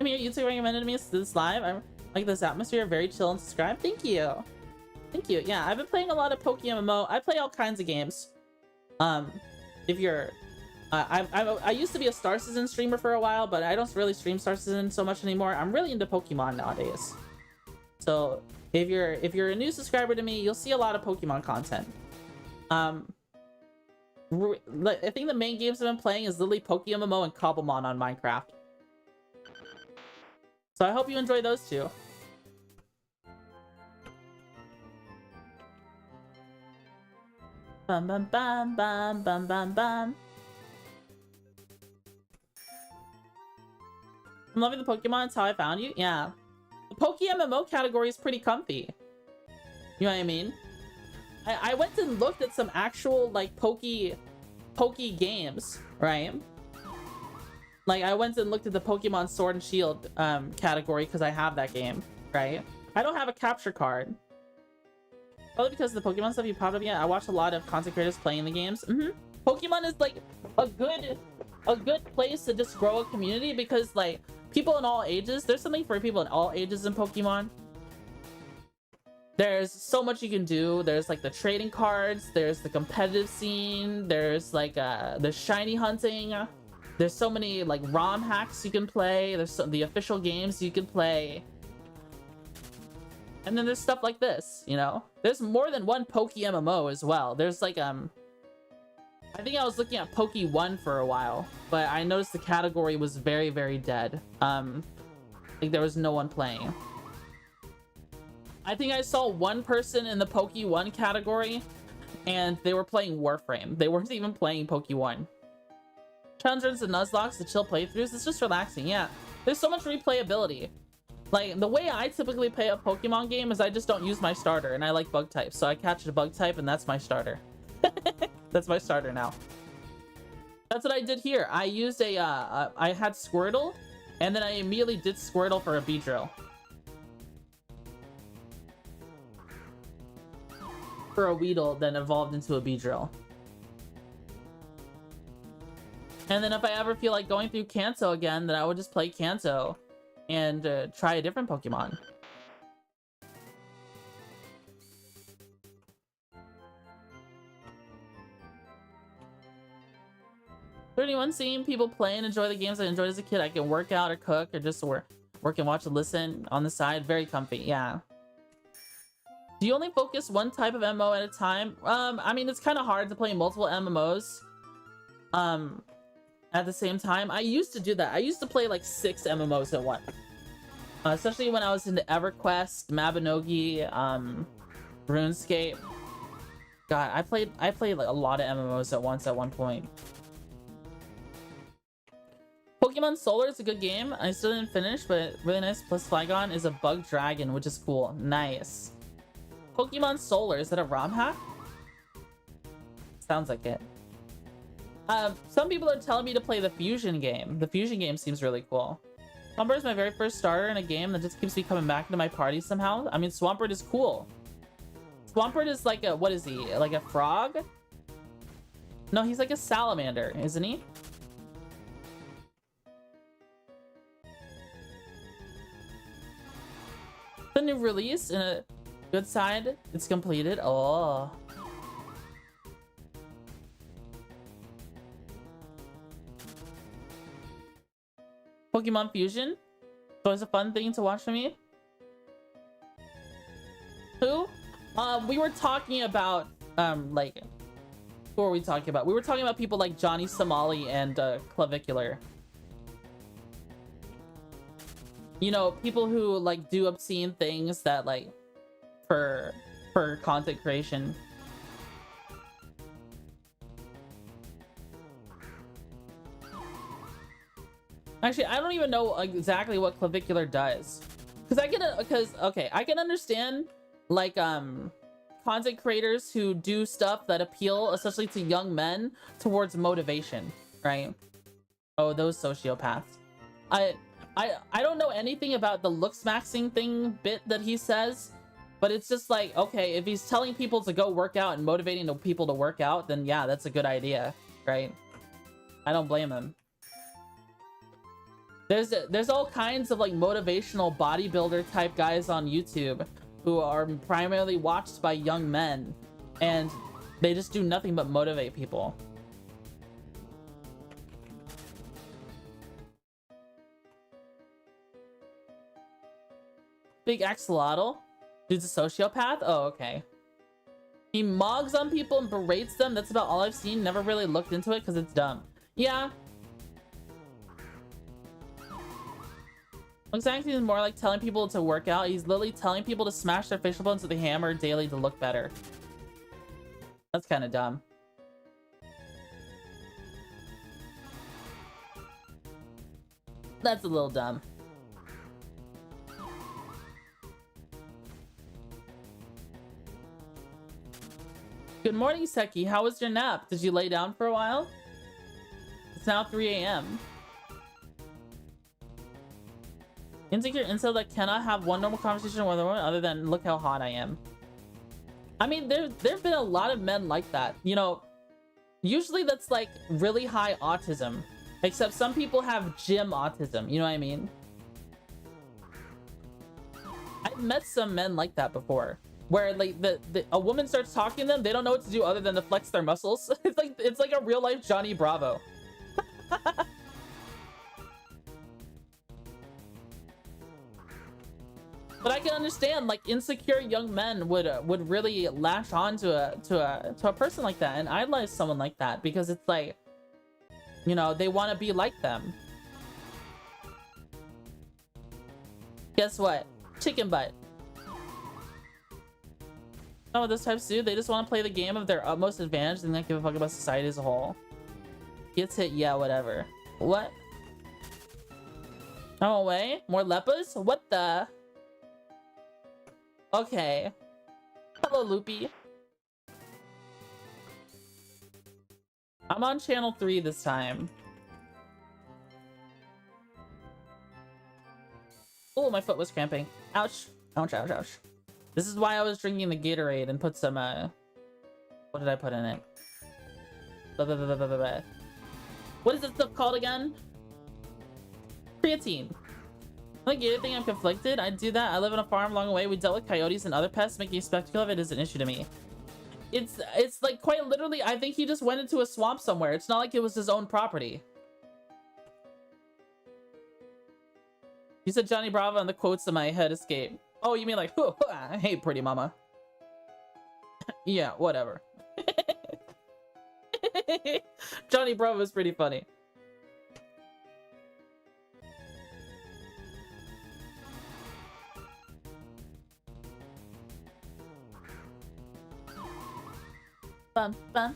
I mean, YouTube recommended me this live. I like this atmosphere, very chill and subscribe. Thank you. Thank you. Yeah, I've been playing a lot of PokeMMO. I play all kinds of games. If you're... I used to be a Star Citizen streamer for a while, but I don't really stream Star Citizen so much anymore. I'm really into Pokemon nowadays. So if you're a new subscriber to me, you'll see a lot of Pokemon content. I think the main games I've been playing is literally PokeMMO and Cobblemon on Minecraft. So I hope you enjoy those two. Bum bum bum bum bum bum bum. I'm loving the Pokemon. It's how I found you. Yeah. The PokeMMO category is pretty comfy. You know what I mean? I went and looked at some actual, like, Poke games, right? Like, I went and looked at the Pokemon Sword and Shield category because I have that game, right? I don't have a capture card. Probably because of the Pokemon stuff you popped up. Yeah, I watched a lot of content creators playing the games. Pokemon is, like, a good place to just grow a community because, like, people in all ages, there's something for people in all ages in Pokemon. There's so much you can do. There's like the trading cards, there's the competitive scene, there's like the shiny hunting, there's so many like ROM hacks you can play, there's the official games you can play, and then there's stuff like this, you know. There's more than one PokeMMO as well. There's like I think I was looking at Poke 1 for a while, but I noticed the category was very, very dead. Like there was no one playing. I think I saw one person in the Poke 1 category, and they were playing Warframe. They weren't even playing Poke 1. Challenges and Nuzlocke, the chill playthroughs, it's just relaxing, yeah. There's so much replayability. Like, the way I typically play a Pokemon game is I just don't use my starter, and I like bug types, so I catch a bug type, and that's my starter. That's my starter now. That's what I did here. I used I had Squirtle, and then I immediately did Squirtle for a Beedrill. For a Weedle, then evolved into a Beedrill. And then if I ever feel like going through Kanto again, then I would just play Kanto and try a different Pokemon. For anyone seeing people play and enjoy the games I enjoyed as a kid, I can work out or cook or just work and watch and listen on the side. Very comfy, yeah. Do you only focus one type of MMO at a time? I mean, it's kind of hard to play multiple MMOs at the same time. I used to do that. I used to play like 6 MMOs at once. Especially when I was into EverQuest, Mabinogi, RuneScape. God, I played like a lot of MMOs at once at one point. Pokemon Solar is a good game. I still didn't finish, but really nice. Plus Flygon is a bug dragon, which is cool. Nice. Pokemon Solar, is that a ROM hack? Sounds like it. Some people are telling me to play the Fusion game. The Fusion game seems really cool. Swampert is my very first starter in a game that just keeps me coming back into my party somehow. I mean, Swampert is cool. Swampert is like a, what is he? Like a frog? No, he's like a salamander, isn't he? The new release in a good side, it's completed. Oh. Pokemon Fusion. So it's a fun thing to watch for me. Who? We were talking about like, who were we talking about? We were talking about people like Johnny Somali and Clavicular. You know, people who like do obscene things that like for content creation. Actually, I don't even know exactly what Clavicular does. Okay, I can understand like content creators who do stuff that appeal especially to young men towards motivation, right? Oh, those sociopaths. I don't know anything about the looks maxing thing bit that he says, but it's just like, okay, if he's telling people to go work out and motivating the people to work out, then yeah, that's a good idea, right? I don't blame him. There's all kinds of like motivational bodybuilder type guys on YouTube who are primarily watched by young men, and they just do nothing but motivate people. Big Axolotl? Dude's a sociopath? Oh, okay. He mogs on people and berates them. That's about all I've seen. Never really looked into it because it's dumb. Yeah. Looks like he's more like telling people to work out. He's literally telling people to smash their facial bones with a hammer daily to look better. That's kind of dumb. That's a little dumb. Good morning, Seki. How was your nap? Did you lay down for a while? It's now 3 a.m. Insecure incel that cannot have one normal conversation with a woman other than look how hot I am. I mean, there've been a lot of men like that. You know, usually that's like really high autism. Except some people have gym autism. You know what I mean? I've met some men like that before. Where like a woman starts talking to them, they don't know what to do other than to flex their muscles. It's like a real life Johnny Bravo. But I can understand like insecure young men would really lash on to a person like that and idolize someone like that because it's like, you know, they want to be like them. Guess what? Chicken butt. Some of those types do. They just want to play the game of their utmost advantage and not give a fuck about society as a whole. Gets hit, yeah, whatever. What? I'm away? More lepers? What the? Okay. Hello, Loopy. I'm on channel 3 this time. Oh, my foot was cramping. Ouch. Ouch, ouch, ouch. This is why I was drinking the Gatorade and put some, what did I put in it? Blah, blah, blah, blah, blah, blah. What is this stuff called again? Creatine. Like anything, I'm conflicted. I do that. I live on a farm long away. We dealt with coyotes and other pests. Making a spectacle of it is an issue to me. It's like quite literally, I think he just went into a swamp somewhere. It's not like it was his own property. You said Johnny Bravo and the quotes in my head escape. Oh, you mean like, hey, pretty mama. Yeah, whatever. Johnny Bravo is pretty funny. Bum, bum.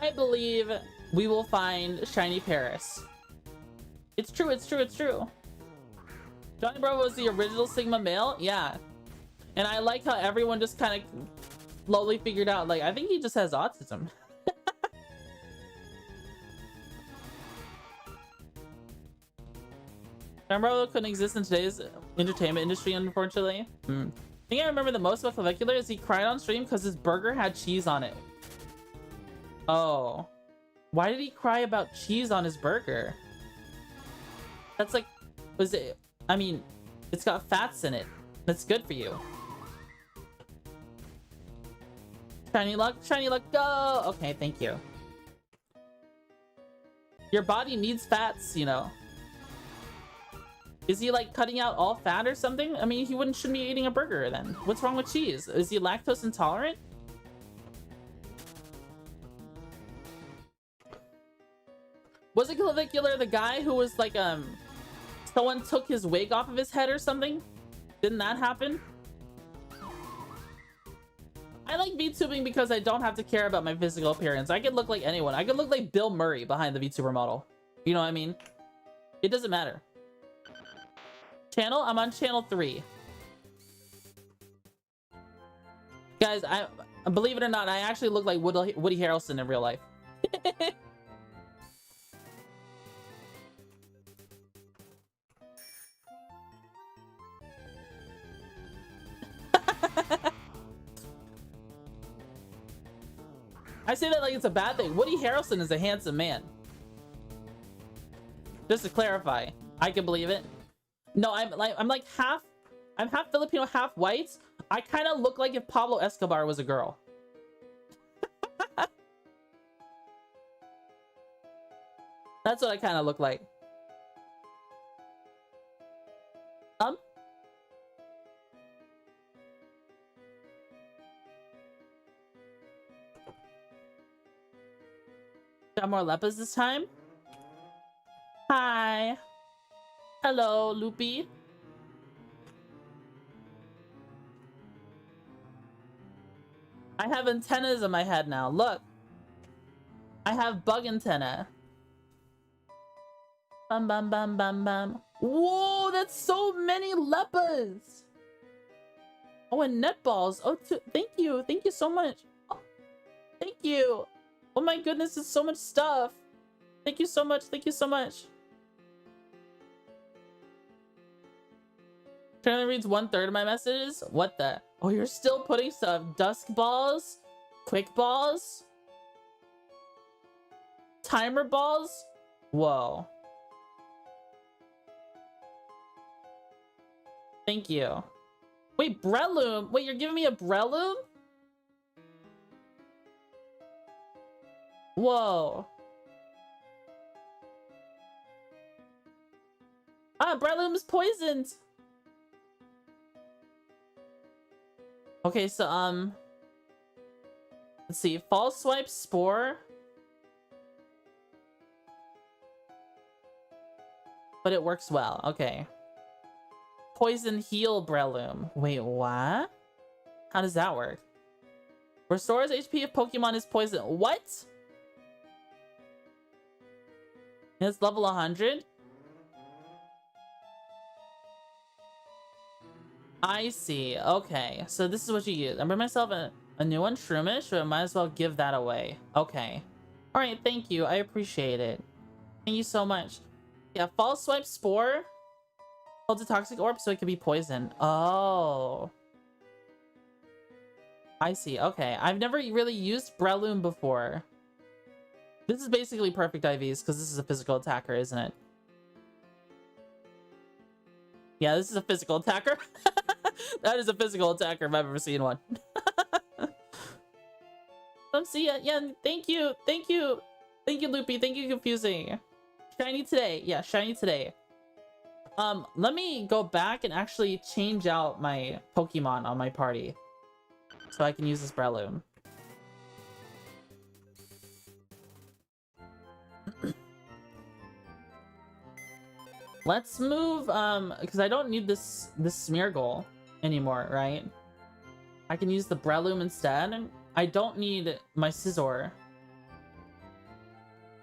I believe we will find Shiny Paris. It's true, it's true, it's true. Johnny Bravo was the original Sigma male? Yeah. And I like how everyone just kind of slowly figured out, like, I think he just has autism. Johnny Bravo couldn't exist in today's entertainment industry, unfortunately. The thing I remember the most about Clavicular is he cried on stream because his burger had cheese on it. Oh. Why did he cry about cheese on his burger? That's like, was it, I mean, it's got fats in it. That's good for you. Shiny luck, go! Okay, thank you. Your body needs fats, you know. Is he like cutting out all fat or something? I mean, shouldn't be eating a burger then. What's wrong with cheese? Is he lactose intolerant? Was it Clavicular the guy who was like, someone took his wig off of his head or something? Didn't that happen? I like VTubing because I don't have to care about my physical appearance. I could look like anyone. I could look like Bill Murray behind the VTuber model. You know what I mean? It doesn't matter. Channel? I'm on channel 3. Guys, believe it or not, I actually look like Woody Harrelson in real life. I say that like it's a bad thing. Woody Harrelson is a handsome man. Just to clarify, I can believe it. No, I'm half Filipino, half white. I kind of look like if Pablo Escobar was a girl. That's what I kind of look like. Got more lepers this time? Hi. Hello, Loopy. I have antennas on my head now. Look. I have bug antenna. Bum, bum, bum, bum, bum. Whoa, that's so many lepers. Oh, and netballs. Oh, thank you. Thank you so much. Oh, thank you. Oh my goodness, it's so much stuff. Thank you so much. Thank you so much. Currently reads 1/3 of my messages. What the? Oh, you're still putting stuff. Dusk balls, quick balls, timer balls. Whoa. Thank you. Wait, Breloom. Wait, you're giving me a Breloom? Whoa. Ah, Breloom is poisoned. Okay, so, let's see. False Swipe Spore. But it works well. Okay. Poison Heal Breloom. Wait, what? How does that work? Restores HP if Pokemon is poisoned. What? It's level 100? I see. Okay, so this is what you use. I bring myself a new one, Shroomish, but I might as well give that away. Okay. All right, thank you. I appreciate it. Thank you so much. Yeah, false swipe spore holds a toxic orb so it can be poisoned. Oh. I see. Okay. I've never really used Breloom before. This is basically perfect IVs because this is a physical attacker, isn't it? Yeah, this is a physical attacker. That is a physical attacker if I've ever seen one. See ya. Yeah, thank you. Thank you. Thank you, Loopy. Thank you, Confusing. Shiny today. Yeah, shiny today. Let me go back and actually change out my Pokemon on my party so I can use this Breloom. Let's move, because I don't need this Smeargle anymore, right? I can use the Breloom instead. I don't need my Scizor.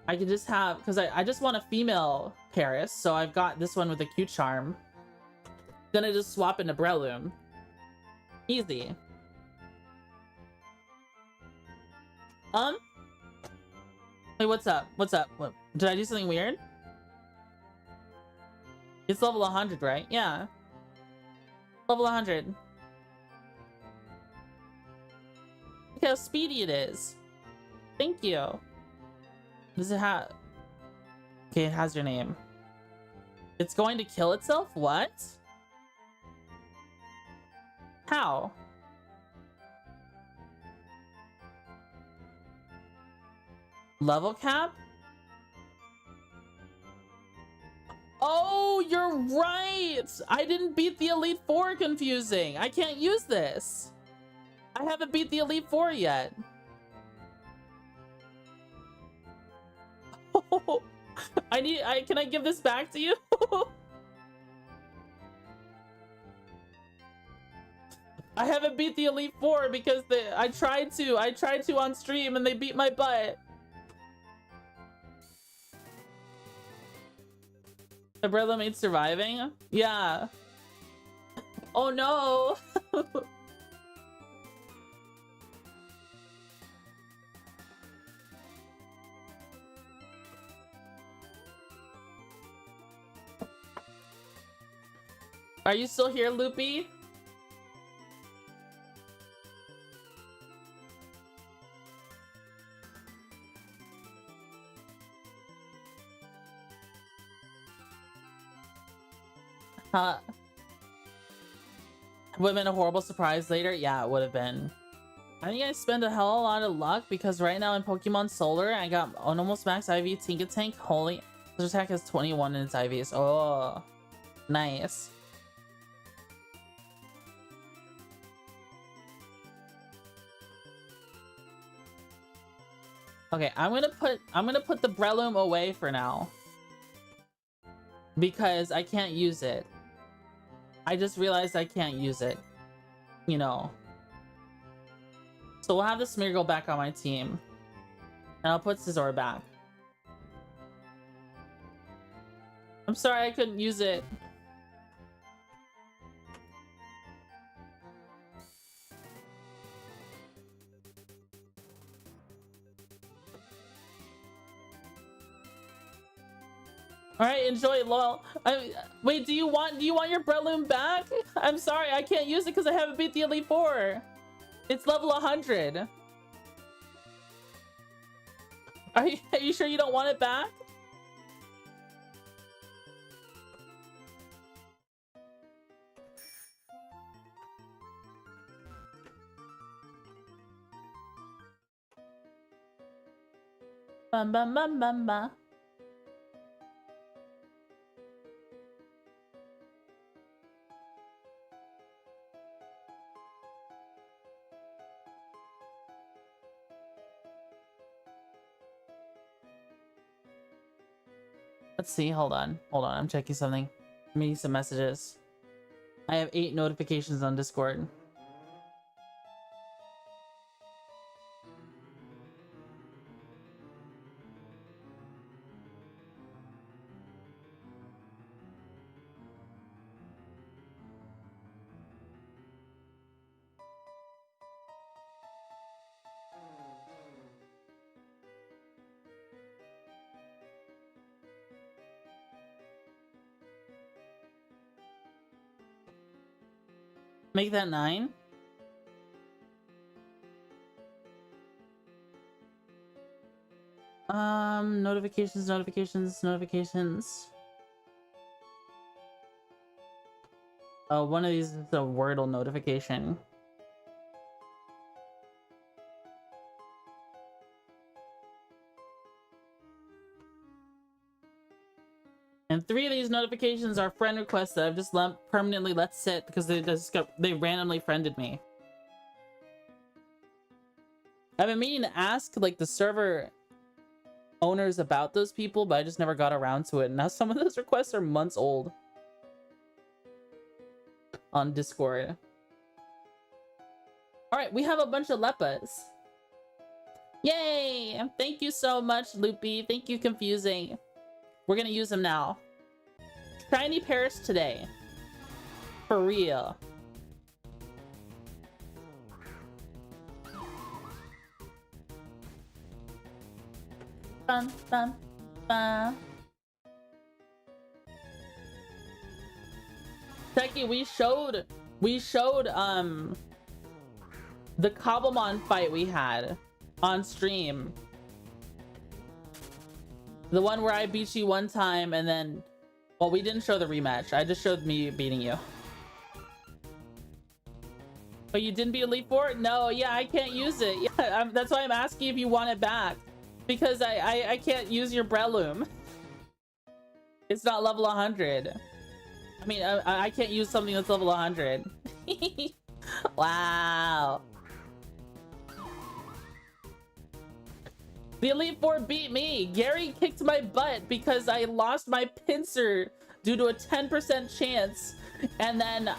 I can just have, because I just want a female Paris, so I've got this one with a cute charm. Gonna just swap into Breloom. Easy. Wait, what's up? What's up? What, did I do something weird? It's level 100, right? Yeah. Level 100. Look how speedy it is. Thank you. Does it have... Okay, it has your name. It's going to kill itself? What? How? Level cap? Oh, you're right! I didn't beat the Elite Four, Confusing. I can't use this. I haven't beat the Elite Four yet. Can I give this back to you? I haven't beat the Elite Four because I tried to on stream and they beat my butt. The Breloom ain't surviving? Yeah. Oh no. Are you still here, Loopy? Would have been a horrible surprise later? Yeah, it would have been. I think I spend a hell of a lot of luck because right now in Pokemon Solar, I got an almost max IV Tinkatank. Holy, this attack has 21 in its IVs. Oh, nice. Okay, I'm gonna put the Breloom away for now because I can't use it. I just realized I can't use it, you know. So we'll have the Smeargle back on my team, and I'll put Scizor back. I'm sorry I couldn't use it. All right, enjoy, lol. Wait, do you want your Breloom back? I'm sorry, I can't use it because I haven't beat the Elite Four. It's level 100. Are you sure you don't want it back? Bum bum bum bum bum. Let's see, hold on, I'm checking something. Let me see some messages. I have 8 notifications on Discord. Make that 9. Notifications, notifications, notifications. Oh, one of these is a Wordle notification. And 3 of these notifications are friend requests that I've just permanently let sit because they randomly friended me. I've been meaning to ask like the server owners about those people, but I just never got around to it. And now some of those requests are months old on Discord. All right, we have a bunch of leppas. Yay! Thank you so much, Loopy. Thank you, Confusing. We're gonna use them now. Shiny Paris today. For real. Bum, bum, bum. Techie, we showed the Cobblemon fight we had on stream. The one where I beat you one time and then, well, we didn't show the rematch. I just showed me beating you. But you didn't beat Elite Four? No, yeah, I can't use it. Yeah, that's why I'm asking if you want it back. Because I can't use your Breloom. It's not level 100. I mean, I can't use something that's level 100. Wow. The Elite Four beat me. Gary kicked my butt because I lost my pincer due to a 10% chance. And then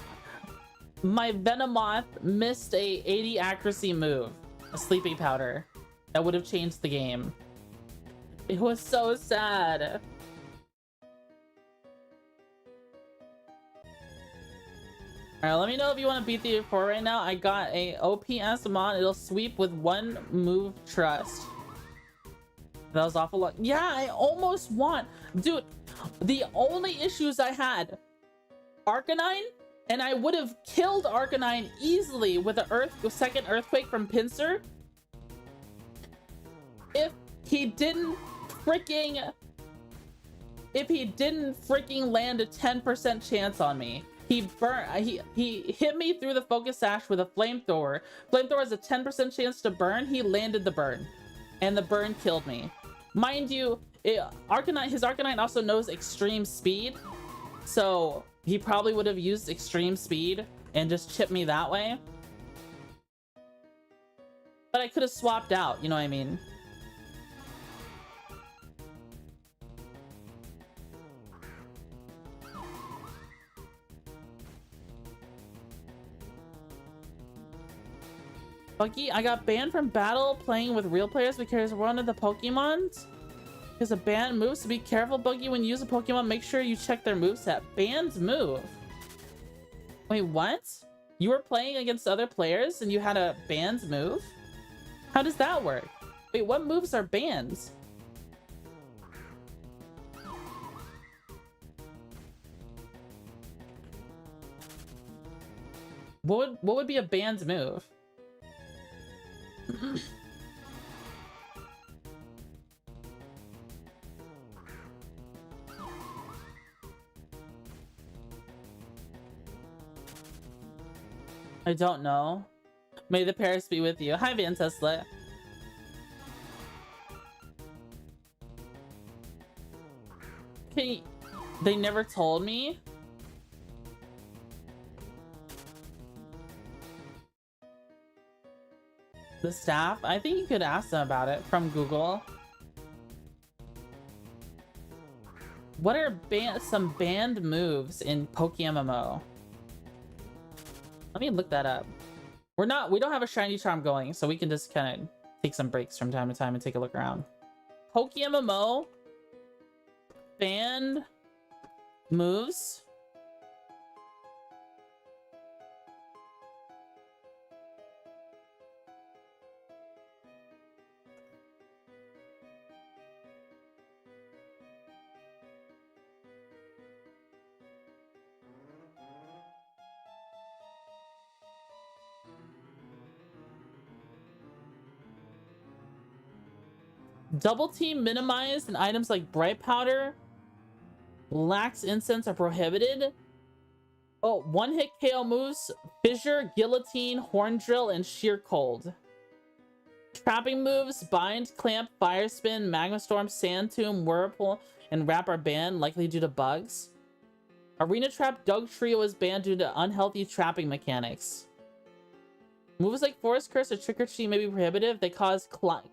my Venomoth missed a 80 accuracy move. A sleeping powder. That would have changed the game. It was so sad. Alright, let me know if you want to beat the 4 right now. I got a OPS mod. It'll sweep with 1 move trust. That was awful luck. Yeah, I almost won. Dude, the only issues I had, Arcanine, and I would have killed Arcanine easily with a second Earthquake from Pinsir if he didn't freaking land a 10% chance on me. He hit me through the focus sash with a flamethrower. Flamethrower has a 10% chance to burn. He landed the burn, and the burn killed me. Mind you, his Arcanine also knows extreme speed, so he probably would have used extreme speed and just chipped me that way. But I could have swapped out, you know what I mean? Bucky, I got banned from battle playing with real players because one of the Pokemons is a banned move, so be careful, Buggy, when you use a Pokemon. Make sure you check their moveset. Banned move? Wait, what? You were playing against other players and you had a banned move? How does that work? Wait, what moves are banned? What would be a banned move? I don't know. May the Paris be with you. Hi, Van Tesla. Okay, they never told me. The staff? I think you could ask them about it from Google. What are some banned moves in PokeMMO? Let me look that up. We don't have a shiny charm going, so we can just kind of take some breaks from time to time and take a look around. PokeMMO banned moves. Double team minimized and items like bright powder, lax incense are prohibited. Oh, one hit KO moves, fissure, guillotine, horn drill, and sheer cold. Trapping moves, bind, clamp, fire spin, magma storm, sand tomb, whirlpool, and wrap are banned, likely due to bugs. Arena trap, Doug Trio is banned due to unhealthy trapping mechanics. Moves like Forest Curse or Trick or Treat may be prohibitive. They cause client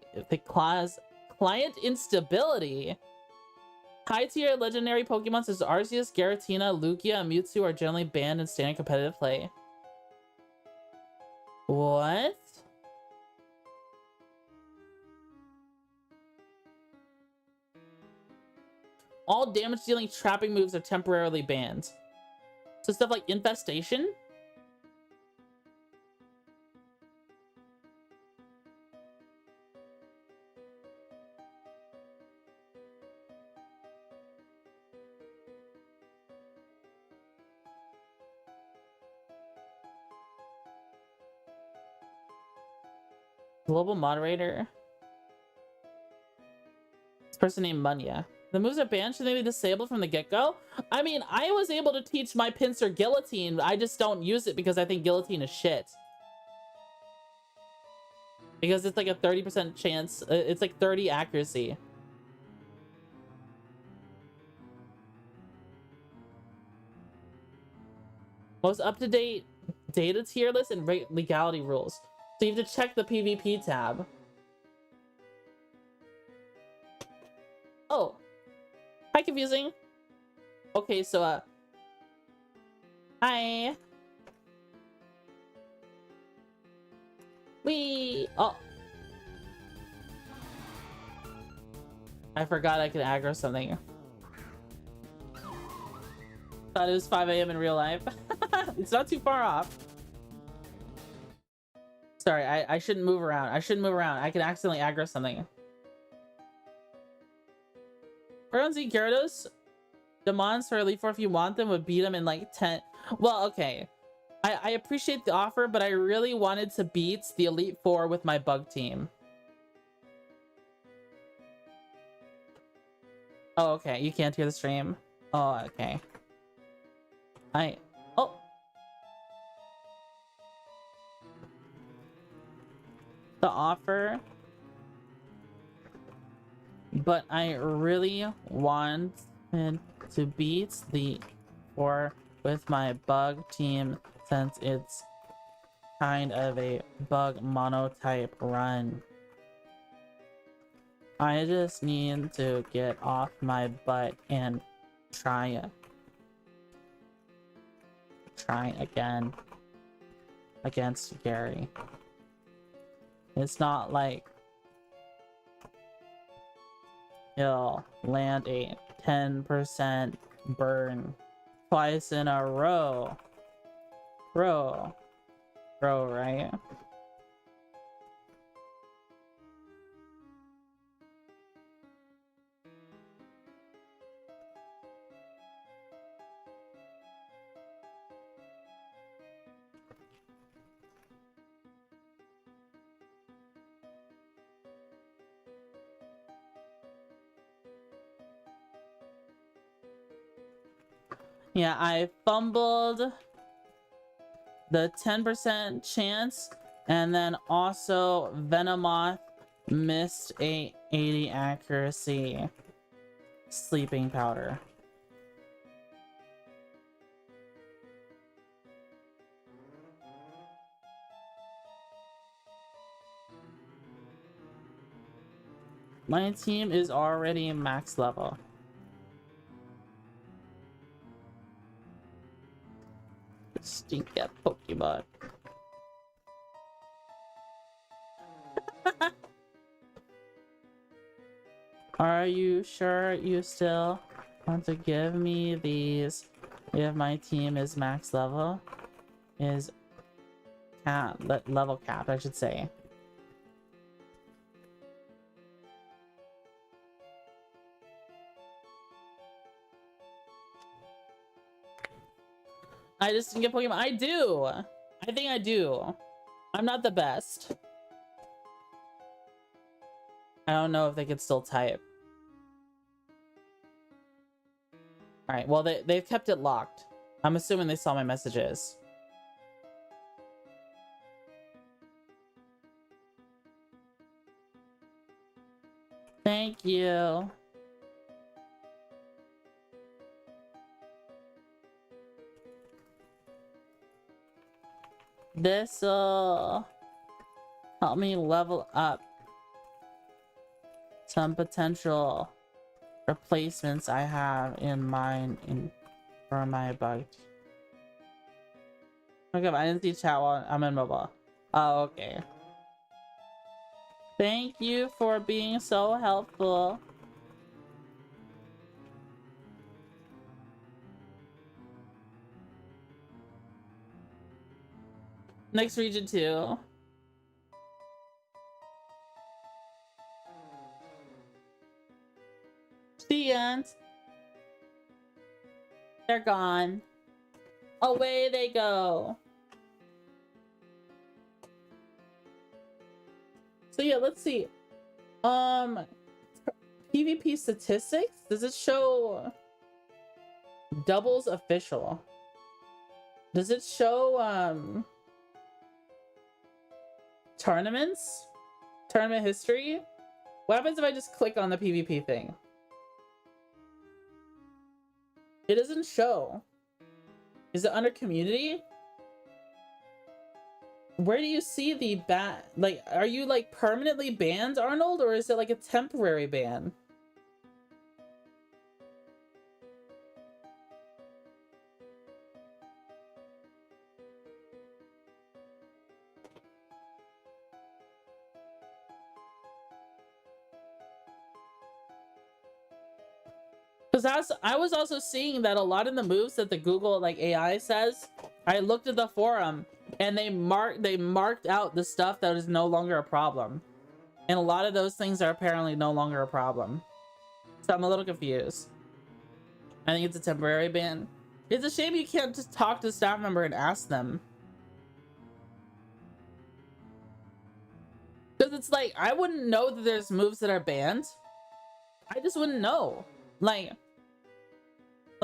instability. High tier legendary Pokemon such as Arceus, Giratina, Lugia, and Mewtwo are generally banned in standard competitive play. What? All damage dealing trapping moves are temporarily banned. So stuff like Infestation? Global moderator. This person named Munya. The moves are banned. Should they be disabled from the get-go? I mean, I was able to teach my pincer guillotine. I just don't use it because I think guillotine is shit. Because it's like a 30% chance. It's like 30 accuracy. Most up-to-date data tier list and legality rules. So you have to check the PvP tab. Oh. Hi, confusing. Okay, so, hi. Oh. I forgot I could aggro something. Thought it was 5 AM in real life. It's not too far off. Sorry, I shouldn't move around. I shouldn't move around. I can accidentally aggro something. Pergonzi Gyarados, demands for Elite Four if you want them would beat them in like 10. Well, okay. I appreciate the offer, but I really wanted to beat the Elite Four with my bug team. Oh, okay. You can't hear the stream. Oh, okay. Oh. The offer. But I really wanted to beat the Four with my bug team since it's kind of a bug monotype run. I just need to get off my butt and try again against Gary. It's not like he'll land a 10% burn twice in a row. Bro, right? Yeah, I fumbled the 10% chance, and then also Venomoth missed a 80 accuracy sleeping powder. My team is already max level. Stink that Pokemon. Are you sure you still want to give me these if my team is max level? Is level cap, I should say. I just didn't get Pokemon. I do. I think I do. I'm not the best. I don't know if they could still type. All right, well, they've kept it locked. I'm assuming they saw my messages. Thank you. This'll help me level up some potential replacements I have in mind for my bug. Okay, I didn't see chat while I'm in mobile. Oh, okay. Thank you for being so helpful. Next region 2. The end. They're gone. Away they go. So yeah, let's see. PvP statistics? Does it show doubles official? Does it show tournaments? Tournament history? What happens if I just click on the PvP thing? It doesn't show. Is it under community? Where do you see the ban? Like, are you like permanently banned, Arnold, or is it like a temporary ban? Because I was also seeing that a lot of the moves that the Google like AI says, I looked at the forum and they marked out the stuff that is no longer a problem, and a lot of those things are apparently no longer a problem. So I'm a little confused. I think it's a temporary ban. It's a shame you can't just talk to a staff member and ask them, because it's like I wouldn't know that there's moves that are banned. I just wouldn't know. Like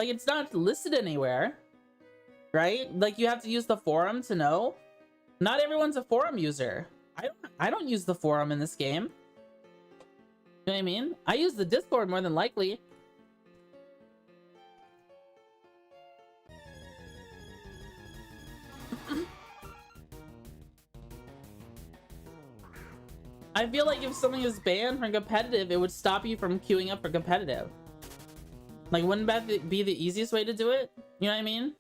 it's not listed anywhere, right? Like you have to use the forum to know. Not everyone's a forum user. I don't use the forum in this game. You know what I mean? I use the Discord more than likely. I feel like if something is banned from competitive, it would stop you from queuing up for competitive. Like, wouldn't that be the easiest way to do it? You know what I mean?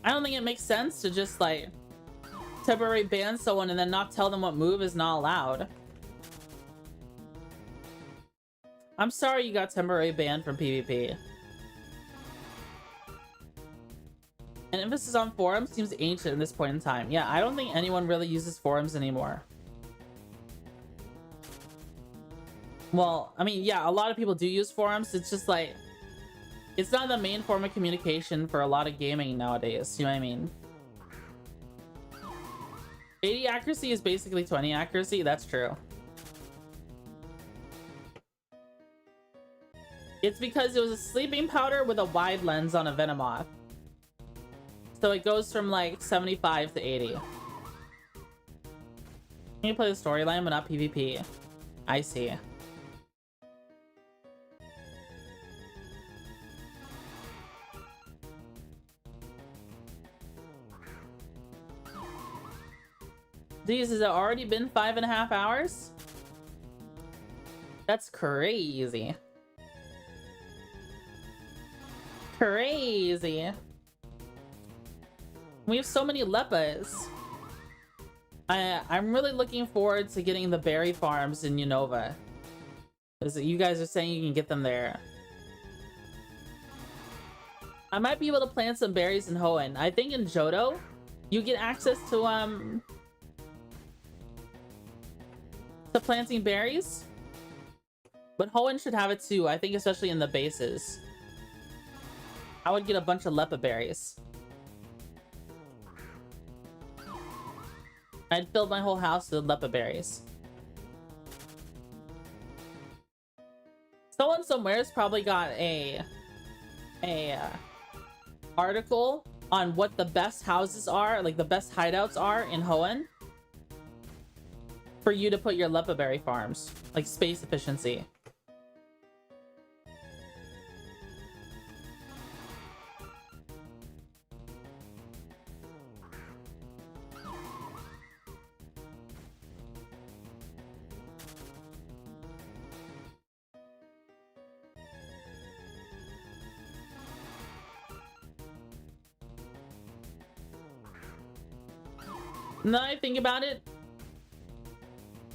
I don't think it makes sense to just, like, temporary ban someone and then not tell them what move is not allowed. I'm sorry you got temporary banned from PvP. And emphasis on forums seems ancient at this point in time. Yeah, I don't think anyone really uses forums anymore. Well, I mean, yeah, a lot of people do use forums. It's just like, it's not the main form of communication for a lot of gaming nowadays. You know what I mean? 80 accuracy is basically 20 accuracy. That's true. It's because it was a sleeping powder with a wide lens on a Venomoth. So it goes from like 75 to 80. Can you play the storyline but not PvP? I see. Geez, has it already been 5.5 hours? That's crazy. Crazy. We have so many Leppas. I'm really looking forward to getting the berry farms in Unova. Because you guys are saying you can get them there. I might be able to plant some berries in Hoenn. I think in Johto, you get access to planting berries. But Hoenn should have it too, I think, especially in the bases. I would get a bunch of Leppa berries. I'd filled my whole house with lepa berries. Someone somewhere's probably got a article on what the best houses are, like the best hideouts are in Hoenn for you to put your lepa berry farms, like space efficiency. Now I think about it,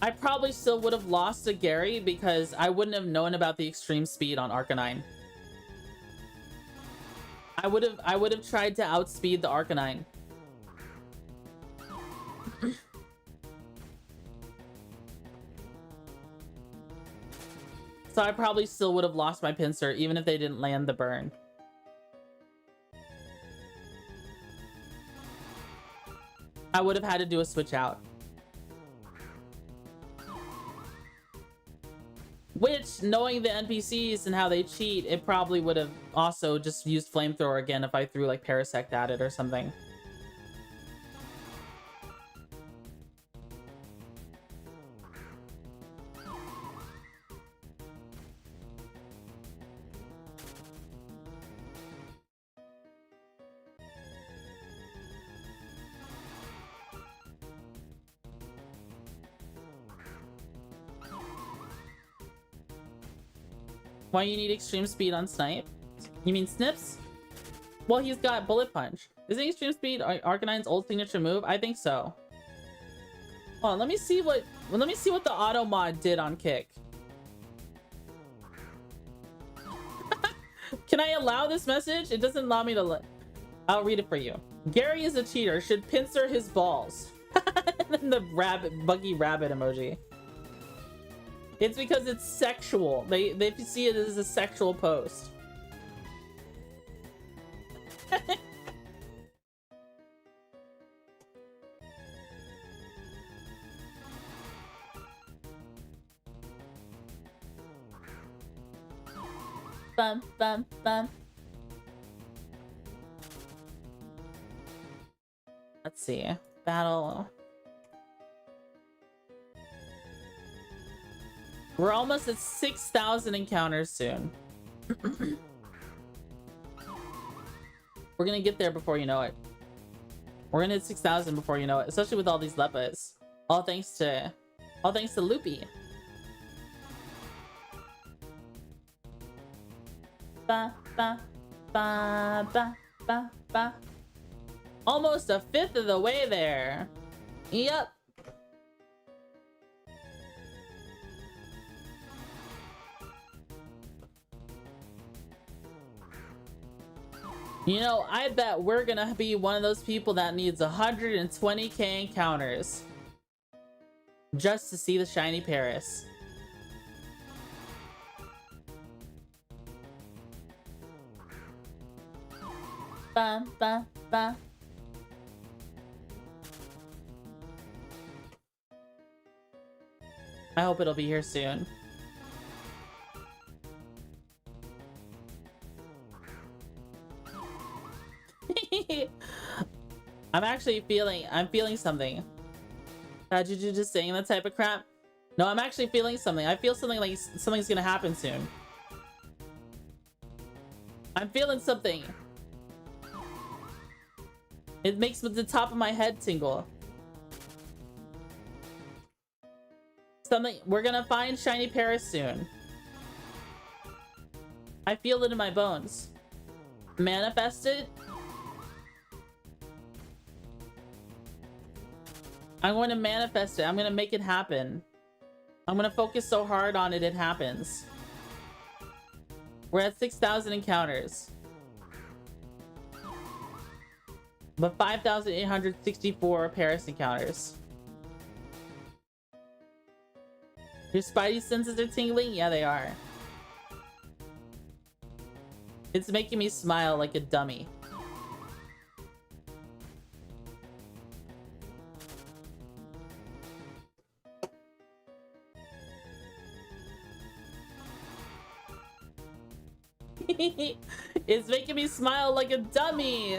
I probably still would have lost to Gary because I wouldn't have known about the extreme speed on Arcanine. I would have tried to outspeed the Arcanine. So I probably still would have lost my Pinsir even if they didn't land the burn. I would have had to do a switch out. Which, knowing the NPCs and how they cheat, it probably would have also just used Flamethrower again if I threw like Parasect at it or something. Why you need extreme speed on Snipe? You mean Snips? Well, he's got Bullet Punch. Isn't extreme speed Arcanine's old signature move? I think so. Hold on, let me see what the auto mod did on Kick. Can I allow this message? It doesn't allow me to. I'll read it for you. Gary is a cheater. Should pincer his balls. And then the buggy rabbit emoji. It's because it's sexual. They see it as a sexual post. Bum bum bum. Let's see. Battle. We're almost at 6,000 encounters soon. We're gonna get there before you know it. We're gonna hit 6,000 before you know it, especially with all these lepas. All thanks to Loopy. Ba ba ba ba ba ba. Almost a fifth of the way there. Yep. You know, I bet we're gonna be one of those people that needs 120k encounters just to see the shiny Paris. Ba ba ba. I hope it'll be here soon. I'm feeling something. Juju just saying that type of crap? No, I'm actually feeling something. I feel something like something's gonna happen soon. I'm feeling something. It makes the top of my head tingle. Something, we're gonna find shiny Paris soon. I feel it in my bones. Manifest it. I'm going to manifest it. I'm going to make it happen. I'm going to focus so hard on it, it happens. We're at 6,000 encounters. But 5,864 Paris encounters. Your spidey senses are tingling? Yeah, they are. It's making me smile like a dummy. It's making me smile like a dummy.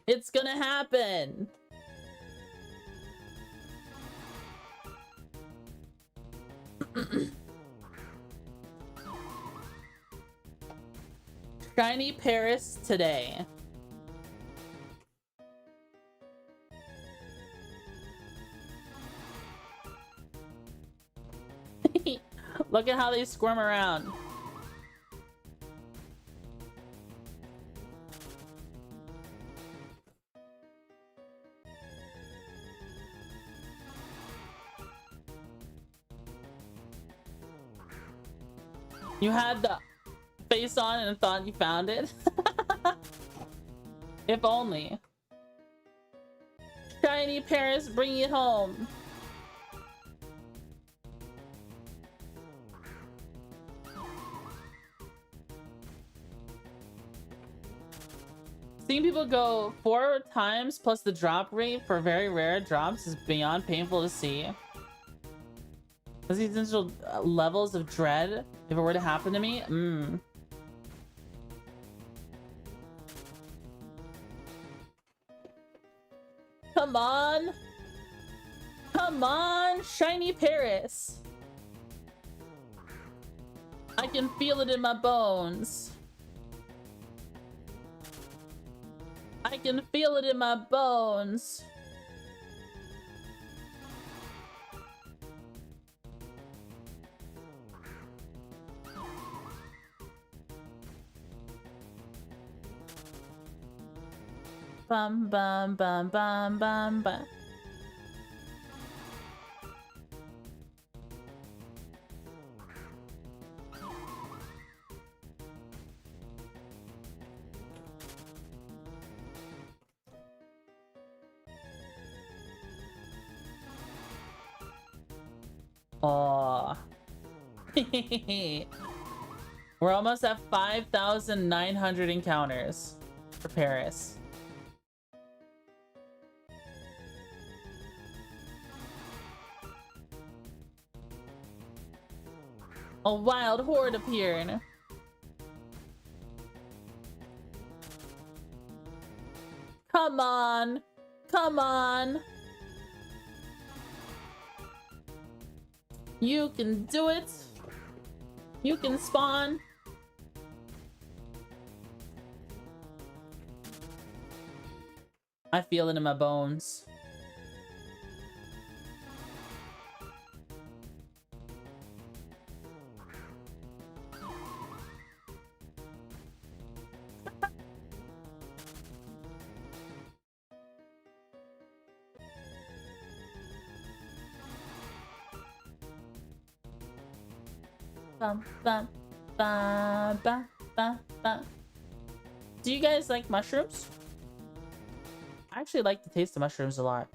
It's gonna happen. Shiny Paris today. Look at how they squirm around. You had the face on and thought you found it. If only. Shiny Paris, bring it home. Seeing people go 4 times plus the drop rate for very rare drops is beyond painful to see. These essential levels of dread if it were to happen to me. Come on. Come on, Shiny Paris. I can feel it in my bones. I can feel it in my bones. Bum bum bum bum bum bum. Oh. We're almost at 5,900 encounters for Paris. A wild horde appeared. Come on. Come on. You can do it. You can spawn. I feel it in my bones. Bum, bum, ba, ba, ba, ba. Do you guys like mushrooms? I actually like the taste of mushrooms a lot.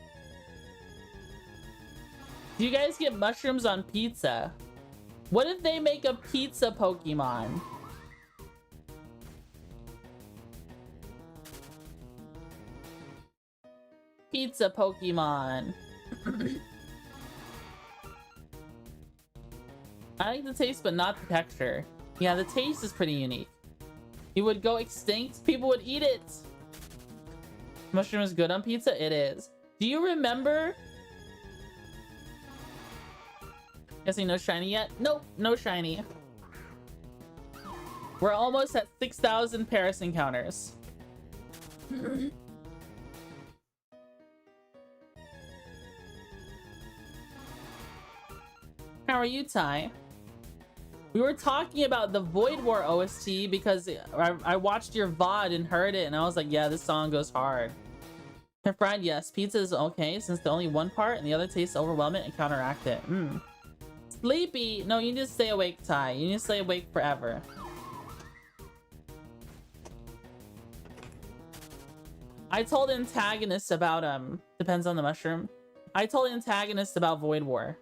Do you guys get mushrooms on pizza? What if they make a pizza Pokemon? Pizza Pokemon. I like the taste, but not the texture. Yeah, the taste is pretty unique. You would go extinct, people would eat it. Mushroom is good on pizza? It is. Do you remember? Guessing no shiny yet? Nope, no shiny. We're almost at 6,000 Paris encounters. How are you, Ty? We were talking about the Void War OST because I watched your VOD and heard it, and I was like, yeah, this song goes hard. And fried, yes. Pizza is okay since the only one part and the other tastes overwhelm it and counteract it. Sleepy? No, you need to stay awake, Ty. You need to stay awake forever. I told antagonist about depends on the mushroom. I told antagonist about Void War.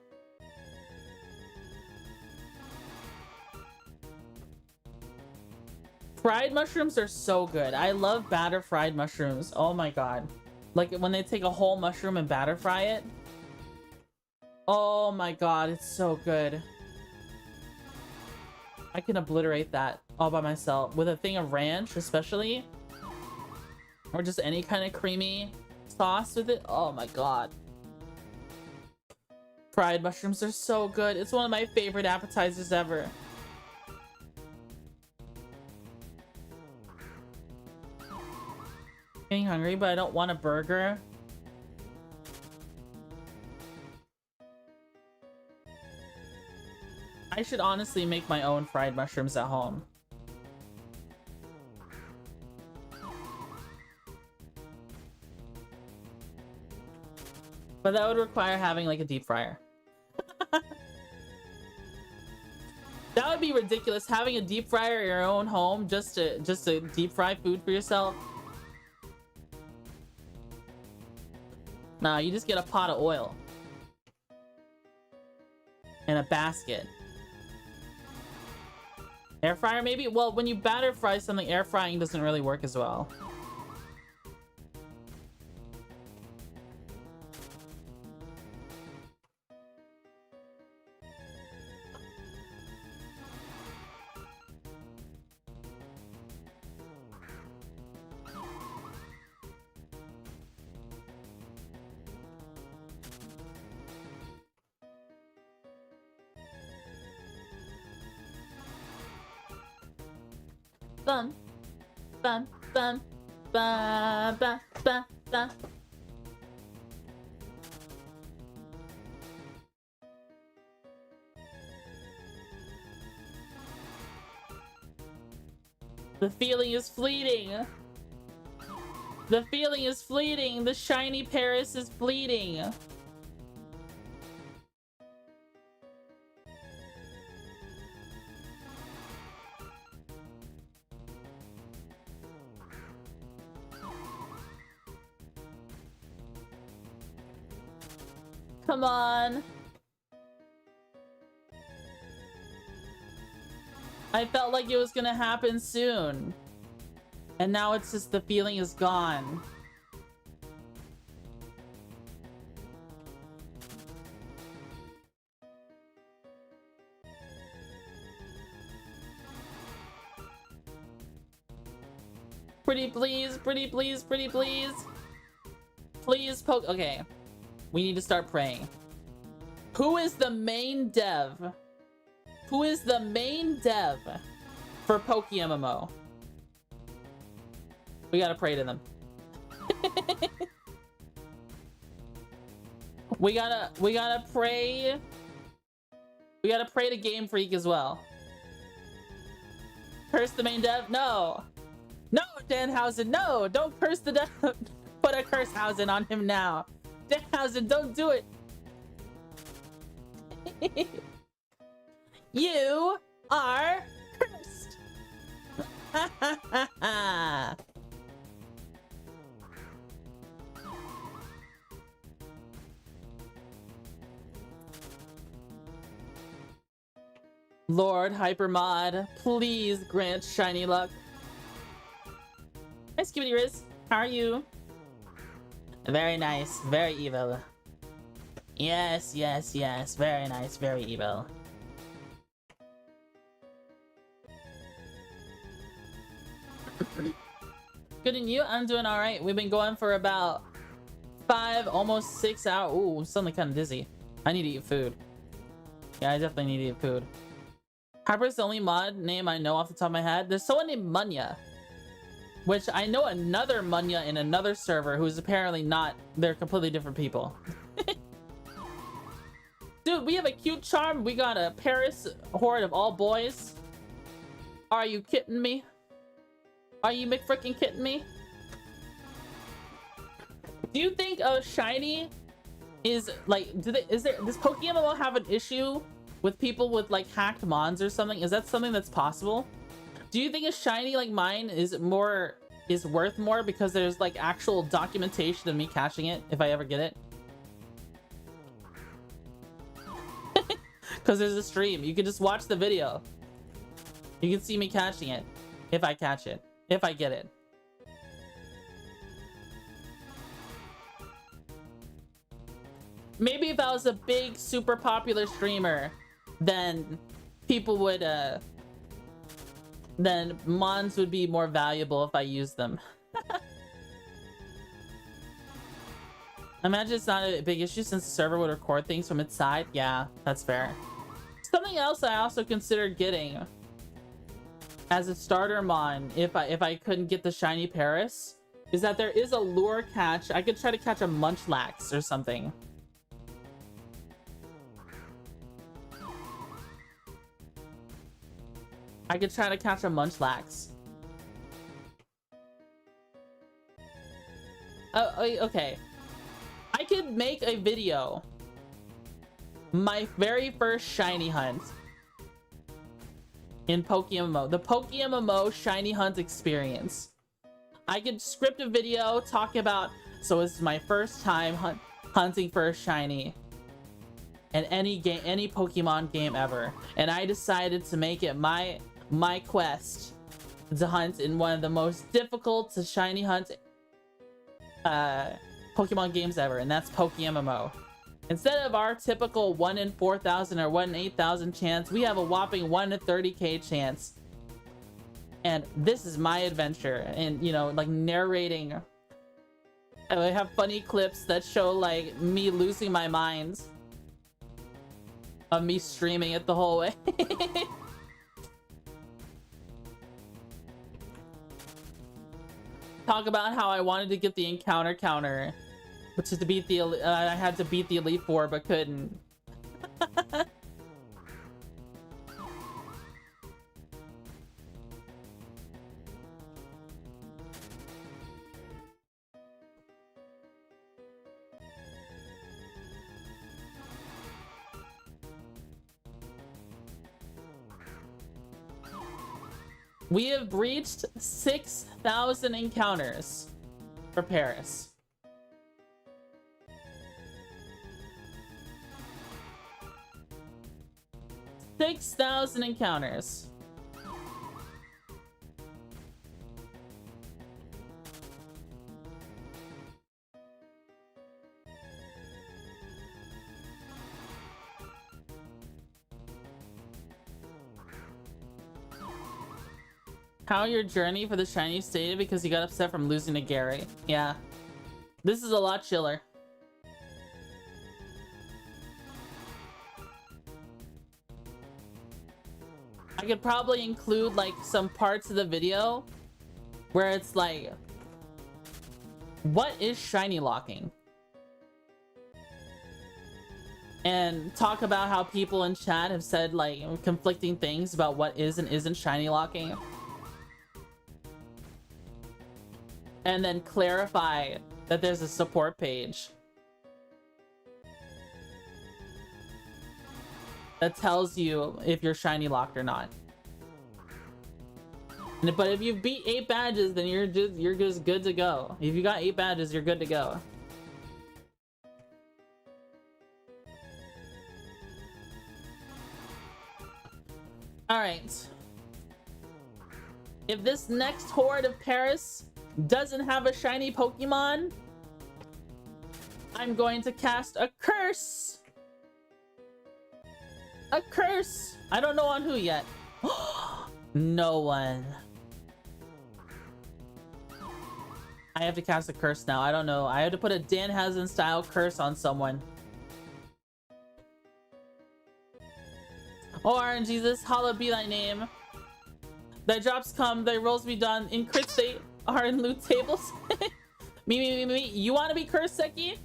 Fried mushrooms are so good. I love batter fried mushrooms. Oh my god. Like when they take a whole mushroom and batter fry it. Oh my god, it's so good. I can obliterate that all by myself with a thing of ranch, especially, or just any kind of creamy sauce with it. Oh my god. Fried mushrooms are so good. It's one of my favorite appetizers ever. Getting hungry, but I don't want a burger. I should honestly make my own fried mushrooms at home. But that would require having like a deep fryer. That would be ridiculous, having a deep fryer in your own home just to deep fry food for yourself. Nah, you just get a pot of oil and a basket. Air fryer maybe? Well, when you batter fry something, air frying doesn't really work as well. Bum, bum, bum, ba, ba, ba, ba. The feeling is fleeting. The feeling is fleeting. The shiny Paris is fleeting. Come on. I felt like it was gonna happen soon. And now it's just the feeling is gone. Pretty please, pretty please, pretty please. Please poke. Okay. We need to start praying. Who is the main dev? Who is the main dev for PokeMMO? We gotta pray to them. we gotta pray. We gotta pray to Game Freak as well. Curse the main dev? No. No, Danhausen, no! Don't curse the dev. Put a curse Hausen on him now. Danhausen, don't do it. You are cursed. Lord Hypermod, please grant shiny luck. Nice, Cutie Riz. How are you? Very nice, very evil. Yes, yes, yes. Very nice, very evil. Good, and you? I'm doing alright. We've been going for about 5, almost 6 hours. Ooh, I'm suddenly kind of dizzy. I need to eat food. Yeah, I definitely need to eat food. Harper's the only mod name I know off the top of my head. There's someone named Munya, which I know another Munya in another server who's apparently not. They're completely different people. Dude, we have a cute charm. We got a Paris horde of all boys. Are you kidding me? Are you McFrickin' kidding me? Do you think a shiny is like, does PokeMMO have an issue with people with like hacked mons or something? Is that something that's possible? Do you think a shiny like mine is worth more because there's like actual documentation of me catching it if I ever get it? Because there's a stream. You can just watch the video. You can see me catching it if I catch it. If I get it. maybe if I was a big, super popular streamer, then people would, then mons would be more valuable if I used them. Imagine it's not a big issue since the server would record things from its side. Yeah, that's fair. Something else I also considered getting as a starter mon, if I couldn't get the shiny Paris, is that there is a lure catch. I could try to catch a Munchlax or something. I could try to catch a Munchlax. Oh, okay. I could make a video. My very first shiny hunt in PokeMMO. The PokeMMO shiny hunt experience. I could script a video, talk about, so this is my first time hunting for a shiny in any game, any Pokemon game ever. And I decided to make it my quest to hunt in one of the most difficult to shiny hunt Pokemon games ever, and that's PokeMMO. Instead of our typical 1 in 4,000 or 1 in 8,000 chance, we have a whopping 1 in 30k chance. And this is my adventure, and you know, like narrating. I have funny clips that show like me losing my mind of me streaming it the whole way. Talk about how I wanted to get the encounter counter, which is to beat the I had to beat the Elite Four but couldn't. We have reached 6,000 encounters for Paris. $6,000 encounters. How your journey for the shiny stated because you got upset from losing to Gary. Yeah. This is a lot chiller. I could probably include like some parts of the video where it's like, what is shiny locking? And talk about how people in chat have said like conflicting things about what is and isn't shiny locking. And then clarify that there's a support page that tells you if you're shiny locked or not. But if you beat 8 badges, then you're just good to go. If you got 8 badges, you're good to go. All right. If this next horde of Paris doesn't have a shiny Pokemon, I'm going to cast a curse. A curse. I don't know on who yet. No one. I have to cast a curse now. I don't know. I have to put a Danhausen style curse on someone. Oh, RNGesus, hallowed be thy name. Thy drops come, thy rolls be done. In crits they are in loot tables. me. You want to be cursed, Seki?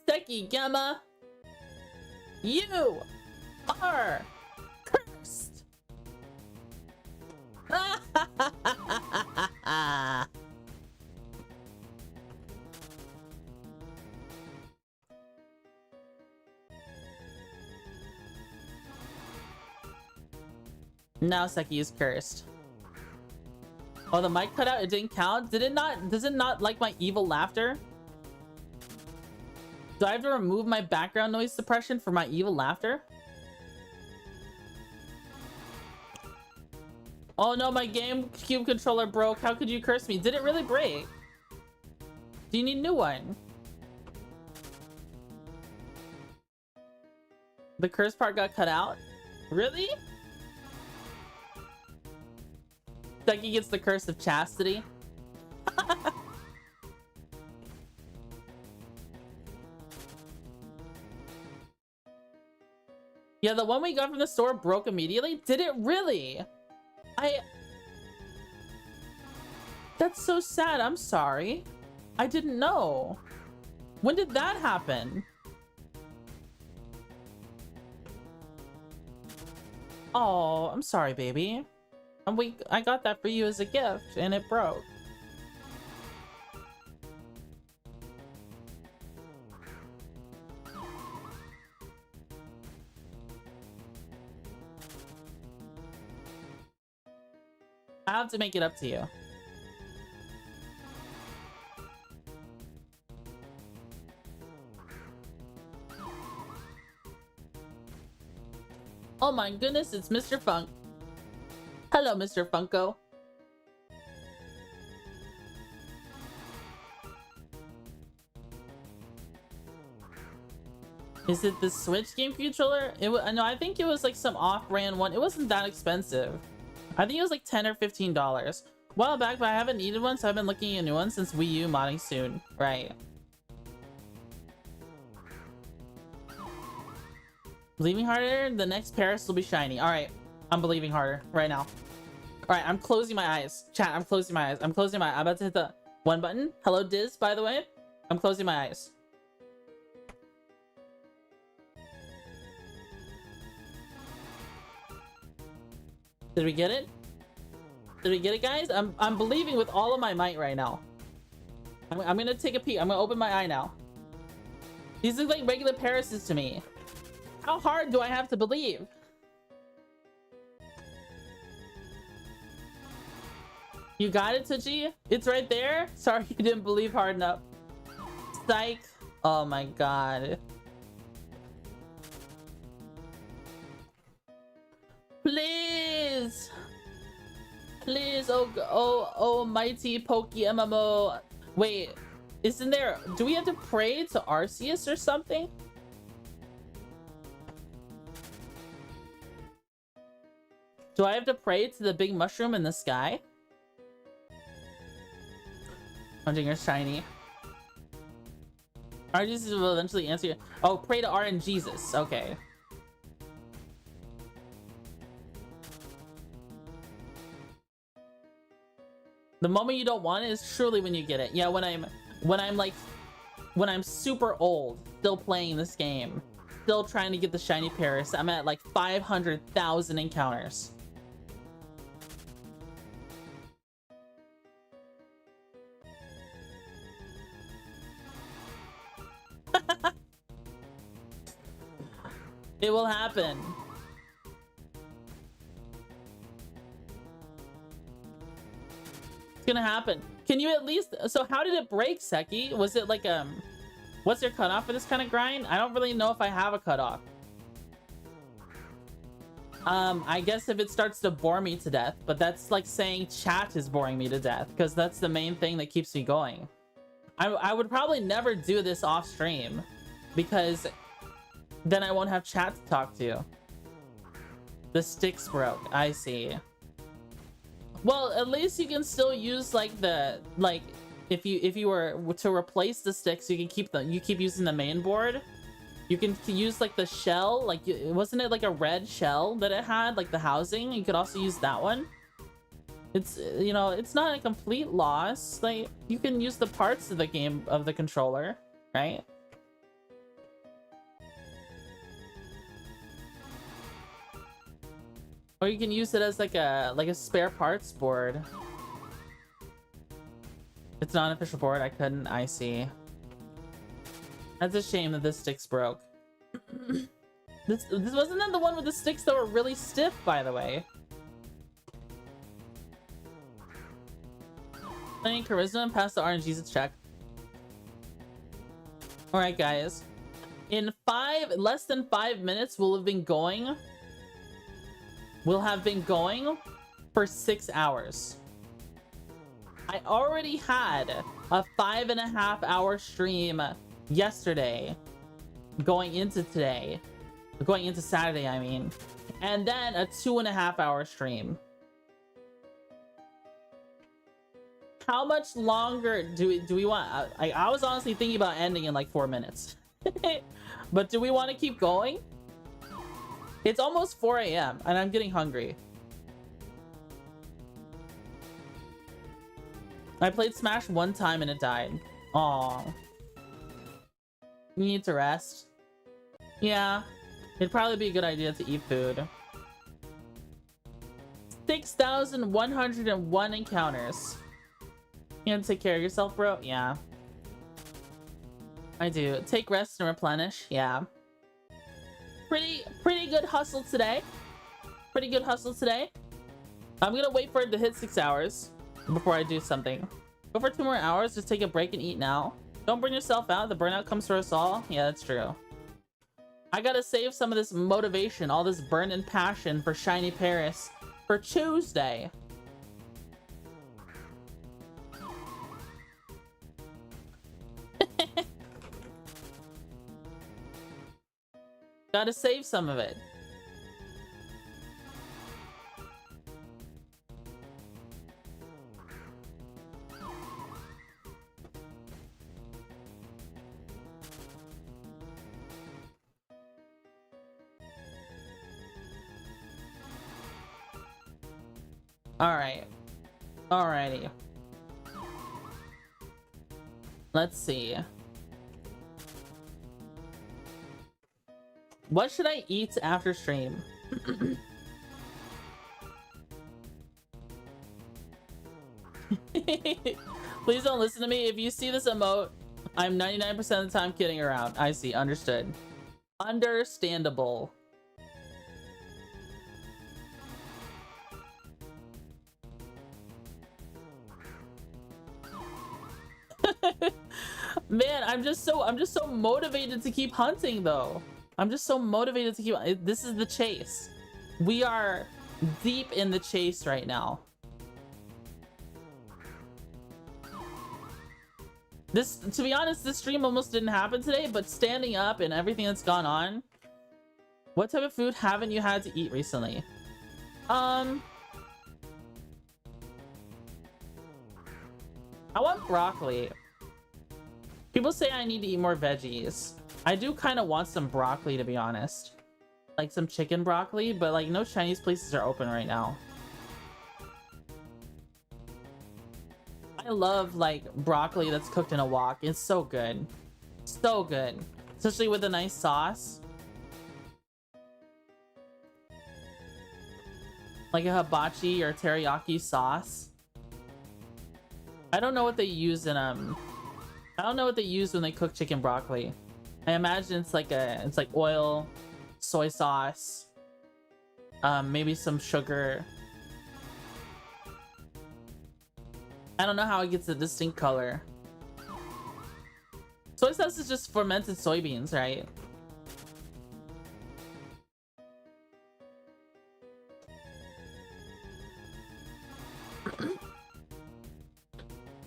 Seki, Gamma. You are cursed. Now Seki is cursed. Oh, the mic cut out? It didn't count? Did it not? Does it not like my evil laughter? Do I have to remove my background noise suppression for my evil laughter? Oh no, my GameCube controller broke. How could you curse me? Did it really break? Do you need a new one? The curse part got cut out? Really? Becky gets the curse of chastity. Yeah, the one we got from the store broke immediately? Did it really? That's so sad. I'm sorry. I didn't know. When did that happen? Oh, I'm sorry, baby. I got that for you as a gift, and it broke. I have to make it up to you. Oh my goodness, it's Mr. Funk. Hello, Mr. Funko. Is it the Switch game controller? No, I think it was like some off-brand one. It wasn't that expensive. I think it was like $10 or $15. A while back, but I haven't needed one, so I've been looking at a new one since Wii U modding soon. Right. Believing harder, the next Paris will be shiny. Alright, I'm believing harder right now. Alright, I'm closing my eyes. Chat, I'm closing my eyes. I'm about to hit the one button. Hello, Diz, by the way. I'm closing my eyes. Did we get it? Did we get it, guys? I'm believing with all of my might right now. I'm gonna take a peek. I'm gonna open my eye now. These look like regular Parises to me. How hard do I have to believe? You got it, Twitchy? It's right there? Sorry you didn't believe hard enough. Psych. Oh my god. Please! Please, oh mighty PokeMMO. Wait, isn't there... Do we have to pray to Arceus or something? Do I have to pray to the big mushroom in the sky? Hunting or shiny. RNGesus will eventually answer you. Oh, pray to RNGesus. Okay. The moment you don't want it is truly when you get it. Yeah, when I'm super old, still playing this game, still trying to get the shiny Paris. I'm at like 500,000 encounters. It will happen. It's gonna happen. Can you at least... So how did it break, Seki? Was it like, what's your cutoff for this kind of grind? I don't really know if I have a cutoff. I guess if it starts to bore me to death, but that's like saying chat is boring me to death, because that's the main thing that keeps me going. I would probably never do this off stream, because then I won't have chat to talk to. The sticks broke. I see. Well, at least you can still use like the if you were to replace the sticks, you can keep them. You keep using the main board. You can use like the shell. Like, wasn't it like a red shell that it had, like the housing? You could also use that one. It's, you know, it's not a complete loss. Like, you can use the parts of the game of the controller, right? Or you can use it as like a spare parts board. It's not an official board. I see. That's a shame that this sticks broke. This wasn't that the one with the sticks that were really stiff, by the way. Playing charisma and pass the RNGesus check. Alright, guys. In less than 5 minutes, we'll have been going for 6 hours. I already had a 5.5-hour stream yesterday, going into today, going into Saturday, I mean, and then a 2.5-hour stream. How much longer do we want? I was honestly thinking about ending in like 4 minutes. But do we want to keep going? It's almost 4 a.m. and I'm getting hungry. I played Smash one time and it died. Aw. You need to rest. Yeah. It'd probably be a good idea to eat food. 6,101 encounters. You have to take care of yourself, bro? Yeah. I do. Take rest and replenish. Yeah. Pretty good hustle today. Pretty good hustle today. I'm gonna wait for it to hit 6 hours before I do something. Go for 2 more hours. Just take a break and eat now. Don't burn yourself out. The burnout comes for us all. Yeah, that's true. I gotta save some of this motivation, all this burn and passion for Shiny Paris for Tuesday. Gotta save some of it. Alright. Alrighty. Let's see. What should I eat after stream? Please don't listen to me. If you see this emote, I'm 99% of the time kidding around. I see. Understood. Understandable. Man, I'm just so motivated to keep hunting though. I'm just so motivated to keep. This is the chase. We are deep in the chase right now. This, to be honest, this stream almost didn't happen today, but standing up and everything that's gone on. What type of food haven't you had to eat recently? I want broccoli. People say I need to eat more veggies. I do kind of want some broccoli, to be honest. Like some chicken broccoli, but like no Chinese places are open right now. I love like broccoli that's cooked in a wok. It's so good. So good. Especially with a nice sauce. Like a hibachi or teriyaki sauce. I don't know what they use in I don't know what they use when they cook chicken broccoli. I imagine it's like oil, soy sauce, maybe some sugar. I don't know how it gets a distinct color. Soy sauce is just fermented soybeans, right?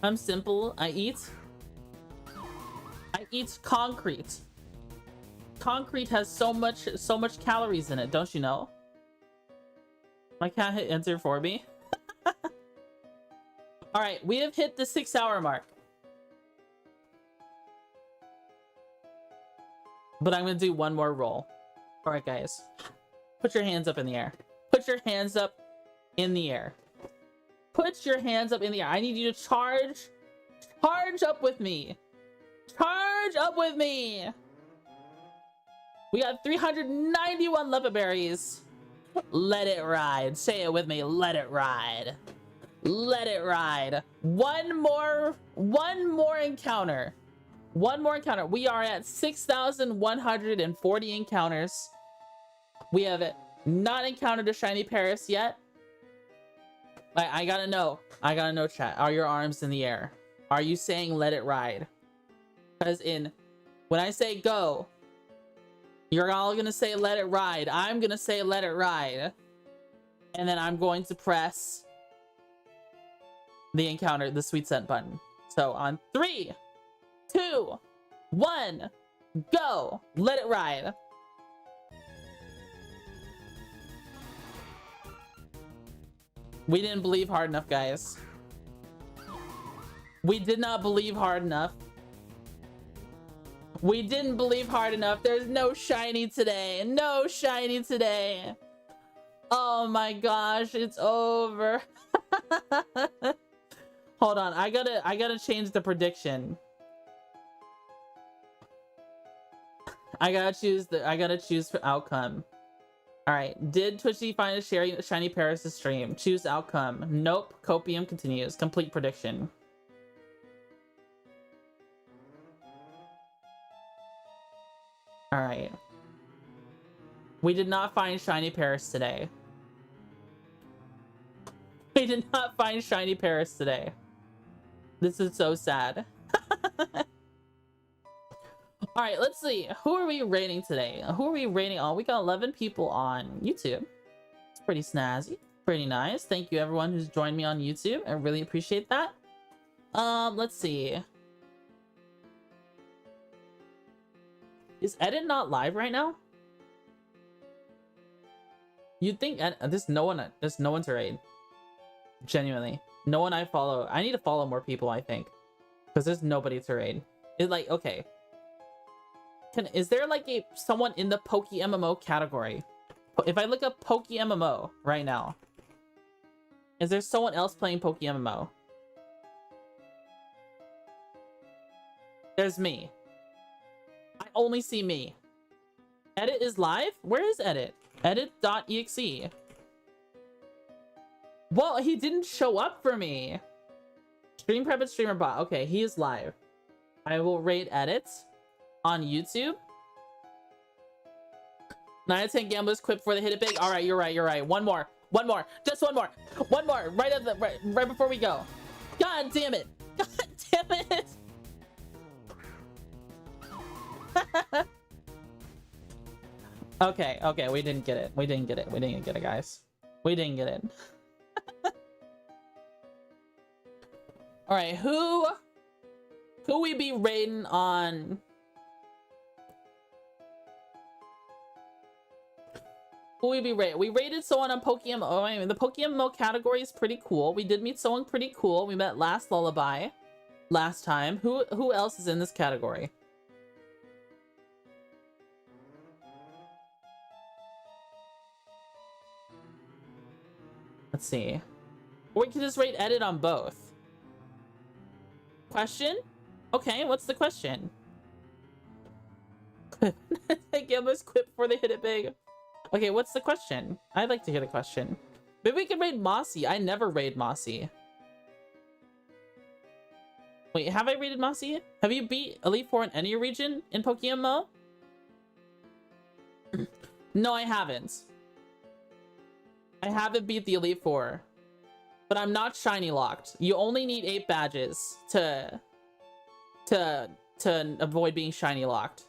I'm simple. I eat concrete. Concrete has so much calories in it, don't you know? My cat hit enter for me. All right, we have hit the 6-hour mark. But I'm gonna do one more roll. All right, guys, put your hands up in the air. Put your hands up in the air. Put your hands up in the air. I need you to charge up with me. Charge up with me. We got 391 leopard berries. Let it ride. Say it with me. Let it ride. Let it ride. One more encounter. One more encounter. We are at 6,140 encounters. We have not encountered a shiny Paris yet. I gotta know. I gotta know, chat. Are your arms in the air? Are you saying let it ride? Because when I say go, you're all gonna say let it ride. I'm gonna say let it ride. And then I'm going to press the encounter, the sweet scent button. So on 3, 2, 1, go. Let it ride. We didn't believe hard enough, guys. We did not believe hard enough. We didn't believe hard enough. There's no shiny today. No shiny today. Oh my gosh, it's over. Hold on, I gotta change the prediction. I gotta choose for outcome. All right, did Twitchy find a shiny Paris to stream? Choose outcome. Nope. Copium continues. Complete prediction. All right. We did not find shiny Paris today. We did not find shiny Paris today. This is so sad. All right, let's see. Who are we rating today? Who are we rating on? We got 11 people on YouTube. It's pretty snazzy. Pretty nice. Thank you everyone who's joined me on YouTube. I really appreciate that. Let's see. Is Edit not live right now? You'd think there's no one to raid. Genuinely. No one I follow. I need to follow more people, I think. Because there's nobody to raid. It's like, okay. Is there like someone in the PokeMMO category? If I look up PokeMMO right now, is there someone else playing PokeMMO? There's me. I only see me. Edit is live? Where is Edit? Edit.exe. Well, he didn't show up for me. Stream prep and streamer bot. Okay, he is live. I will rate Edit on YouTube. 9 out of 10 gamblers quit before they hit it big. All right, you're right. You're right. One more. One more. Just one more. One more. Right before we go. God damn it. God damn it. Okay. We didn't get it. We didn't get it, guys. We didn't get it. All right, who we be rating on? Who we be rating? We rated someone on PokeMMO. I mean, the PokeMMO category is pretty cool. We did meet someone pretty cool. We met last Lullaby last time. Who else is in this category? Let's see. Or we can just rate Edit on both. Question? Okay, what's the question? Gamblers quit before they hit it big. Okay, what's the question? I'd like to hear the question. Maybe we can raid Mossy. I never raid Mossy. Wait, have I raided Mossy? Have you beat Elite Four in any region in PokeMMO? No, I haven't. I haven't beat the Elite Four. But I'm not shiny locked. You only need 8 badges to avoid being shiny locked.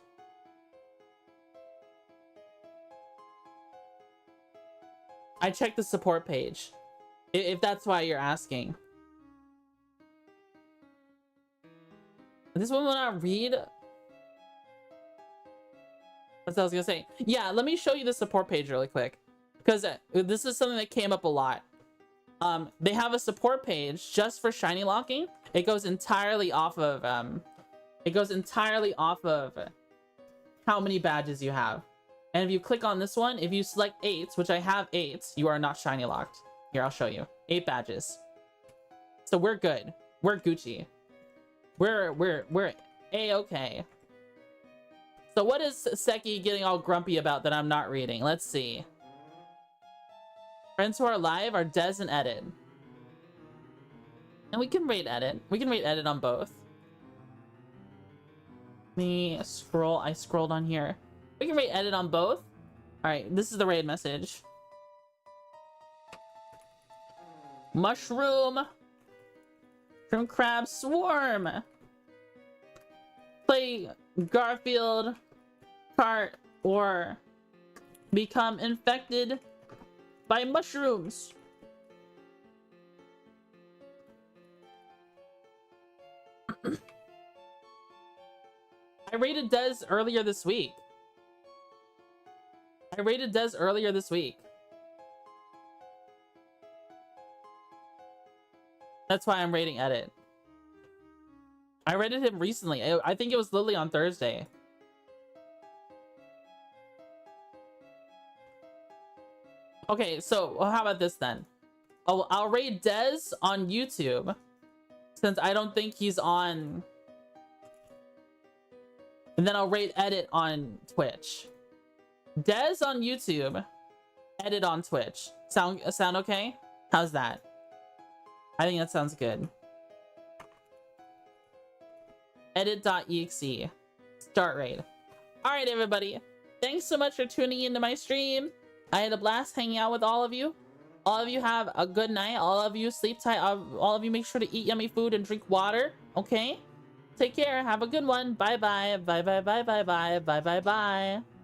I checked the support page. If that's why you're asking. This one will not read. That's what I was gonna say. Yeah, let me show you the support page really quick. Because this is something that came up a lot. They have a support page just for shiny locking. It goes entirely off of how many badges you have. And if you click on this one, if you select 8, which I have 8, you are not shiny locked. Here, I'll show you. 8 badges. So we're good. We're Gucci. We're A-okay. So what is Seki getting all grumpy about that I'm not reading? Let's see. Friends who are live are Des and Edit. And we can rate Edit. We can rate Edit on both. Let me scroll. I scrolled on here. We can rate Edit on both. Alright, this is the raid message. Mushroom. Shrimp Crab Swarm. Play Garfield Cart or become infected by mushrooms. I rated Des earlier this week. I rated Des earlier this week. That's why I'm rating Edit. I rated him recently. I think it was literally on Thursday. Okay, so how about this then? I'll rate Des on YouTube, since I don't think he's on. And then I'll rate Edit on Twitch. Des on YouTube, Edit on Twitch. Sound okay? How's that? I think that sounds good. Edit.exe. Start raid. Alright, everybody. Thanks so much for tuning into my stream. I had a blast hanging out with all of you. All of you have a good night. All of you sleep tight. All of you make sure to eat yummy food and drink water. Okay? Take care. Have a good one. Bye-bye. Bye-bye. Bye-bye. Bye-bye. Bye-bye.